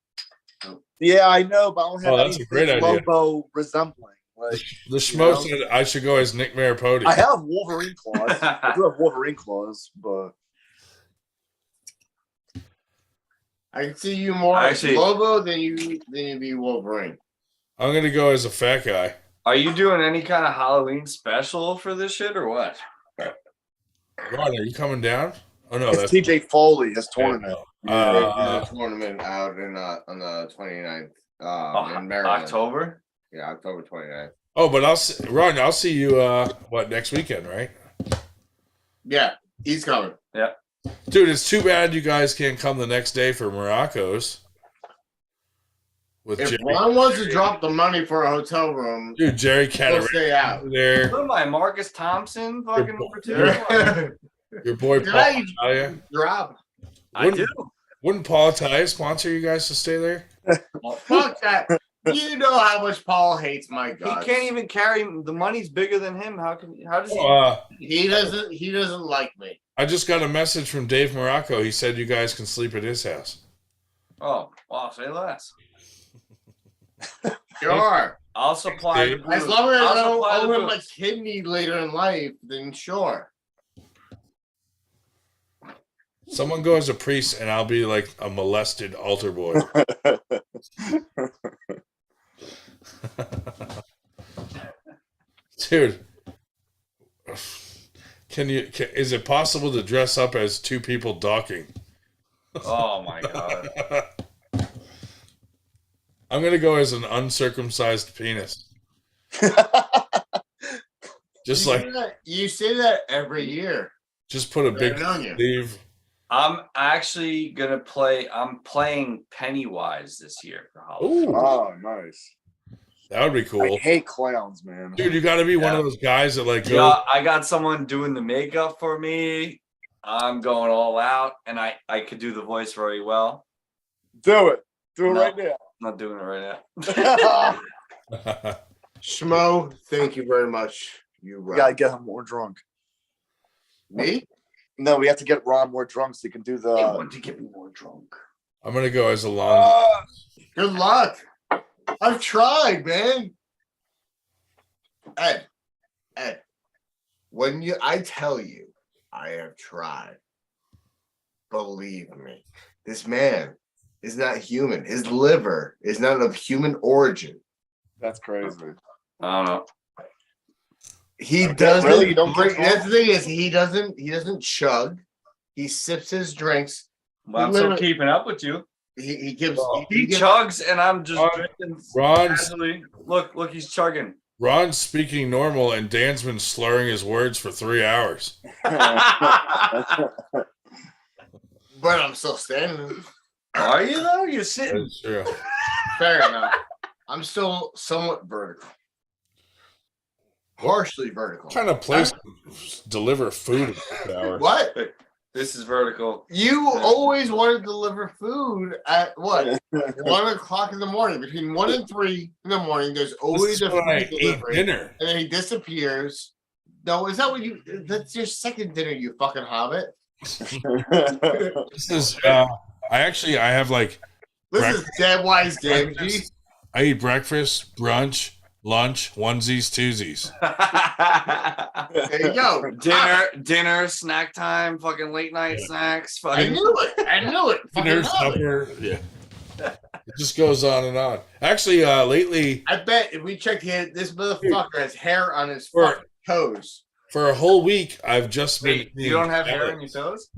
Yeah, I know, but I don't have that's a great idea. Lobo resembling. Like, the schmo said I should go as Nick Maripodi. I have Wolverine claws. I do have Wolverine claws, but I can see you more as Lobo than you be Wolverine. I'm gonna go as a fat guy. Are you doing any kind of Halloween special for this shit or what? Ron, are you coming down? Oh no, that's TJ Foley, his tournament. The tournament out on the 29th in Maryland. October? Yeah, October 29th. Oh, but I'll see you next weekend, right? Yeah, he's coming. Yeah. Dude, it's too bad you guys can't come the next day for Morocco's. with If Jerry. Ron wants to drop the money for a hotel room, Dude, Jerry he'll stay out. there. What am I, Marcus Thompson? Fucking number 2. Your boy Did Paul I Italia. drop? I do. Wouldn't Paul Italia sponsor you guys to stay there? Well, fuck that. You know how much Paul hates my guts. He can't even carry the money's bigger than him. How does he? He doesn't like me. I just got a message from Dave Morocco. He said you guys can sleep at his house. Oh, well, say less. Sure. I'll supply the booze. As long as I don't I'll supply the owe him a booze. kidney later in life, then sure. Someone go as a priest, and I'll be like a molested altar boy. Dude, is it possible to dress up as two people docking? Oh my god. I'm gonna go as an uncircumcised penis. Just You say that every year. just put a big sleeve. I'm actually gonna play. I'm playing Pennywise this year for Halloween. Ooh. Oh, nice. That would be cool. I hate clowns, man. Dude, you got to be one of those guys that like go. Yeah, I got someone doing the makeup for me. I'm going all out, and I could do the voice very well. Do it. Do it No. right now. I'm not doing it right now. Schmo, thank you very much. You We gotta get him more drunk. Me? No, we have to get Ron more drunk so he can do the. They want to get me more drunk. I'm gonna go as a long. Good luck. I've tried, man. Ed, I tell you, I have tried. Believe me, this man is not human. His liver is not of human origin. That's crazy. I don't know. He Okay, doesn't. really? You don't get That's the thing is he doesn't chug. He sips his drinks. Well, I'm still keeping up with you. He gives. He chugs, and I'm just drinking. Ron's casually. Look, he's chugging. Ron's speaking normal, and Dan's been slurring his words for 3 hours. But I'm still standing. Are you though? You're sitting. That's true. Fair enough. I'm still somewhat vertical. Partially vertical. What kind of place to deliver food in 6 hours? What? This is vertical. You always want to deliver food at what? 1 o'clock in the morning. Between 1 and 3 in the morning, there's always a when I food ate delivery. dinner. And then he disappears. No, is that what you? That's your second dinner, you fucking hobbit. This is. I have like. This is dead wise game, G. I eat breakfast, brunch, lunch, onesies, twosies. There you go. Dinner, snack time, fucking late night snacks. Fucking... I knew it. Dinner, supper. Yeah. It just goes on and on. Actually, lately. I bet if we check here, this motherfucker has hair on his fucking toes. For a whole week, I've just been. You don't have hair on your toes?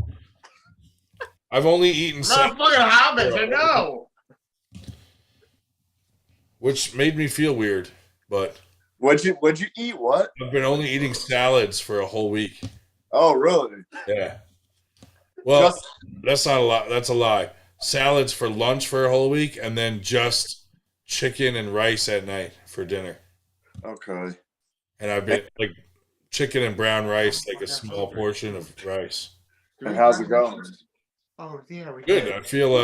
I've only eaten. Not fucking hobbits, I know. Which made me feel weird, but. What'd you eat? What? I've been only eating salads for a whole week. Oh, really? Yeah. Well, that's not a lot. That's a lie. Salads for lunch for a whole week, and then just chicken and rice at night for dinner. Okay. And I've been like chicken and brown rice, like a small portion of rice. And how's it going? Oh, yeah, Good. I feel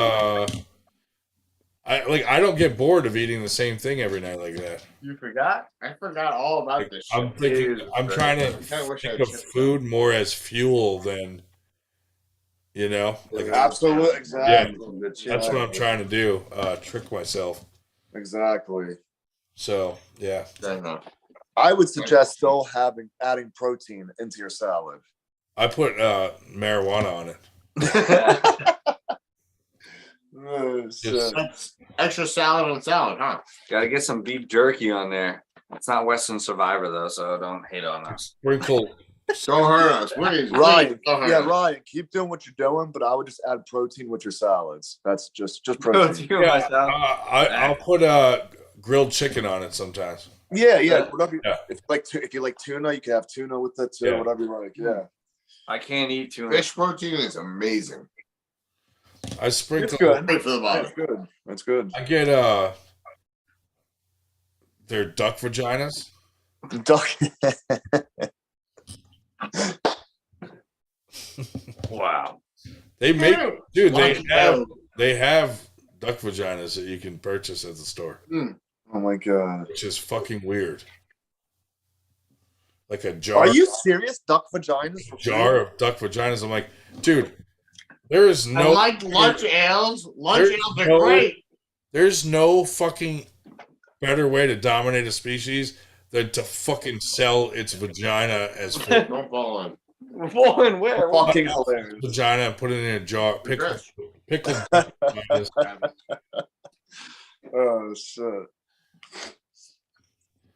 I don't get bored of eating the same thing every night like that. You forgot? I forgot all about this shit. I'm thinking. I'm trying to think of food more as fuel than, like Absolutely, exactly. Yeah, that's what I'm trying to do. Trick myself. Exactly. So yeah. I would suggest still adding protein into your salad. I put marijuana on it. That's extra salad on salad, huh? Gotta get some beef jerky on there. It's not Western Survivor though, so don't hate on us. Sprinkle. Don't hurt us, please. Ryan, Don't hurt us. Ryan, keep doing what you're doing, but I would just add protein with your salads. That's just protein. I'll put grilled chicken on it sometimes. Yeah. Whatever. If you like tuna, you can have tuna with it too. Yeah. Whatever you like. Yeah. I can't eat tuna. Fish protein is amazing. I sprinkle. It's good. Great for the body. That's good. That's good. I get They're duck vaginas. Duck. Wow. They make, dude. Wow. They have duck vaginas that you can purchase at the store. Oh my god. Which is fucking weird. Like a jar. Are you serious? Duck vaginas? Jar of duck vaginas. I'm like, dude, there is no. I like lunch ales. Lunch ales are great. There's no fucking better way to dominate a species than to fucking sell its vagina as food. Don't fall in. Falling where? Fucking hilarious. Vagina and put it in a jar. Pickled vaginas. Oh shit.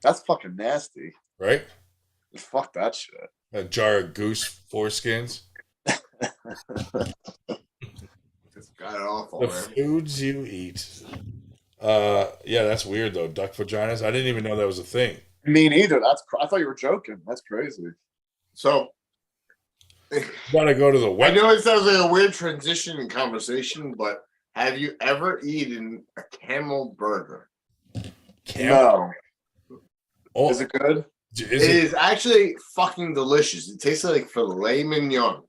That's fucking nasty. Right? Fuck that shit. A jar of goose foreskins. It's got awful, The man. foods you eat. Yeah, that's weird though. Duck vaginas. I didn't even know that was a thing. Me neither. I thought you were joking. That's crazy. So You gotta go to the I wet. know it sounds like a weird transition in conversation, but have you ever eaten a camel burger? Camel? No. Oh, Is it good? It is actually fucking delicious. It tastes like filet mignon.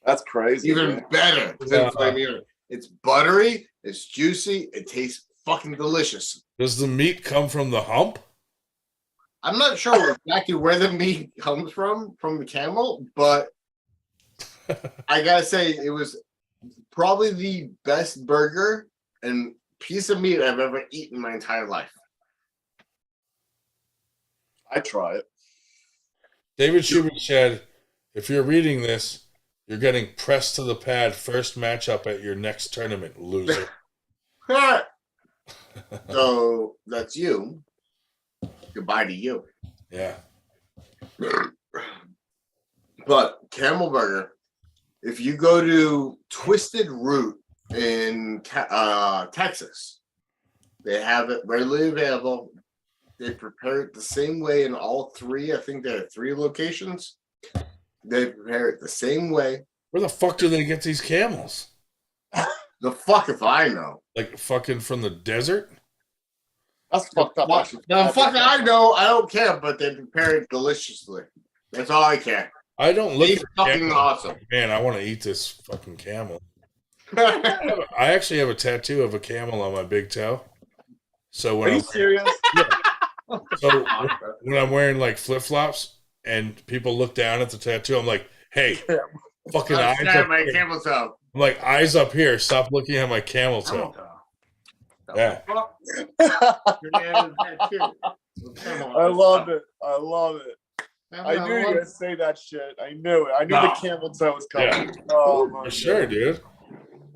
That's crazy. Even man. better than filet mignon. It's buttery. It's juicy. It tastes fucking delicious. Does the meat come from the hump? I'm not sure exactly where the meat comes from the camel, but I gotta say it was probably the best burger and piece of meat I've ever eaten in my entire life. I try it. David Schubert said, if you're reading this, you're getting pressed to the pad first matchup at your next tournament, loser. So that's you. Goodbye to you. Yeah. But camel burger, if you go to Twisted Root in Texas, they have it readily available. They prepare it the same way in all three. I think there are 3 locations. They prepare it the same way. Where the fuck do they get these camels? The fuck if I know. Like fucking from the desert? That's fucked up. The fuck I know. I don't care, but they prepare it deliciously. That's all I care. I don't look It's for fucking camels. awesome. Man, I want to eat this fucking camel. I actually have a tattoo of a camel on my big toe. So when Are you I'm serious? So when I'm wearing like flip flops and people look down at the tattoo, I'm like, hey, fucking I'm eyes staring up at my here. camel toe. I'm like, eyes up here. Stop looking at my camel toe. Yeah. I love it. I love it. I knew you were gonna say that shit. I knew it. I knew the camel toe was coming. Yeah. Oh my For sure, God. dude.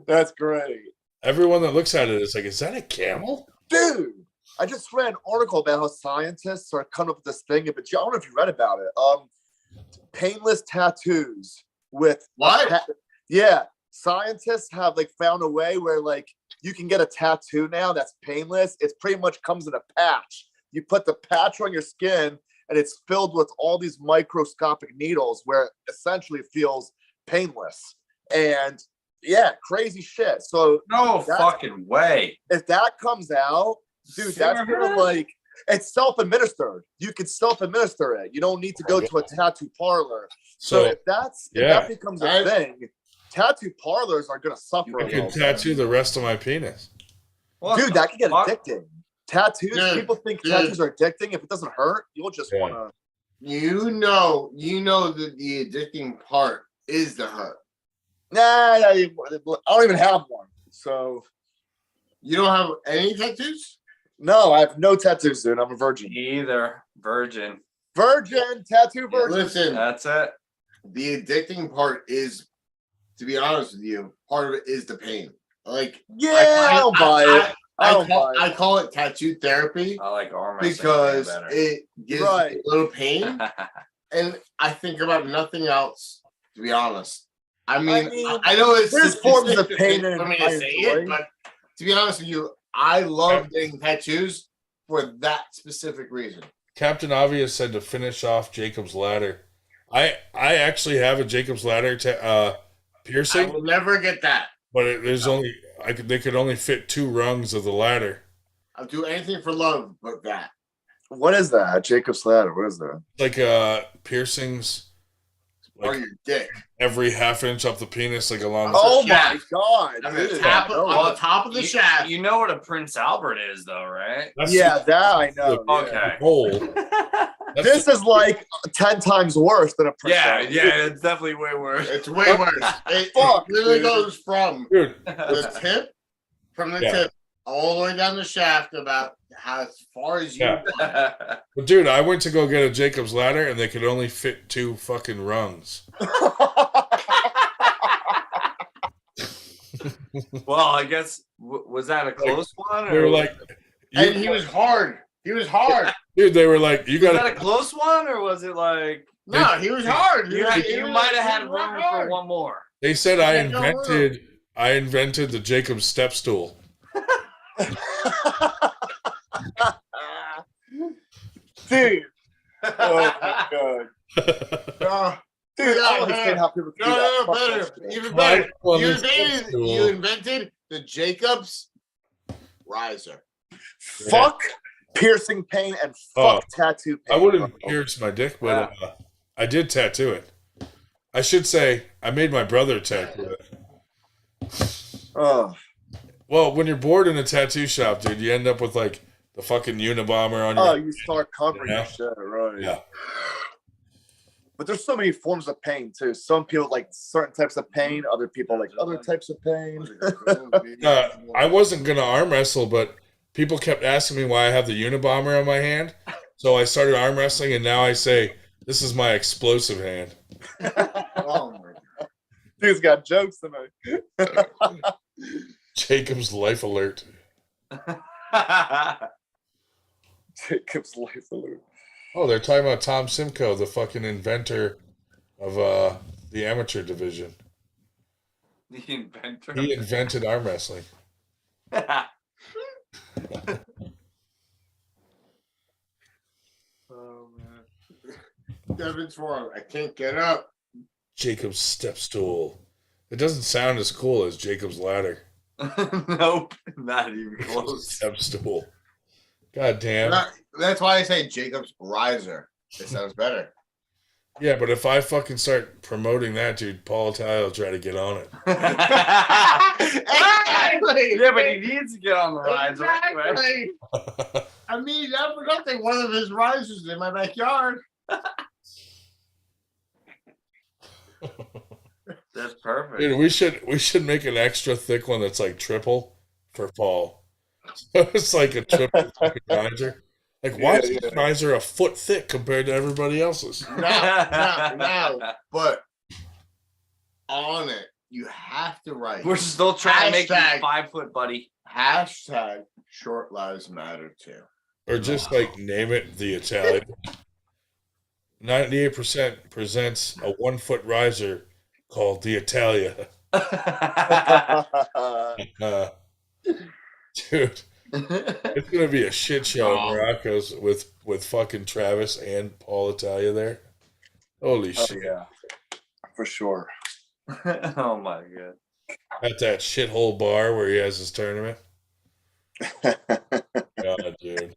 That's great. Everyone that looks at it is like, is that a camel? Dude, I just read an article about how scientists are coming up with this thing, but I don't know if you read about it. Painless tattoos with what? Yeah, scientists have like found a way where like you can get a tattoo now that's painless. It pretty much comes in a patch. You put the patch on your skin, and it's filled with all these microscopic needles, where essentially it feels painless. And yeah, crazy shit. So no fucking way. If that comes out, dude, that's gonna like it's self-administered. You can self-administer it. You don't need to go to a tattoo parlor. So if that becomes a thing, tattoo parlors are gonna suffer. I can tattoo the rest of my penis. Dude, that can get addicting. Tattoos, Dude, people think tattoos are addicting. If it doesn't hurt, you'll just wanna You know that the addicting part is the hurt. Nah, I don't even have one. So you don't have any tattoos? No, I have no tattoos, dude. I'm a virgin. Either virgin. Virgin, tattoo virgin. Listen, that's it. The addicting part is, to be honest with you, part of it is the pain. Like, I don't buy it. I call it tattoo therapy. I like arm because better. it gives a little pain, and I think about nothing else. To be honest, I mean I know it's there's forms of pain for me to say it, but to be honest with you, I love getting tattoos for that specific reason. Captain Obvious said to finish off Jacob's Ladder. I actually have a Jacob's Ladder piercing. I will never get that. But there's they could only fit 2 rungs of the ladder. I'll do anything for love but that. What is that? Jacob's ladder. What is that? Like piercings. Or your dick. Every half inch up the penis, like along. Oh my god! On the top of the shaft. You know what a Prince Albert is, though, right? Yeah, that I know. Okay. Hole. This is like 10 times worse than a Prince Yeah, Albert. yeah, it's definitely way worse. It's way worse. It literally goes from the tip, tip, all the way down the shaft about as far as you want. But dude, I went to go get a Jacob's ladder, and they could only fit 2 fucking rungs. Well, I guess was that a close one? Or They were like, and he was hard. He was hard. Dude, they were like, you got Was that a close one, or was it like? No, he was hard. You might have had room for one more. They said I invented the Jacob's step stool. Dude. Oh my god. Dude, I understand how people do that. Better. Even better. You invented the Jacob's riser. Fuck piercing pain and fuck tattoo pain. I wouldn't pierce my dick, but I did tattoo it. I should say I made my brother tattoo it. Oh. Well, when you're bored in a tattoo shop, dude, you end up with like the fucking Unabomber on your. Oh, you start covering your shit, right? Yeah. But there's so many forms of pain too. Some people like certain types of pain. Other people like other types of pain. I wasn't gonna arm wrestle, but people kept asking me why I have the Unabomber on my hand. So I started arm wrestling, and now I say this is my explosive hand. Oh my god. Dude's got jokes tonight. Jacob's life alert. Jacob's life alert. Oh, they're talking about Tom Simcoe, the fucking inventor of the amateur division. The inventor. He invented arm wrestling. Oh man. Devin's form. I can't get up. Jacob's step stool. It doesn't sound as cool as Jacob's ladder. Nope, not even close. Step stool. God damn. That's why I say Jacob's riser. It sounds better. Yeah, but if I fucking start promoting that, dude, Paul Italia will try to get on it. Exactly. Yeah, but he needs to get on the riser. Exactly. I mean, I forgot that one of his risers is in my backyard. That's perfect. Dude, we should make an extra thick one that's like triple for Paul. So it's like a triple fucking riser. Like, why is this riser a foot thick compared to everybody else's? No. But on it, you have to write. We're still trying to make you 5 foot, buddy. Hashtag short lives matter too. Or just like name it the Italian. 98% presents a 1 foot riser called the Italia. Dude, it's gonna be a shit show in Morocco's with fucking Travis and Paul Italia there. Holy shit! Yeah, for sure. Oh my god! At that shithole bar where he has his tournament. God, dude,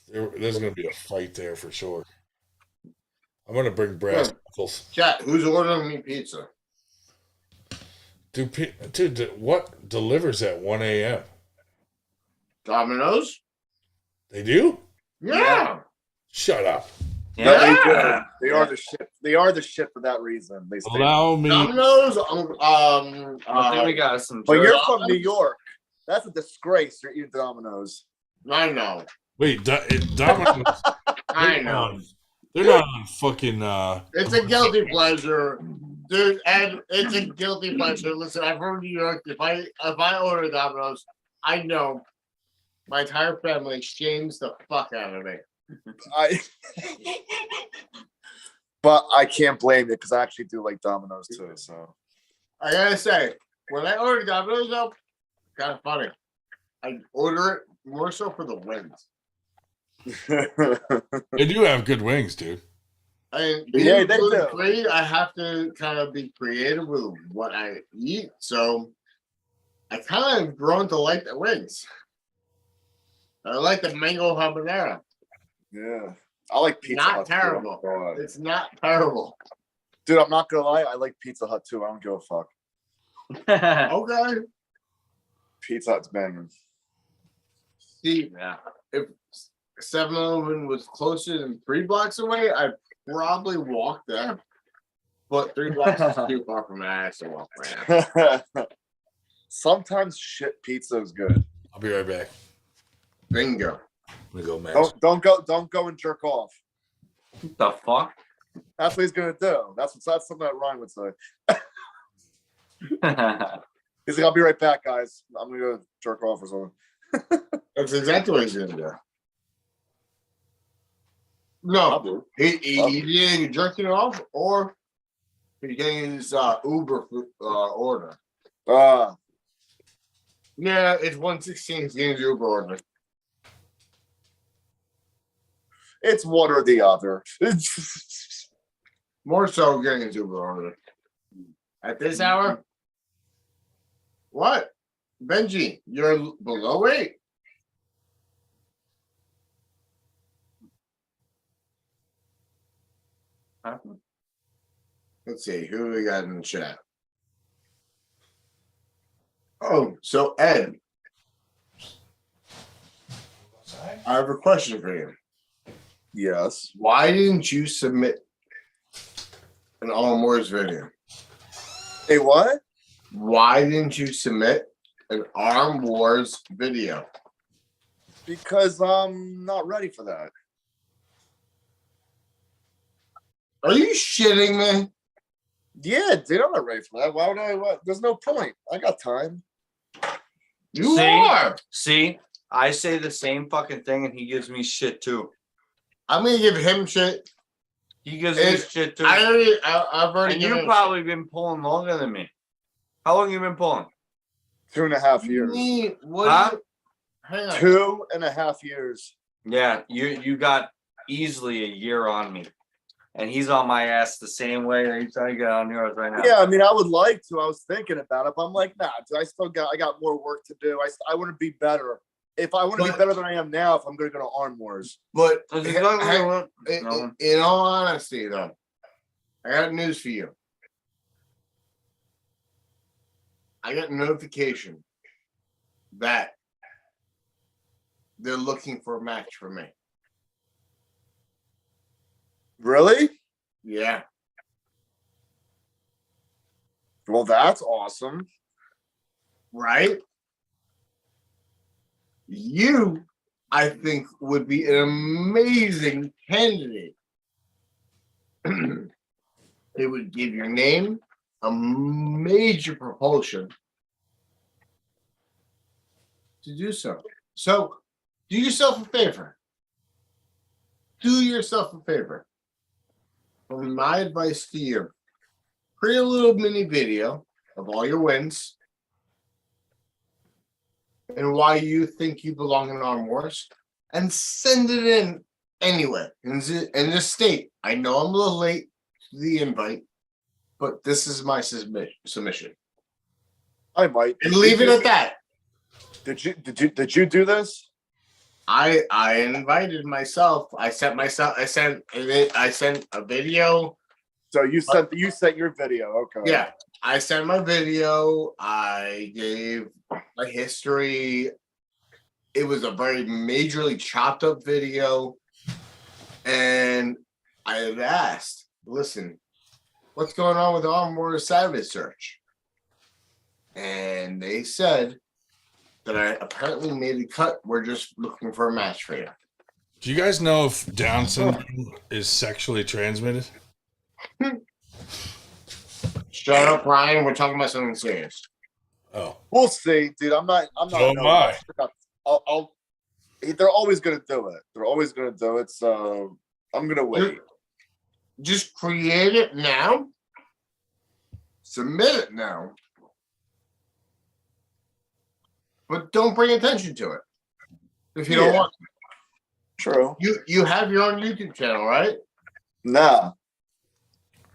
there's gonna be a fight there for sure. I'm gonna bring brass knuckles. Chat, who's ordering me pizza? Dude, what delivers at 1 a.m.? Domino's? They do? Yeah. Shut up. Yeah. No, they do. They are the shit. They are the shit for that reason. They allow me. Domino's. I think we got some. But you're from New York. That's a disgrace. You're eating Domino's. I know. Wait, Domino's. I know. They're not on fucking. It's a guilty pleasure. Dude, and it's a guilty pleasure. Listen, I'm from New York. If I order Domino's, I know my entire family shames the fuck out of me. But I can't blame it because I actually do like Domino's too. So I gotta say, when I order Domino's, though, kind of funny. I order it more so for the wings. They do have good wings, dude. And yeah, they do. Free, I have to kind of be creative with what I eat. So I kind of grown to like the wings. I like the mango habanero. Yeah. I like Pizza Not Hut. too. terrible. Oh, God. It's not terrible. Dude, I'm not gonna lie. I like Pizza Hut too. I don't give a fuck. Okay. Pizza Hut's banging. See, if 7-Eleven was closer than 3 blocks away, I'd probably walk there. But 3 blocks is too far from my ass to walk right now. Sometimes shit pizza is good. I'll be right back. Bingo. We go, Max. Don't go and jerk off. What the fuck? That's what he's gonna do. That's something that Ryan would say. He's like, I'll be right back, guys. I'm gonna go jerk off or something. That's exactly what he's gonna do. No, he either jerking off or he's getting his Uber order. Yeah, it's 1:16. He's getting his Uber order. It's one or the other. More so getting his Uber order. At this hour? What? Benji, you're below 8. Let's see, who we got in the chat? Oh, so Ed, I have a question for you. Yes. Why didn't you submit an Arm Wars video? Hey, what? Why didn't you submit an Arm Wars video? Because I'm not ready for that. Are you shitting me? Yeah, dude, I'm not ready for that. Why would I? What? There's no point. I got time. You are. See, I say the same fucking thing, and he gives me shit too. I'm gonna give him shit. He gives me shit too. I've already. And you've probably been pulling longer than me. How long you been pulling? 2.5 years. Huh? 2.5 years. Yeah, you got easily a year on me, and he's on my ass the same way that he's trying to get on yours right now. Yeah, I mean, I would like to. I was thinking about it, but I'm like, nah, dude, I got more work to do. I want to be better. If I want to be better than I am now, if I'm going to go to Arm Wars. But in all honesty, though, I got news for you. I got a notification that they're looking for a match for me. Really? Yeah. Well, that's awesome. Right? You, I think, would be an amazing candidate. It would give your name a major propulsion to do so. So, do yourself a favor. Do yourself a favor. From my advice to you, create a little mini video of all your wins and why you think you belong in Arm Wars, and send it in anyway. And just state, I know I'm a little late to the invite, but this is my submission. I might. And leave it at that. Did you do this? I invited myself. I sent a video. So you sent your video, okay. Yeah. I sent my video. I gave my history. It was a very majorly chopped up video. And I had asked, listen, what's going on with the Arm Wars Savage search? And they said that I apparently made the cut. We're just looking for a match for you. Do you guys know if Down syndrome is sexually transmitted? Shut up, Ryan. We're talking about something serious. Oh, we'll see, dude. I'm not. So am I. They're always gonna do it. They're always gonna do it. So I'm gonna wait. Just create it now. Submit it now. But don't bring attention to it if you don't want to. True. You have your own YouTube channel, right? Nah.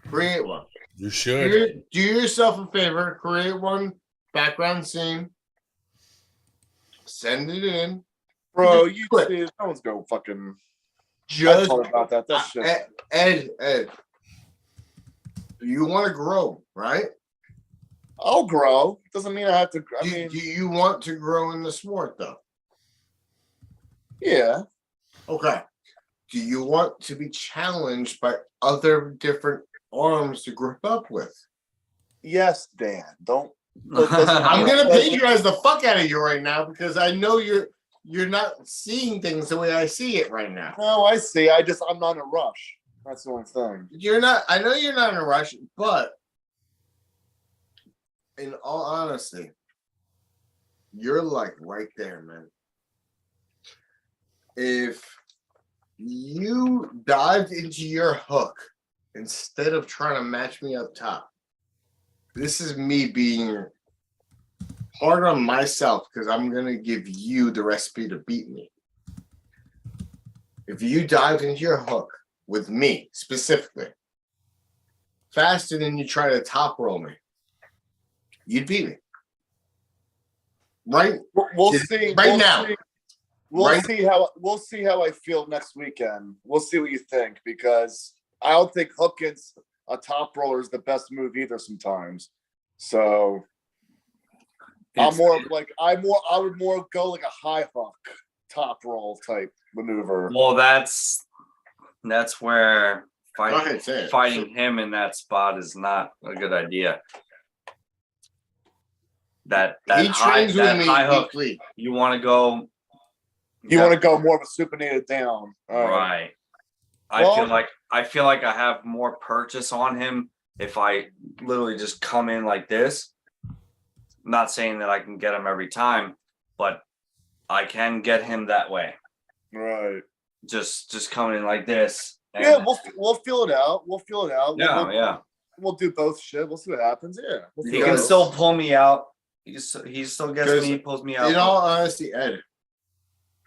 Create one. You should. Do yourself a favor. Create one background scene. Send it in. Bro, you see, no one's going fucking. Just thought about that. That shit. Ed, you want to grow, right? I'll grow. Doesn't mean I have to. I mean, do you want to grow in the sport though? Yeah. Okay. Do you want to be challenged by other different arms to grip up with? Yes, Dan. Don't. I'm gonna patronize the fuck out of you right now because I know you're not seeing things the way I see it right now. No, I see. I'm not in a rush. That's the only thing. You're not. I know you're not in a rush, but in all honesty, you're like right there, man. If you dived into your hook instead of trying to match me up top, this is me being hard on myself because I'm going to give you the recipe to beat me. If you dived into your hook with me specifically, faster than you try to top roll me, you'd beat me. Right? We'll see. Right now. We'll see how I feel next weekend. We'll see what you think because I don't think hooking a top roller is the best move either sometimes. So I would more go like a high hook top roll type maneuver. Well, that's where ahead, fighting him in that spot is not a good idea. That high hook, you want to go. You want to go more of a supinated down, right? I feel like I have more purchase on him if I literally just come in like this. I'm not saying that I can get him every time, but I can get him that way. Right. Just coming in like this. Yeah, we'll feel it out. We'll feel it out. Yeah. We'll do both shit. We'll see what happens. Yeah. He can still pull me out. He still gets me. He pulls me out. In all honesty, Ed,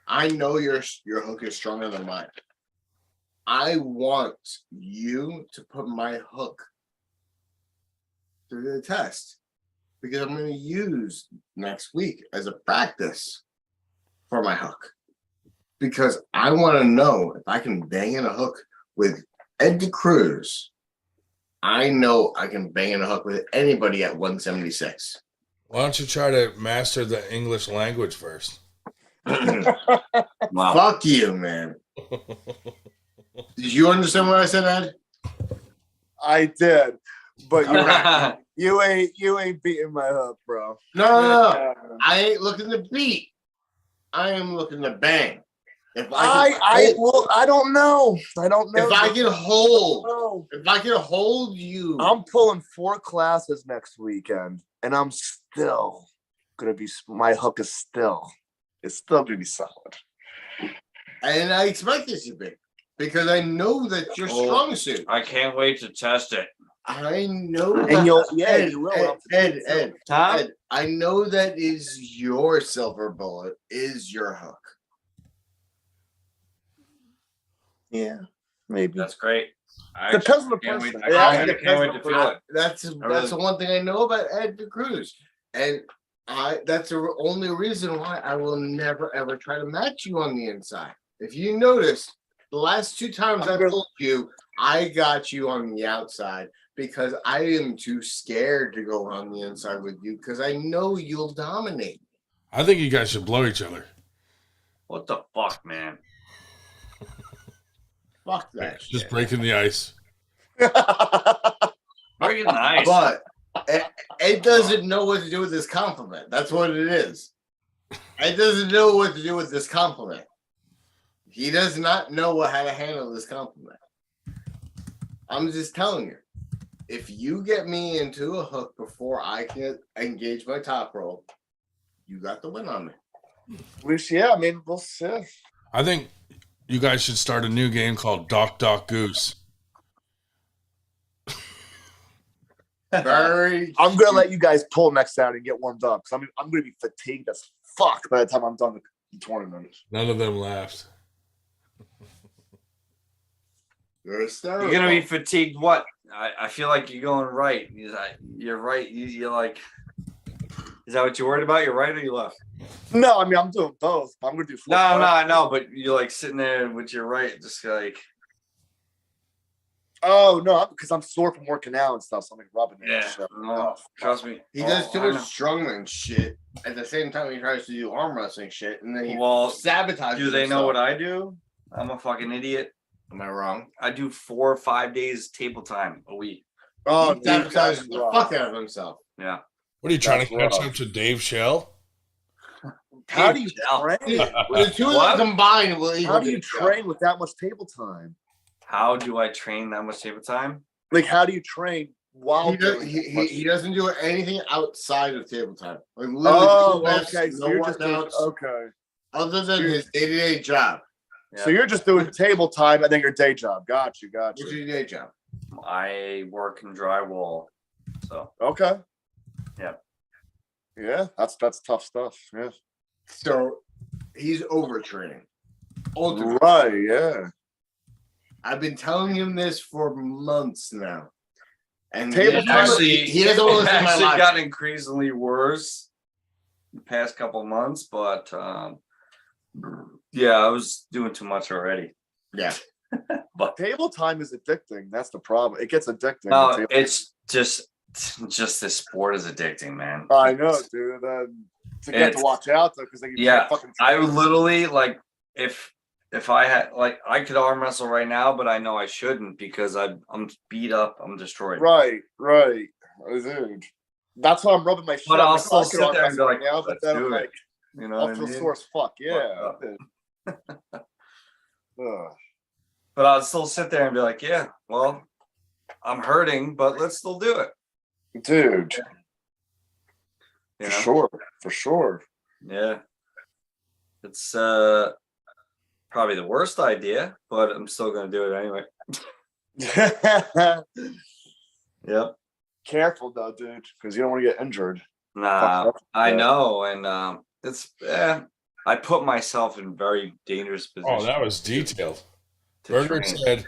I know your hook is stronger than mine. I want you to put my hook through the test because I'm going to use next week as a practice for my hook. Because I want to know if I can bang in a hook with Ed DeCruz. I know I can bang in a hook with anybody at 176. Why don't you try to master the English language first? Wow. Fuck you, man. Did you understand what I said, Ed? I did, but you ain't beating my hook, bro. No. I ain't looking to beat. I am looking to bang. If I don't know. If I can hold you. I'm pulling 4 classes next weekend, and I'm still gonna be. My hook is still. It's still gonna be solid. And I expect it to be because I know that you're strong suit. I can't wait to test it. I know. And you will. Ed, I know that is your silver bullet. Is your hook? Yeah, maybe. That's great. Depends on the person. I can't wait to feel it. That's the one thing I know about Ed DeCruz, and that's the only reason why I will never ever try to match you on the inside. If you notice, the last 2 times I pulled you, I got you on the outside because I am too scared to go on the inside with you because I know you'll dominate. I think you guys should blow each other. What the fuck, man? Fuck that Just shit. breaking the ice. Breaking the ice. But Ed doesn't know what to do with this compliment. That's what it is. Ed doesn't know what to do with this compliment. He does not know how to handle this compliment. I'm just telling you. If you get me into a hook before I can engage my top roll, you got the win on me. We'll see. I think you guys should start a new game called Doc Goose. I'm gonna let you guys pull next Saturday and get warmed up because I'm gonna be fatigued as fuck by the time I'm done with the tournament. None of them laughed. You're gonna be fatigued. What? I feel like you're going right. You're right. You're like Is that what you're worried about? You're right or you left? No, I mean I'm doing both. I'm gonna do. No, I know, but you're like sitting there with your right, just like. Oh no, because I'm sore from working out and stuff. So I'm like rubbing it. Yeah, no, trust me. He does too much strongman shit. At the same time, he tries to do arm wrestling shit, and then he sabotages. Do they himself. know what I do? I'm a fucking idiot. Am I wrong? I do 4 or 5 days table time a week. Oh, he sabotages the fuck out of himself. Yeah. What are you trying to catch up to Dave Shell? How do you train? The two of them combined will How do you train with that much table time? How do I train that much table time? Like, how do you train while he doesn't do anything outside of table time? Like okay. So you're just doing, other than his day-to-day job. Yeah. So you're just doing table time and then your day job. Got you. What's your day job? I work in drywall. So okay. Yeah. Yeah, that's tough stuff. Yeah. So he's overtraining. Right, yeah. I've been telling him this for months now. And he doesn't listen to my logic. gotten increasingly worse the past couple of months, but yeah, I was doing too much already. Yeah. But table time is addicting. That's the problem. It gets addicting. No, it's just this sport is addicting, man. I know, dude. To get to watch out though, because I would literally like if I had like I could arm wrestle right now, but I know I shouldn't because I'm beat up, I'm destroyed. Right, dude. That's why I'm rubbing my shit. But I'll still sit there and be like, now, but then I'm like, you know, I'll feel sore as fuck. Yeah. But I'll still sit there and be like, yeah, well, I'm hurting, but let's still do it, dude. You know? For sure. Yeah, it's probably the worst idea, but I'm still gonna do it anyway. Yep. Careful though, dude, because you don't want to get injured. Nah, I know, and it's I put myself in very dangerous positions. Oh, that was detailed. Berger said,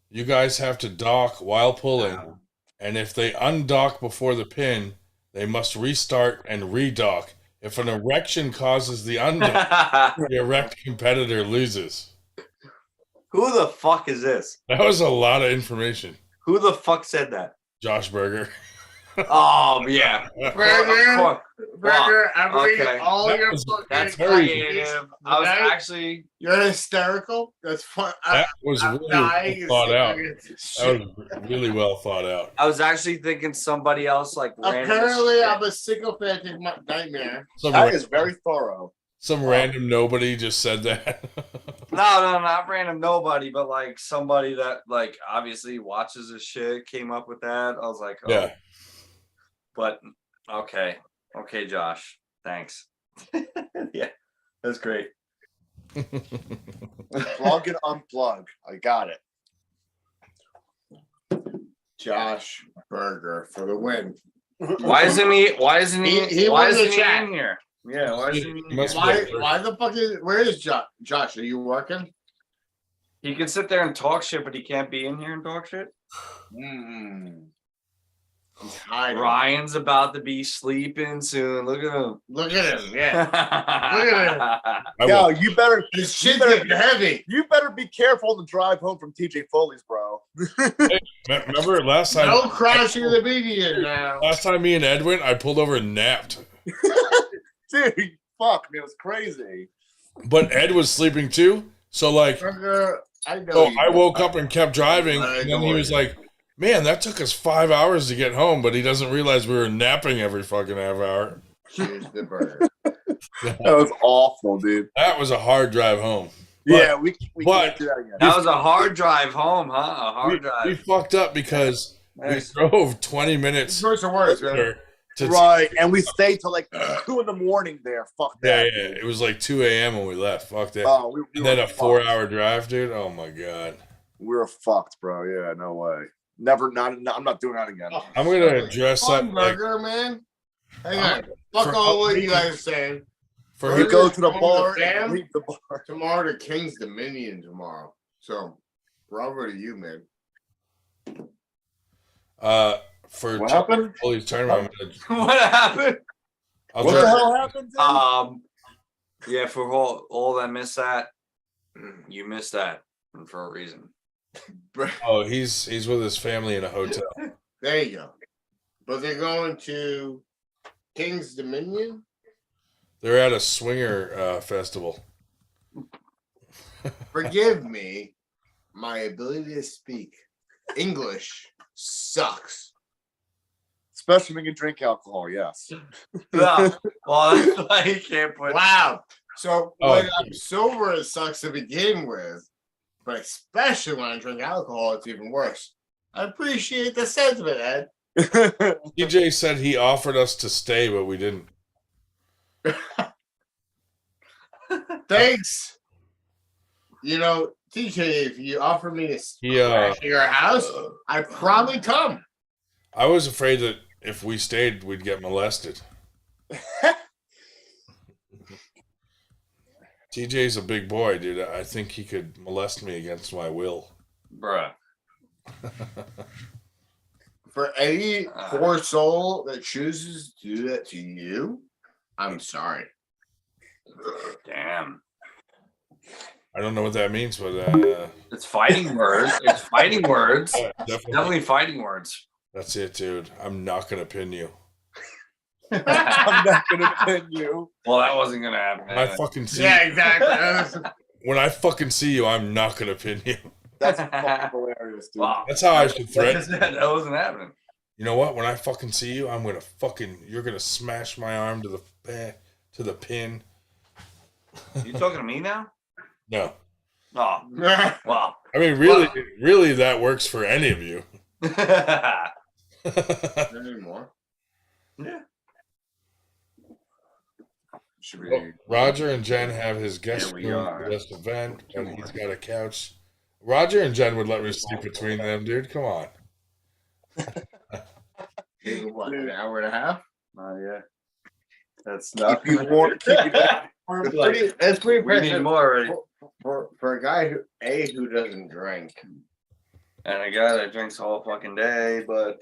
"You guys have to dock while pulling, and if they undock before the pin, they must restart and redock. If an erection causes the undock, the erect competitor loses." Who the fuck is this? That was a lot of information. Who the fuck said that? Josh Berger. Oh yeah, Berger, I'm reading Okay. all That your was- fucking That's Very creative. I was Right? actually You're hysterical. That's fun. That was I'm really dying. well thought out. Shit. That was really well thought out. I was actually thinking somebody else like random Apparently, shit. I'm a sycophantic nightmare. That is very thorough. Some random nobody just said that. No, not random nobody, but like somebody that like obviously watches this shit came up with that. I was like, oh. Yeah. But okay, Josh, thanks. Yeah, that's great. Plug and unplug. I got it. Josh Berger for the win. Why isn't he? He why won isn't the he chat. in here? Yeah, why isn't he? Why the fuck is? Where is Josh? Josh, are you working? He can sit there and talk shit, but he can't be in here and talk shit. He's hiding. Ryan's about to be sleeping soon. Look at him. Look at him. Yeah. Look at him. Yo, you better. This shit's getting heavy. You better be careful on the drive home from TJ Foley's, bro. Remember last time? No crashing the media now. Last time me and Ed went, I pulled over and napped. Dude, fuck, man, it was crazy. But Ed was sleeping too. So like, Berger, I know. so I woke up and kept driving, and then he was like, "Man, that took us 5 hours to get home," but he doesn't realize we were napping every fucking half hour. Cheers the burger. That was awful, dude. That was a hard drive home. But, Yeah, we can't do that again. That was a hard drive home, huh? A hard we drive. fucked up because we drove 20 minutes. Words are words, man. Right, and we stayed till like 2 a.m. there. Fuck Yeah, that. yeah. It was like 2 a.m. when we left. Fuck that. Oh, we And then were a 4-hour drive, dude. Oh my god. We were fucked, bro. Yeah, no way. Never. I'm not doing that again. I'm gonna dress up Fun like burger, man. Hang on. Fuck all what you guys are saying. for We go to the Home bar fam. and leave the bar. Tomorrow to King's Dominion tomorrow. So bravo to you, man. for What happened? Foley's tournament. What happened? I'll What try- the hell happened? Yeah, for all that missed that, you missed that for a reason. Oh, he's with his family in a hotel. There you go. But they're going to King's Dominion. They're at a swinger festival. Forgive me, my ability to speak English sucks. Especially when you drink alcohol, yes. No, well, that's why you can't put. Wow. So Oh, when I'm sober, it sucks to begin with, but especially when I drink alcohol, it's even worse. I appreciate the sentiment, Ed. DJ said he offered us to stay, but we didn't. Thanks. You know, TJ, if you offer me to Yeah. crash at your house, I'd probably come. I was afraid that if we stayed, we'd get molested. TJ's a big boy, dude. I think he could molest me against my will. Bruh. For any poor soul that chooses to do that to you, I'm sorry. Damn. I don't know what that means, but It's fighting words. It's fighting words. yeah, Definitely fighting words. That's it, dude. I'm not gonna pin you. I'm not gonna pin you. Well, that wasn't gonna happen. When I fucking see Yeah, you, exactly. when I fucking see you, I'm not gonna pin you. That's fucking hilarious, dude. Wow. That's how I should threaten. That wasn't happening. You know what? When I fucking see you, I'm gonna you're gonna smash my arm to the pin. You talking to me now? No. Oh, wow. I mean, really, that works for any of you. Anymore. Yeah. Should we? Well, Roger and Jen have his guest Here we room are. for this event, and he's got a couch. Roger and Jen would let me sleep between them, dude. Come on. What, an hour and a half? Yeah. That's not. Keep you warm. Keep you It's pretty We need impressive more already. for a guy who doesn't drink. And a guy that drinks all fucking day, but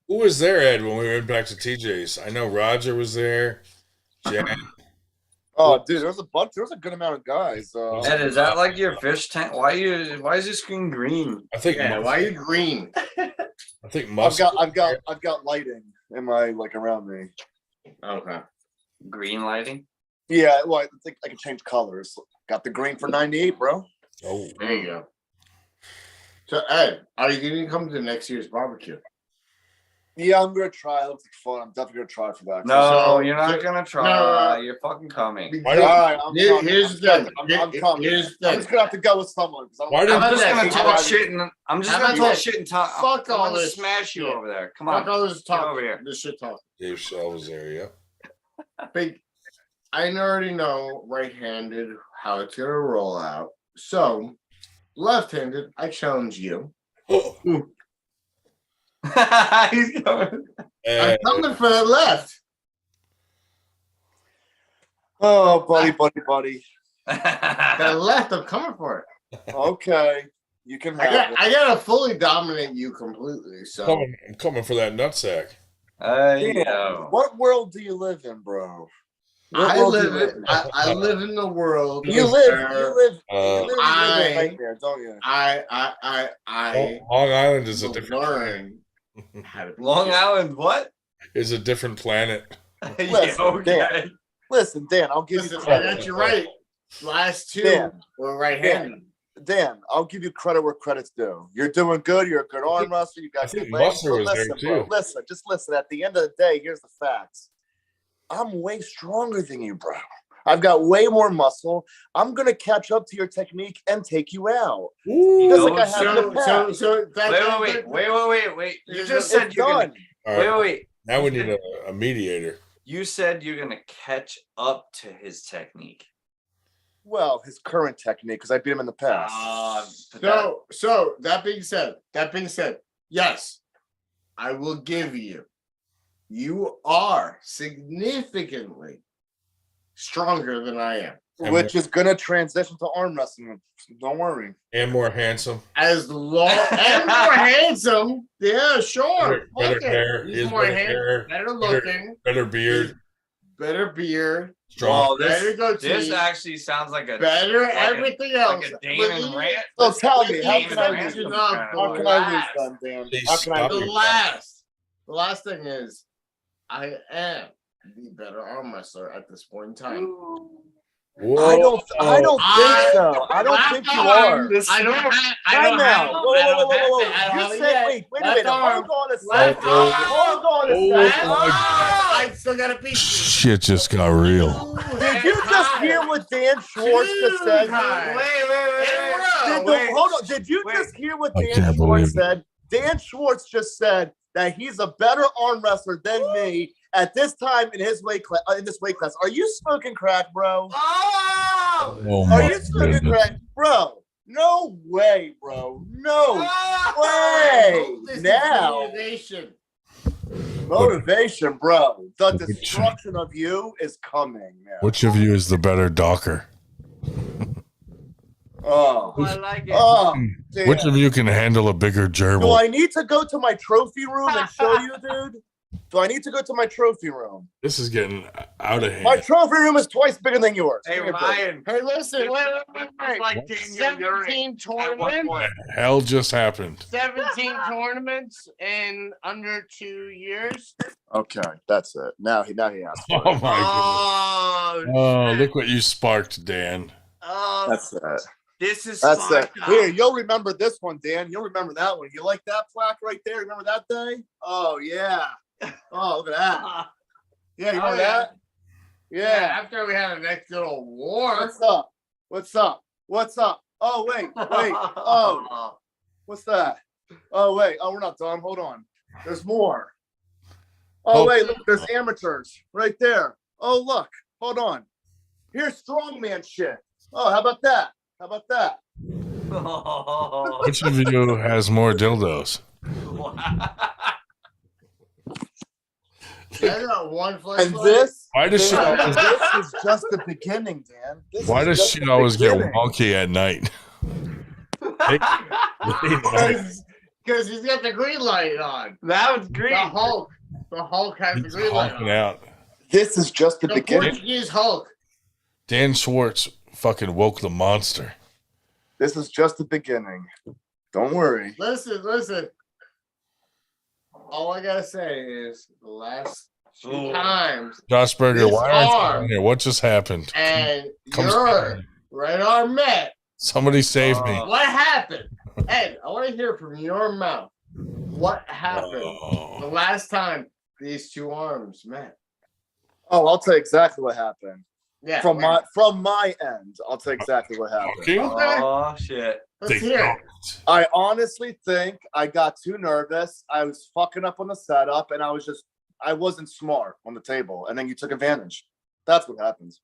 Who was there, Ed, when we went back to TJ's? I know Roger was there. Jen. Oh, dude, there was a bunch. There was a good amount of guys. Ed, is that like your fish tank? Why is your screen green? I think. Yeah, why are you green? I think I've got lighting in my around me. Okay. Green lighting? Yeah, well, I think I can change colors. Got the green for 98, bro. Oh, there you go. So Ed, are you going to come to next year's barbecue? Yeah, I'm gonna try. It looks like fun. I'm definitely gonna try for that. No, you're not gonna try. You're fucking coming. All right, here's the thing. I'm coming. Here's the I'm just gonna have to go with someone. I'm just gonna talk shit and I'm just gonna talk shit and talk. Fuck all I'm gonna this. smash you shit. over there. Come on. Fuck all this talk. Get over here. This shit talk. Dave Shell was there, yeah. Big. I already know right-handed how it's gonna roll out. So, left-handed, I challenge you. He's coming. I'm coming for the left. Oh, buddy. The left, I'm coming for it. Okay, you can have it. I gotta fully dominate you completely. So I'm coming for that nutsack. Yeah. What world do you live in, bro? I live in the world. You live in I- a nightmare, don't you? Long Island is a different. learn. Long Island, what? Is a different planet. Yeah, okay. Listen, Dan, I'll give Listen, you I credit. got you right. Last two Dan. were right-handed. Dan, I'll give you credit where credit's due. You're doing good. You're a good arm wrestler. You got good legs. Musser was there, Listen, too. bro. Listen, just listen. At the end of the day, here's the facts. I'm way stronger than you, bro. I've got way more muscle. I'm gonna catch up to your technique and take you out. Just like I have in the past. Wait. You just said you're gonna. All right. Wait. Now we need a mediator. You said you're gonna catch up to his technique. Well, his current technique, because I beat him in the past. So that being said, yes, I will give you. You are significantly stronger than I am. Which is gonna transition to arm wrestling. Don't worry. And more handsome. As long and more handsome. Yeah, sure. Better Okay. hair. He's He has more better handsome, hair. better looking. Better beard. better beard, Strong. better goatee. This actually sounds like a better like everything a, else. like a Damon Rant. So tell me, how Damon can I lose? Ransom How kind How of can way. I lose then, Dan? How can I The lose? last thing is, I am the better arm wrestler at this point in time. I don't think so. I don't think you are. I don't have. I Time don't out. have. Whoa. I don't You have it said, yet. wait a Left minute. arm. Hold on a Left second. arm. Hold on a second. I still got a piece. Shit just got real. Did you just hear what Dan Schwartz just said? Wait. Hold on. Did you just hear what I Dan can't believe Schwartz it. said? Dan Schwartz just said that he's a better arm wrestler than me at this time in his weight class. In this weight class, are you smoking crack, bro? Oh Are my you smoking goodness. crack, bro? No way, bro. No way. Now, motivation, bro. The destruction of you is coming, man. Which of you is the better docker? Oh, I like it. oh, damn. Which of you can handle a bigger Do gerbil? I need to go to my trophy room and show you, dude? Do I need to go to my trophy room? This is getting out of My hand. trophy room is twice bigger than yours. Hey, Give me a break. Ryan. Hey, listen, wait. Like Daniel Urich 17 at tournaments. one What point. the hell just happened? 17 tournaments in under 2 years. Okay, that's it. Now he asked for Oh it. my goodness. Oh, look what you sparked, Dan. That's it. This is That's it. fucked up. Here, you'll remember this one, Dan. You'll remember that one. You like that plaque right there? Remember that day? Oh yeah. Oh, look at that. Yeah, you remember that? Yeah. After we had a next little war. What's up? What's up? What's up? Oh wait. Oh, what's that? Oh wait. Oh, we're not done. Hold on. There's more. Oh wait. Look, there's amateurs right there. Oh look. Hold on. Here's strongman shit. Oh, how about that? How about that? Which of you has more dildos? I got one And this, Why does she Dan, always, this is just the beginning, Dan. This why is does just she the always get beginning. wonky at night? Because he's got the green light on. That was green. The Hulk. The Hulk has the green light Honking on. out. This is just the The beginning. Portuguese Hulk. Dan Schwartz fucking woke the monster. This is just the beginning. Don't worry. Listen. All I gotta say is the last two times Josh Berger, This why aren't you arm- in here? What just happened? and Come your right arm met. Somebody save me. What happened? Ed, I want to hear from your mouth. What happened the last time these two arms met? Oh, I'll tell you exactly what happened. Yeah. From my end, I'll tell you exactly what happened. Okay. Oh shit. Let's hear it. I honestly think I got too nervous. I was fucking up on the setup, and I wasn't smart on the table, and then you took advantage. That's what happens.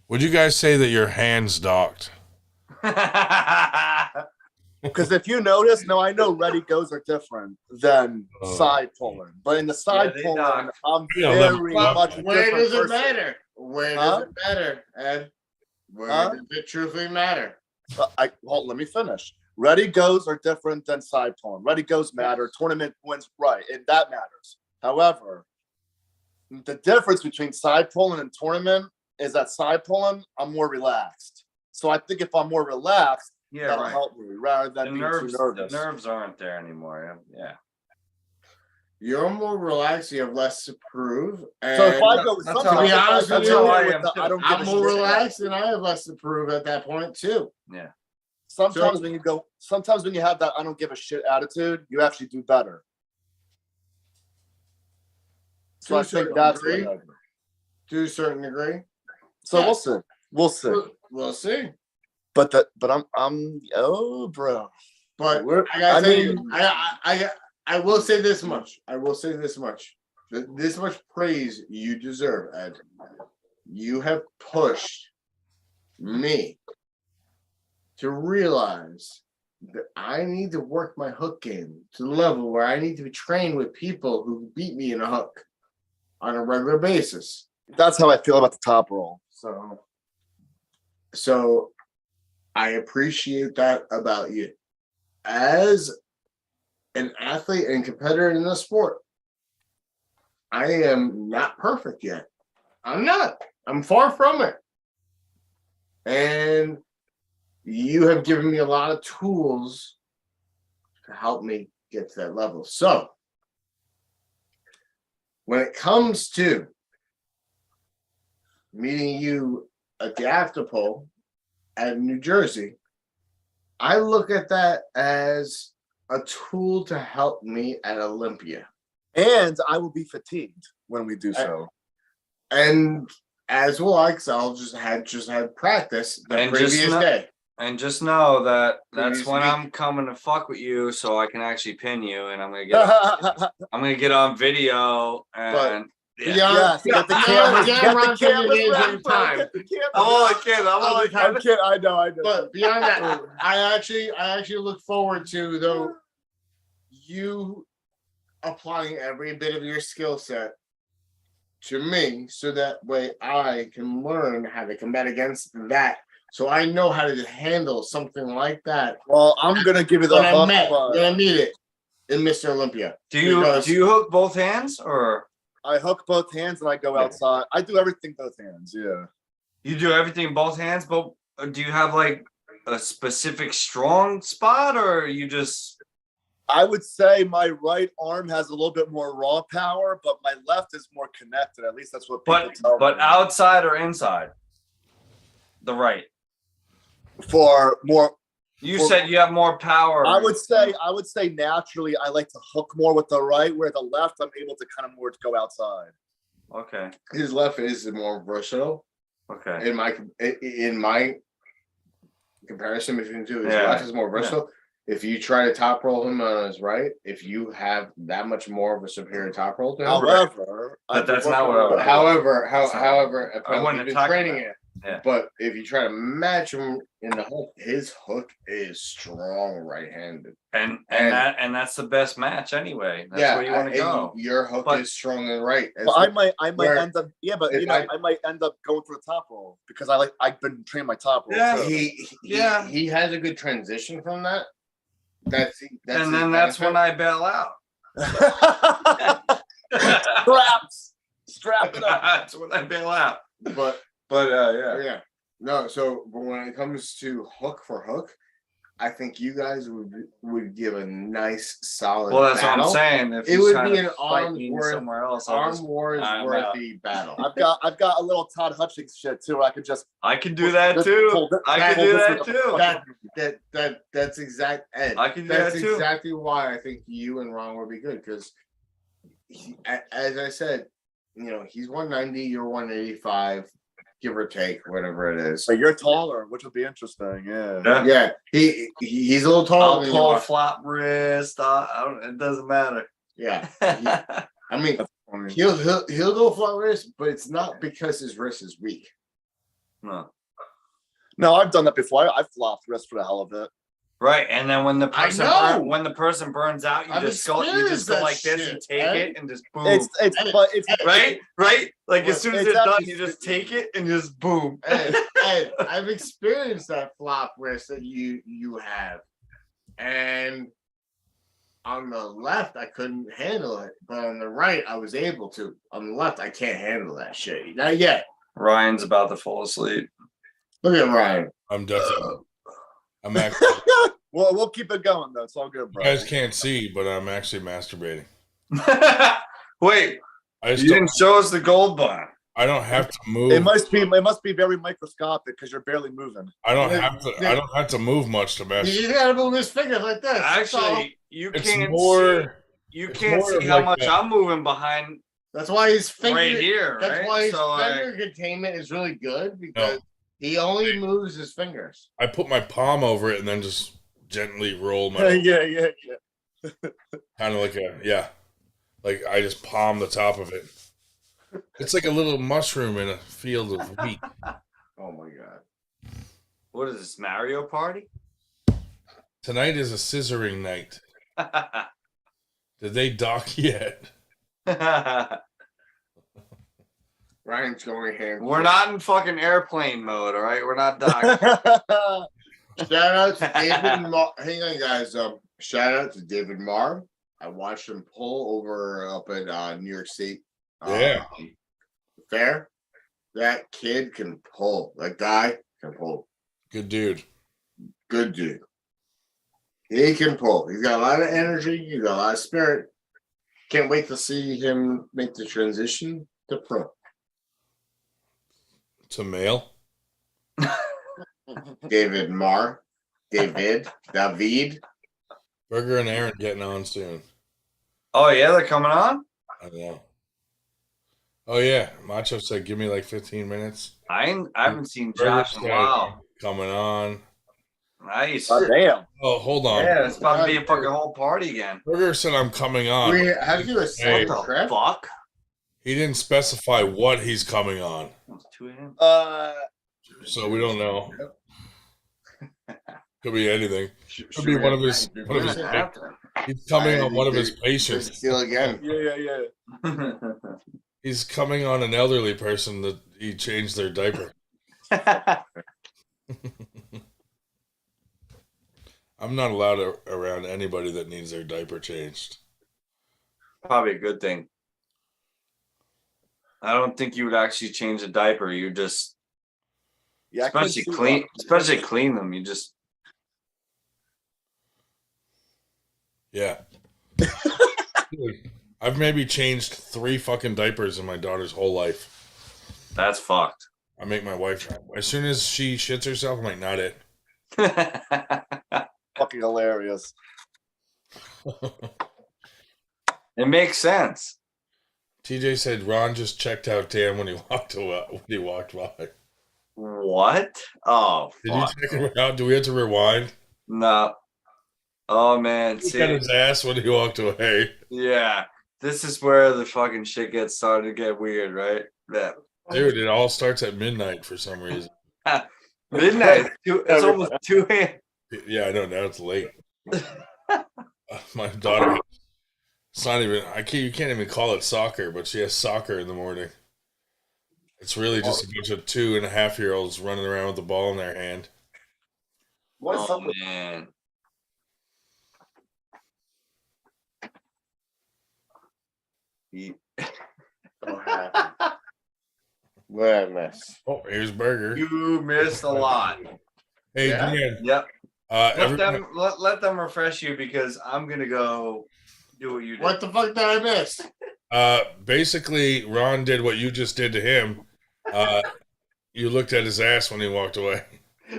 Would you guys say that your hands docked? Because if you notice, I know ready goes are different than side pulling, but in the side they pulling, knock. I'm Yeah, very well, much a Where different does it person. matter? Where does it matter, Ed? Where does it truthfully matter? Let me finish. Ready goes are different than side pulling. Ready goes matter. Tournament wins, right? And that matters. However, the difference between side pulling and tournament is that side pulling, I'm more relaxed. So I think if I'm more relaxed, Yeah, that'll right. help me rather than The being nerves, too nervous. the nerves aren't there anymore. Yeah. You're more relaxed. You have less to prove. And So if I go, That's to be honest with you, I don't give I'm a more shit. relaxed and I have less to prove at that point too. Yeah. Sometimes when you have that I don't give a shit attitude, you actually do better. So To I a think certain that's degree. what I do. To a certain degree. So Yeah. we'll see. We'll see. We'll see. But I'm oh bro. But We're- I gotta I tell mean- you, I will say this much. I will say this much. This much praise you deserve, Ed. You have pushed me to realize that I need to work my hook game to the level where I need to be trained with people who beat me in a hook on a regular basis. That's how I feel about the top roll. So I appreciate that about you. As an athlete and competitor in the sport, I am not perfect yet. I'm not. I'm far from it. And you have given me a lot of tools to help me get to that level. So when it comes to meeting you at the afterpole at New Jersey, I look at that as a tool to help me at Olympia. And I will be fatigued when we do so. And as will I, because I'll just had practice the previous day. And just know that that's Previous when week. I'm coming to fuck with you, so I can actually pin you, and I'm gonna get on video and. Yes, get the cameras. Get the cameras every time. I'm only kidding. I'm kidding. I know. But beyond that, I actually look forward to though you applying every bit of your skill set to me, so that way I can learn how to combat against that. So I know how to handle something like that. Well, I'm gonna give you the when hook, I meet it in Mr. Olympia. Do you hook both hands or? I hook both hands and I go outside. I do everything both hands. Yeah. You do everything both hands, but do you have like a specific strong spot, or you just? I would say my right arm has a little bit more raw power, but my left is more connected. At least that's what people tell me. But outside or inside? The right. For more. You said you have more power. I would say naturally I like to hook more with the right, where the left I'm able to kind of more go outside. Okay. His left is more versatile. Okay. In my comparison between the two, his left is more versatile. If you try to top roll him on his right, if you have that much more of a superior top roll to him. However, but that's not what however, I wouldn't been talk training about it. Yeah. But if you try to match him in the hook, his hook is strong right-handed. And that's the best match anyway. That's where you want to go. Your hook is strong and right. Well, I might end up I might end up going for the top roll because I've been training my top roll. Yeah, too. he has a good transition from that. That's when I bail out. Strap it up. That's when I bail out. But yeah. No, so but when it comes to hook for hook, I think you guys would give a nice solid. Well, that's battle. what I'm saying. If it would be an arm worthy battle. I've got a little Todd Hutchings shit too. I could just. I can do that too. I can do that too. That's exact. Ed, I can do that too. That's exactly why I think you and Ron would be good because, as I said, he's 190, you're 185. Give or take, whatever it is. But you're taller, which would be interesting. Yeah. Yeah. He's a little taller. I'll pull flop wrist. It doesn't matter. Yeah. I mean, he'll go flop wrist, but it's not because his wrist is weak. No, I've done that before. I flopped wrist for the hell of it. Right, and then when the person burns out, you just go like this and take it and just boom. It's right. Like as soon as it's done, you just take it and just boom. Ed, I've experienced that flop wrist that you have, and on the left I couldn't handle it, but on the right I was able to. On the left I can't handle that shit. Not yet. Ryan's about to fall asleep. Look at Ryan. I'm definitely. I'm actually. Well, we'll keep it going though. It's all good, bro. You guys can't see, but I'm actually masturbating. Wait, you didn't show us the gold bar. I don't have to move. It must be very microscopic because you're barely moving. I don't have to move much to masturbate. You gotta move his fingers like this. Actually, you can't see how much I'm moving behind. That's why his finger right here. That's why his finger containment is really good because he only moves his fingers. I put my palm over it and then just gently roll my. Yeah. Kind of like I just palm the top of it. It's like a little mushroom in a field of wheat. Oh my god! What is this, Mario Party? Tonight is a scissoring night. Did they dock yet? Ryan's going here. We're not in fucking airplane mode, all right? We're not docking. Shout out to David Marr. Hang on, guys. Shout out to David Marr. I watched him pull over up at New York State. Yeah. Fair. That kid can pull. That guy can pull. Good dude. Good dude. He can pull. He's got a lot of energy. He's got a lot of spirit. Can't wait to see him make the transition to pro. To male. David. Burger and Aaron getting on soon. Oh yeah, they're coming on. I know. Oh yeah, Macho said, "Give me like 15 minutes." I haven't seen Josh in a while. Coming on. Nice. Oh, damn. Oh, hold on. Yeah, it's about to be a fucking whole party again. Burger said, "I'm coming on." Have you Hey, What the fuck? he didn't specify what he's coming on, It's 2 a.m. so we don't know. Could be anything. Could be one of his. He's coming on one of his patients. Steal again. Yeah. He's coming on an elderly person that he changed their diaper. I'm not allowed around anybody that needs their diaper changed. Probably a good thing. I don't think you would actually change a diaper. You just, especially clean them. You just, yeah. I've maybe changed 3 fucking diapers in my daughter's whole life. That's fucked. I make my wife, as soon as she shits herself, I'm like, not it. Fucking hilarious. It makes sense. TJ said Ron just checked out Dan when he walked by. What? Oh, Did fuck. you check him out? Do we have to rewind? No. Oh man, He got his ass when he walked away. Yeah, this is where the fucking shit gets started to get weird, right? Yeah. Dude, it all starts at midnight for some reason. Midnight. It's almost 2 a.m. Yeah, I know. Now it's late. My daughter. It's not even. You can't even call it soccer, but she has soccer in the morning. It's really just a bunch of 2.5-year-olds running around with the ball in their hand. What's up with man? What I miss? Oh, here's Burger. You missed a lot. Hey, Yeah? Dan. Yep. Let them refresh you because I'm gonna go do what you did. What the fuck did I miss? Basically, Ron did what you just did to him. You looked at his ass when he walked away.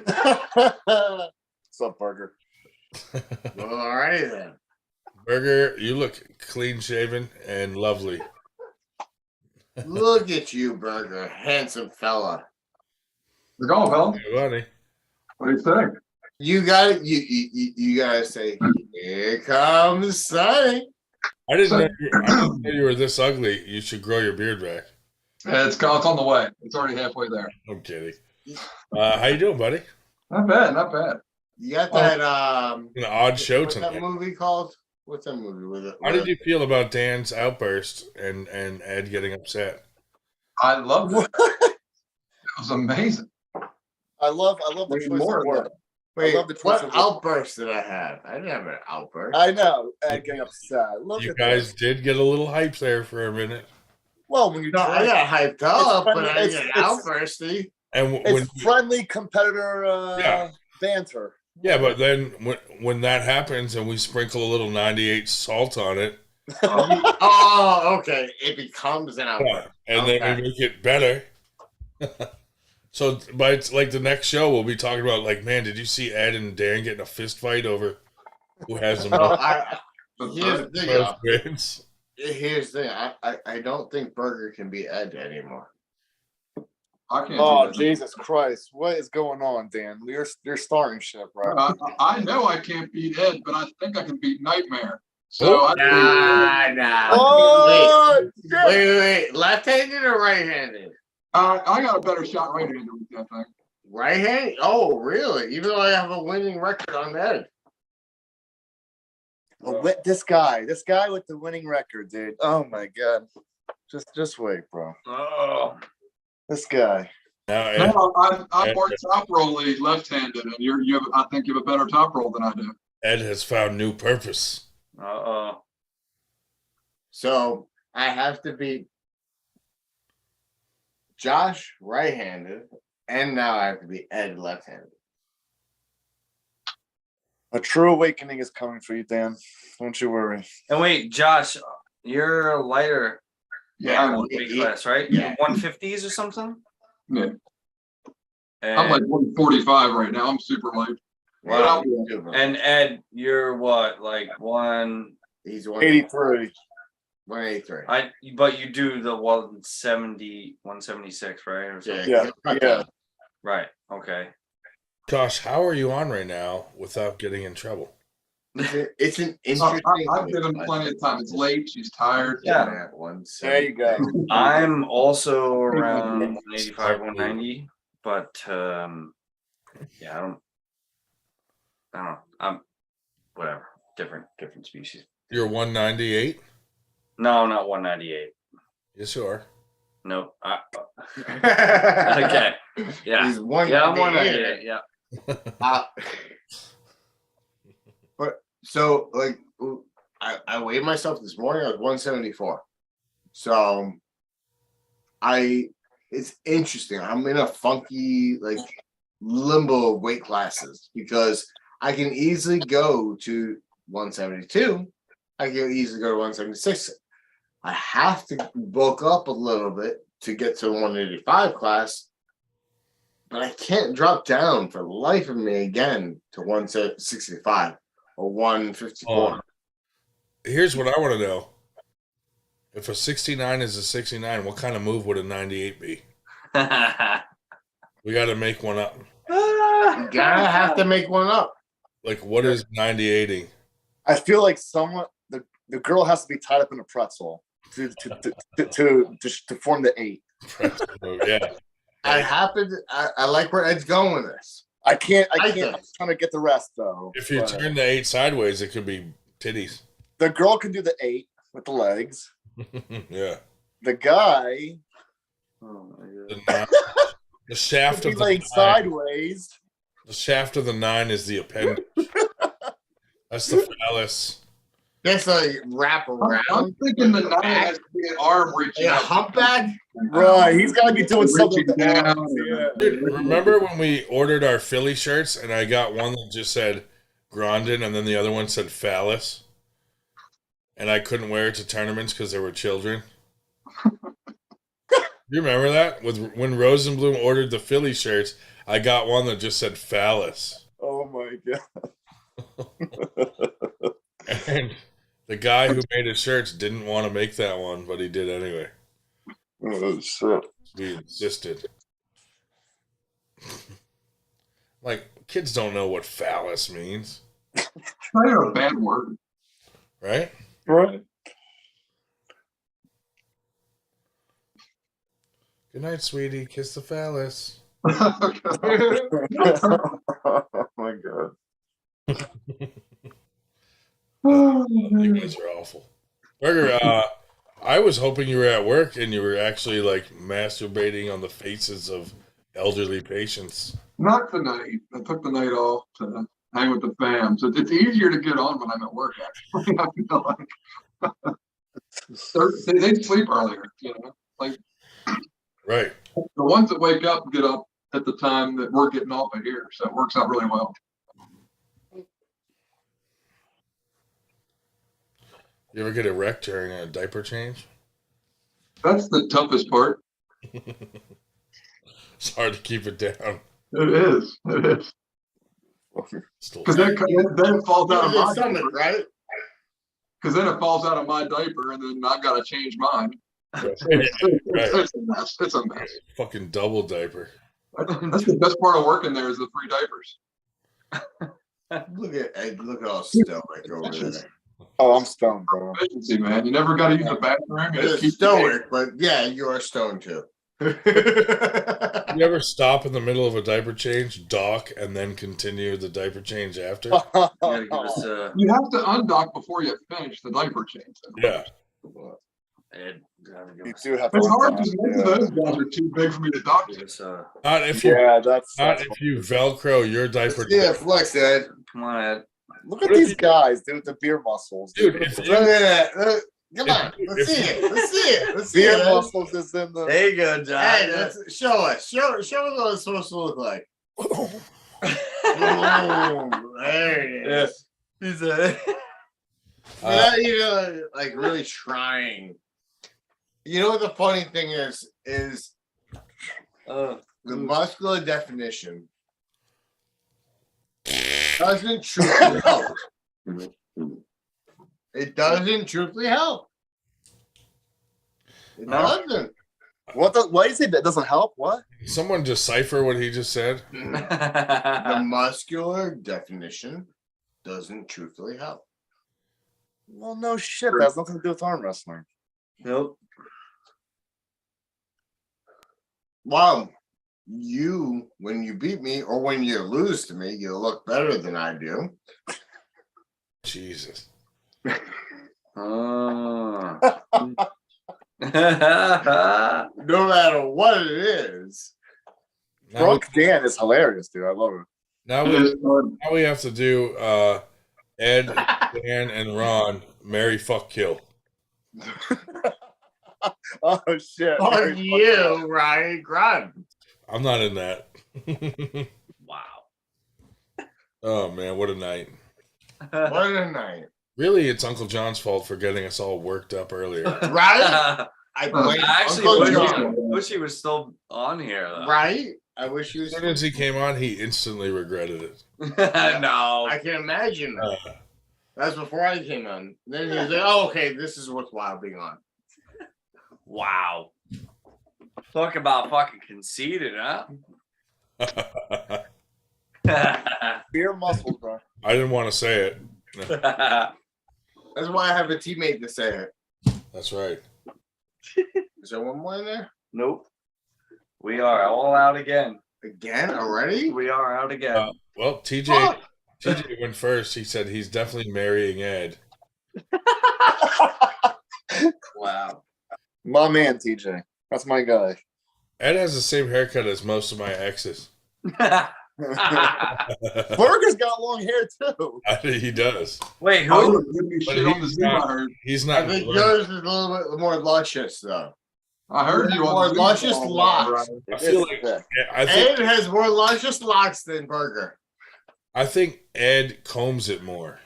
What's up, Burger? Well, all right then. Burger, you look clean shaven and lovely. Look at you, Burger, handsome fella. We're going, fella. Hey, buddy. What do you think? You got it. You gotta say, "Here comes Sonny." I didn't know you were this ugly. You should grow your beard back. It's on the way. It's already halfway there. I'm kidding. How you doing, buddy? Not bad, not bad. You got that An odd show what's tonight. that movie called? What's that movie with it? How did you feel about Dan's outburst and Ed getting upset? I loved it. It was amazing. I love the choice of word. Wait, I love the choice what of word. outburst did I have? I didn't have an outburst. I know. And getting upset. Look You at guys this. did get a little hype there for a minute. Well, when you No, I got hyped up, but I it's- didn't get it's- outbursty. And It's friendly competitor Yeah. banter. yeah, but then when that happens and we sprinkle a little 98 salt on it, Oh, okay. It becomes an outburst. and then we make it better. So, but it's like the next show we'll be talking about, like, man, did you see Ed and Dan getting a fist fight over who has the most Here's the thing. most wins? Here's the thing. I don't think Burger can be Ed anymore. I can't. Oh, do that. Jesus Christ. What is going on, Dan? You're starting shit, bro. I know I can't beat Ed, but I think I can beat Nightmare. So Nah. Oh, Wait. Left-handed or right-handed? I got a better shot right-handed with that thing. Right-handed? Oh, really? Even though I have a winning record on Ed. This guy with the winning record, dude. Oh my God. Just wait, bro. Oh. This guy. Now, Ed, No, I'm more top roll lead left-handed, and I think you have a better top roll than I do. Ed has found new purpose. So I have to beat Josh right-handed, and now I have to be Ed left-handed. A true awakening is coming for you, Dan. Don't you worry. And wait, Josh, you're a lighter weight class, right? Yeah. 150s or something? Yeah. And, I'm like 145 right now. I'm super light. wow. And Ed, you're what? Like He's 183. 183. But you do the 170, 176, right? Or something? Yeah. Right. Okay. Josh, how are you on right now without getting in trouble? It's an interesting. I've given plenty of time. It's late. She's tired. Yeah. There you go. I'm also around 185, 190, but yeah, I don't know. I'm whatever. Different species. You're 198? No, not 198. Yes, you are. No. Okay. Yeah. He's I'm 198. Yeah. But so like I weighed myself this morning. I was 174. So it's interesting. I'm in a funky like limbo of weight classes because I can easily go to 172. I can easily go to 176. I have to bulk up a little bit to get to the 185 class, but I can't drop down for the life of me again to 165 or 154. Here's what I want to know. If a 69 is a 69, what kind of move would a 98 be? We got to make one up. You gotta have to make one up. Like, what is 98ing? I feel like the girl has to be tied up in a pretzel to form the 8. Yeah. I like where Ed's going with this. I can't. I'm trying to get the rest though. If you turn the 8 sideways, it could be titties. The girl can do the 8 with the legs. Yeah. The guy. Oh my God. The shaft of the like 9. Sideways. The shaft of the 9 is the appendage. That's the phallus. That's a wrap around. I'm thinking the 9 has to be an arm reaching a out. humpback. Right, he's got to be doing something with the down. arms, yeah. Dude, remember when we ordered our Philly shirts and I got one that just said Grondin and then the other one said phallus? And I couldn't wear it to tournaments because there were children. You remember that? When Rosenblum ordered the Philly shirts, I got one that just said phallus. Oh my God. And the guy who made his shirts didn't want to make that one, but he did anyway. Oh shit. We insisted. Like, kids don't know what phallus means. Try a bad word. Right? Right. Good night, sweetie. Kiss the phallus. Oh my God. You guys are awful. Burger, I was hoping you were at work and you were actually like masturbating on the faces of elderly patients. Not tonight. I took the night off to hang with the fam. So it's easier to get on when I'm at work, actually. I feel like they sleep earlier, you know. Like Right. the ones that wake up get up at the time that we're getting off of here. So it works out really well. You ever get erect during a diaper change? That's the toughest part. It's hard to keep it down. It is. It is. Because then it falls out of my stomach, diaper. right? Because then it falls out of my diaper, and then I've got to change mine. Right. It's a mess. It's a mess. Fucking double diaper. That's the best part of working there is the free diapers. Look at all stoic over there. Oh, I'm stoned, bro. Efficiency, man. You never got to use the bathroom. You just keep Stoic, but yeah, you are stoned too. You ever stop in the middle of a diaper change, dock, and then continue the diaper change after? You gotta give us You have to undock before you finish the diaper change. Yeah. Ed, gotta give You us, do have to It's hard undock, because most of those guys are too big for me to dock give to. us Not if you, that's if you Velcro your diaper. Yeah, flex Ed. come on, Ed. Look at these guys, dude, the beer muscles. Dude, if Look at that. Come on, let's see it. Let's see it. Let's see Beer it. muscles is in the. There you go, John. Hey, show us. Show us what it's supposed to look like. Boom. There it is. He's a. Without even like really trying. You know what the funny thing is the muscular definition doesn't truthfully help. It doesn't truthfully help. It doesn't. Why do you say that doesn't help? What? Someone decipher what he just said. The muscular definition doesn't truthfully help. Well, no shit. That has nothing to do with arm wrestling. Nope. Well, when you beat me or when you lose to me, you look better than I do. Jesus. No matter what it is. Drunk Dan is hilarious, dude. I love it. Now we have to do Ed, Dan, and Ron marry, fuck, kill. Oh shit! Are you, Ryan Grun? I'm not in that. Wow. Oh man, what a night! What a night! Really, it's Uncle John's fault for getting us all worked up earlier. Right? I blame wish he was still on here, though. Right? I wish he was. As soon as he came on, he instantly regretted it. No. I can imagine that. That's before I came on. Then he was like, oh, okay, this is worthwhile being on. Wow. Talk about fucking conceited, huh? Beer muscles, bro. I didn't want to say it. That's why I have a teammate to say it. That's right. Is there one more in there? Nope. We are all out again. Again? Already? We are out again. Well, TJ went first. He said he's definitely marrying Ed. Wow. My man, TJ. That's my guy. Ed has the same haircut as most of my exes. Burger's got long hair too. He does. Wait, Oh, who? He's not. I think yours is a little bit more luscious, though. I heard you more on the luscious Zoom call, locks. I feel like Ed has more luscious locks than Burger. I think Ed combs it more.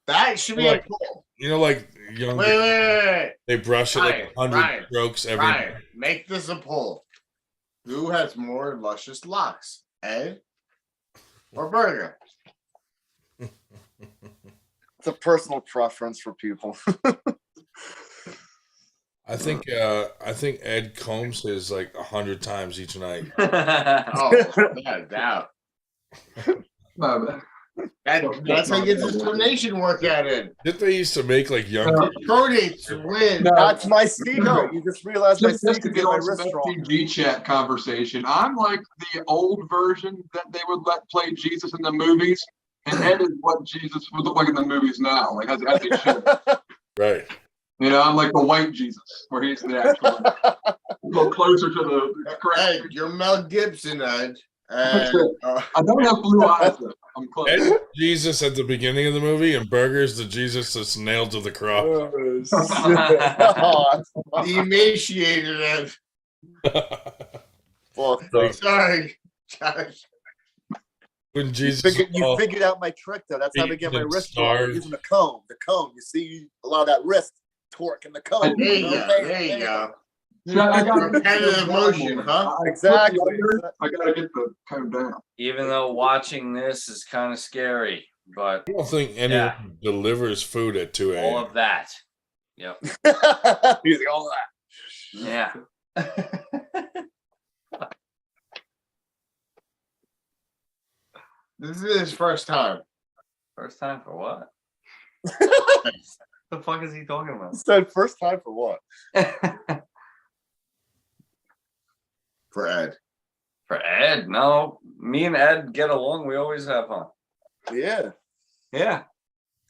That should be like, a poll. You know, like young. Wait. They brush it like 100 strokes every. Ryan, make this a poll. Who has more luscious locks, Ed or Burger? It's a personal preference for people. I think Ed combs his like 100 times each night. Oh, without doubt. That's how he gets his donation workout in. Didn't they used to make like young Code's win. That's my secret. You just realized my Just to secret. get My on some wrist strong. FTG chat conversation. I'm like the old version that they would let play Jesus in the movies, and Ed is what Jesus would look like in the movies now, like as they should. Right. You know, I'm like the white Jesus, where he's the actual a little closer to the correct. Hey, you're Mel Gibson, Ed. I don't have blue eyes though. I'm close. Ed is Jesus at the beginning of the movie, and Burger's the Jesus that's nailed to the cross. The emaciated Ed. Sorry, Josh. When Jesus, you figured out my trick though. That's how to get my wrist strong. Using the comb. The comb. You see a lot of that wrist torque in the comb. There you go. There you go. I got repetitive motion, huh? Exactly. I gotta get the comb down. Even though watching this is kind of scary, but I don't think anyone delivers food at 2 a.m. all of that. Yep. Using all that. Yeah. This is his first time. First time for what? The fuck is he talking about? Said first time for what? For Ed. For Ed? No. Me and Ed get along. We always have fun. Yeah. Yeah.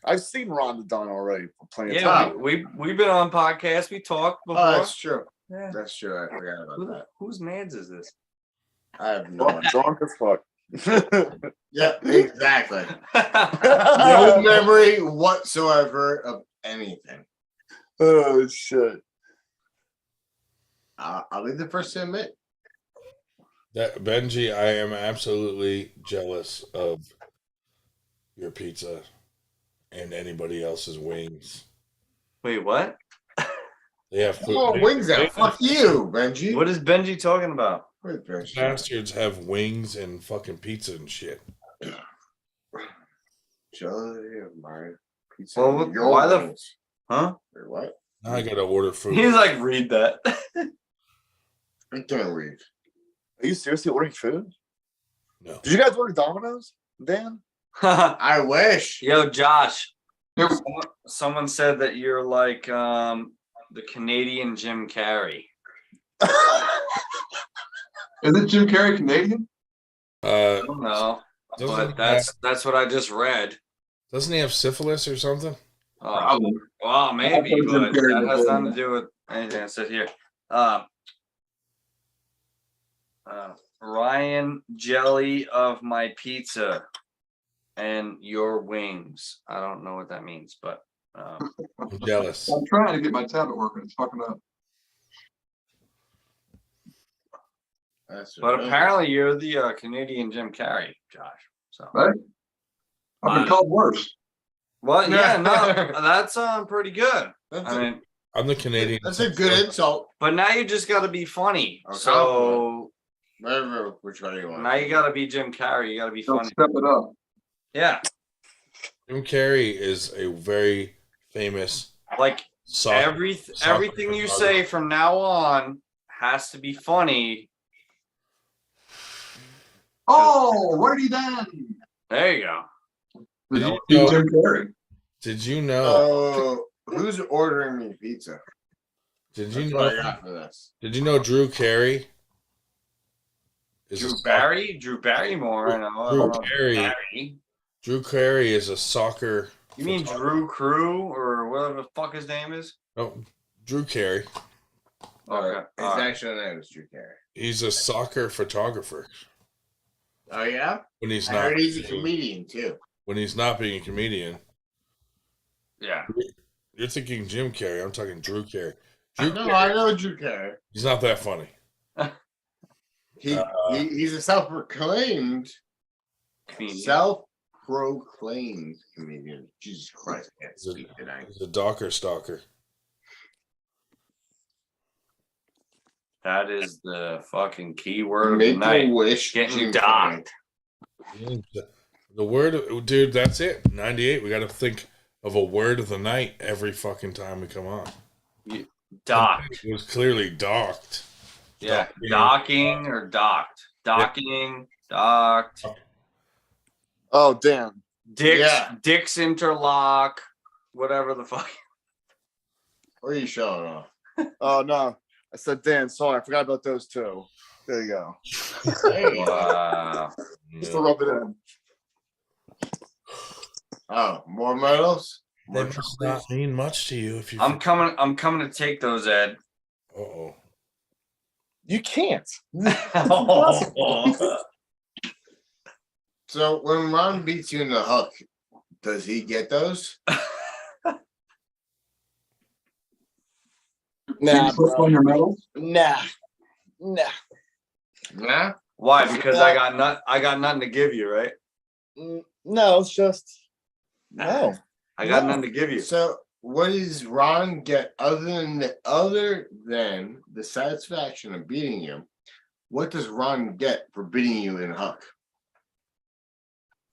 I've seen Ron Don already plenty of Yeah, times. we've been on podcasts. We talked before. Oh, that's true. Yeah. That's true. I forgot about that. Whose man's is this? I have no idea. Drunk as fuck. Yeah, exactly. No memory whatsoever of anything. Oh shit. I'll be the first to admit. That Benji, I am absolutely jealous of your pizza and anybody else's wings. Wait, what? They have food. Oh, wings out. Fuck you, Benji. What is Benji talking about? Bastards have wings and fucking pizza and shit. Jelly of my pizza. Well, Your why the? wings. Huh? Or what? Now I gotta order food. He's like, read that. I can't read. Are you seriously ordering food? No. Did you guys order Domino's, Dan? I wish. Yo, Josh. Someone said that you're like the Canadian Jim Carrey. Isn't Jim Carrey Canadian? I don't know, but that's what I just read. Doesn't he have syphilis or something? Well, maybe, but that has nothing to do with anything I said here. Ryan, jelly of my pizza and your wings. I don't know what that means, but I'm jealous. I'm trying to get my tablet working. It's fucking up. But apparently you're the Canadian Jim Carrey, Josh. So right? I've been called worse. Well, yeah, no, that's pretty good. I mean, I'm the Canadian. That's a good insult. But now you just got to be funny. Okay. So whatever, which one do you want? now you got to be Jim Carrey. You got to be funny. Step it up. Yeah. Jim Carrey is a very famous. Like soccer everything you say from now on has to be funny. Oh, righty then. There you go. Jim Carrey. Did you know? Who's ordering me pizza? Did you That's know? what I got for this. Did you know Drew Carey? Drew Barrymore. I know. Drew Carey is a soccer. You mean Drew Crew or whatever the fuck his name is? No, Drew Carey. Okay. His actual name is Drew Carey. He's a soccer photographer. Oh yeah. When he's I not. heard he's a comedian too. When he's not being a comedian. Yeah. You're thinking Jim Carrey. I'm talking Drew Carey. I know Drew Carey. He's not that funny. He's a self-proclaimed comedian. Jesus Christ, I can't speak tonight. He's a Docker stalker. That is the fucking key word of the night. Getting docked. The word, dude, that's it. 98. We got to think of a word of the night every fucking time we come on. Docked. It was clearly docked. Yeah, docking or docked. Docking, docked. Oh, damn. Dick's interlock, whatever the fuck. What are you showing off? Oh, no. I said, Dan, sorry. I forgot about those two. There you go. Wow. Just to rub it in. Oh, more medals? That must not mean much to you if you. I'm coming to take those, Ed. Uh-oh. You can't. So when Ron beats you in the hook, does he get those? Nah, bro. Nah. Why? Because I got nothing to give you, right? No, it's just no. I got nothing to give you. So what does Ron get other than the satisfaction of beating you? What does Ron get for beating you in a hook?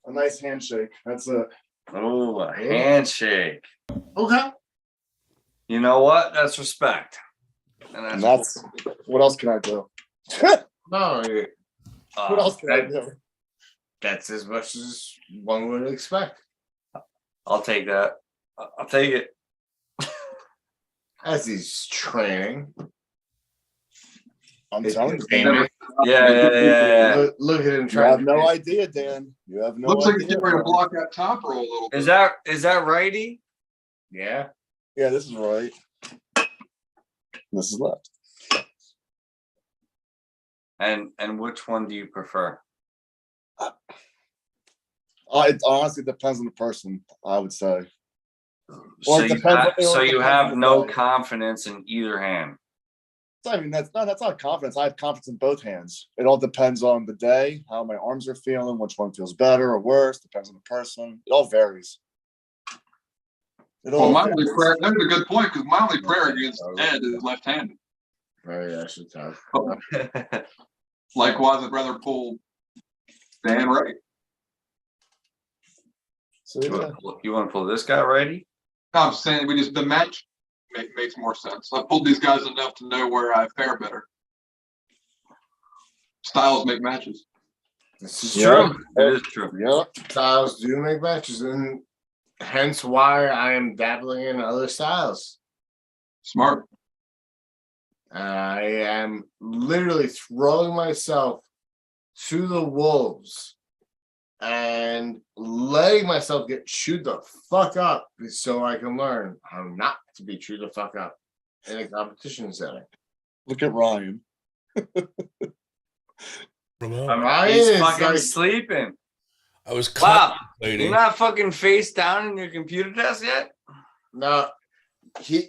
A nice handshake. That's it. Oh, a handshake. Okay. You know what? That's respect. And that's what else can I do? No. What else can I do? That's as much as one would expect. I'll take that. I'll take it. As he's training. I'm telling you. Yeah. Look at him You trying. have no idea, Dan. You have no Looks like idea. he's ready to block that top roll a little bit. Is that righty? Yeah. Yeah, this is right. This is left. And which one do you prefer? It honestly depends on the person, I would say. Or So it you depends have, on- or so it you depends have on the no day. confidence in either hand. I mean, that's not confidence. I have confidence in both hands. It all depends on the day, how my arms are feeling, which one feels better or worse. Depends on the person. It all varies. Well, my only prayer, that's a good point, because my only prayer against Ed is left-handed. Very actually tough. Likewise, I'd rather pull Dan right. So You want to pull this guy righty? No, I'm saying the match makes more sense. I've pulled these guys enough to know where I fare better. Styles make matches. This is True. true. It is true. Yep. Styles do make matches, and hence why I am dabbling in other styles. Smart. I am literally throwing myself to the wolves and letting myself get chewed the fuck up so I can learn how not to be chewed the fuck up in a competition setting. Look at Ryan. Ryan He's is fucking like- sleeping. I was Wow, contemplating. you're not fucking face down in your computer desk yet? No, he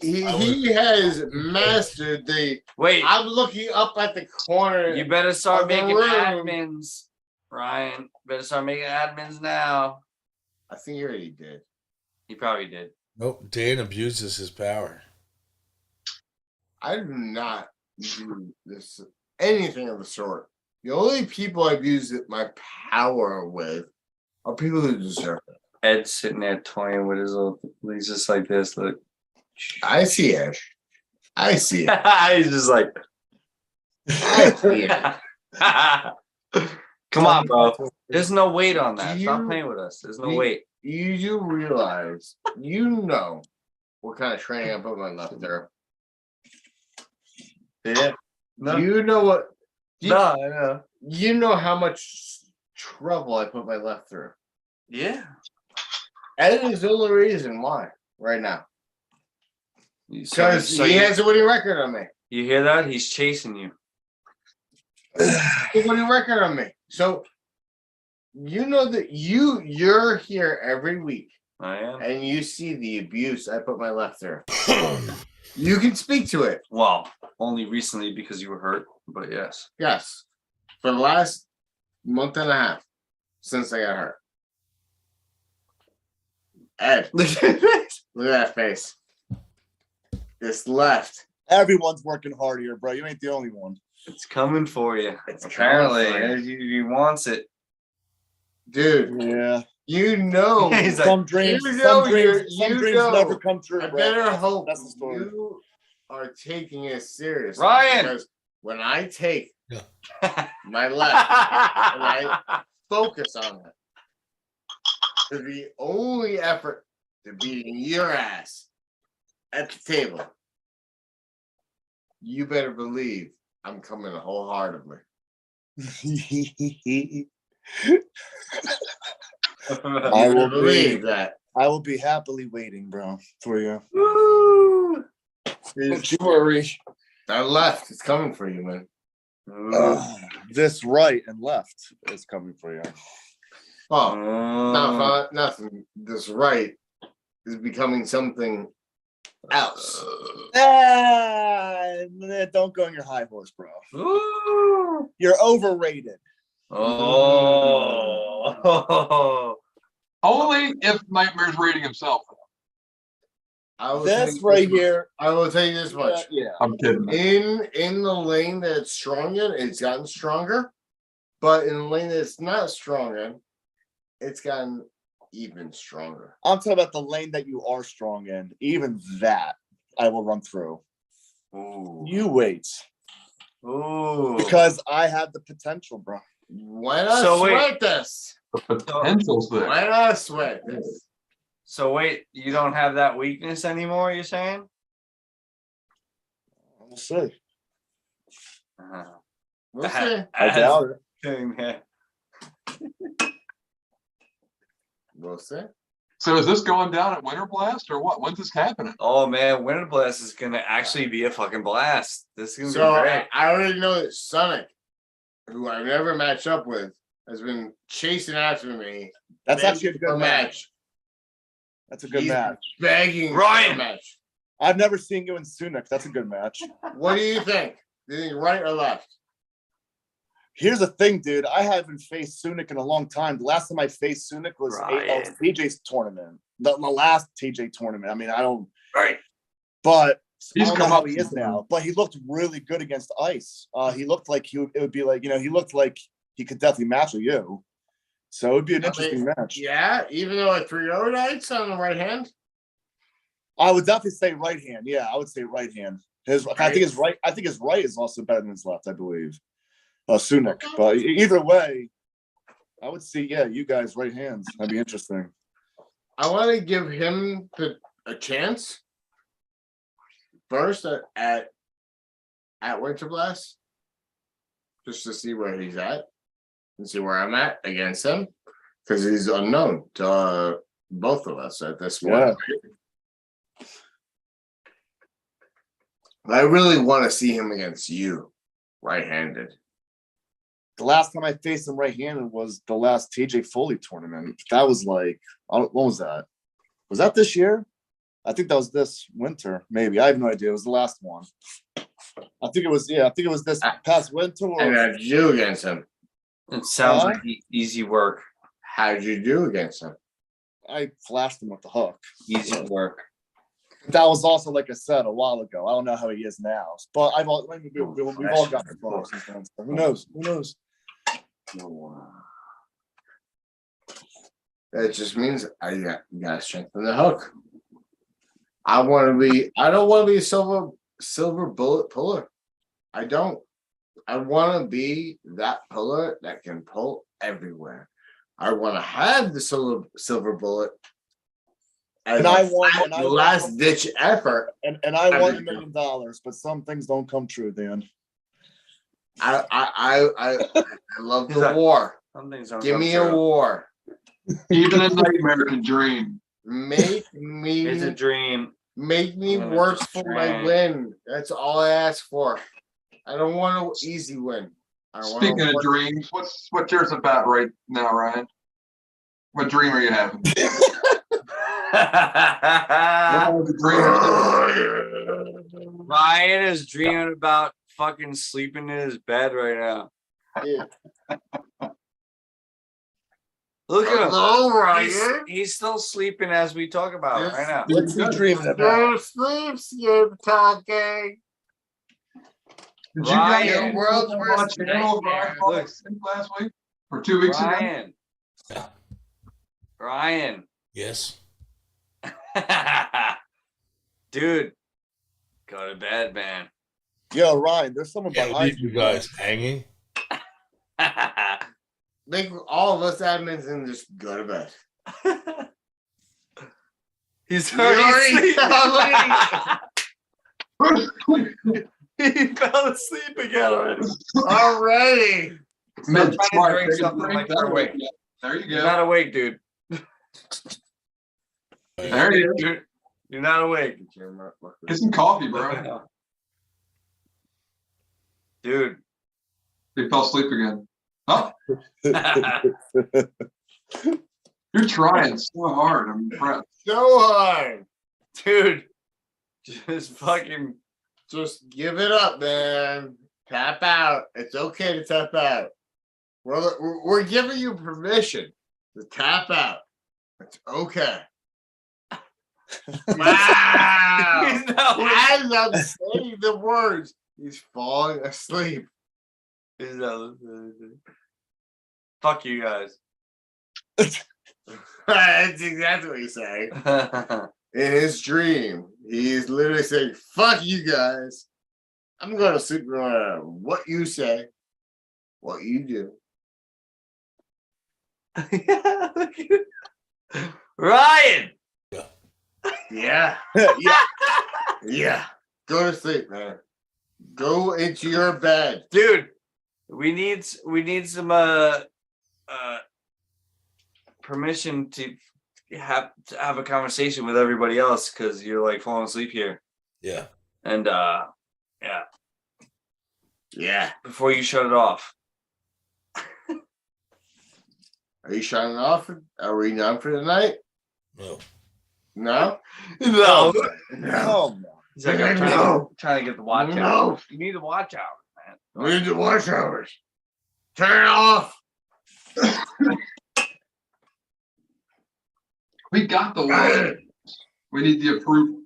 has mastered the. Wait, I'm looking up at the corner. you better start of the making room. admins, Ryan. Better start making admins now. I think he already did. He probably did. Nope, Dan abuses his power. I do not do this anything of the sort. The only people I've used my power with are people who deserve it. Ed's sitting there toying with his little. He's just like this. Look. I see it. I see it. He's just like. I see it. Come on, bro. There's no weight on that. Stop You- playing with us. There's no you- weight. You do realize, you know, what kind of training I put my left there. Yeah. No. You know what? No, I know. You know how much trouble I put my left through. Yeah. That is the only reason why right now. Because So he you- has a winning record on me. You hear that? He's chasing you. A winning record on me. So you know that you're here every week I am. and you see the abuse I put my left through. You can speak to it. Well, only recently because you were hurt, but yes. Yes. For the last month and a half since I got hurt. Ed, look at this. Look at that face. This left. Everyone's working hard here, bro. You ain't the only one. It's coming for you. It's Apparently, coming for he wants it. Dude, Yeah. you know. He's like, Some dreams, you some know dreams, you some dreams know. never come true, I bro. better hope That's the story. you are taking it seriously. Ryan! Because when I take my left and I focus on it, to the only effort to beating your ass at the table, you better believe I'm coming wholeheartedly. I You will believe be. that. I will be happily waiting, bro, for you. Woo! Don't you worry. That left is coming for you, man. This right and left is coming for you. Oh, nothing. This right is becoming something else. Don't go on your high horse, bro. Ooh. You're overrated. Oh. Only if Nightmare's rating himself. I will This tell you right much. here. I will tell you this much. Yeah. I'm kidding. In the lane that it's strong in, it's gotten stronger. But in the lane that it's not strong in, it's gotten even stronger. I'm talking about the lane that you are strong in. Even that, I will run through. Ooh. You wait. Ooh. Because I have the potential, bro. Why not So wait. sweat this? The potential's there. Why not sweat this? So wait, you don't have that weakness anymore, you're saying? We'll see. We'll see. I doubt it. Thing, man. We'll see. So is this going down at Winter Blast or what? When's this happening? Oh man, Winter Blast is gonna actually be a fucking blast. This is gonna So be great. I already know that Sonic, who I never match up with, has been chasing after me. That's maybe actually a for good match. That's a good He's match. Begging Ryan. match. I've never seen you and Sunak. That's a good match. What do you think? Do you think right or left? Here's the thing, dude. I haven't faced Sunak in a long time. The last time I faced Sunak was TJ's tournament. The last TJ tournament. I mean, I don't. Right. But He's I don't know come how up he is since now. But he looked really good against ice. He looked like it would be like, he looked like he could definitely match with you. So it would be an interesting match. Yeah, even though a 3-0 nights on the right hand. I would definitely say right hand. Yeah, I would say right hand. I think his right is also better than his left, I believe. Sunak. But either way, I would see, you guys right hands. That'd be interesting. I want to give him a chance first at Winter Blast, just to see where he's at and see where I'm at against him, because he's unknown to both of us at this point. Yeah. I really want to see him against you, right-handed. The last time I faced him right-handed was the last TJ Foley tournament. That was like, what was that? Was that this year? I think that was this winter, maybe. I have no idea. It was the last one. I think it was this past winter. And how'd you do against him? It sounds like easy work. How'd you do against him? I flashed him with the hook. Easy work. That was also, like I said, a while ago. I don't know how he is now, but we've all got the bumps. Who knows? Who knows? That just means you gotta strengthen the hook. I don't want to be a silver bullet puller. I don't. I want to be that puller that can pull everywhere. I want to have the silver bullet. And I want last ditch effort. And I want $1 million, but some things don't come true, Dan. I love the war. Give me a war. Even a nightmare can dream. Make me. It's a dream. Make me work for my win. That's all I ask for. I don't want an easy win. Speaking of dreams, what's yours about right now, Ryan? What dream are you having? Ryan is dreaming about fucking sleeping in his bed right now. Yeah. Look at him. Hello, Ryan. He's still sleeping as we talk about it right now. What's he dreaming about? Go to sleep, Skip talking. Did you guys Ryan. see world's worst last week or 2 weeks ago? Ryan. Yes. Dude, go to bed, man. Yo, Ryan, there's someone behind you guys hanging. Make all of us admins and just go to bed. He's already already. He fell asleep again already. Already. Stop trying to drink something like you're awake. There you go. You're not awake, dude. There you go. You're not awake. Get some coffee, bro. Dude. He fell asleep again. Oh. You're trying so hard. I'm impressed. So hard. Dude. Just give it up, man. Tap out. It's okay to tap out. We're giving you permission to tap out. It's okay. Wow. As I'm saying the words, he's falling asleep. Fuck you guys. That's exactly what he's saying. In his dream, he's literally saying, fuck you guys. I'm going to sleep no matter what you say, what you do. Ryan! Yeah. Yeah. Go to sleep, man. Go into your bed. Dude, we need some permission to have a conversation with everybody else because you're like falling asleep here. Yeah. And yeah. Before you shut it off. Are you shutting off? Are we done for the night? No. No. No. No. He's like, I'm trying to get the watch out. You need the watch out, man. We need the watch hours. Turn it off. We got the watch. We need the approval.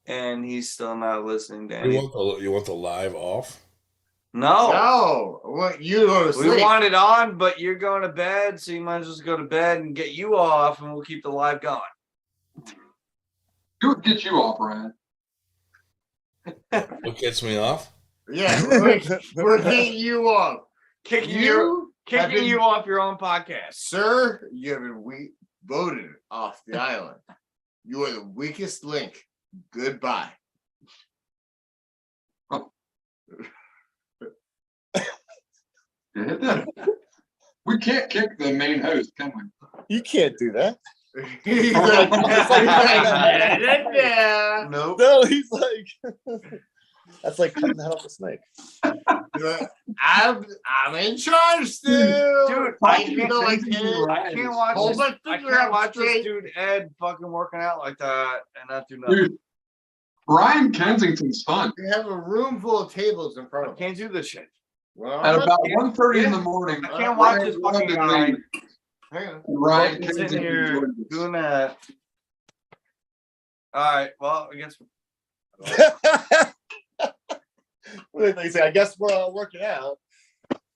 And he's still not listening, Danny. You want the live off? No. No. What you go to sleep? We want it on, but you're going to bed, so you might as well just go to bed and get you off, and we'll keep the live going. Who get you off, Ryan? What gets me off? Yeah, we're getting you off. Kicking you off your own podcast. Sir, you have been voted off the island. You are the weakest link. Goodbye. We can't kick the main host, can we? You can't do that. He's like, nope. No, he's like, that's like cutting the head off a snake. I'm in charge still. Dude, I can't watch this dude Ed fucking working out like that and not do nothing. Dude, Ryan Kensington's fun. You have a room full of tables in front of I can't do this shit. Well, At about 1:30 in the morning, I can't watch this fucking guy. Ryan He's in Kensington here doing that. All right. Well, I guess. What do they say? I guess we're all working out.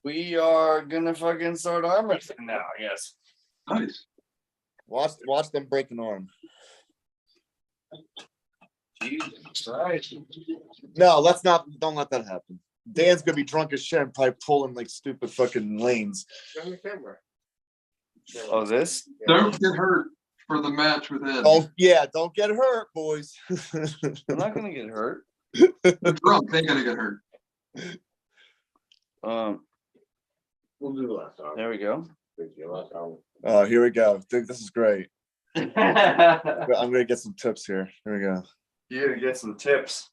We are gonna fucking start arm wrestling now, I guess. Nice. Watch them break an arm. Jesus Christ. No, don't let that happen. Dan's gonna be drunk as shit and probably pulling like stupid fucking lanes. Show me the camera. Oh, this? Don't get hurt for the match with Ed. Don't get hurt, boys. I'm not gonna get hurt. The drunk, they're gonna get hurt. We'll do the last hour. There we go. Oh, here we go. This is great. I'm gonna get some tips here. Here we go. You're gonna get some tips.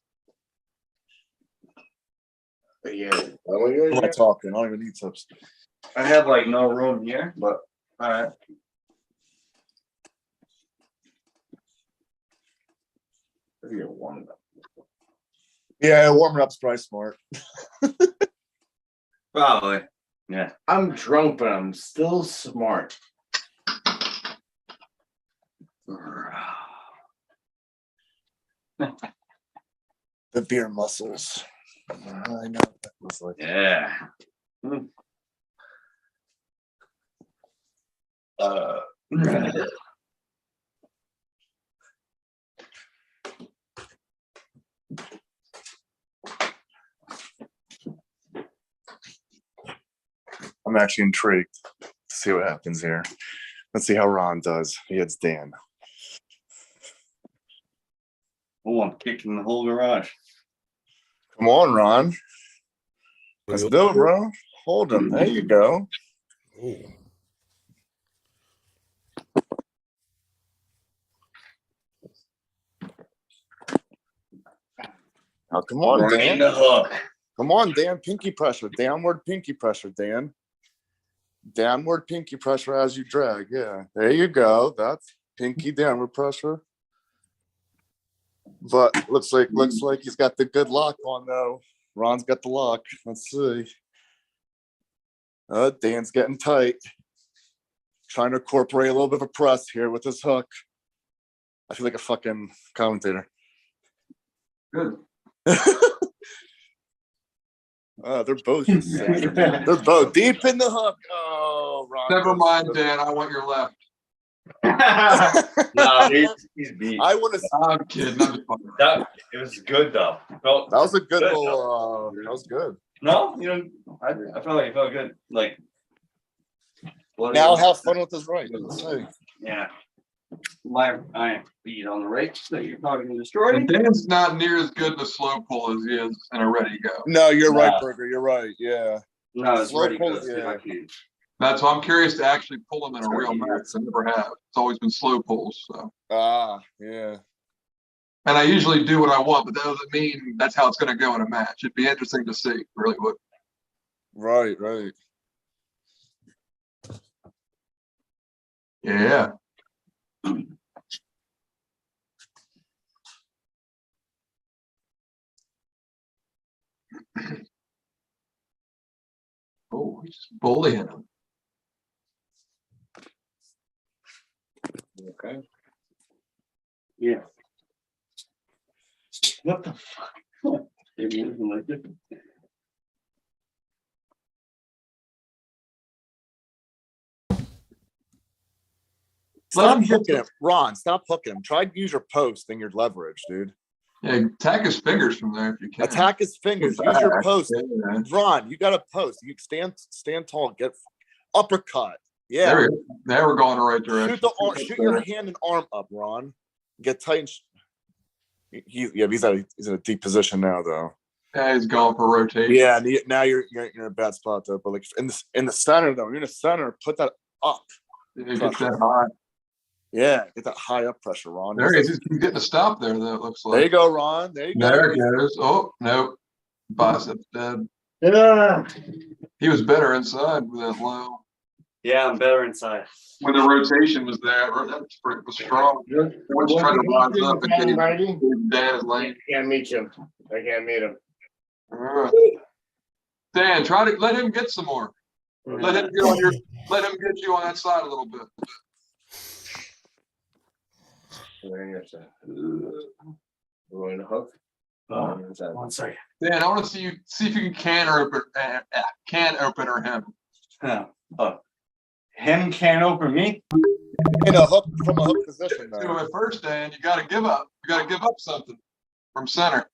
Yeah. What am I talking? I don't even need tips. I have like no room here, but all right. Yeah, warming up's probably smart. Probably. Yeah. I'm drunk, but I'm still smart. The beer muscles. I know what that was like. Yeah. I'm actually intrigued to see what happens here. Let's see how Ron does. He hits Dan. Oh, I'm kicking the whole garage. Come on, Ron. Let's do it, bro. Hold him. There you go. Ooh. Now, come on, Right Dan. in the hook. Come on, Dan. Pinky pressure. Downward pinky pressure, Dan. Downward pinky pressure as you drag. Yeah. There you go. That's pinky downward pressure. But looks like he's got the good lock on though. Ron's got the lock. Let's see. Dan's getting tight. Trying to incorporate a little bit of a press here with his hook. I feel like a fucking commentator. Good. They're both just they're both deep in the hook. Oh, Ron. Never mind, Dan. I want your left. No, he's beat. I want to. I'm kidding. I'm just fucking. It was good though. That was a good little. That was good. No, you know, I felt like it felt good. Like now, have fun with this right. Let's see. Yeah. I am beat on the right, so you're probably gonna destroy me. Dan's not near as good in a slow pull as he is in a ready go. No, you're right, Burger. You're right. Yeah. No, it's Slow ready pull, goes. yeah. That's why I'm curious to actually pull him in a real match. I never have. It's always been slow pulls. So. Yeah. And I usually do what I want, but that doesn't mean that's how it's going to go in a match. It'd be interesting to see. Really would. Right. Right. Yeah. Oh, he's just bullying him. Okay. Yeah. What the fuck? Stop hooking him, Ron. Stop hooking him. Try to use your post and your leverage, dude. Yeah, attack his fingers from there if you can. Attack his fingers. Use your post, Ron. You got a post. You stand tall. Get uppercut. Yeah. There we're going the right direction. Shoot your hand and arm up, Ron. Get tight. He's in a deep position now, though. Yeah, he's going for rotation. Yeah, now you're in a bad spot though. But like in the center though, you're in the center. Put that up. Yeah, get that high. Yeah, get that high up pressure, Ron. There he is. He's getting a stop there. That looks like. There you go, Ron. There you go. There it goes. Oh no, biceps dead. Yeah. He was better inside with that low. Yeah, I'm better inside. When the rotation was there, that was strong. Once trying to rise up and get him down his lane. I can't meet him. I can't meet him. Dan, try to let him get some more. Let him get you on that side a little bit. Going to hook. One second. Dan, I want to see if you can opener him. Him can't open me. In a hook from a hook position. So at first, Dan, you got to give up. You got to give up something from center.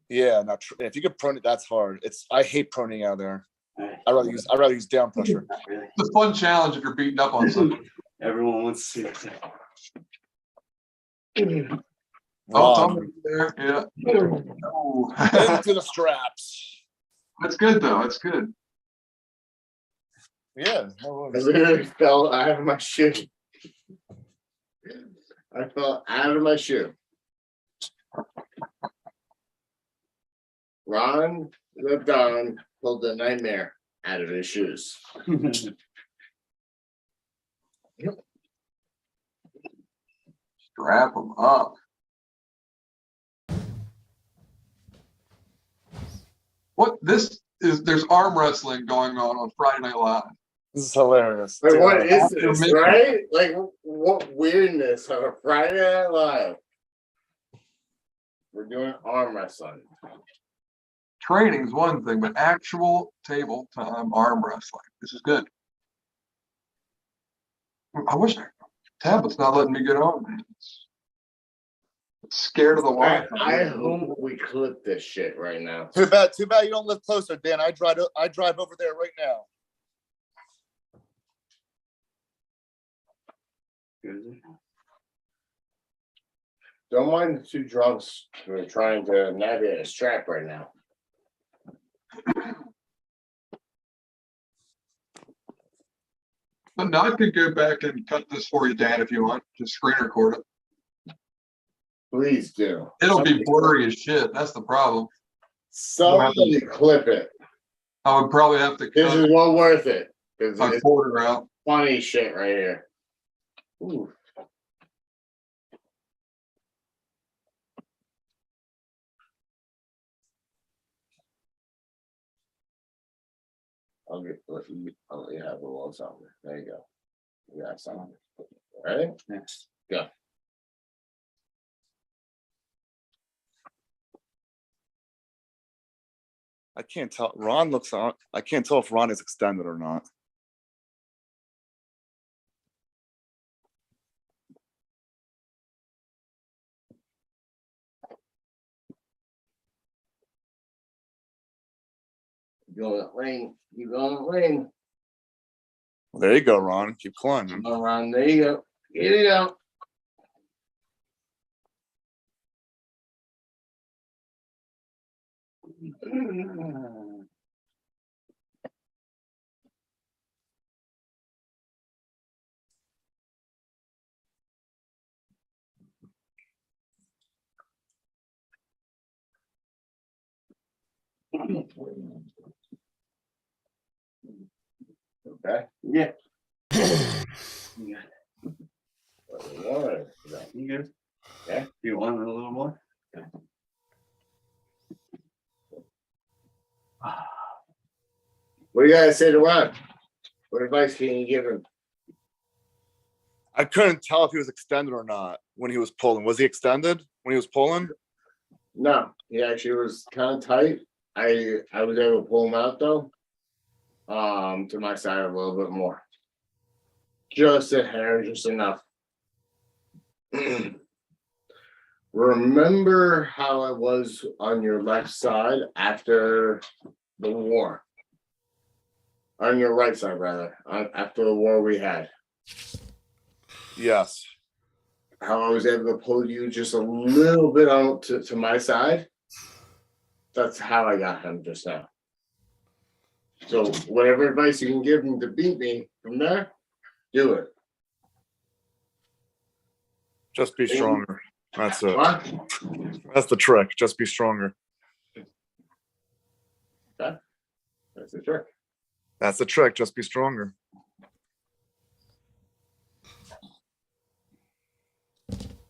Yeah, now if you could prone it, that's hard. I hate proning out there. I'd rather use down pressure. It's a fun challenge if you're beating up on something. Everyone wants to see it. Tommy there. Yeah. Into the straps. That's good though. That's good. Yeah. I literally fell out of my shoe. I fell out of my shoe. Ron lived on, pulled the nightmare out of his shoes. Strap him up. There's arm wrestling going on Friday Night Live. This is hilarious. Like, what is this, right? Like, what weirdness on a Friday Night Live? We're doing arm wrestling. Training is one thing, but actual table time arm wrestling. This is good. I wish tablet's not letting me get on, man. It's scared of the water. I hope we clip this shit right now. Too bad you don't live closer, Dan. I drive over there right now. Don't mind the two drunks who are trying to navigate a strap right now. But I could go back and cut this for you, Dan, if you want. Just screen record it. Please do. It'll be blurry as shit. That's the problem. Somebody clip it. I would probably have to cut. This is well worth it. My quarter out. Funny shit right here. Ooh. I'll let you have a little something. There you go. You got something. Ready? Next. Go. I can't tell. Ron looks on. I can't tell if Ron is extended or not. You go that lane. You go in the lane. Well, there you go, Ron. Keep climbing. Go around. There you go. Here you go. Okay. Yeah. What? You good? Yeah. You want a little more? What do you gotta say to Ron? What advice can you give him? I couldn't tell if he was extended or not when he was pulling. Was he extended when he was pulling? No, he actually was kind of tight. I was able to pull him out though. To my side a little bit more. Just a hair, just enough. Remember how I was on your left side after the war? On your right side, rather, after the war we had. Yes. How I was able to pull you just a little bit out to my side. That's how I got him just now. So whatever advice you can give him to beat me from there, do it. Just be stronger. That's it. What? That's the trick. Just be stronger. Okay. That's the trick. That's the trick. Just be stronger.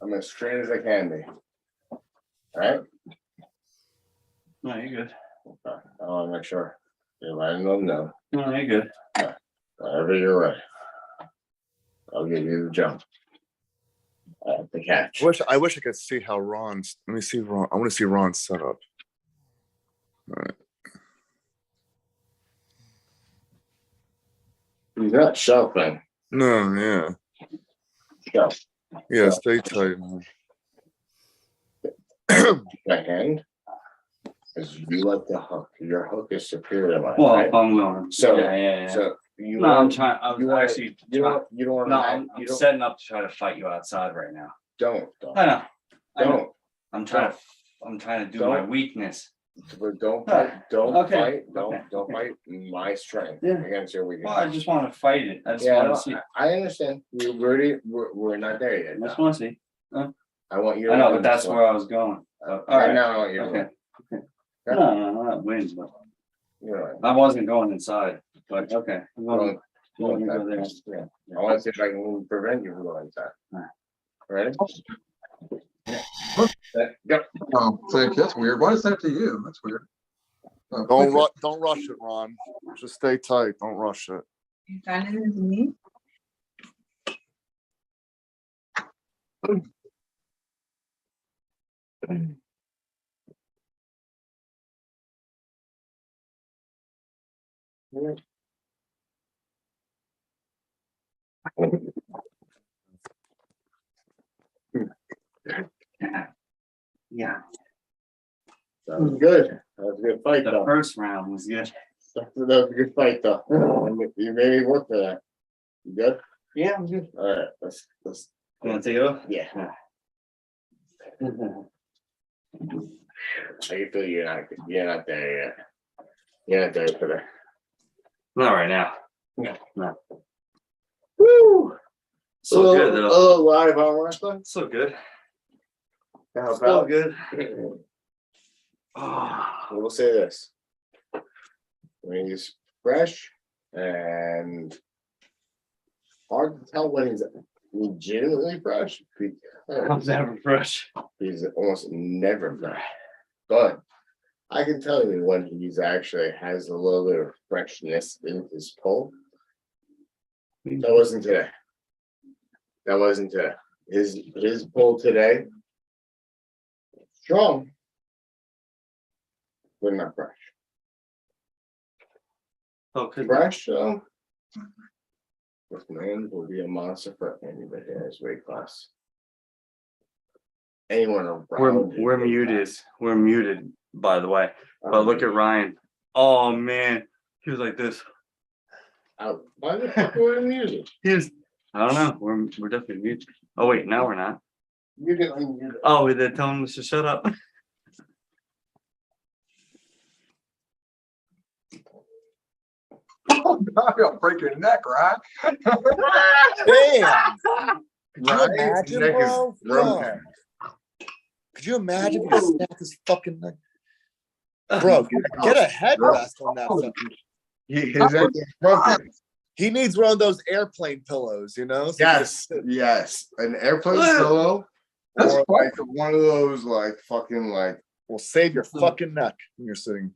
I'm as straight as I can be. All right? No, you're good. Okay. I want to make sure. You're letting them know. No, you're good. Yeah. Whenever you're ready, I'll give you the jump. The catch. I wish I could see how Ron's. Let me see Ron. I want to see Ron's setup. All right. He's not shelving. No, yeah. Shelf. Yeah, stay tight, man. My hand. Because you like the hook. Your hook is superior to mine. Well, right? if I'm willing. So, yeah. So you No, I'm trying. I you was wanna- actually. you don't want No, to. I'm setting up to try to fight you outside right now. Don't. I know. Don't. I'm trying to do my weakness. But don't Okay. fight. Don't Okay. fight my strength Yeah. against your weakness. Well, I just want to fight it. I just Yeah, want to see. I understand. We're not there yet. I just want to see. I want you. I know, but that's where I was going. All right. Now I want you. To Okay. win. No, not win, but You're right. I wasn't going inside. But okay, I'm going. Well, You go there. yeah. I want to see if I can prevent you from going inside. Ready? Go. Oh, thank you. That's weird. Why is that to you? That's weird. Oh, Don't rush it, Ron. Just stay tight. Don't rush it. Yeah. That was good. That was a good fight, The though. first round was good. That was a good fight, though. You made me work for that. You good? Yeah, I'm good. All right. Let's. You want to take it off? Yeah. I can feel you're not there yet. You're not there for that. Not right now. No. No. Woo! So good though. Oh, live arm wrestling. So good. How So about? good. We'll say this. When he's fresh and hard to tell when he's legitimately fresh. I'm never fresh. He's almost never fresh. But I can tell you when he's actually has a little bit of freshness in his pull. That wasn't today. That wasn't today. His pull today, strong, but not fresh. Okay. Fresh though. This man will be a monster for anybody in his weight class. Anyone around. We're muted. We're muted, by the way. But look at Ryan. Oh man, he was like this. Why the fuck were we muted? He was. I don't know. We're definitely muted. Oh wait, now we're not. You didn't unmute. Oh, they're telling us to shut up. Oh God, I'll break your neck, right? Damn. Could you Right? imagine, Neck is bro? broken. Yeah. Could you imagine if you snapped his fucking neck? Bro, get a headrest on that fucking. His neck is broken. He needs one of those airplane pillows, you know? So Yes, yes, an airplane pillow, or like one of those like fucking like. Will save your fucking neck when you're sitting.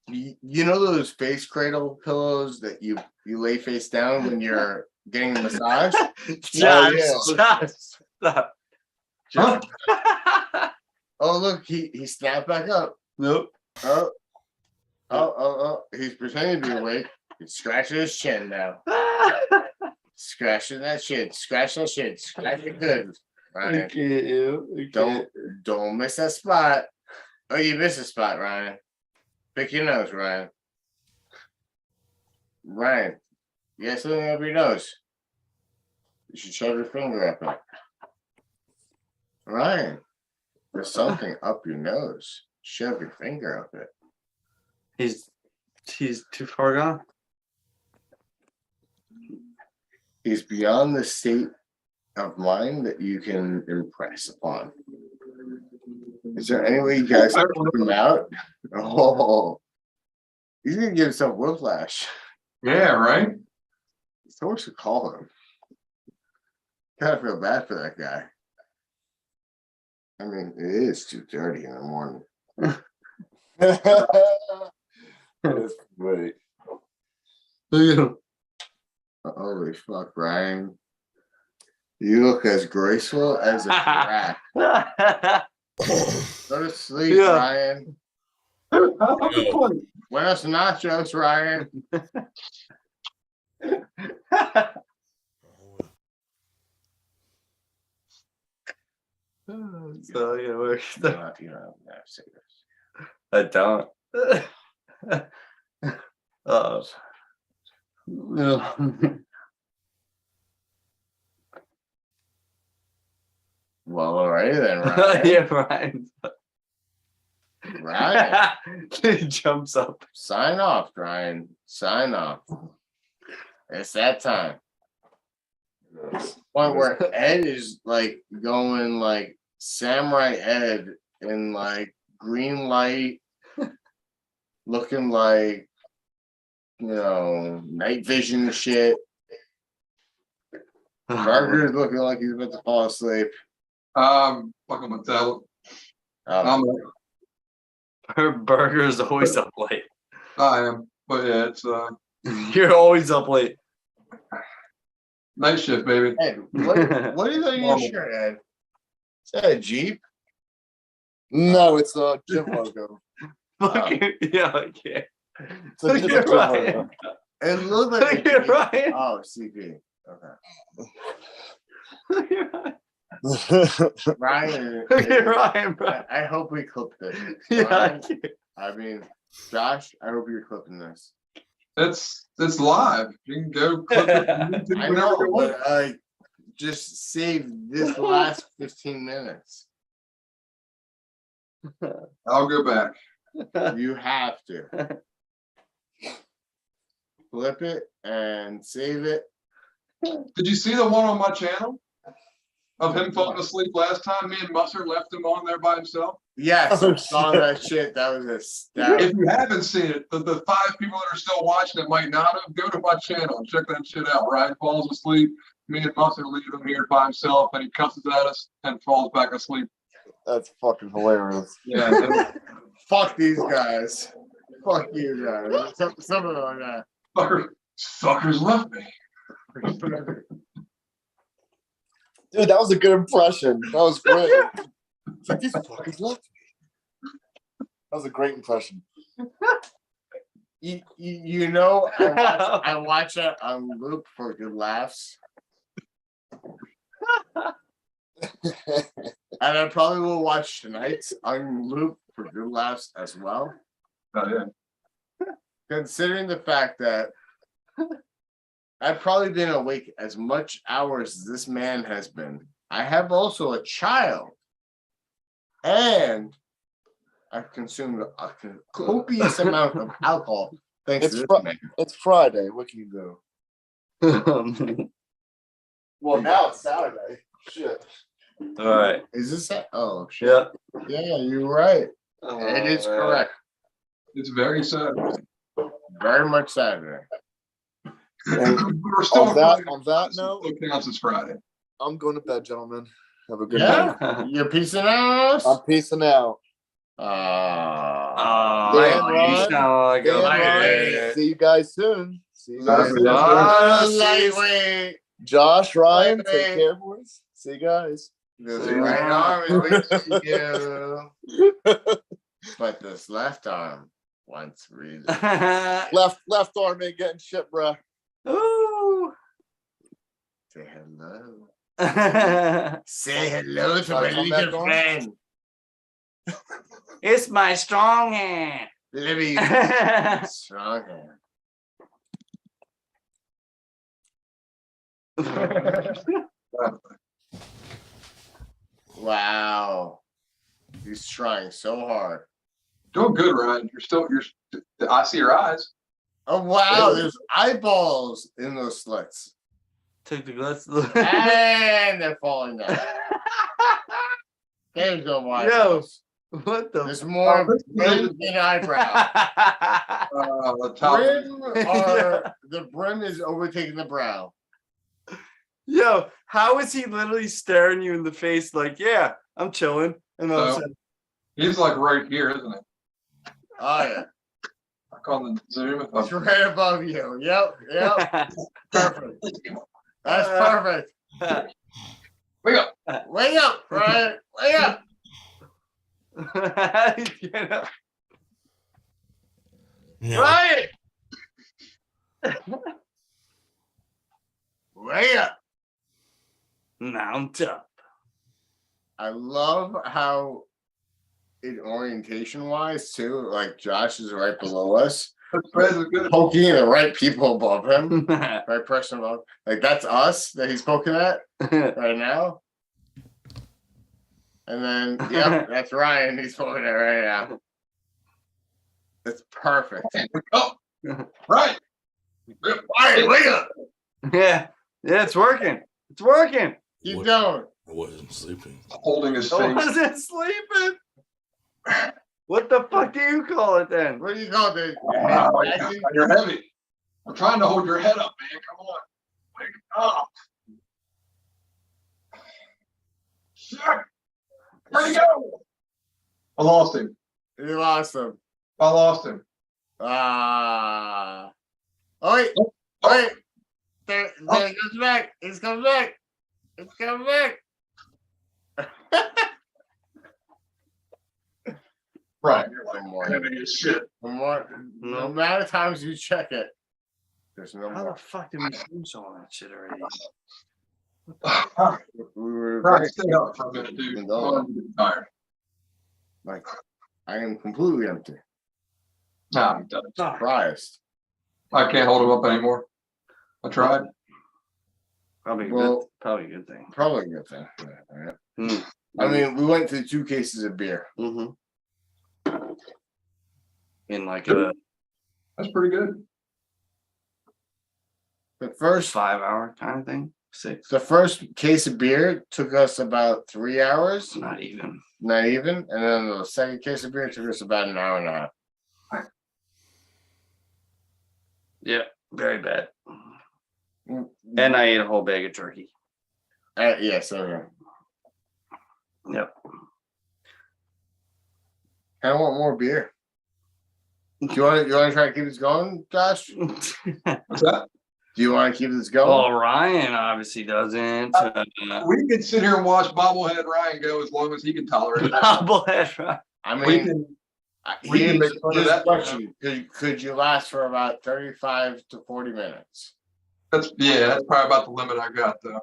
You know those face cradle pillows that you lay face down when you're getting a massage? Josh, Stop. Oh look, he snapped back up. Nope. Oh, he's pretending to be awake. He's scratching his chin now. Scratching that shit. Scratch that shit. Scratch it good. Ryan. Don't miss that spot. Oh, you missed a spot, Ryan. Pick your nose, Ryan. Ryan, you got something up your nose. You should shove your finger up it. Ryan, there's something up your nose. Shove your finger up it. He's too far gone. He's beyond the state of mind that you can impress upon. Is there any way you guys can put him out? Oh, he's gonna give himself whiplash. Yeah, right. Someone should call him. Kind of feel bad for that guy. I mean, it is 2:30 in the morning. That's great. Holy fuck, Ryan. You look as graceful as a giraffe. Go to sleep, Ryan. Buenos nachos, Ryan. So yeah, we're You don't have to say this. I don't. Well, alrighty then, Ryan. Yeah, Ryan. Ryan. He jumps up. Sign off, Ryan. Sign off. It's that time. Point where Ed is like going like Samurai Ed in like green light, looking like, you know, night vision shit. Barker's looking like he's about to fall asleep. Fucking Mattel. Her burger's always up late. I am, but yeah, it's You're always up late. Night shift, baby. Ed, what is on your shirt, Ed? Is that a Jeep? No, it's a gym logo. Yeah, okay. It's a Look at Ryan. It looks like Look at Ryan. Oh, CP. Okay. Look at Ryan. Ryan. Look at Ryan, bro. I hope we clip this. Yeah, Ryan, I mean, Josh, I hope you're clipping this. It's live. You can go click it on YouTube I whenever know, you want. but just save this last 15 minutes. I'll go back. You have to. Flip it and save it. Did you see the one on my channel of him falling asleep last time? Me and Musser left him on there by himself. Yes, I saw that shit. That was a stab. If you haven't seen it, the 5 people that are still watching it might not have. Go to my channel and check that shit out. Ryan falls asleep. Me and Musser leave him here by himself, and he cusses at us and falls back asleep. That's fucking hilarious. Yeah. Fuck these guys. Fuck you guys. Something like that. Fuckers left me. Dude, that was a good impression. That was great. It's like, these fuckers left me. That was a great impression. You know, I watch it on loop for good laughs. And I probably will watch tonight's on loop for good laughs as well. Oh, yeah. Considering the fact that I've probably been awake as much hours as this man has been. I have also a child. And I've consumed a copious amount of alcohol thanks to this man. It's Friday. What can you do? Well, now it's Saturday. Shit. All right. Is this that? Oh, shit. Yeah. Yeah, you're right. It is correct. It's very Saturday. Very much Saturday. We're still On that note, it counts as Friday. I'm going to bed, gentlemen. Have a good night. You're peacing out. I'm peacing out. Ryan. See you guys soon. See you guys soon. Lightweight. Josh, Ryan, take care, boys. See you guys. This right arm is with you. But this left arm wants reason. left arm ain't getting shit, bruh. Ooh. Say hello. Say hello to my little friend. It's my strong hand. Let me strong hand. Wow. He's trying so hard. Doing good, Ryan. I see your eyes. Oh wow, there's eyeballs in those slits. Took the guts. And they're falling down. There's no more eyeballs. What the? There's more brim than eyebrow. The brim is overtaking the brow. Yo, how is he literally staring you in the face like, yeah, I'm chilling? And all of a sudden, he's like right here, isn't he? Oh yeah. I call the zoom. It's right above you. Yep. Perfect. That's perfect. Wake up. Wake up, Brian. Wake up. Get up. Yeah. Brian. Wake up. Mount up. I love how, in orientation wise, too, like Josh is right below us. Poking the right people above him, right person above. Like that's us that he's poking at right now. And then, yep, that's Ryan. He's poking at right now. That's perfect. Oh, right. Ryan, wake up. Yeah, it's working. It's working. Keep going. I wasn't sleeping. Holding his face. I wasn't sleeping. What the fuck do you call it then? What do you call it? You're heavy. I'm trying to hold your head up, man. Come on. Wake up. Shit. Where'd he go? I lost him. You lost him. I lost him. Oh, wait. Wait. There he comes back. He's coming back. It's coming back. Right. One more. Shit. One more. No matter times you check it, there's no How more. the fuck did we finish all that shit already? We were Right, stay up for a minute, dude. I'm tired. Like, I am completely empty. Nah, I'm done. Surprised. I can't hold him up anymore. I tried. Probably a good thing. Probably a good thing. Yeah, right. Mm. I mean, we went through 2 cases of beer. Mm-hmm. In like that's pretty good. The first 5 hour kind of thing. 6. The first case of beer took us about 3 hours. Not even. And then the second case of beer took us about an hour and a half. Yeah, very bad. And I ate a whole bag of turkey. Yeah, so Yep. I want more beer. Do you want to try to keep this going, Josh? What's that? Do you want to keep this going? Well, Ryan obviously doesn't. We can sit here and watch bobblehead Ryan go as long as he can tolerate it. Bobblehead Ryan. I We mean, can make fun of here's that. the question: could you last for about 35 to 40 minutes? That's probably about the limit I got though.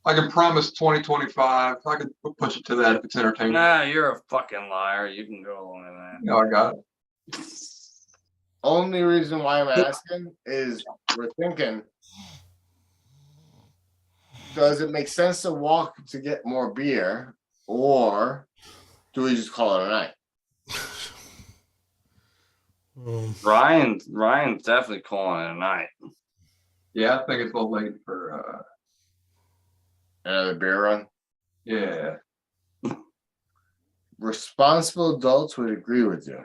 I can promise 2025. I can push it to that if it's entertaining. Nah, you're a fucking liar. You can go along with that. No, I got it. Only reason why I'm asking is we're thinking, does it make sense to walk to get more beer, or do we just call it a night? Ryan's definitely calling it a night. Yeah, I think it's a little late for Another beer run? Yeah. Responsible adults would agree with you.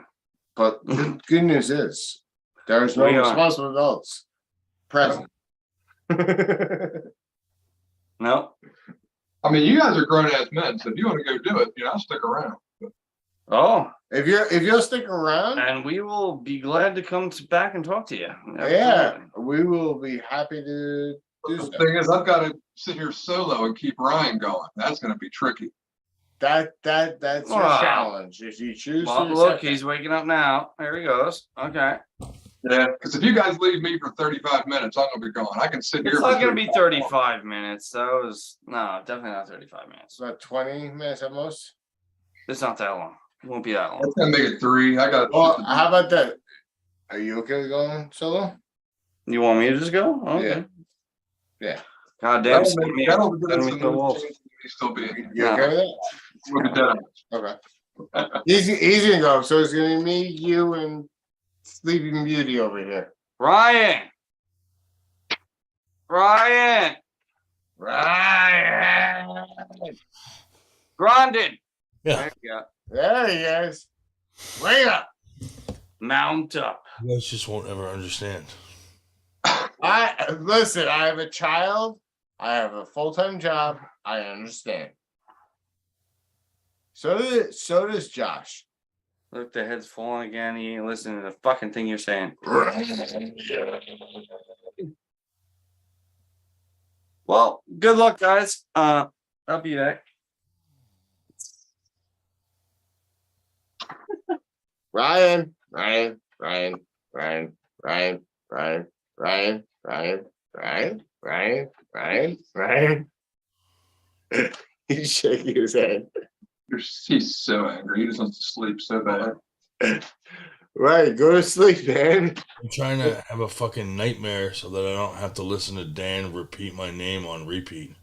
But the good news is there's no We are. responsible adults Present. No. I mean, you guys are grown ass men, so if you want to go do it, I'll stick around. Oh, if you'll stick around, and we will be glad to come back and talk to you. Yeah, we will be happy to do The so. thing is, I've got to sit here solo and keep Ryan going. That's going to be tricky. That's your challenge if you choose Well, to. look, he's waking up now. There he goes. Okay. Yeah, because if you guys leave me for 35 minutes, I'm gonna be gone. I can sit here. It's not going to be 35 minutes. No, definitely not 35 minutes. About 20 minutes at most. It's not that long. It won't be that long. Let's make it 3. I got. Well, how about that? Are you okay going solo? You want me to just go? Okay. Yeah. God damn. That'll give us some more chance of me still being. You okay with that? We'll be done. Okay. He's gonna go. So it's gonna be me, you, and Sleeping Beauty over here. Ryan. Ryan. Grondin. Yeah. There he is. Wake up. Mount up. You guys just won't ever understand. Listen, I have a child. I have a full-time job. I understand. So does Josh. Look, the head's falling again. He ain't listening to the fucking thing you're saying. Well, good luck, guys. I'll be back. Ryan. He's shaking his head. He's so angry. He just wants to sleep so bad. Right, go to sleep, man. I'm trying to have a fucking nightmare so that I don't have to listen to Dan repeat my name on repeat.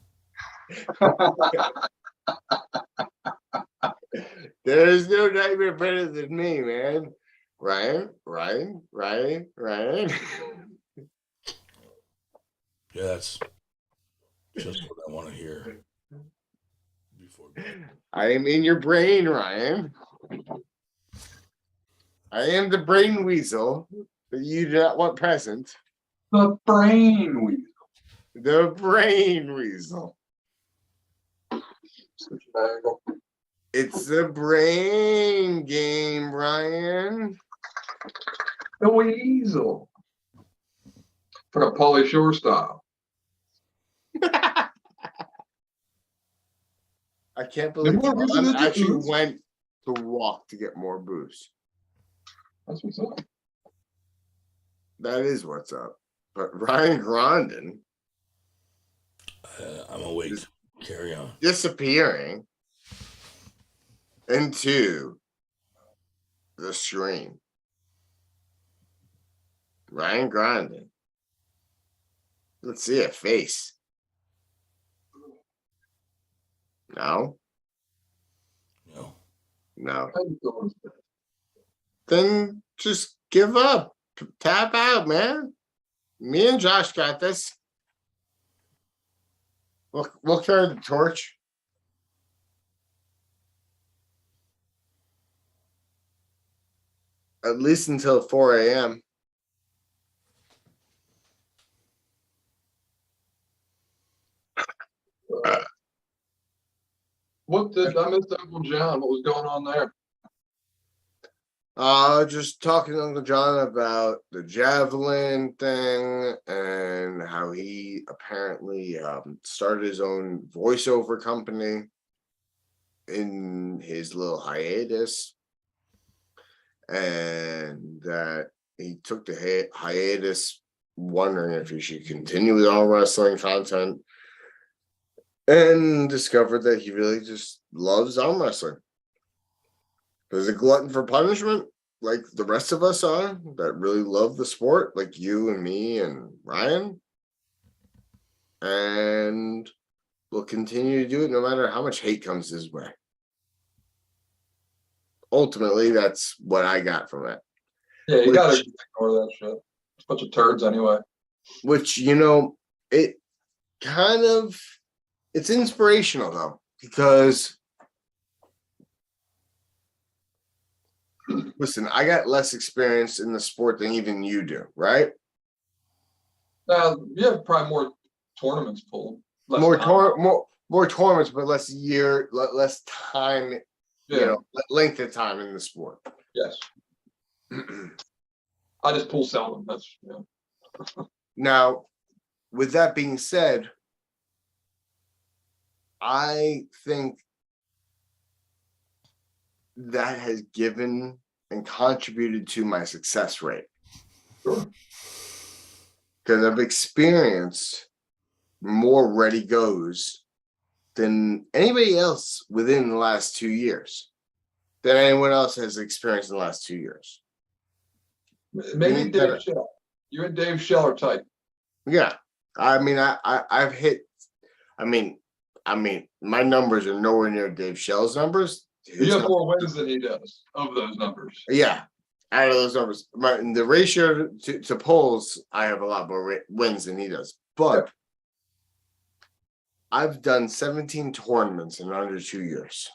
There's no nightmare better than me, man. Ryan. Yeah, that's just what I want to hear. I am in your brain, Ryan. I am the brain weasel that you do not want present. The brain weasel. The brain weasel. It's the brain game, Ryan. The weasel. For a Pauly Shore style. I can't believe I actually went to walk to get more booze. That's what's up. That is what's up. But Ryan Grondin, I'm awake. Carry on. Disappearing into the stream. Ryan Grondin. Let's see a face. No. Then just give up. Tap out, man. Me and Josh got this. We'll carry the torch. At least until 4 a.m. What did I missed Uncle Jon? What was going on there? Just talking to Uncle Jon about the javelin thing and how he apparently started his own voiceover company in his little hiatus, and that he took the hiatus wondering if he should continue with all wrestling content, and discovered that he really just loves arm wrestling. There's a glutton for punishment, like the rest of us are, that really love the sport, like you and me and Ryan. And will continue to do it no matter how much hate comes his way. Ultimately, that's what I got from it. Yeah, you gotta ignore that shit. It's a bunch of turds anyway. Which, it kind of, it's inspirational though, because listen, I got less experience in the sport than even you do, right? You have probably more tournaments pulled. More tournaments, but less time. Yeah. You know, length of time in the sport. Yes. I just pull seldom. That's Now, with that being said, I think that has given and contributed to my success rate. Sure. Because I've experienced more ready goes than anybody else within the last 2 years, than anyone else has experienced in the last 2 years. Maybe Dave Shell. You and Dave Shell are tight. Yeah. I mean, I've hit, I mean, my numbers are nowhere near Dave Shell's numbers. You have more wins than he does of those numbers. Yeah. Out of those numbers, the ratio to polls, I have a lot more wins than he does. But I've done 17 tournaments in under 2 years.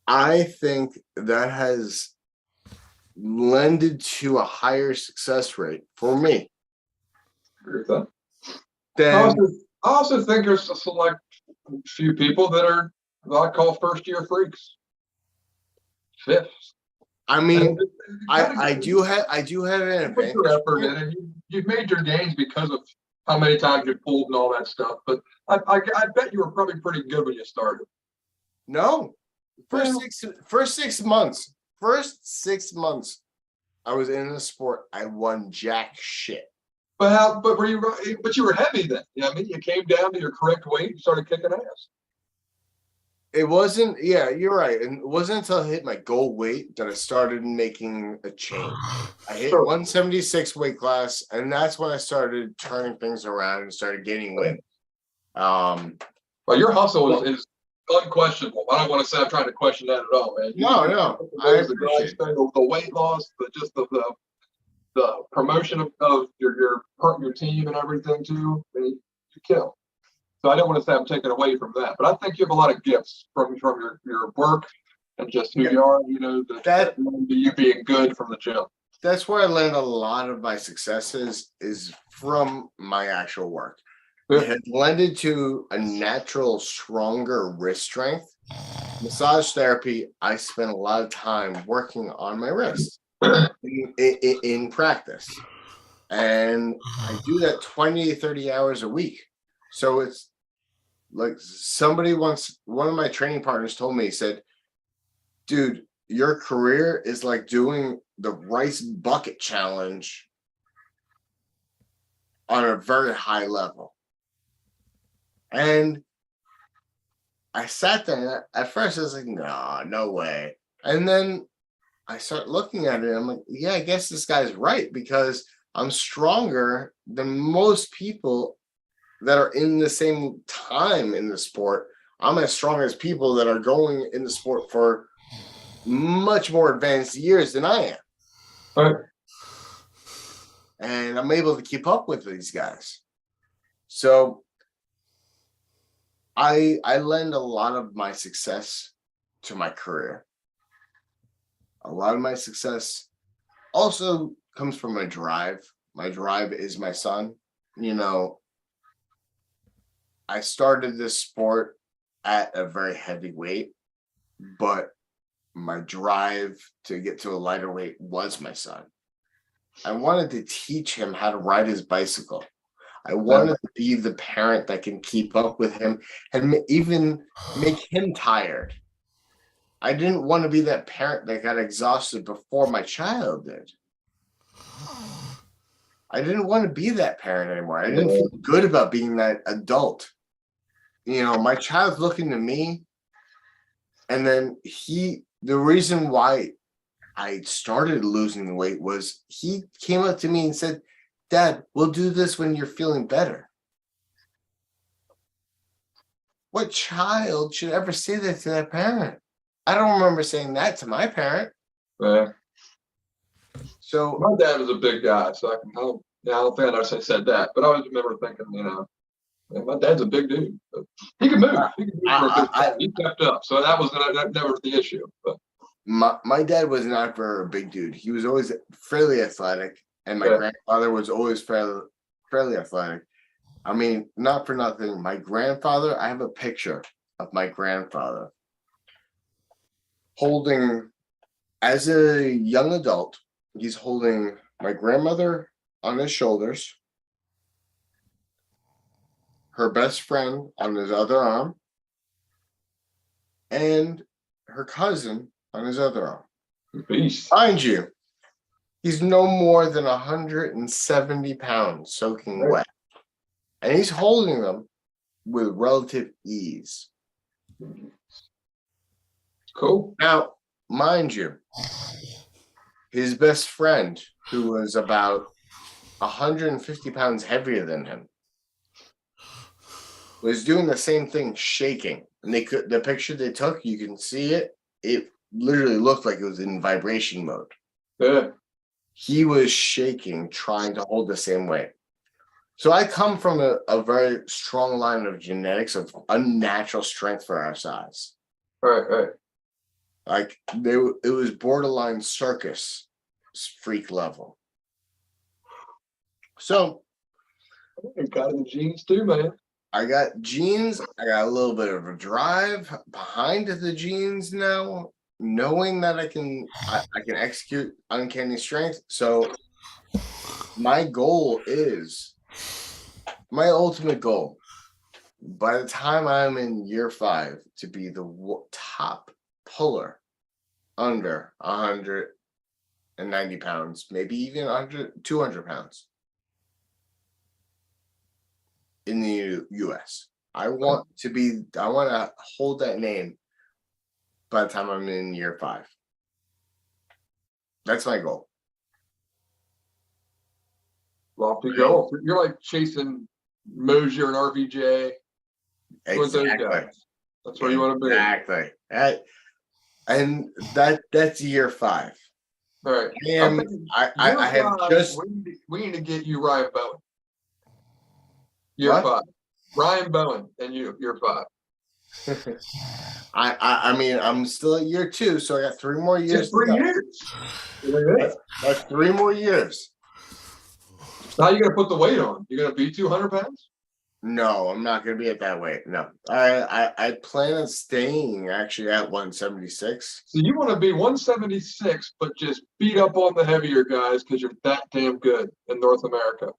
I think that has lended to a higher success rate for me. Agree with that. I also think there's a select few people that are what I call first-year freaks. Fifth. I mean, I do have an advantage. Your effort in it. You've made your gains because of how many times you pulled and all that stuff. But I bet you were probably pretty good when you started. No, first 6 months, I was in the sport. I won jack shit. But you were heavy then. You know what I mean? You came down to your correct weight and started kicking ass. It wasn't, yeah, you're right. And it wasn't until I hit my goal weight that I started making a change. I hit 176 weight class, and that's when I started turning things around and started gaining wins. Well, your hustle is unquestionable. I don't want to say I'm trying to question that at all, man. No. I appreciate the weight loss, the promotion of your team and everything too. I mean, you kill. So I don't want to say I'm taking away from that, but I think you have a lot of gifts from your work and just who you are. You know, you being good from the gym. That's where I learned a lot of my successes is from my actual work. It has lended to a natural, stronger wrist strength. Massage therapy, I spent a lot of time working on my wrist in practice. And I do that 20 to 30 hours a week. So it's like one of my training partners told me, he said, dude, your career is like doing the rice bucket challenge on a very high level. And I sat there. At first, I was like, no way. And then I start looking at it. I'm like, yeah, I guess this guy's right, because I'm stronger than most people that are in the same time in the sport. I'm as strong as people that are going in the sport for much more advanced years than I am. Right. And I'm able to keep up with these guys. So I lend a lot of my success to my career. A lot of my success also comes from my drive. My drive is my son. You know, I started this sport at a very heavy weight, but my drive to get to a lighter weight was my son. I wanted to teach him how to ride his bicycle. I wanted to be the parent that can keep up with him and even make him tired. I didn't want to be that parent that got exhausted before my child did. I didn't want to be that parent anymore. I didn't feel good about being that adult. You know, my child's looking to me, and then the reason why I started losing weight was he came up to me and said, Dad, we'll do this when you're feeling better. What child should ever say that to their parent? I don't remember saying that to my parent. Yeah. So my dad was a big guy, so I don't think I said that, but I always remember thinking, you know, my dad's a big dude. He can move. He can move for a good time. He kept up, so that was never the issue. But my dad was not very big dude. He was always fairly athletic, and my grandfather was always fairly athletic. I mean, not for nothing. My grandfather, I have a picture of my grandfather holding, as a young adult, he's holding my grandmother on his shoulders, her best friend on his other arm, and her cousin on his other arm. Beast. Mind you, he's no more than 170 pounds soaking wet. And he's holding them with relative ease. Cool. Now, mind you, his best friend, who was about 150 pounds heavier than him, was doing the same thing, shaking. And the picture they took, you can see it. It literally looked like it was in vibration mode. Yeah. He was shaking, trying to hold the same weight. So I come from a very strong line of genetics of unnatural strength for our size. Right. Like it was borderline circus freak level. So you got the genes too, man. I got genes. I got a little bit of a drive behind the genes now, knowing that I can execute uncanny strength. So my ultimate goal, by the time I'm in year 5, to be the top puller under 190 pounds, maybe even 200 pounds in the US. I want to hold that name by the time I'm in year 5. That's my goal. Lofty goal. You're like chasing Mosier and RVJ. Exactly. That's where you want to be. Exactly. And that's year 5. All right. I have just. We need to get you Ryan Bowen. Year 5. Ryan Bowen and year 5. I mean, I'm still at year 2, so I got 3 more years. Just 3 years. That's 3 more years. How are you gonna put the weight on? You're gonna be 200 pounds? No, I'm not gonna be at that weight. No, I plan on staying actually at 176. So you want to be 176, but just beat up on the heavier guys because you're that damn good in North America.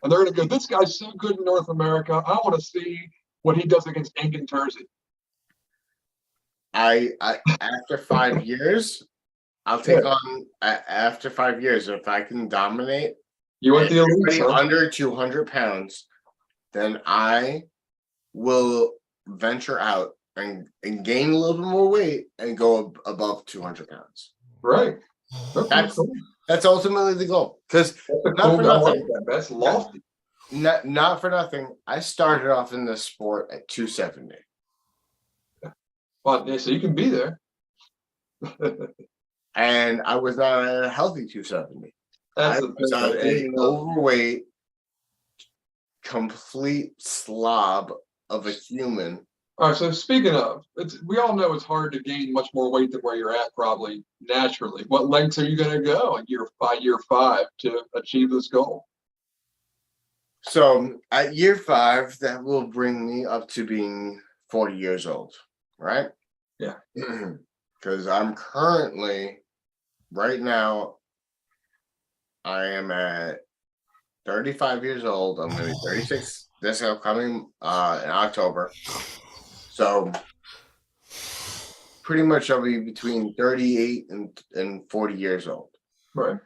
And they're gonna go, this guy's so good in North America. I want to see what he does against Engin Terzi. I after 5 years, I'll take on after 5 years if I can dominate. You want the elite under 200 pounds, then I will venture out and gain a little bit more weight and go above 200 pounds. Right. That's ultimately the goal. Because not for nothing. That's lofty. Not for nothing. I started off in this sport at 270. Well, so you can be there. And I was not a healthy 270. I was an overweight, complete slob of a human. All right. So speaking of, we all know it's hard to gain much more weight than where you're at, probably naturally. What lengths are you going to go in year 5 to achieve this goal? So at year 5, that will bring me up to being 40 years old, right? Yeah. Because I'm currently, right now, I am at 35 years old. I'm going to be 36 this upcoming in October. So pretty much I'll be between 38 and 40 years old. Right.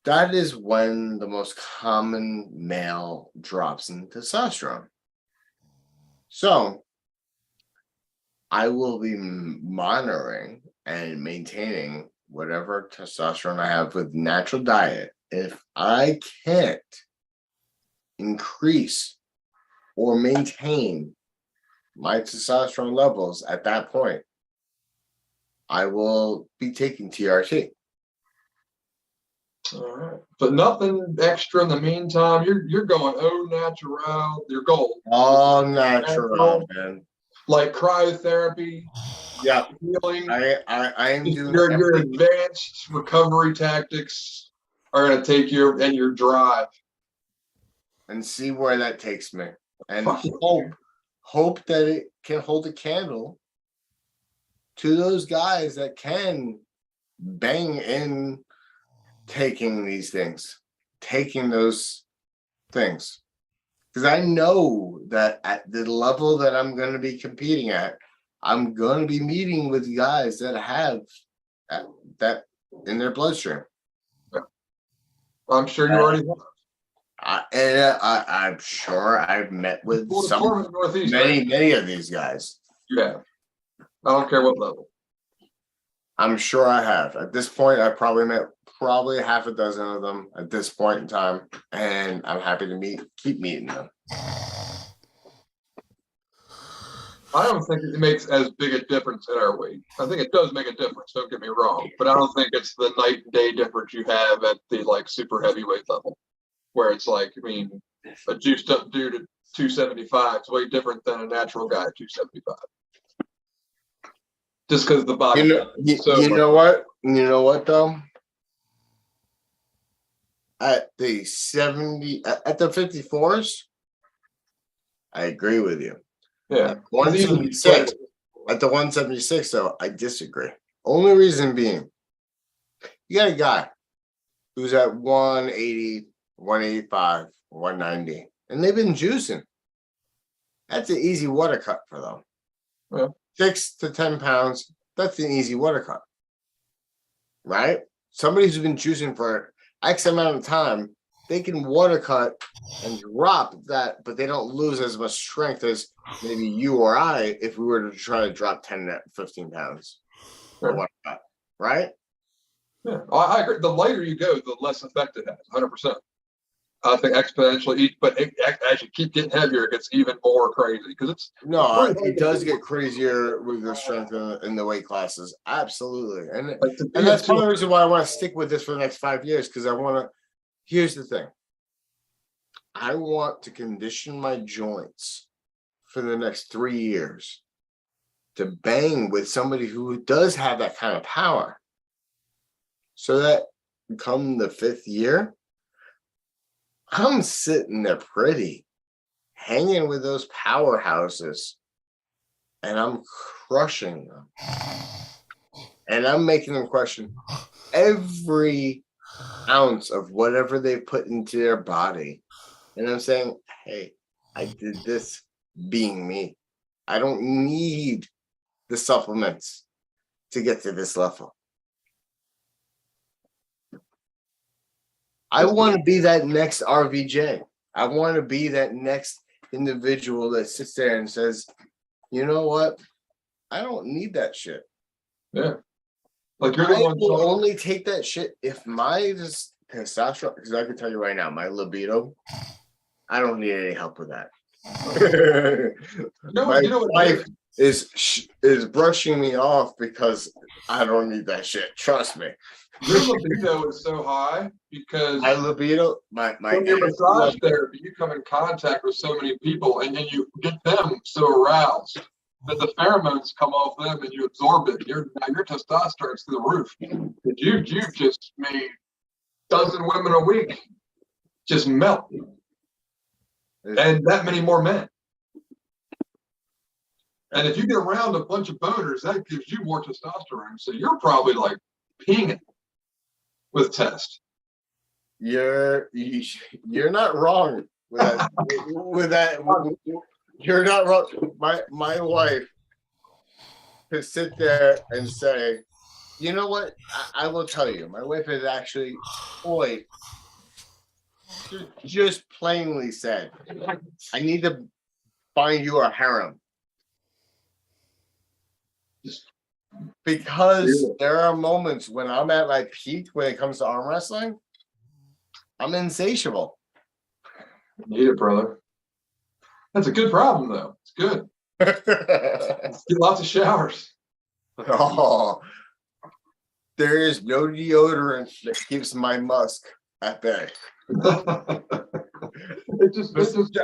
That is when the most common male drops in testosterone. So I will be monitoring and maintaining whatever testosterone I have with natural diet. If I can't increase or maintain my testosterone levels at that point, I will be taking TRT. All right. But nothing extra in the meantime. You're going au natural. Your goal. All natural, man. Like cryotherapy. Yeah, healing. I am doing Your advanced recovery tactics are going to take your drive and see where that takes me, and hope that it can hold a candle to those guys that can bang in taking these things, taking those things. Because I know that at the level that I'm going to be competing at, I'm going to be meeting with guys that have that in their bloodstream. I'm sure you already have. I'm sure I've met with many of these guys. Yeah. I don't care what level. I'm sure I have. At this point, I probably met half a dozen of them at this point in time, and I'm happy to keep meeting them. I don't think it makes as big a difference in our weight. I think it does make a difference, don't get me wrong, but I don't think it's the night and day difference you have at the like super heavyweight level, where it's like, I mean, a juiced up dude at 275 is way different than a natural guy at 275. Just because the body. You know what though? At the 54s, I agree with you. Yeah. At 176. At the 176, though, I disagree. Only reason being, you got a guy who's at 180, 185, 190, and they've been juicing. That's an easy water cut for them. Yeah. 6 to 10 pounds, that's an easy water cut. Right? Somebody who's been juicing for X amount of time, they can water cut and drop that, but they don't lose as much strength as maybe you or I if we were to try to drop 10 to 15 pounds. Sure. Water cut, right? Yeah, I agree. The lighter you go, the less effect it has, 100%. I think exponentially, but as you keep getting heavier, it gets even more crazy because it's it does get crazier with the strength in the weight classes. Absolutely, and that's one of the reasons why I want to stick with this for the next 5 years, because I want to. Here's the thing: I want to condition my joints for the next 3 years to bang with somebody who does have that kind of power, so that come the 5th year, I'm sitting there pretty, hanging with those powerhouses, and I'm crushing them. And I'm making them question every ounce of whatever they put into their body. And I'm saying, hey, I did this being me. I don't need the supplements to get to this level. I want to be that next RVJ. I want to be that next individual that sits there and says, you know what? I don't need that shit. Yeah. Like you're the I one will only take that shit if my testosterone, because I can tell you right now, my libido, I don't need any help with that. My wife is brushing me off because I don't need that shit. Trust me. Your libido is so high because my libido, my when your massage therapy, you come in contact with so many people, and then you get them so aroused that the pheromones come off them, and you absorb it. Your testosterone's through the roof. You just made dozen women a week just melt, and that many more men. And if you get around a bunch of boners, that gives you more testosterone. So you're probably like pinging with test. You're not wrong with that. with that, you're not wrong. My wife could sit there and say, you know what? I will tell you. My wife has actually, just plainly said, I need to find you a harem. Because there are moments when I'm at my peak when it comes to arm wrestling, I'm insatiable. Need it, brother. That's a good problem, though. It's good. Get lots of showers. Oh, there is no deodorant that keeps my musk at bay. I'm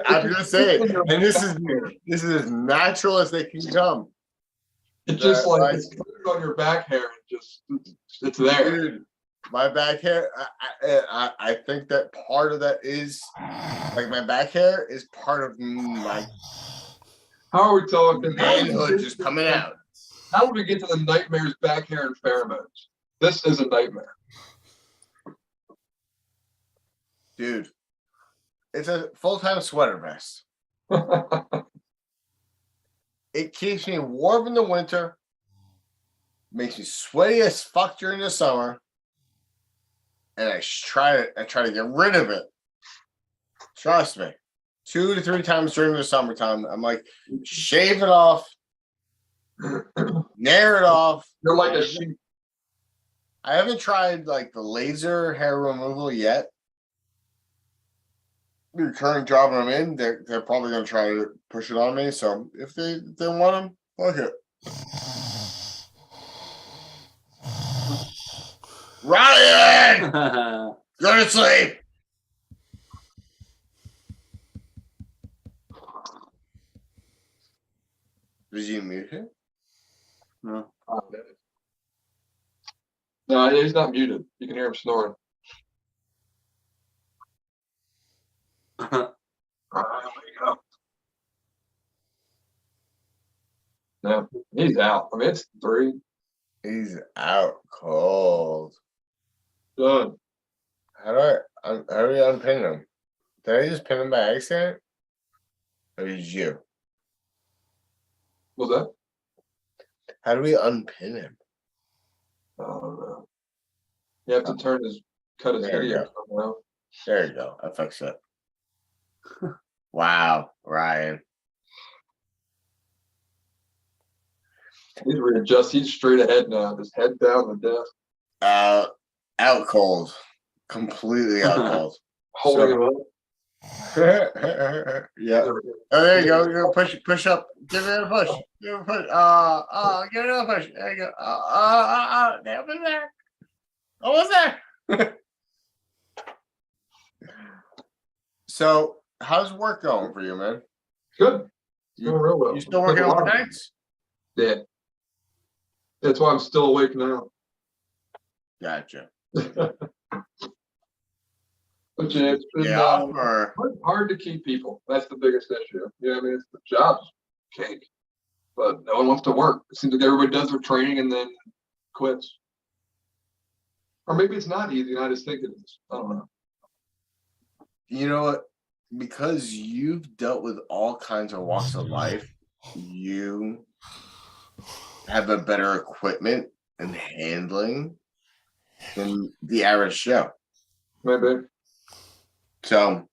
gonna say it, and this is as natural as they can come. It's just like it's on your back hair. It's there. Dude, my back hair. I think that part of that is like my back hair is part of my. How are we talking? Manhood just coming out. How do we get to the nightmares, back hair, and pheromones? This is a nightmare. Dude, it's a full-time sweater vest. It keeps me warm in the winter, makes me sweaty as fuck during the summer, and I try to get rid of it. Trust me, 2 to 3 times during the summertime, I'm like, shave it off, nair it off. You're like a sheep. I haven't tried like the laser hair removal yet. The current job I'm in, they're probably gonna try to push it on me. So if they want them, fuck it. Ryan, go to sleep. Did you mute him? No. No, he's not muted. You can hear him snoring. There we go. No, he's out. I mean, it's 3. He's out cold. Done. How do we unpin him? Did I just pin him by accident? Or did you? What's that? How do we unpin him? I don't know. You have to cut his video somehow. There you go. I fixed it. Wow, Ryan. He's readjust. He's straight ahead now. His head down the desk. Out cold. Completely out cold. Holding him up. Yeah. Oh, there you go. You're gonna push up. Give it a push. Give it a push. Give it a push. There you go. Down in there. Almost there. So, how's work going for you, man? Good. You, real well. You still working overnights? Yeah. That's why I'm still awake now. Gotcha. But yeah, it's been hard to keep people. That's the biggest issue. I mean, it's the job's cake, but no one wants to work. It seems like everybody does their training and then quits. Or maybe it's not easy and I just think it is. I don't know. You know what? Because you've dealt with all kinds of walks of life, you have a better equipment and handling than the average Joe. Maybe. So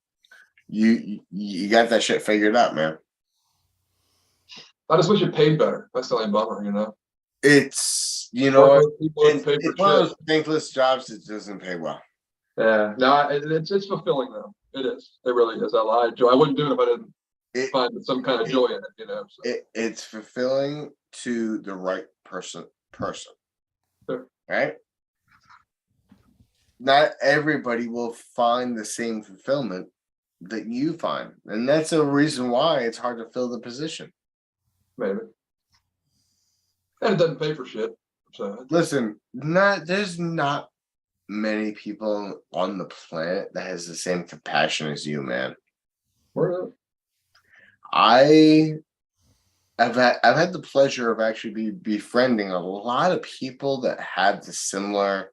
you got that shit figured out, man. I just wish it paid better. That's the only bummer, you know. It's it's one of those thankless jobs that doesn't pay well. Yeah, no, it's fulfilling though. It is. It really is. I lied, Joe. I wouldn't do it if I didn't find some kind of joy in it. You know. So. It's fulfilling to the right person. Sure. Right. Not everybody will find the same fulfillment that you find, and that's a reason why it's hard to fill the position. Maybe. And it doesn't pay for shit. So. Listen, there's not many people on the planet that has the same compassion as you, man. I've had the pleasure of actually befriending a lot of people that have the similar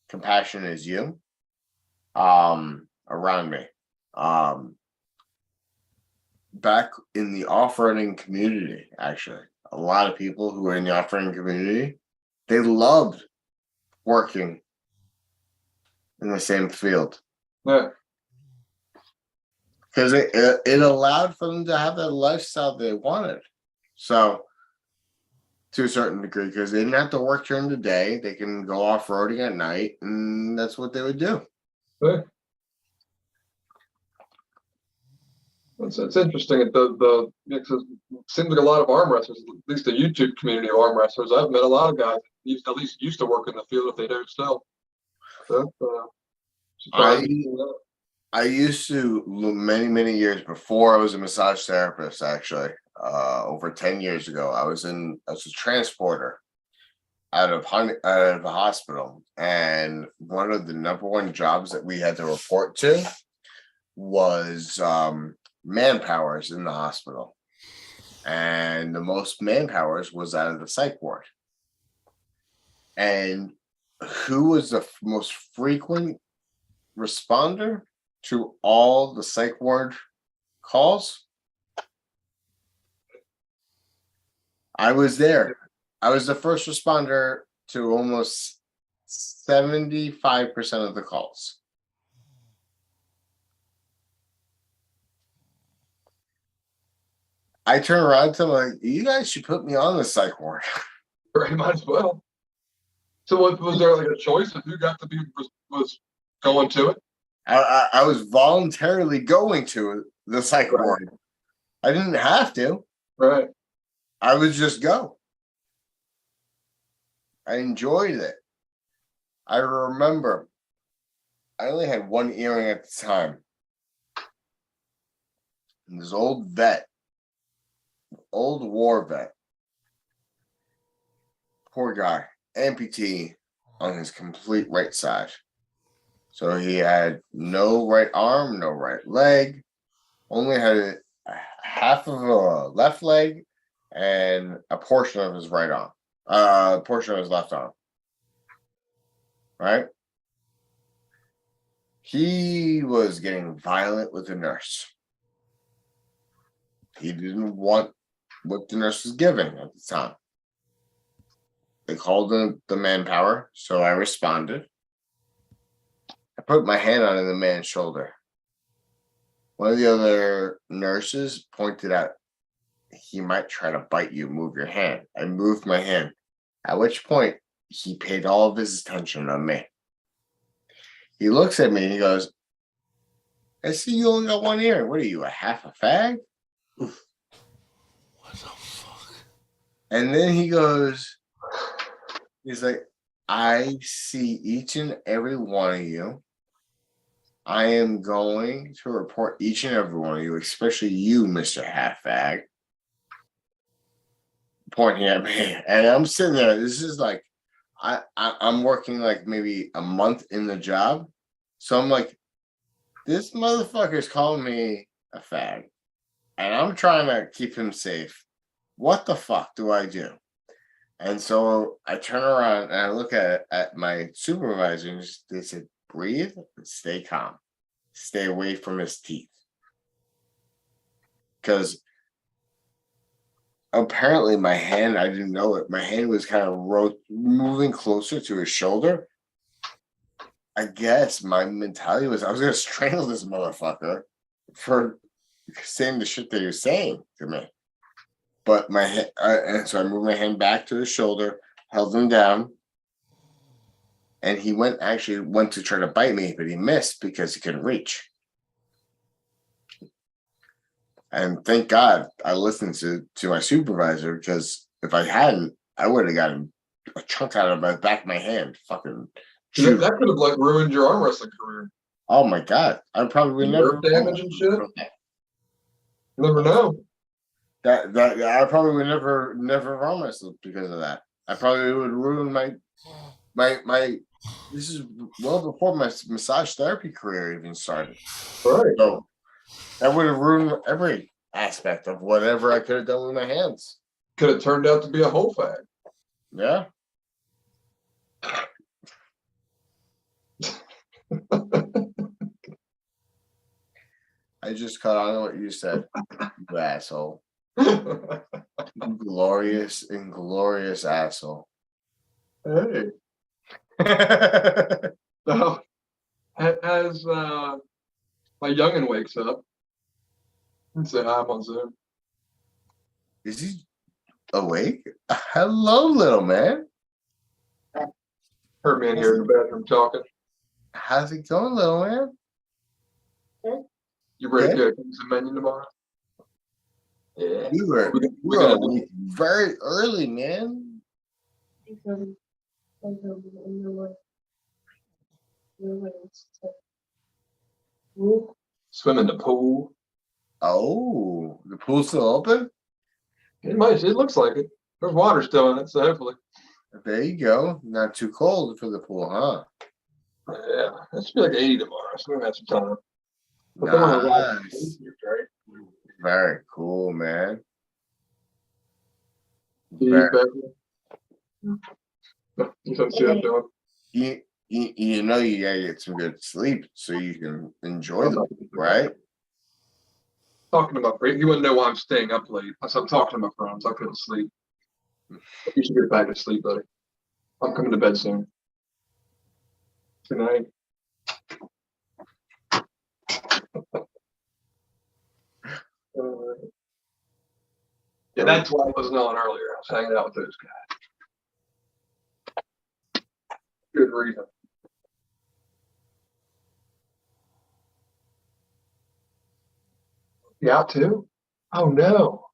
compassion as you around me. Back in the off-roading community, actually, a lot of people who are in the off-roading community, they loved working in the same field. Yeah. Because it allowed for them to have that lifestyle they wanted. So, to a certain degree, because they didn't have to work during the day, they can go off-roading at night, and that's what they would do. Yeah. It's interesting. It seems like a lot of arm wrestlers, at least the YouTube community of arm wrestlers, I've met a lot of guys that at least used to work in the field if they don't still. So, I used to, many years before I was a massage therapist, actually. over 10 years ago. I was a transporter out of a hospital, and one of the number one jobs that we had to report to was manpowers in the hospital, and the most manpowers was out of the psych ward. And who was the most frequent responder to all the psych ward calls? I was there. I was the first responder to almost 75% of the calls. I turn around to them like, you guys should put me on the psych ward. Right, might as well. So was there like a choice of who got to be was going to it? I was voluntarily going to the psych ward. I didn't have to. Right. I would just go. I enjoyed it. I remember I only had one earring at the time. And this old vet, old war vet, poor guy, amputee on his complete right side. So he had no right arm, no right leg, only had half of a left leg and a portion of his right arm, a portion of his left arm. Right? He was getting violent with the nurse. He didn't want what the nurse was giving at the time. They called the manpower, so I responded. I put my hand on the man's shoulder. One of the other nurses pointed out, he might try to bite you, move your hand. I moved my hand, at which point he paid all of his attention on me. He looks at me and he goes, I see you only got one ear. What are you, a half a fag? What the fuck? And then he goes, he's like, I see each and every one of you. I am going to report each and every one of you, especially you, Mr. Half-Fag. Pointing at me. And I'm sitting there. This is like, I'm working like maybe a month in the job. So I'm like, this motherfucker's calling me a fag. And I'm trying to keep him safe. What the fuck do I do? And so I turn around and I look at my supervisor and they said, breathe and stay calm. Stay away from his teeth. Because apparently my hand, I didn't know it. My hand was kind of moving closer to his shoulder. I guess my mentality was I was going to strangle this motherfucker for saying the shit that he was saying to me. But my hand, and so I moved my hand back to his shoulder, held him down, and he went to try to bite me, but he missed because he couldn't reach. And thank God I listened to my supervisor, because if I hadn't, I would have gotten a chunk out of the back of my hand. Fucking that could have like ruined your arm wrestling career. Oh my God! I probably never damage and shit. You never know. That I probably would never arm wrestle because of that. I probably would ruin my. This is well before my massage therapy career even started. Right. So that would have ruined every aspect of whatever I could have done with my hands. Could have turned out to be a whole fag. Yeah. I just caught on to what you said, you asshole. Glorious, inglorious asshole. Hey. So, as my youngin wakes up and say hi, I'm on Zoom. Is he awake? Hello, little man. Heard me in here in the bathroom talking. How's it going, little man? You ready to get a pizza menu tomorrow? Yeah. You were awake very early, man. Swim in the pool. Oh, the pool's still open? It might. It looks like it. There's water still in it, so hopefully. There you go. Not too cold for the pool, huh? Yeah, it should be like 80 tomorrow, so we have some time. But then on the right, Nice. right? Very cool, man. You Very- don't see that doing. You know you gotta get some good sleep so you can enjoy the pool, right? Talking to my friend, you wouldn't know why I'm staying up late. So I'm talking to my friends. I couldn't sleep. You should get back to sleep, buddy. I'm coming to bed soon. Good night. Yeah, that's why I wasn't on earlier. I was hanging out with those guys. Good reason. You out too? Oh no.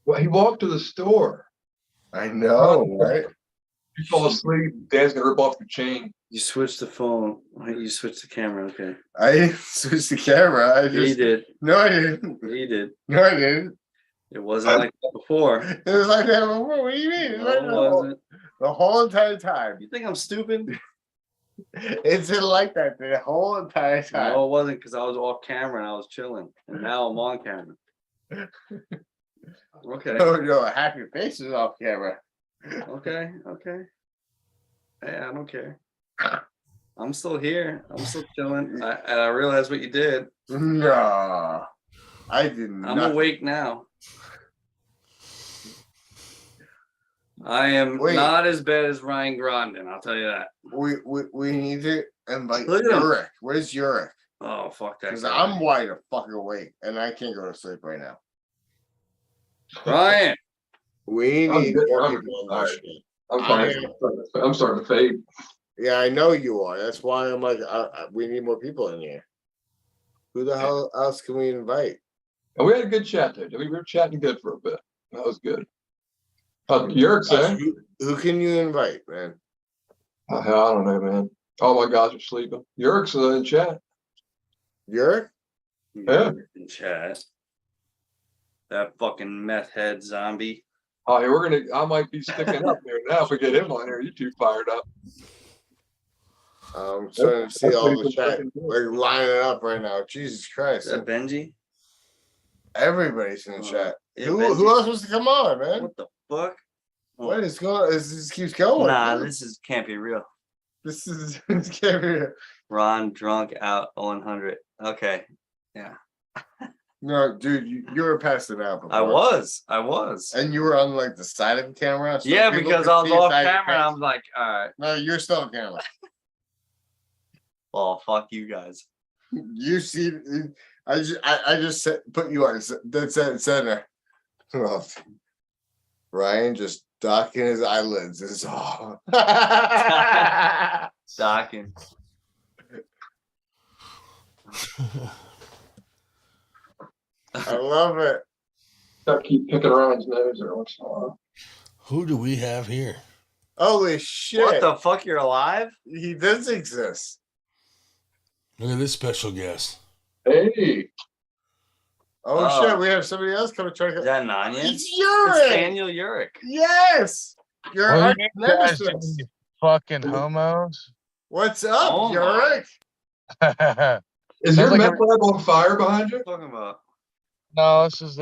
Well, he walked to the store. I know, right? You fall asleep, Dad's gonna rip off your chain. You switched the phone. You switched the camera. Okay. I didn't switch the camera. I just He did. No, I didn't. He did. No, I didn't. It wasn't like that before. It was like that before. What do you mean? No, it wasn't. The whole entire time. You think I'm stupid? It's been like that the whole entire time. No, it wasn't because I was off camera and I was chilling, and now I'm on camera. Okay. Oh no, half your face is off camera. Okay. Okay. Hey, I don't care. I'm still here. I'm still chilling. And I realized what you did. No, I didn't. I'm awake now. I am not as bad as Ryan Grondin, I'll tell you that. We need to invite Look at him. Yurik. Where's Yurik? Oh, fuck that. Because guy. I'm wide the fuck awake and I can't go to sleep right now. Ryan. We need more people on this shit. I'm starting to fade. Yeah, I know you are. That's why I'm like, we need more people in here. Who the hell else can we invite? And we had a good chat there. We were chatting good for a bit. That was good. Yurik's there. Who can you invite, man? I don't know, man. All my guys are sleeping. Yurik's in chat. Yurik? Yeah. In chat. That fucking meth head zombie. Oh, hey, I might be sticking up there now if we get him on here. You two fired up. I'm starting to see all the chat like lining up right now. Jesus Christ. Is that Benji? Everybody's in the chat. Yeah, who Benji. else wants to come on, man? What the fuck? What is going on? This keeps going. Nah, dude. this can't be real. This can't be real. Ron drunk out 100. Okay. Yeah. No, dude, you were passing out before. I was. And you were on like the side of the camera. So Yeah, people because could I was see off inside your camera and I face. was like, all right. No, you're still on camera. Well, fuck you guys. You see, I just put you on dead center. Well, Ryan just docking his eyelids is all. Docking. I love it. Gotta keep picking Ryan's nose every once in a while. Who do we have here? Holy shit. What the fuck? You're alive? He does exist. Look at this special guest. Hey. Oh, shit, we have somebody else coming trying to. Is that Nanya? It's Yurik. It's Daniel Yurik. Yes. You're What our are you guys nemesis. doing, you fucking homos. What's up, Oh, Yurik? Is Sounds your like meth a- lab on fire behind you? What are you talking about? No, this is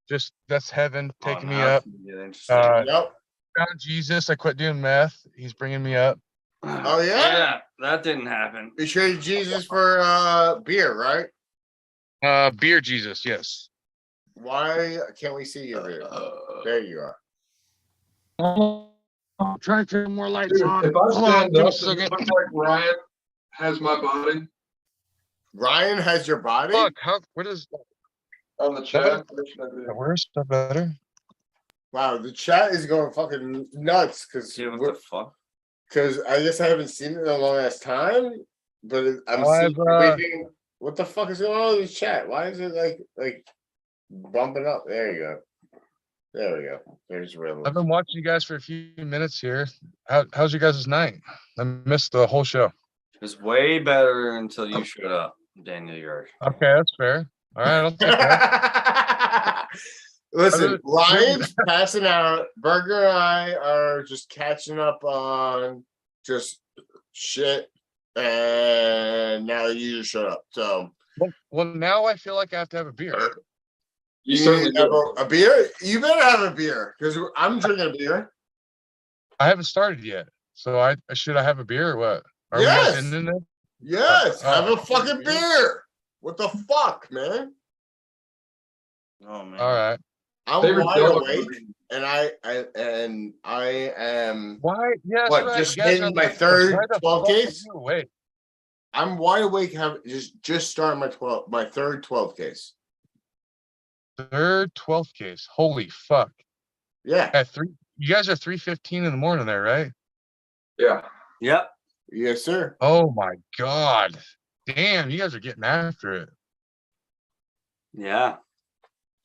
just that's heaven taking me now up. it's gonna get interesting. Yep. Found Jesus. I quit doing meth. He's bringing me up. Oh yeah? Yeah, that didn't happen. You traded Jesus for beer, right? Beer Jesus. Yes. Why can't we see your beer? There you are. I'm trying to turn more lights Dude, on. if I Hold on, stand give me a up, second. it looks like Ryan has my body Ryan has your body? Fuck, what is on the chat. Where's that better? Wow, the chat is going fucking nuts because Dude, what the fuck? I guess I haven't seen it in a long ass time, but I'm I've, thinking, what the fuck is going on in this chat? Why is it like bumping up? There you go. There we go. There's real. I've been watching you guys for a few minutes here. How's your guys' night? I missed the whole show. It was way better until you showed up, Daniel Yurik. Okay, that's fair. All right, I'll take that. Listen, Ryan's passing out. Burger and I are just catching up on just shit. And now you just shut up. So, well, now I feel like I have to have a beer. You certainly have a beer? You better have a beer because I'm drinking a beer. I haven't started yet. So I have a beer or what? Are we Yes. guys in there? Yes. Have a fucking beer. What the fuck, man? Oh man. All right. I'm wide awake and I am just hitting my third 12 case. Wait. I'm wide awake, just starting my third 12 case. Third 12th case. Holy fuck. Yeah. At 3, you guys are 3:15 in the morning there, right? Yeah. Yep. Yes, sir. Oh my god. Damn, you guys are getting after it. Yeah.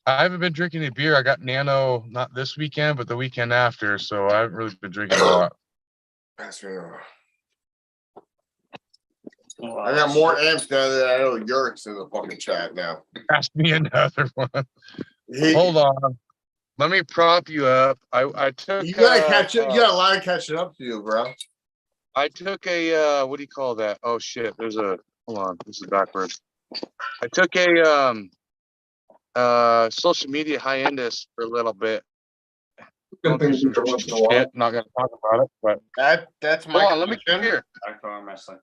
I haven't been drinking any beer. I got Nano not this weekend, but the weekend after, so I haven't really been drinking a lot. That's real. I got more amps now that I know Yurik's in the fucking chat now. Ask me another one. Hold on. Let me prop you up. I took. You gotta catch it. You got a lot of catching up to you, bro. I took a what do you call that? Oh shit! There's a hold on. This is backwards. I took a social media hiatus for a little bit. Going through some shit. Not gonna talk about it, but that's my. Hold on. Let me come here. Arm wrestling.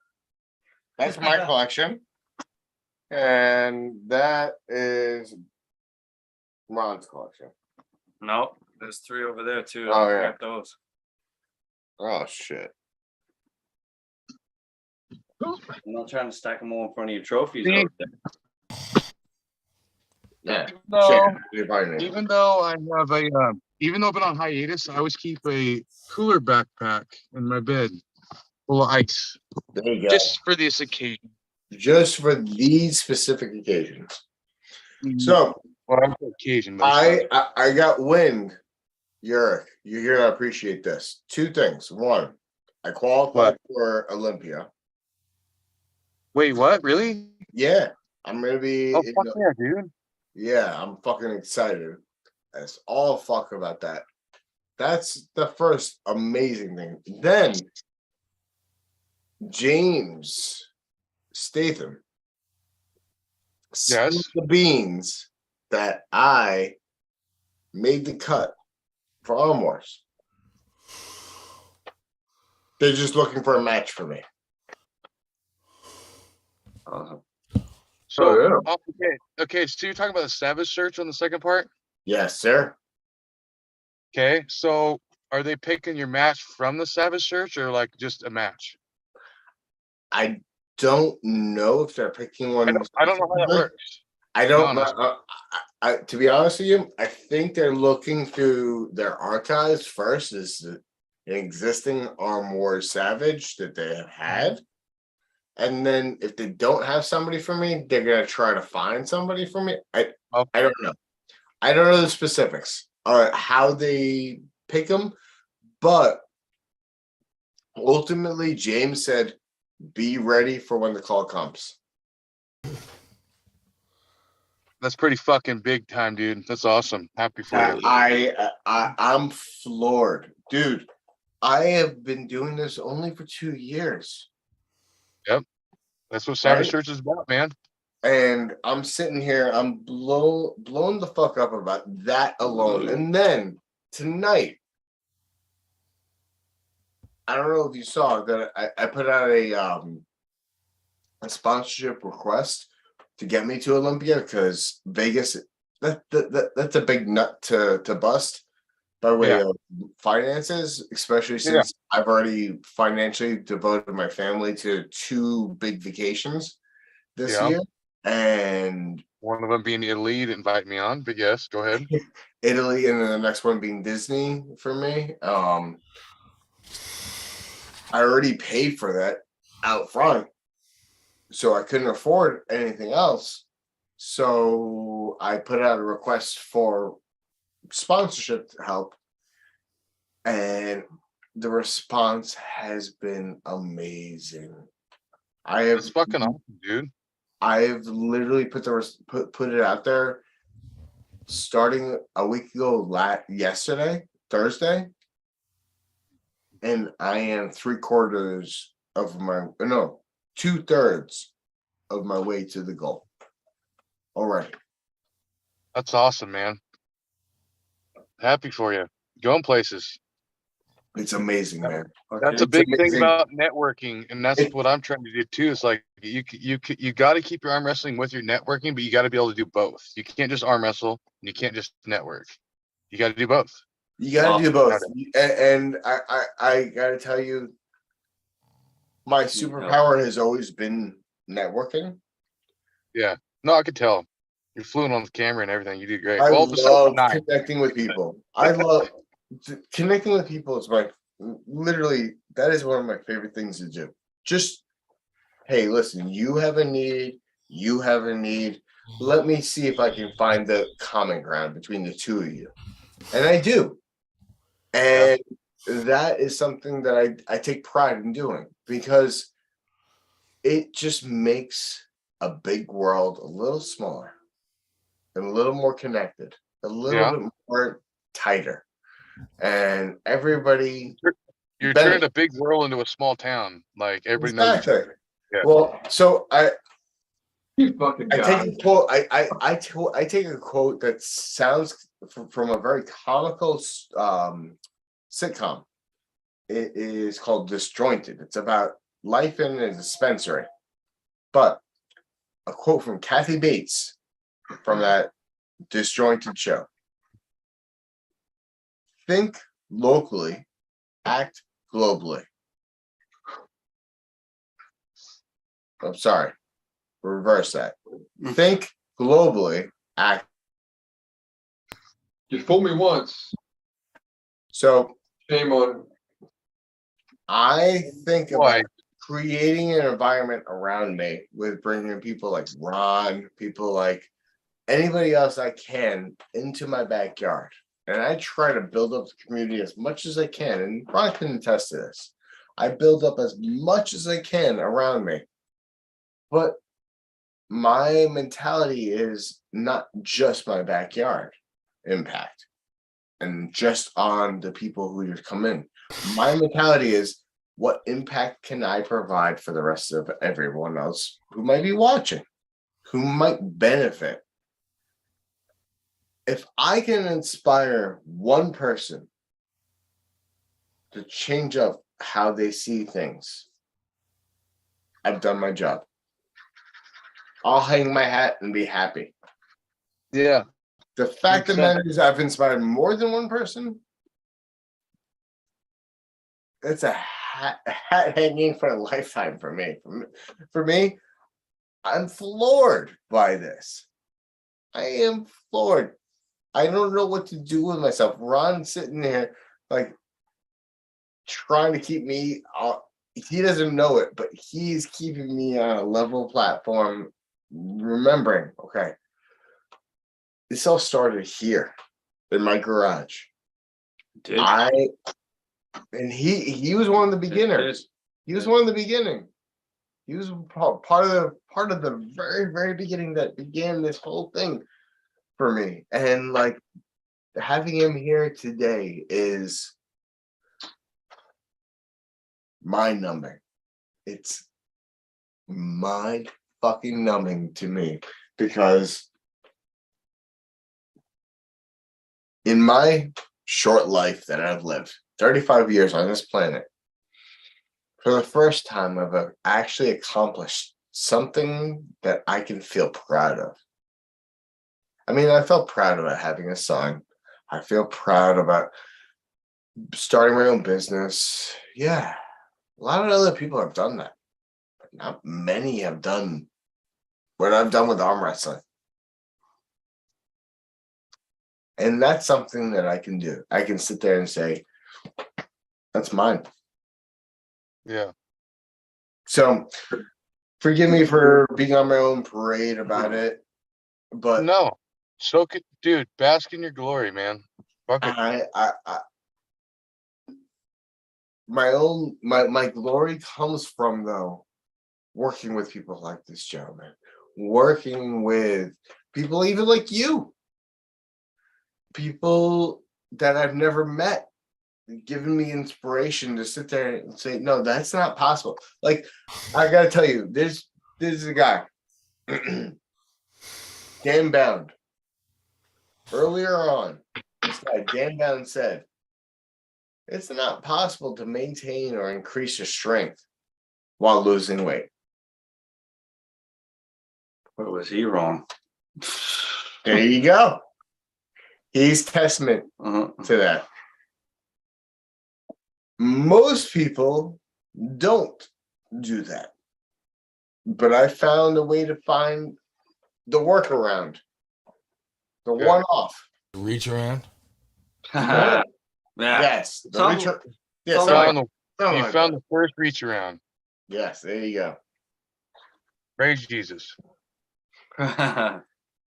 That's my collection, and that is Ron's collection. Nope, there's 3 over there too. Oh yeah, grab those. Oh shit. I'm not trying to stack them all in front of your trophies. Yeah. Even though I have even though I've been on hiatus, I always keep a cooler backpack in my bed full of ice. There you go. Just for this occasion. Just for these specific occasions. So, occasion. I got wind. You're gonna appreciate this. 2 things. 1, I qualified for Olympia. Wait, what? Really? Yeah, I'm gonna be. Oh fuck yeah, dude. Yeah, I'm fucking excited. That's all fuck about that. That's the first amazing thing. Then James Statham. Yes. The beans that I made the cut for Arm Wars. They're just looking for a match for me. So okay. So you're talking about the Savage search on the second part? Yes, sir. Okay. So are they picking your match from the Savage search or like just a match? I don't know if they're picking one. I don't know how that works. I don't know. To be honest with you, I think they're looking through their archives first. Is an existing Arm Wars Savage that they have had. And then if they don't have somebody for me, they're gonna try to find somebody for me. I don't know. I don't know the specifics or how they pick them, but ultimately James said, "Be ready for when the call comes." That's pretty fucking big time, dude. That's awesome. Happy for you. I'm floored, dude. I have been doing this only for 2 years. Yep. That's what Savage Search is about, man. And I'm sitting here, I'm blown the fuck up about that alone. And then tonight, I don't know if you saw that I put out a sponsorship request to get me to Olympia because Vegas, that's a big nut to bust by way of finances, especially since I've already financially devoted my family to 2 big vacations this year. And one of them being Italy, you invite me on, but yes, go ahead. Italy, and then the next one being Disney for me. I already paid for that out front, so I couldn't afford anything else. So I put out a request for sponsorship help, and the response has been amazing. It's fucking awesome, dude. I've literally put it out there starting a week ago, yesterday, Thursday, and I am 2/3 of my way to the goal. All right. That's awesome, man. Happy for you. Going places. It's amazing, man. That's a big thing about networking, and that's what I'm trying to do too. Is like you got to keep your arm wrestling with your networking, but you got to be able to do both. You can't just arm wrestle, and you can't just network. You got to do both. You got to do both, and I got to tell you, my superpower has always been networking. Yeah, no, I could tell. You're fluent on the camera and everything. You do great. I Well, love connecting with people. I love connecting with people. Is that is one of my favorite things to do. Just, hey, listen, you have a need. Let me see if I can find the common ground between the two of you, and I do. And that is something that I take pride in doing, because it just makes a big world a little smaller and a little more connected, a little bit more tighter. And everybody, you're turning a big world into a small town. Like everybody knows. Yeah. Well, so I You fucking take a quote. I take a quote that sounds from a very comical sitcom. It is called Disjointed. It's about life in a dispensary. But a quote from Kathy Bates from that Disjointed show. Think locally, act globally. I'm sorry. Reverse that. Think globally, act. You fooled me once. So shame on. I think about creating an environment around me with bringing people like Ron, people like anybody else I can into my backyard. And I try to build up the community as much as I can. And Ron can attest to this. I build up as much as I can around me. But my mentality is not just my backyard impact and just on the people who just come in. My mentality is, what impact can I provide for the rest of everyone else who might be watching, who might benefit? If I can inspire one person to change up how they see things, I've done my job. I'll hang my hat and be happy. Yeah. The fact that matters, I've inspired more than one person. That's a hat hanging for a lifetime for me. For me, I'm floored by this. I am floored. I don't know what to do with myself. Ron's sitting there like trying to keep me. He doesn't know it, but he's keeping me on a level platform. Remembering, okay, this all started here in my garage. And he was one of the beginners. He was one of the beginning. He was part of the very, very beginning that began this whole thing for me. And like having him here today is mind-numbing. It's mind fucking numbing to me, because in my short life that I've lived, 35 years on this planet, for the first time I've actually accomplished something that I can feel proud of. I mean, I felt proud about having a son. I feel proud about starting my own business. Yeah, a lot of other people have done that, but not many have done what I've done with arm wrestling. And that's something that I can do. I can sit there and say, that's mine. Yeah. So forgive me for being on my own parade about it, but no, dude, bask in your glory, man. My glory comes from, though, working with people like this gentleman, working with people even like you, people that I've never met giving me inspiration to sit there and say, no, that's not possible. Like, I gotta tell you, this is a guy, Dan Bound. Earlier on, this guy, Dan Bound, said, it's not possible to maintain or increase your strength while losing weight. What was he wrong? There you go. He's testament to that. Most people don't do that. But I found a way to find the workaround. The one-off. Reach around? Yeah. Yes. The reach around. You found the first reach around. Yes, there you go. Praise Jesus.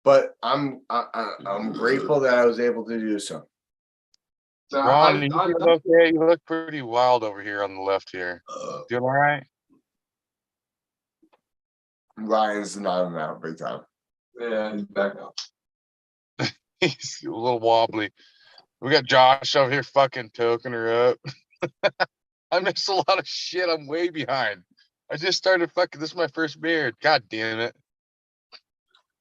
But I'm grateful that I was able to do so. Ron, you look okay? You look pretty wild over here on the left here. Doing all right? Ryan's not an out big time. Yeah, he's back up. He's a little wobbly. We got Josh over here fucking toking her up. I missed a lot of shit. I'm way behind. I just started fucking. This is my first beer. God damn it.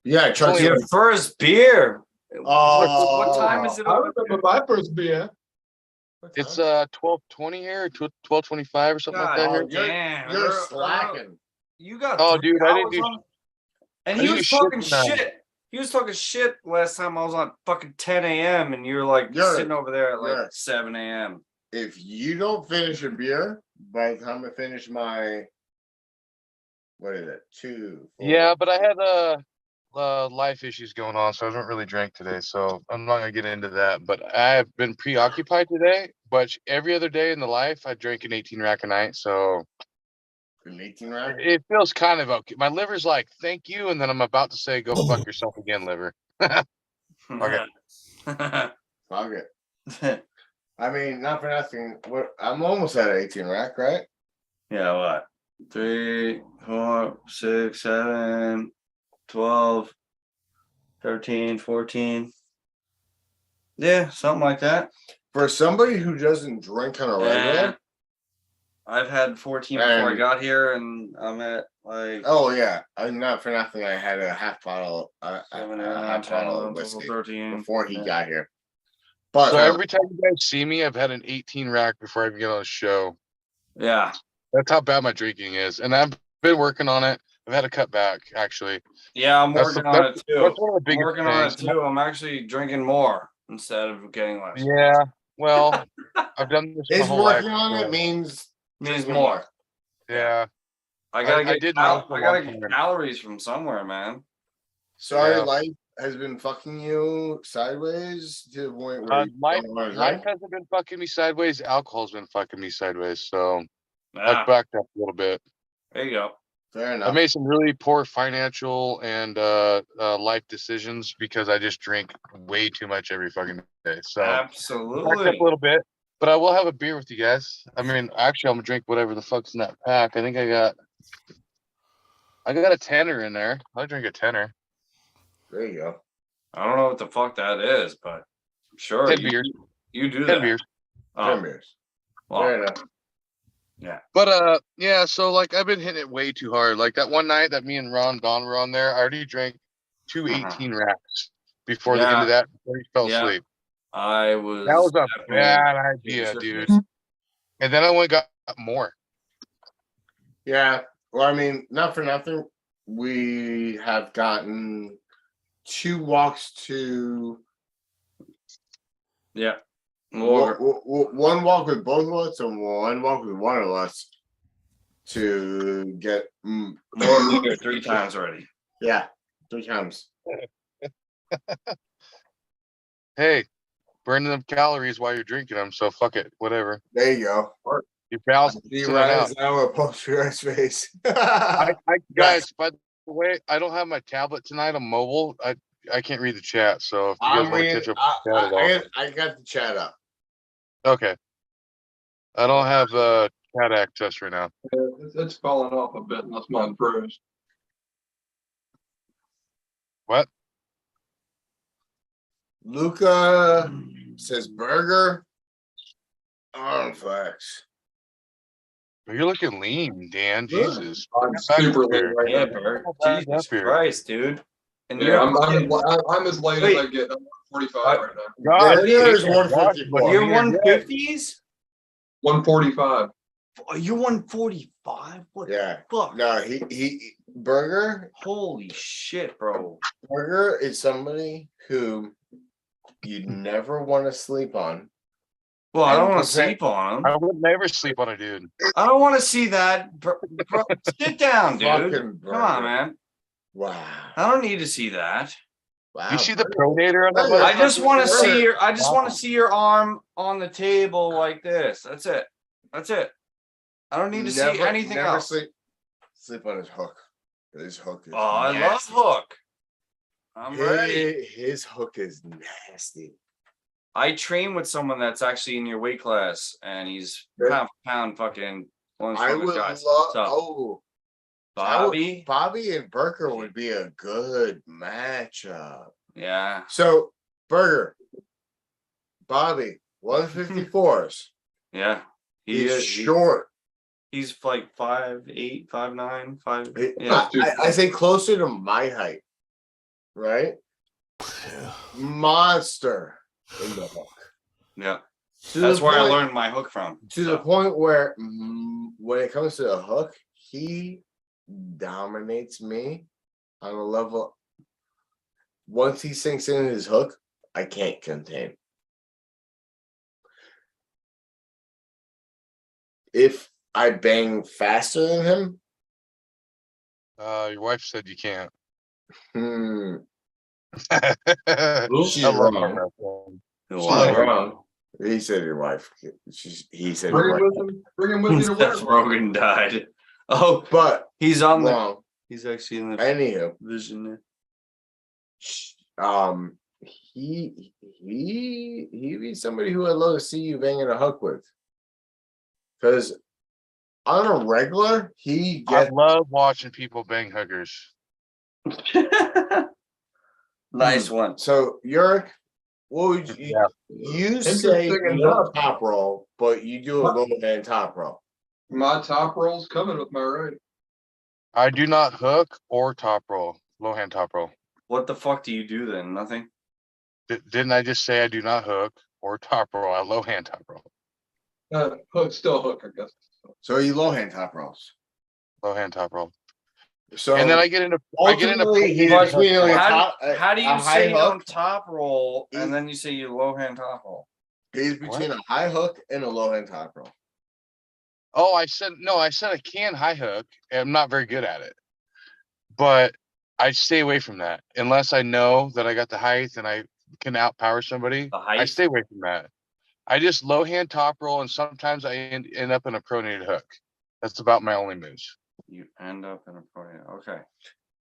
Yeah, Chuck, your first beer. What time is it? I remember my first beer. It's 12:20 here, 12:25 or something like that here. Damn, you're slacking. You got. Oh, dude, I didn't do. And he was talking shit. He was talking shit last time I was on fucking 10 a.m. and you're like sitting over there at like 7 a.m. If you don't finish a beer by the time I finish my, what is it, 2? 4, Yeah, but I had life issues going on, so I haven't really drank today. So I'm not gonna get into that. But I have been preoccupied today. But every other day in the life, I drink an 18 rack a night. So an 18 rack. It feels kind of okay. My liver's like, thank you, and then I'm about to say, go fuck yourself again, liver. Okay. Fuck it. I mean, not for nothing. I'm almost at 18 rack, right? Yeah, what? 3, 4, 6, 7, 12, 13, 14. Yeah, something like that. For somebody who doesn't drink on a regular, I've had 14 before I got here, and I'm at like. Oh yeah, I'm not for nothing. I had a half bottle, a half bottle of whiskey 13 before he got here. But so every time you guys see me, I've had an 18 rack before I even get on a show. Yeah, that's how bad my drinking is, and I've been working on it. I've had to cut back, actually. Yeah, I'm working on it too. That's one of the biggest I'm working on it too. I'm actually drinking more instead of getting less. Yeah, well, I've done this. Is working on it means more. Yeah, I gotta get calories from somewhere, man. Sorry, life has been fucking you sideways to the point where life hasn't been fucking me sideways. Alcohol's been fucking me sideways. So I've backed up a little bit. There you go. Fair enough. I made some really poor financial and life decisions because I just drink way too much every fucking day. So absolutely, backed up a little bit. But I will have a beer with you guys. I mean, actually, I'm gonna drink whatever the fuck's in that pack. I think I got a tenner in there. I'll drink a tenner. There you go. I don't know what the fuck that is, but I'm sure 10 beers. You do 10 that. beers. 10 beers. Well, fair enough. Yeah. But yeah. So like, I've been hitting it way too hard. Like that one night that me and Don were on there, I already drank 2 18 racks before the end of that. Before he fell asleep. That was a bad idea, dude. And then I went and got more. Yeah. Well, I mean, not for nothing. We have gotten 2 walks to. Yeah. One walk with both of us and one walk with one of us to get more than 3 times already. Yeah, 3 times. Hey, burning them calories while you're drinking them, so fuck it, whatever. There you go. You balance it out. Now a post for your face. Guys, by the way, I don't have my tablet tonight. I'm mobile. I can't read the chat, so if you guys want to catch up with the chat at all. I got the chat up. Okay. I don't have chat access right now. It's falling off a bit, and that's mine froze. What? Luca says burger. Arm flex. You're looking lean, Dan. Jesus. I'm super lean right Yeah, now. Bert. Back Jesus up here. Christ, dude. And Yeah, I'm as light as I get. I'm 145 right now. God, Burger is Jesus, 154. You're Watch, 150s? 145. Oh, you're 145? What Yeah. the fuck? No, he burger. Holy shit, bro. Burger is somebody who you'd never want to sleep on. Well, I don't And want to prevent- sleep on I him. would never sleep on a dude. I don't want to see that. Bro, sit down, dude. Fucking Come burger. on, man. Wow. I don't need to see that. Wow. You see the pronator on that? I just want to Burger. see your. I just want to see your arm on the table like this. That's it. That's it. I don't need to see anything never else. Sleep on his hook. His hook is Oh, I love nasty. hook. I'm ready. His hook is nasty. I train with someone that's actually in your weight class, and he's pound for pound fucking one of the I strongest would guys. love. So, Oh, Bobby. Bobby and Burger would be a good matchup. Yeah. So Burger, Bobby, 154s. Yeah. He's short. He's like 5'8", 5'9", 5. I- Yeah. I say closer to my height, right? Monster in the hook. Yeah. To That's the where I point- learned my hook from. To the point where when it comes to the hook, he dominates me on a level. Once he sinks in his hook, I can't contain. If I bang faster than him, Your wife said you can't. She's I love wrong. her wrestling. She's wrong. He said your wife. He said Bring your him wife. with him. Bring him with you to Seth win. Rogen died. Oh, But he's on the. wrong. He's actually in the Anywho, vision there. he be somebody who I'd love to see you banging a hook with. Because on a regular, he I gets love watching people bang hookers. Nice one. So Yurick, what would you you say you Interesting don't enough. top roll, but you do a low hand top roll. My top roll's coming with my right. I do not hook or top roll, low hand top roll. What the fuck do you do then? Nothing. Didn't I just say I do not hook or top roll? I low hand top roll. Hook, still hook, I guess. So you low hand top rolls. Low hand top roll. So And then I get into ultimately he's But between like a how, top, how do a you high say you hook. don't top roll and then you say you low hand top roll? He's between a high hook and a low hand top roll. Oh, I said I can high hook. I'm not very good at it. But I stay away from that unless I know that I got the height and I can outpower somebody. I stay away from that. I just low hand top roll, and sometimes I end up in a pronated hook. That's about my only moves. You end up in a pronated. Okay.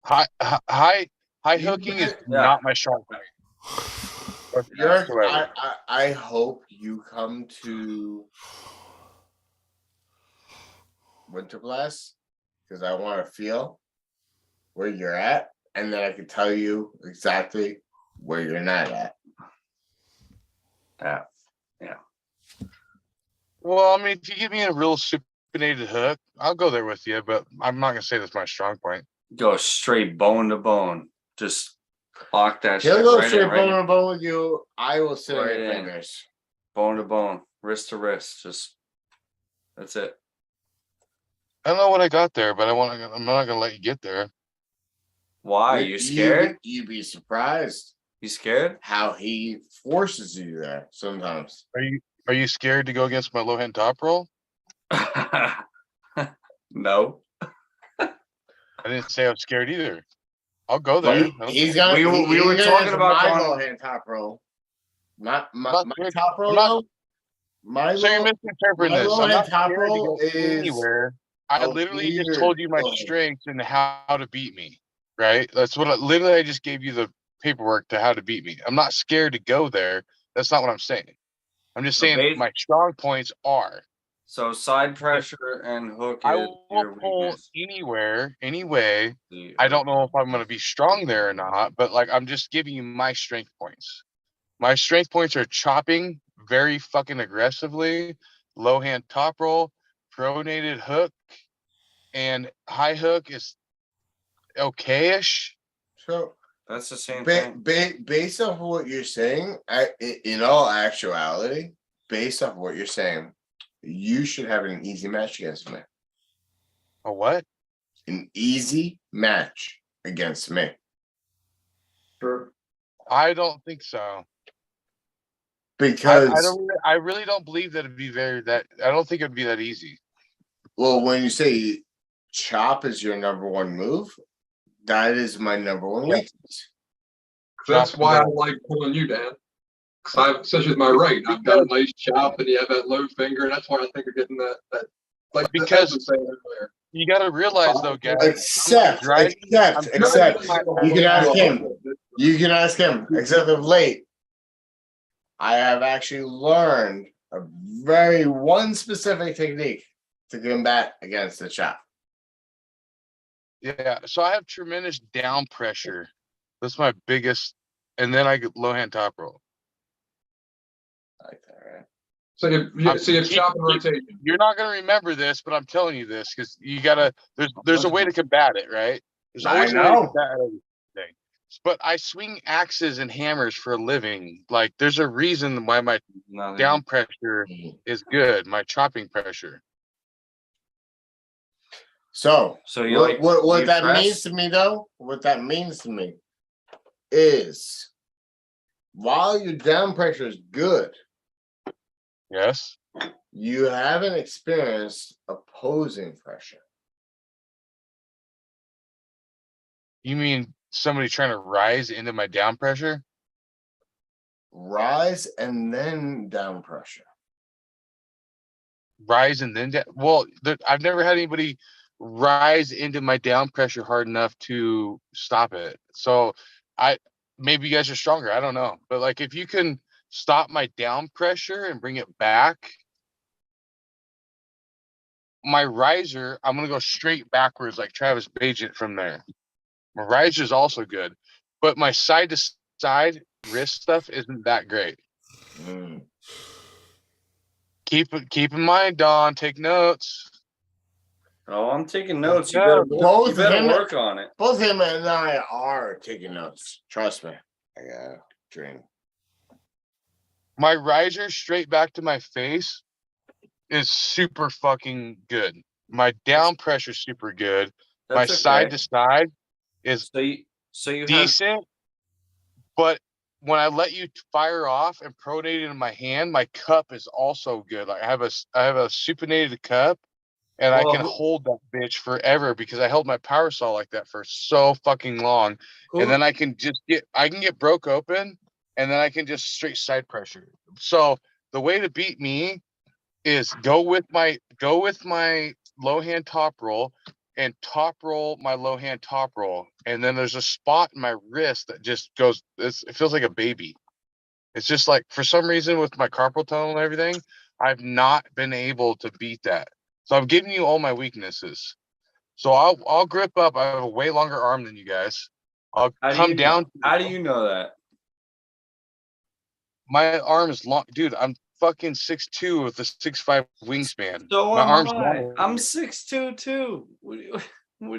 High hooking is not my strong point. Yurick, I hope you come to Winter Blast because I want to feel where you're at, and then I can tell you exactly where you're not at. Yeah. Well, I mean, if you give me a real supinated hook, I'll go there with you, but I'm not gonna say that's my strong point. Go straight bone to bone. Just lock that He'll shit go right straight in, right bone to bone with you. I will sit on Right your in. fingers. bone to bone, wrist to wrist. Just that's it. I don't know what I got there, but I'm not gonna let you get there. Why? You scared? You'd be surprised. You scared? How he forces you there sometimes. Are you scared to go against my low hand top roll? No. I didn't say I was scared either. I'll go there. He's gonna. We were talking about my going- low hand top roll. My not top roll. I'm not- though, my So you're low, misinterpreting my this. low I'm hand not top scared to roll go is anywhere. I a literally just weird told you my low. strengths and how to beat me. Right? That's what literally I just gave you the paperwork to how to beat me. I'm not scared to go there. That's not what I'm saying. I'm just saying my strong points are. So side pressure and hook I is will your pull weakness. anywhere, any way. I don't know if I'm going to be strong there or not, but like I'm just giving you my strength points. My strength points are chopping very fucking aggressively, low hand top roll, pronated hook, and high hook is okay-ish. So that's the same thing. Based off what you're saying, in all actuality, based off what you're saying, you should have an easy match against me. A what? An easy match against me. Sure. I don't think so. Because I really don't believe that it'd be I don't think it'd be that easy. Well, when you say chop is your number one move, that is my number one weakness. That's why I like pulling you, Dan. Such as my right, I've got a nice chop, and you have that low finger. That's why I think you're getting that like because the saying earlier. You got to realize though, guys. Except. You can ask him. You can ask him. Except of late, I have actually learned a one specific technique to combat against the chop. Yeah, so I have tremendous down pressure. That's my biggest, and then I get low hand top roll. I like that, right? So if chop and rotation. You're not gonna remember this, but I'm telling you this because you gotta. There's a way to combat it, right? There's always a way to combat everything. But I swing axes and hammers for a living. Like there's a reason why my down pressure is good. My chopping pressure. So you like what that press? means to me though? What that means to me is while your down pressure is good, yes, you haven't experienced opposing pressure. You mean somebody trying to rise into my down pressure? Rise and then down pressure. Rise and then down. Well, I've never had anybody rise into my down pressure hard enough to stop it. So maybe you guys are stronger. I don't know. But like if you can stop my down pressure and bring it back, my riser, I'm gonna go straight backwards like Travis Bagent from there. My riser is also good, but my side to side wrist stuff isn't that great. Keep in mind, Don. Take notes. Oh, I'm taking notes. Yeah, You better work on it. Both him and I are taking notes. Trust me. I got a dream. My riser straight back to my face is super fucking good. My down pressure is super good. My side to side is decent. But when I let you fire off and pronate it in my hand, my cup is also good. Like I have a supinated cup. And I can hold that bitch forever because I held my power saw like that for so fucking long. And then I can get broke open and then I can just straight side pressure. So the way to beat me is go with my low hand top roll and top roll my low hand top roll. And then there's a spot in my wrist that just goes, it feels like a baby. It's just like, for some reason with my carpal tunnel and everything, I've not been able to beat that. So I'm giving you all my weaknesses. So I'll grip up. I have a way longer arm than you guys. I'll come down. How do you know that? My arm is long, dude. I'm fucking 6'2" with a 6'5" wingspan. So my am arm's I. long. I'm 6'2" too. What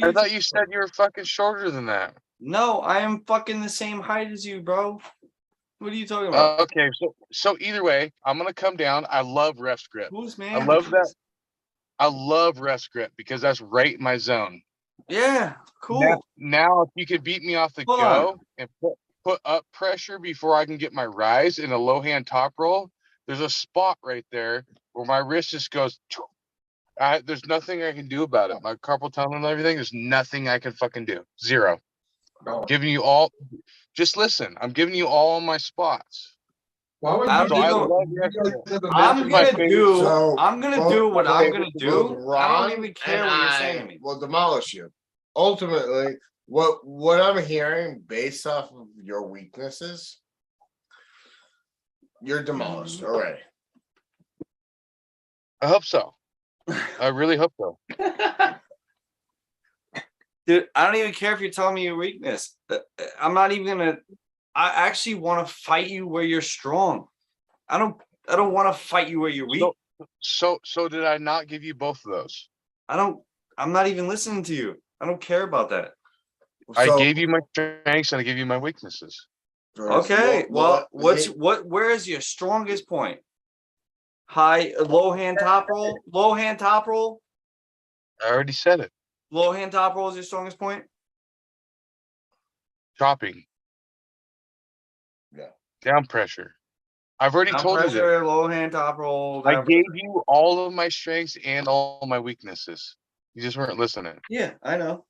do I thought you said you were fucking shorter than that. No, I am fucking the same height as you, bro. What are you talking about? Okay, so either way, I'm gonna come down. I love rest grip. Who's man? I love that. I love rest grip because that's right in my zone. Yeah, cool. Now if you could beat me off the go and put up pressure before I can get my rise in a low hand top roll, there's a spot right there where my wrist just goes. There's nothing I can do about it. My carpal tunnel and everything, there's nothing I can fucking do. Zero. Giving you all. Just listen. I'm giving you all my spots. I'm gonna do what I'm gonna do. I don't even care what you're saying to me. Will demolish you. Ultimately, what I'm hearing based off of your weaknesses, you're demolished already. I hope so. I really hope so. Dude, I don't even care if you're telling me your weakness. I'm not even gonna I actually want to fight you where you're strong. I don't want to fight you where you're weak. So did I not give you both of those? I'm not even listening to you. I don't care about that. I gave you my strengths and I gave you my weaknesses. Okay. Well, where is your strongest point? Low hand top roll? Low hand top roll? I already said it. Low hand top roll is your strongest point? Chopping. Yeah. Down pressure. I've already told you that. Low hand top roll. I gave you all of my strengths and all of my weaknesses. You just weren't listening. Yeah, I know.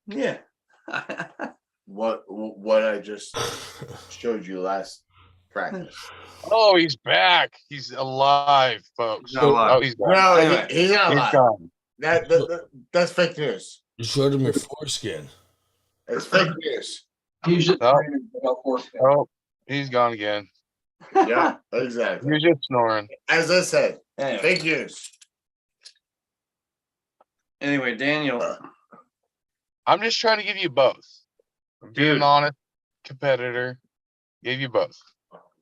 Yeah. What I just showed you last practice. Oh, he's back. He's alive, folks. He's not alive. Oh, he's gone. No, Anyway, he's not He's alive. gone. That's fake news. You showed him your foreskin. It's fake news. He's just Oh. training without force. Oh, he's gone again. Yeah, exactly. You're just snoring. As I said, Anyway. fake news. Anyway, Daniel. I'm just trying to give you both. I'm being an honest competitor. Gave you both.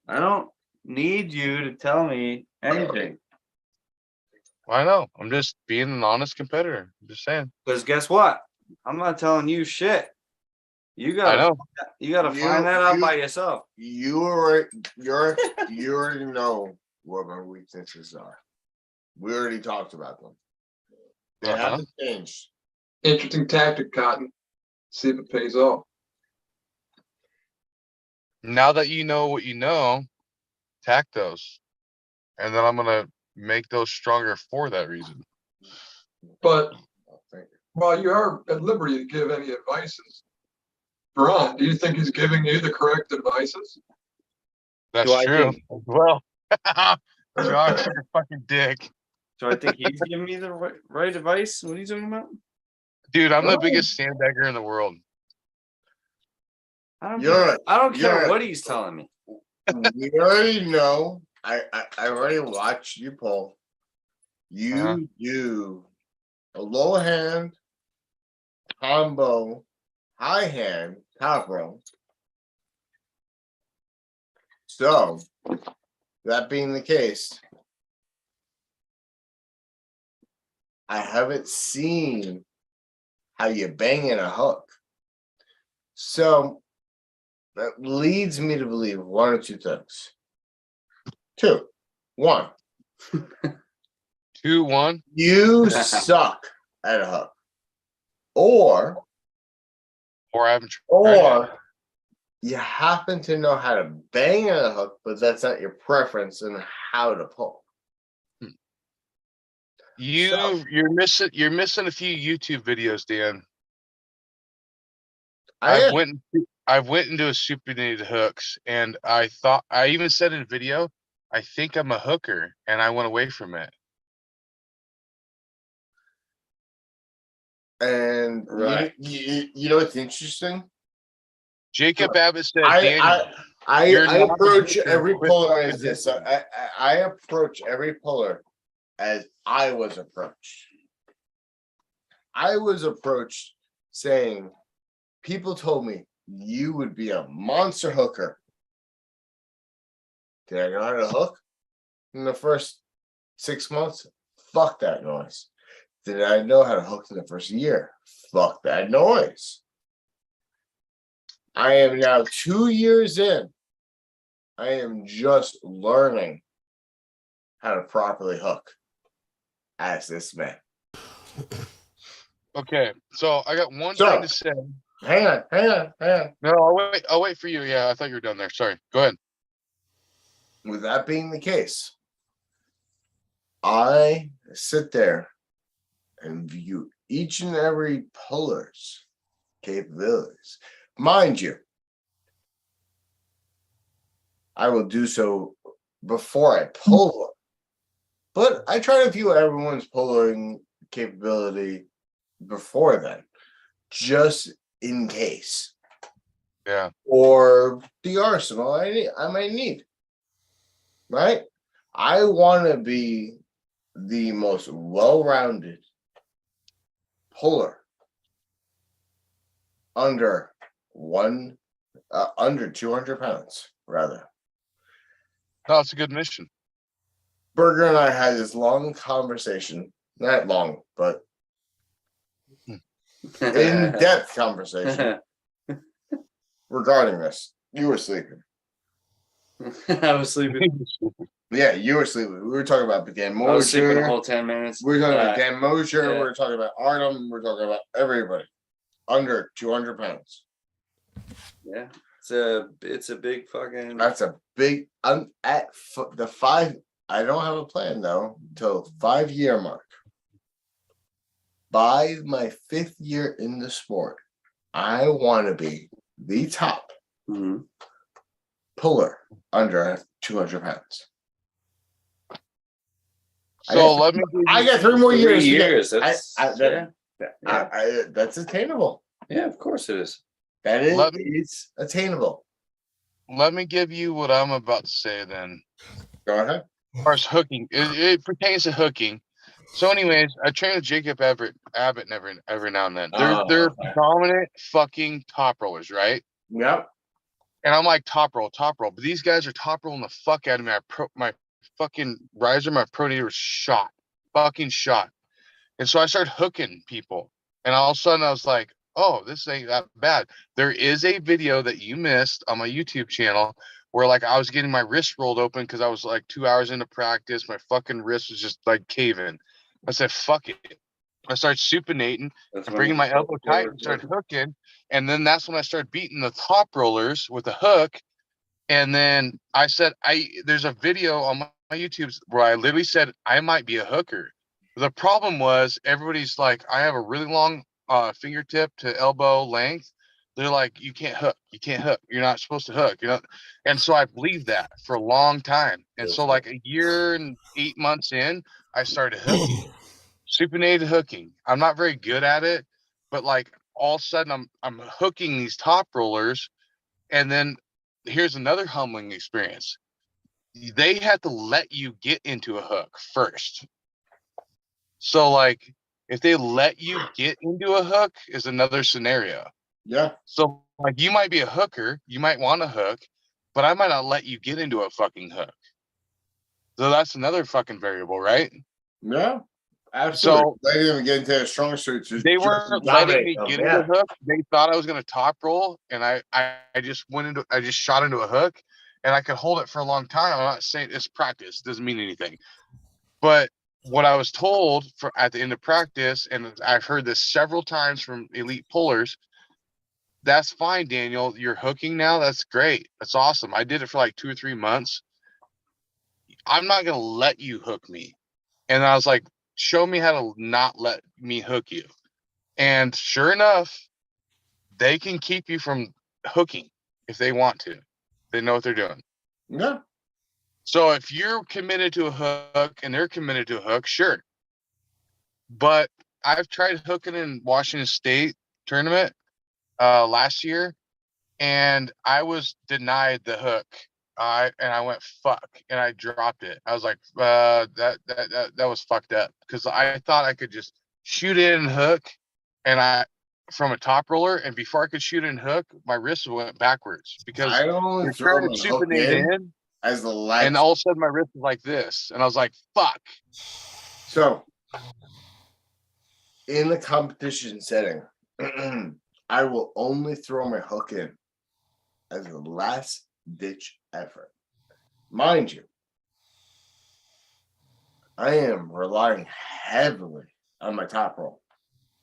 I don't need you to tell me anything. I know. I'm just being an honest competitor. I'm just saying. Because guess what? I'm not telling you shit. You gotta find that out by yourself. You already know what my weaknesses are. We already talked about them. They haven't changed. Interesting tactic, Cotton. See if it pays off. Now that you know what you know, attack those. And then I'm gonna make those stronger for that reason. But while you are at liberty to give any advices, Ron, do you think he's giving you the correct advices? That's true. Well, Josh, you're a fucking dick. So I think he's giving me the right advice. What are you talking about? Dude, I'm the biggest sandbagger in the world. I don't care what he's telling me. We already know. I already watched you pull. You do a low hand, combo, high hand, top row. So, that being the case, I haven't seen how you bang in a hook. So, that leads me to believe one or two things. Two. One. 2-1. You suck at a hook. Or I haven't tried or you happen to know how to bang at a hook, but that's not your preference in how to pull. You're missing a few YouTube videos, Dan. I went into a super needed hooks, and I even said in a video, I think I'm a hooker, and I went away from it. And you know what's interesting? Jacob Abbott said, I approach every puller as this. I approach every puller as I was approached. I was approached saying, people told me you would be a monster hooker. Did I know how to hook in the first 6 months? Fuck that noise. Did I know how to hook in the first year? Fuck that noise. I am now 2 years in. I am just learning how to properly hook as this man. Okay, so I got one thing to say. Hang on. No, I'll wait for you. Yeah, I thought you were done there. Sorry. Go ahead. With that being the case, I sit there and view each and every puller's capabilities. Mind you, I will do so before I pull them. But I try to view everyone's pulling capability before then, just in case. Yeah. Or the arsenal I might need. Right? I want to be the most well-rounded puller under one Under 200 pounds, rather. No, it's a good mission. Berger and I had this long conversation, not long, but in-depth conversation regarding this. You were sleeping. I was sleeping. Yeah, you were sleeping. We were talking about Dan Mosher. I was sleeping the whole 10 minutes. We were talking about Dan Mosher. Yeah. We were talking about Artem. We were talking about everybody under 200 pounds. Yeah, it's a big fucking. That's a big. I'm at the 5. I don't have a plan though until 5-year mark. By my 5th year in the sport, I want to be the top puller under 200 pounds. So I got 3 more 3 years. years. That's attainable. Yeah, of course it is. That is attainable. Let me give you what I'm about to say then. Go ahead. As far as hooking, it pertains to hooking. So, anyways, I train with Jacob Abbott every now and then. They're dominant fucking top rollers, right? Yep. And I'm like top roll, but these guys are top rolling the fuck out of me. My fucking riser, my pronator was shot, and so I started hooking people, and all of a sudden I was like, oh, this ain't that bad. There is a video that you missed on my YouTube channel where like I was getting my wrist rolled open because I was like 2 hours into practice. My fucking wrist was just like caving. I said, fuck it. I started supinating and bringing my elbow tight and started hooking. And then that's when I started beating the top rollers with a hook. And then I said, there's a video on my YouTube where I literally said I might be a hooker. The problem was everybody's like, I have a really long fingertip to elbow length. They're like, you can't hook. You're not supposed to hook. And so I believed that for a long time. And so like a year and 8 months in, I started hooking, supinated hooking. I'm not very good at it, but like all of a sudden I'm hooking these top rollers. And then here's another humbling experience. They had to let you get into a hook first. So like if they let you get into a hook is another scenario. Yeah. So like you might be a hooker, you might want to hook, but I might not let you get into a fucking hook. So that's another fucking variable, right? Yeah. Absolutely. So letting them get into a strong suit. They weren't letting me get into a hook. They thought I was gonna top roll, and I just shot into a hook, and I could hold it for a long time. I'm not saying it's practice, doesn't mean anything. But what I was told at the end of practice, and I've heard this several times from elite pullers, that's fine, Daniel. You're hooking now. That's great. That's awesome. I did it for like 2 or 3 months. I'm not going to let you hook me. And I was like, show me how to not let me hook you. And sure enough, they can keep you from hooking if they want to. They know what they're doing. Yeah. So if you're committed to a hook and they're committed to a hook, sure. But I've tried hooking in Washington State tournament last year, and I was denied the hook. And I went fuck, and I dropped it. I was like, that was fucked up because I thought I could just shoot it and hook, and from a top roller, and before I could shoot and hook, my wrist went backwards because I only you're throw trying my to hook supinate in as the leg, and all of a sudden my wrist was like this, and I was like, fuck. So in the competition setting, I will only throw my hook in as a last ditch effort. Mind you, I am relying heavily on my top roll.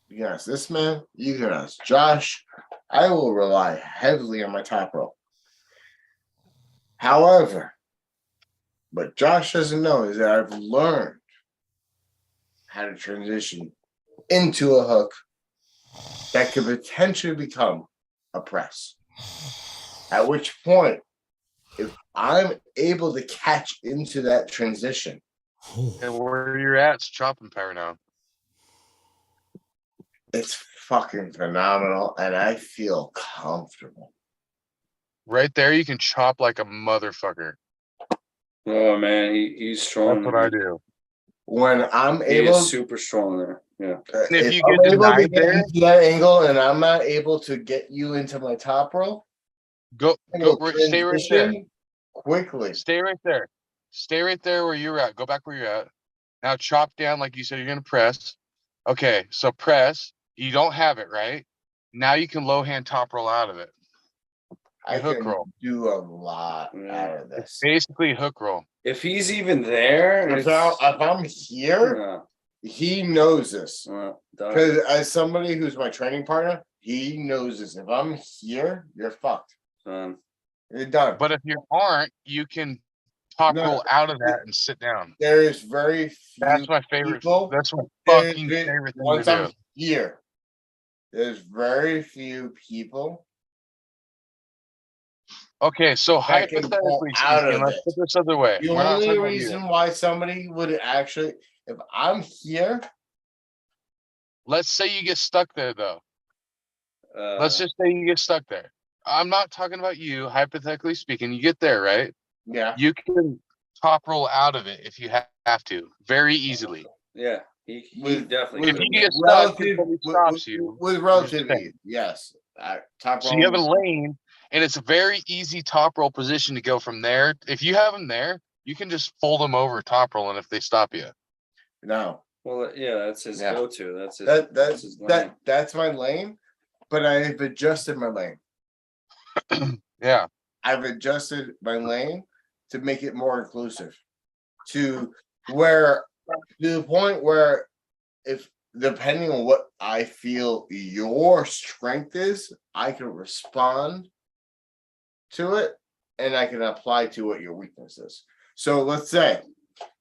You can ask this man, you can ask Josh. I will rely heavily on my top roll. However, what Josh doesn't know is that I've learned how to transition into a hook that could potentially become a press. At which point, if I'm able to catch into that transition. And where you're at's chopping power now. It's fucking phenomenal, and I feel comfortable. Right there, you can chop like a motherfucker. Oh man, he's strong. That's what I do. When I'm He able, is super strong there. Yeah. If you I'm get able to denied get there, into that angle, and I'm not able to get you into my top roll, Go stay right there. Transition quickly. Stay right there. Stay right there where you're at. Go back where you're at. Now chop down like you said you're gonna press. Okay, so press. You don't have it, right? Now you can low hand top roll out of it. I hook can roll. do a lot out of this. Basically hook roll. If he's even there, If I'm here, he knows this. Because as somebody who's my training partner, he knows this. If I'm here, you're fucked. You're done. But if you aren't, you can top roll out of that and sit down. There is very few. That's my favorite. People, That's my fucking favorite thing once to do. I'm here, there's very few people. Okay, so that can hypothetically pull out speaking, of let's it. put this other way. The We're not only talking about reason you. why somebody would actually, if I'm here, Let's say you get stuck there, though. Let's just say you get stuck there. I'm not talking about you. Hypothetically speaking, you get there, right? Yeah. You can top roll out of it if you have to, very easily. Yeah, he definitely. If you get stuck and somebody stops you, with you just relative stay. ease, yes. Top So you have a roll. lane, and it's a very easy top roll position to go from there. If you have them there, you can just fold them over top rolling if they stop you. No. Well, yeah, that's his go-to. That's his. That's his lane. that's my lane, but I've adjusted my lane. Yeah. I've adjusted my lane to make it more inclusive. To the point where if depending on what I feel your strength is, I can respond to it and I can apply to what your weakness is. So let's say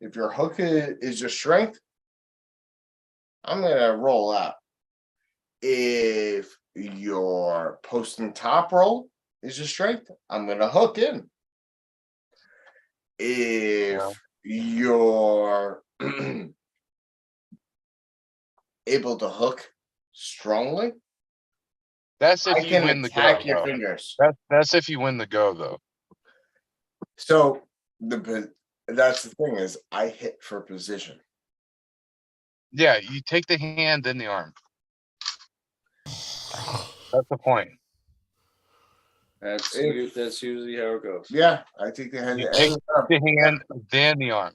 if your hook is your strength, I'm gonna roll out. If your posting top roll is your strength, I'm gonna hook in. If you're able to hook strongly, That's if I you can win the attack go. your though. fingers. That's if you win the go, though. So that's the thing is I hit for position. Yeah, you take the hand, then the arm. That's the point. That's usually how it goes. Yeah, I take the hand. You take the hand, then the arm.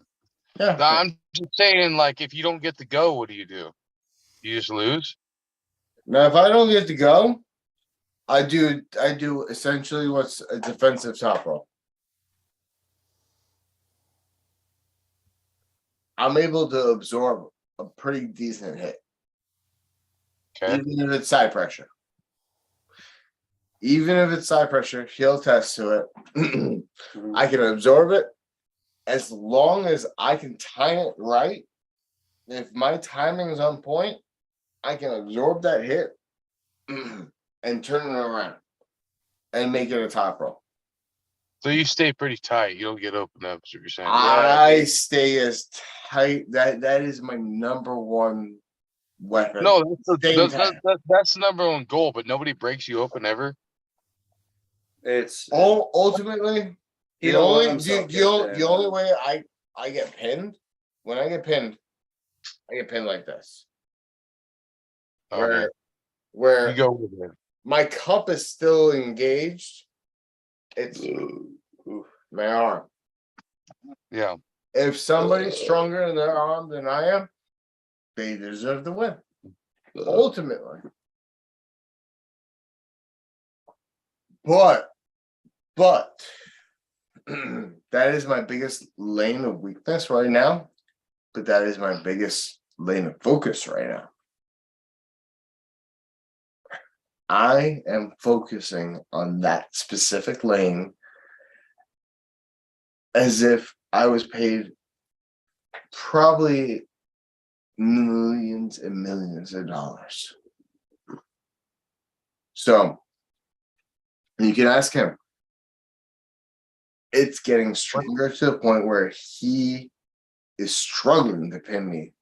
Yeah. I'm just saying, like, if you don't get the go, what do? You just lose? Now, if I don't get to go, I do essentially what's a defensive top roll. I'm able to absorb a pretty decent hit. Okay. Even if it's side pressure. Even if it's side pressure, he'll test to it. I can absorb it as long as I can time it right. If my timing is on point, I can absorb that hit and turn it around and make it a top roll. So you stay pretty tight. You don't get opened up, is what you're saying. I stay as tight. That is my number one weapon. No, Staying tight. that's the number one goal, but nobody breaks you open ever. It's ultimately He the don't let only himself get the there, only way I get pinned, when I get pinned like this. Okay. Where You go with it. my cup is still engaged. It's my arm. Yeah. If somebody's stronger in their arm than I am, they deserve to win. Ultimately. But that is my biggest lane of weakness right now. But that is my biggest lane of focus right now. I am focusing on that specific lane as if I was paid probably millions and millions of dollars. So you can ask him. It's getting stronger to the point where he is struggling to pin me.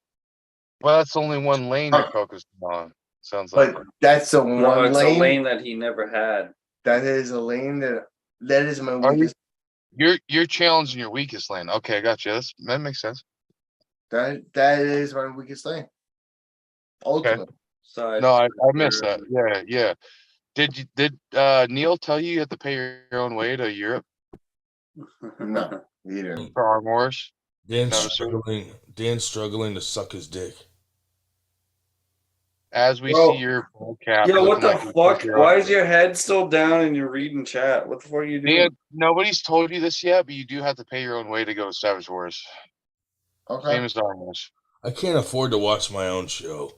Well, that's only one lane you're focused on. Sounds like. But that's the no, one it's lane. a lane that he never had. That is a lane that is my Are weakest. You're challenging your weakest lane. Okay, I got you. That makes sense. That is my weakest lane. Ultimately. No, I missed that. Yeah. Did Neil tell you have to pay your own way to Europe? No, he didn't. For Arm Wars? Dan's struggling to suck his dick. As we Bro, see your ball cap. Yo, what looking the like you fuck? took your Why own- is your head still down and you're reading chat? What the fuck are you doing? Dan, nobody's told you this yet, but you do have to pay your own way to go to Savage Wars. Okay. Same as Arm Wars. I can't afford to watch my own show.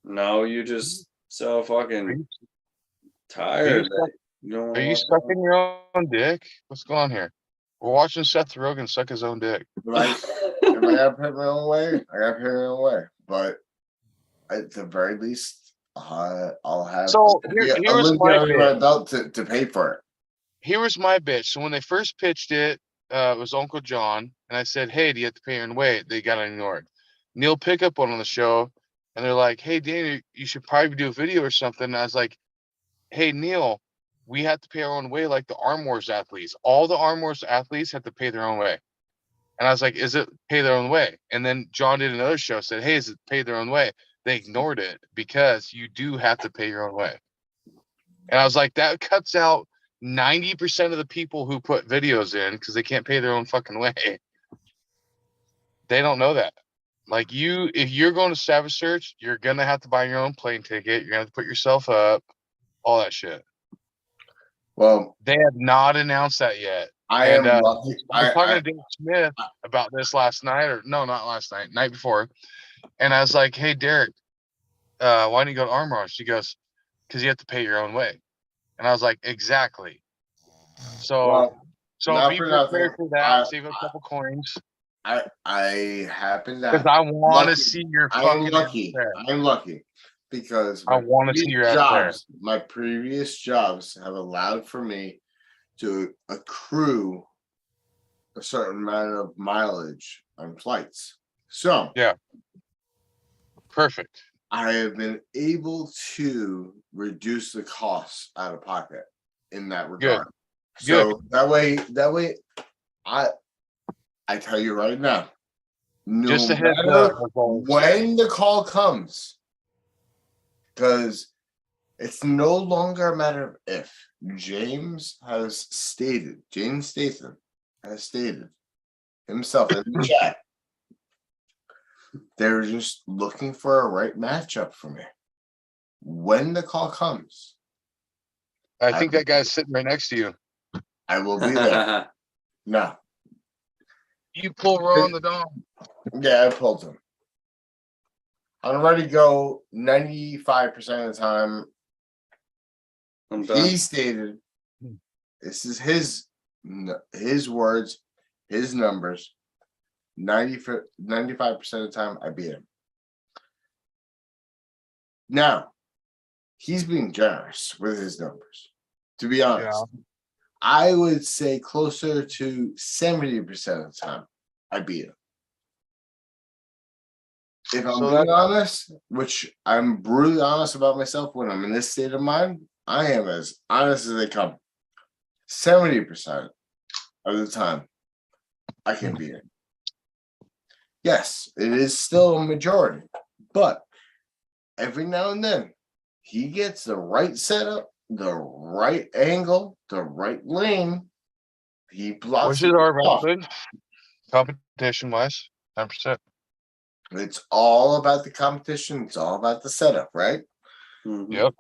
No, you just so fucking tired. that you don't wanna Are you watch sucking your own dick? What's going on here? We're watching Seth Rogen suck his own dick. If I gotta pay my own way, I gotta pay my own way. But at the very least, I'll have So, a here was Olympian my under my bit. belt to pay for it. Here was my bitch. So when they first pitched it, it was Uncle Jon, and I said, "Hey, do you have to pay your own way?" They got ignored. Neil Pickup went on the show, and they're like, "Hey, Danny, you should probably do a video or something." And I was like, "Hey, Neil, we have to pay our own way, like the Arm Wars athletes. All the Arm Wars athletes have to pay their own way." And I was like, "Is it pay their own way?" And then John did another show, said, "Hey, is it pay their own way?" They ignored it because you do have to pay your own way. And I was like, that cuts out 90% of the people who put videos in because they can't pay their own fucking way. They don't know that. Like if you're going to Savage Search, you're gonna have to buy your own plane ticket. You're gonna have to put yourself up, all that shit. Well, they have not announced that yet. I am lucky. I was talking to Dave Smith about this last night, or no, not last night, night before. And I was like, "Hey, Derek, why don't you go to Arm Wars?" She goes, "Because you have to pay your own way." And I was like, "Exactly." So, be prepared for that. Save a couple coins. I happen to because I want to see your fucking. I'm lucky. I'm lucky because I want to see your ass there. My previous jobs have allowed for me to accrue a certain amount of mileage on flights. So yeah, perfect. I have been able to reduce the costs out of pocket in that regard. So that way, I tell you right now, no matter when the call comes, because it's no longer a matter of if. James Statham has stated himself in the chat. They're just looking for a right matchup for me. When the call comes, I think that guy's sitting right next to you. I will be there. No. You pull Raw on the Dome. Yeah, I pulled him. I'm ready to go 95% of the time. I'm done. He stated, this is his words, his numbers. 95% of the time, I beat him. Now, he's being generous with his numbers. To be honest, I would say closer to 70% of the time, I beat him. If I'm being honest, which I'm brutally honest about myself when I'm in this state of mind, I am as honest as they come. 70% of the time, I can beat him. Yes, it is still a majority, but every now and then, he gets the right setup, the right angle, the right lane. He blocks Which is our off. method, competition-wise, 10%. It's all about the competition. It's all about the setup, right? Yep.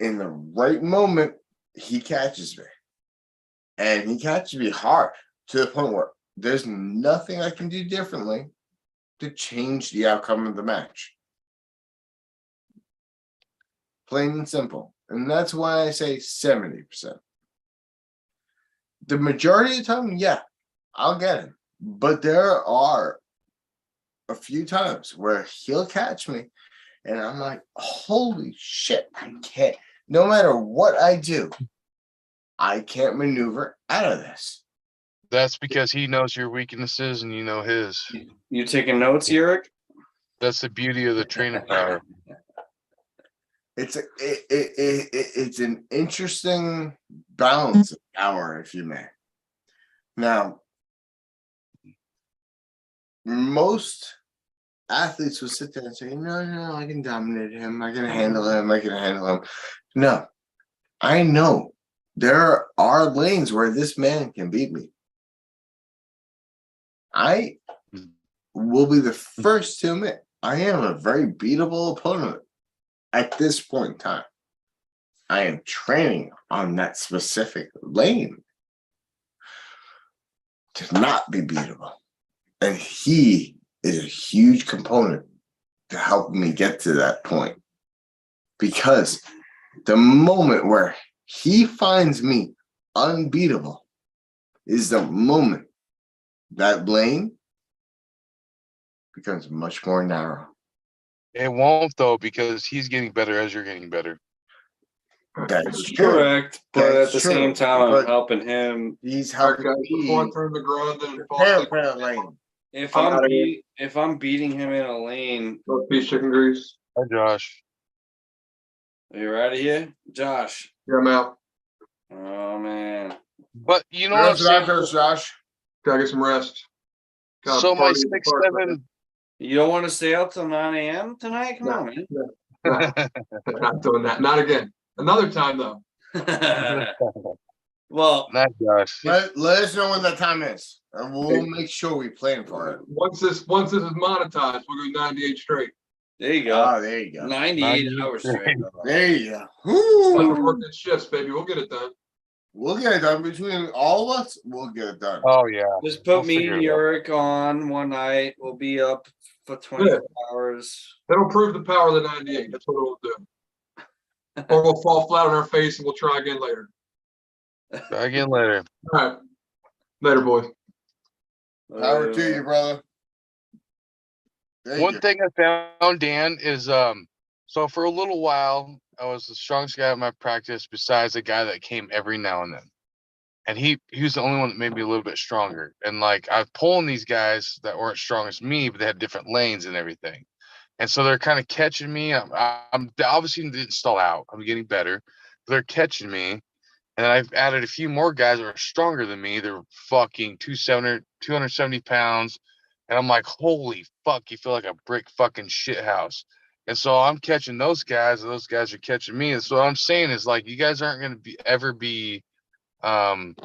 In the right moment, he catches me. And he catches me hard to the point where there's nothing I can do differently to change the outcome of the match. Plain and simple. And that's why I say 70%. The majority of the time, yeah, I'll get him. But there are a few times where he'll catch me and I'm like, holy shit, I can't. No matter what I do, I can't maneuver out of this. That's because he knows your weaknesses and you know his. You taking notes, Eric? That's the beauty of the training power. It's an interesting balance of power, if you may. Now, most athletes will sit there and say, no, I can dominate him. I can handle him. No, I know there are lanes where this man can beat me. I will be the first to admit I am a very beatable opponent at this point in time. I am training on that specific lane to not be beatable. And he is a huge component to help me get to that point. Because the moment where he finds me unbeatable is the moment that lane becomes much more narrow. It won't though, because he's getting better as you're getting better. That's true. Correct. But That's at the true. same time, I'm But helping him. he's helping me Going through the ground and prepare for that lane. If I'm I'm outta here. if I'm beating him in a lane, Beef chicken grease. Hi, Josh. are you out of here, Josh? Yeah, I'm out. Oh man. But you know what I'm saying? Josh. Gotta get some rest. Gotta So my party in the park, 6'7". You don't want to stay out till 9 a.m. tonight? Come No, on, man. Not doing that. Not again. Another time though. Well, Not Josh. Let us know when that time is, and we'll make sure we plan for it. Once this is monetized, we'll go 98 straight. There you go. Oh, there you go. 98 hours straight. There you go. Like we're working shifts, baby. We'll get it done. We'll get it done between all of us. We'll get it done. Oh yeah. Just put We'll me figure and it out. Yurik on one night. We'll be up for 24 hours. That'll prove the power of the 98. That's what it'll do. Or we'll fall flat on our face and we'll try again later. Try again later. All right. Later, boys. Power to you, brother. One thing I found, Dan, is so for a little while I was the strongest guy at my practice besides a guy that came every now and then. And he was the only one that made me a little bit stronger. And like I was pulling these guys that weren't strong as me, but they had different lanes and everything. And so they're kind of catching me. I'm obviously didn't stall out. I'm getting better. But they're catching me. And I've added a few more guys that are stronger than me. They're fucking 270 pounds. And I'm like, holy fuck, you feel like a brick fucking shit house. And so I'm catching those guys, and those guys are catching me. And so what I'm saying is, like, you guys aren't going to ever be, what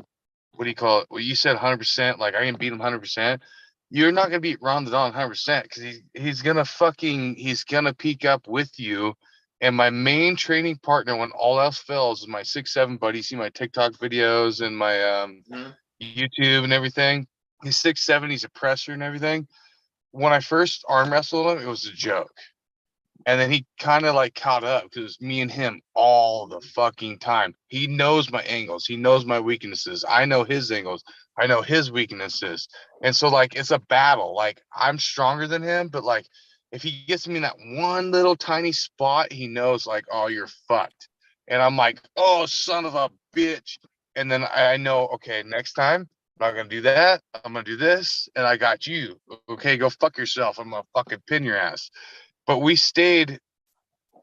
do you call it? Well, you said 100%. Like, I can beat him 100%. You're not going to beat Ron the Don 100% because he's going to peak up with you. And my main training partner, when all else fails, is my 6'7" buddy. See my TikTok videos and my YouTube and everything. He's 6'7". He's a presser and everything. When I first arm wrestled him, it was a joke. And then he kind of like caught up because it was me and him all the fucking time. He knows my angles. He knows my weaknesses. I know his angles. I know his weaknesses. And so like it's a battle. Like I'm stronger than him, but like if he gets me in that one little tiny spot, he knows like, oh, you're fucked. And I'm like, oh, son of a bitch. And then I know, okay, next time I'm not gonna do that. I'm gonna do this, and I got you. Okay, go fuck yourself. I'm gonna fucking pin your ass. But we stayed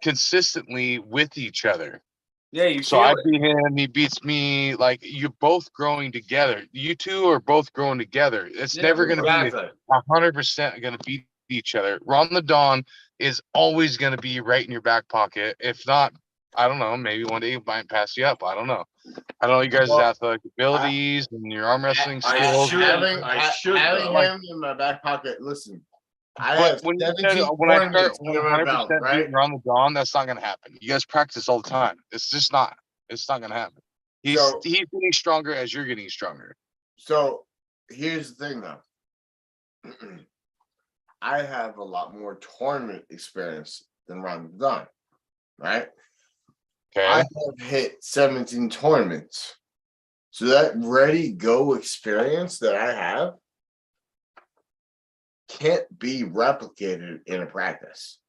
consistently with each other. Yeah, you so feel I it. beat him, he beats me. Like you're both growing together. You two are both growing together. It's never gonna be 100% gonna beat each other. Ron the Don is always gonna be right in your back pocket. If not, I don't know, maybe one day he might pass you up. I don't know. I don't know you guys' athletic abilities and your arm wrestling skills. Having him in my back pocket. Listen, I But have when you 17 said when I start tournaments under my 100% belt, right? beating Ron the Don, that's not gonna happen. You guys practice all the time. It's just not. It's not gonna happen. He's getting stronger as you're getting stronger. So here's the thing, though. I have a lot more tournament experience than Ron the Don, right? Okay. I have hit 17 tournaments. So that ready go experience that I have can't be replicated in a practice.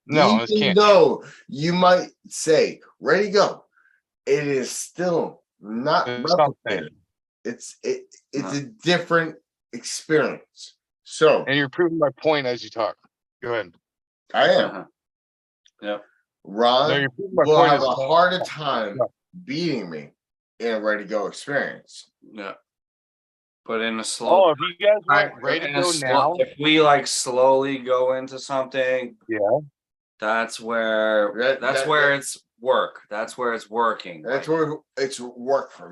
No, it Even can't. though you might say ready go, it is still not replicated. It's a different experience. So and you're proving my point as you talk. Go ahead. I am. Yep. Ron No, you're proving my will point have as a well. harder time beating me in a ready go experience. Yeah. But in a slow. Oh, if you guys weren't ready to in a go slow- now, if we like slowly go into something, yeah, that's where work. That's where it's working. That's where it's work for me.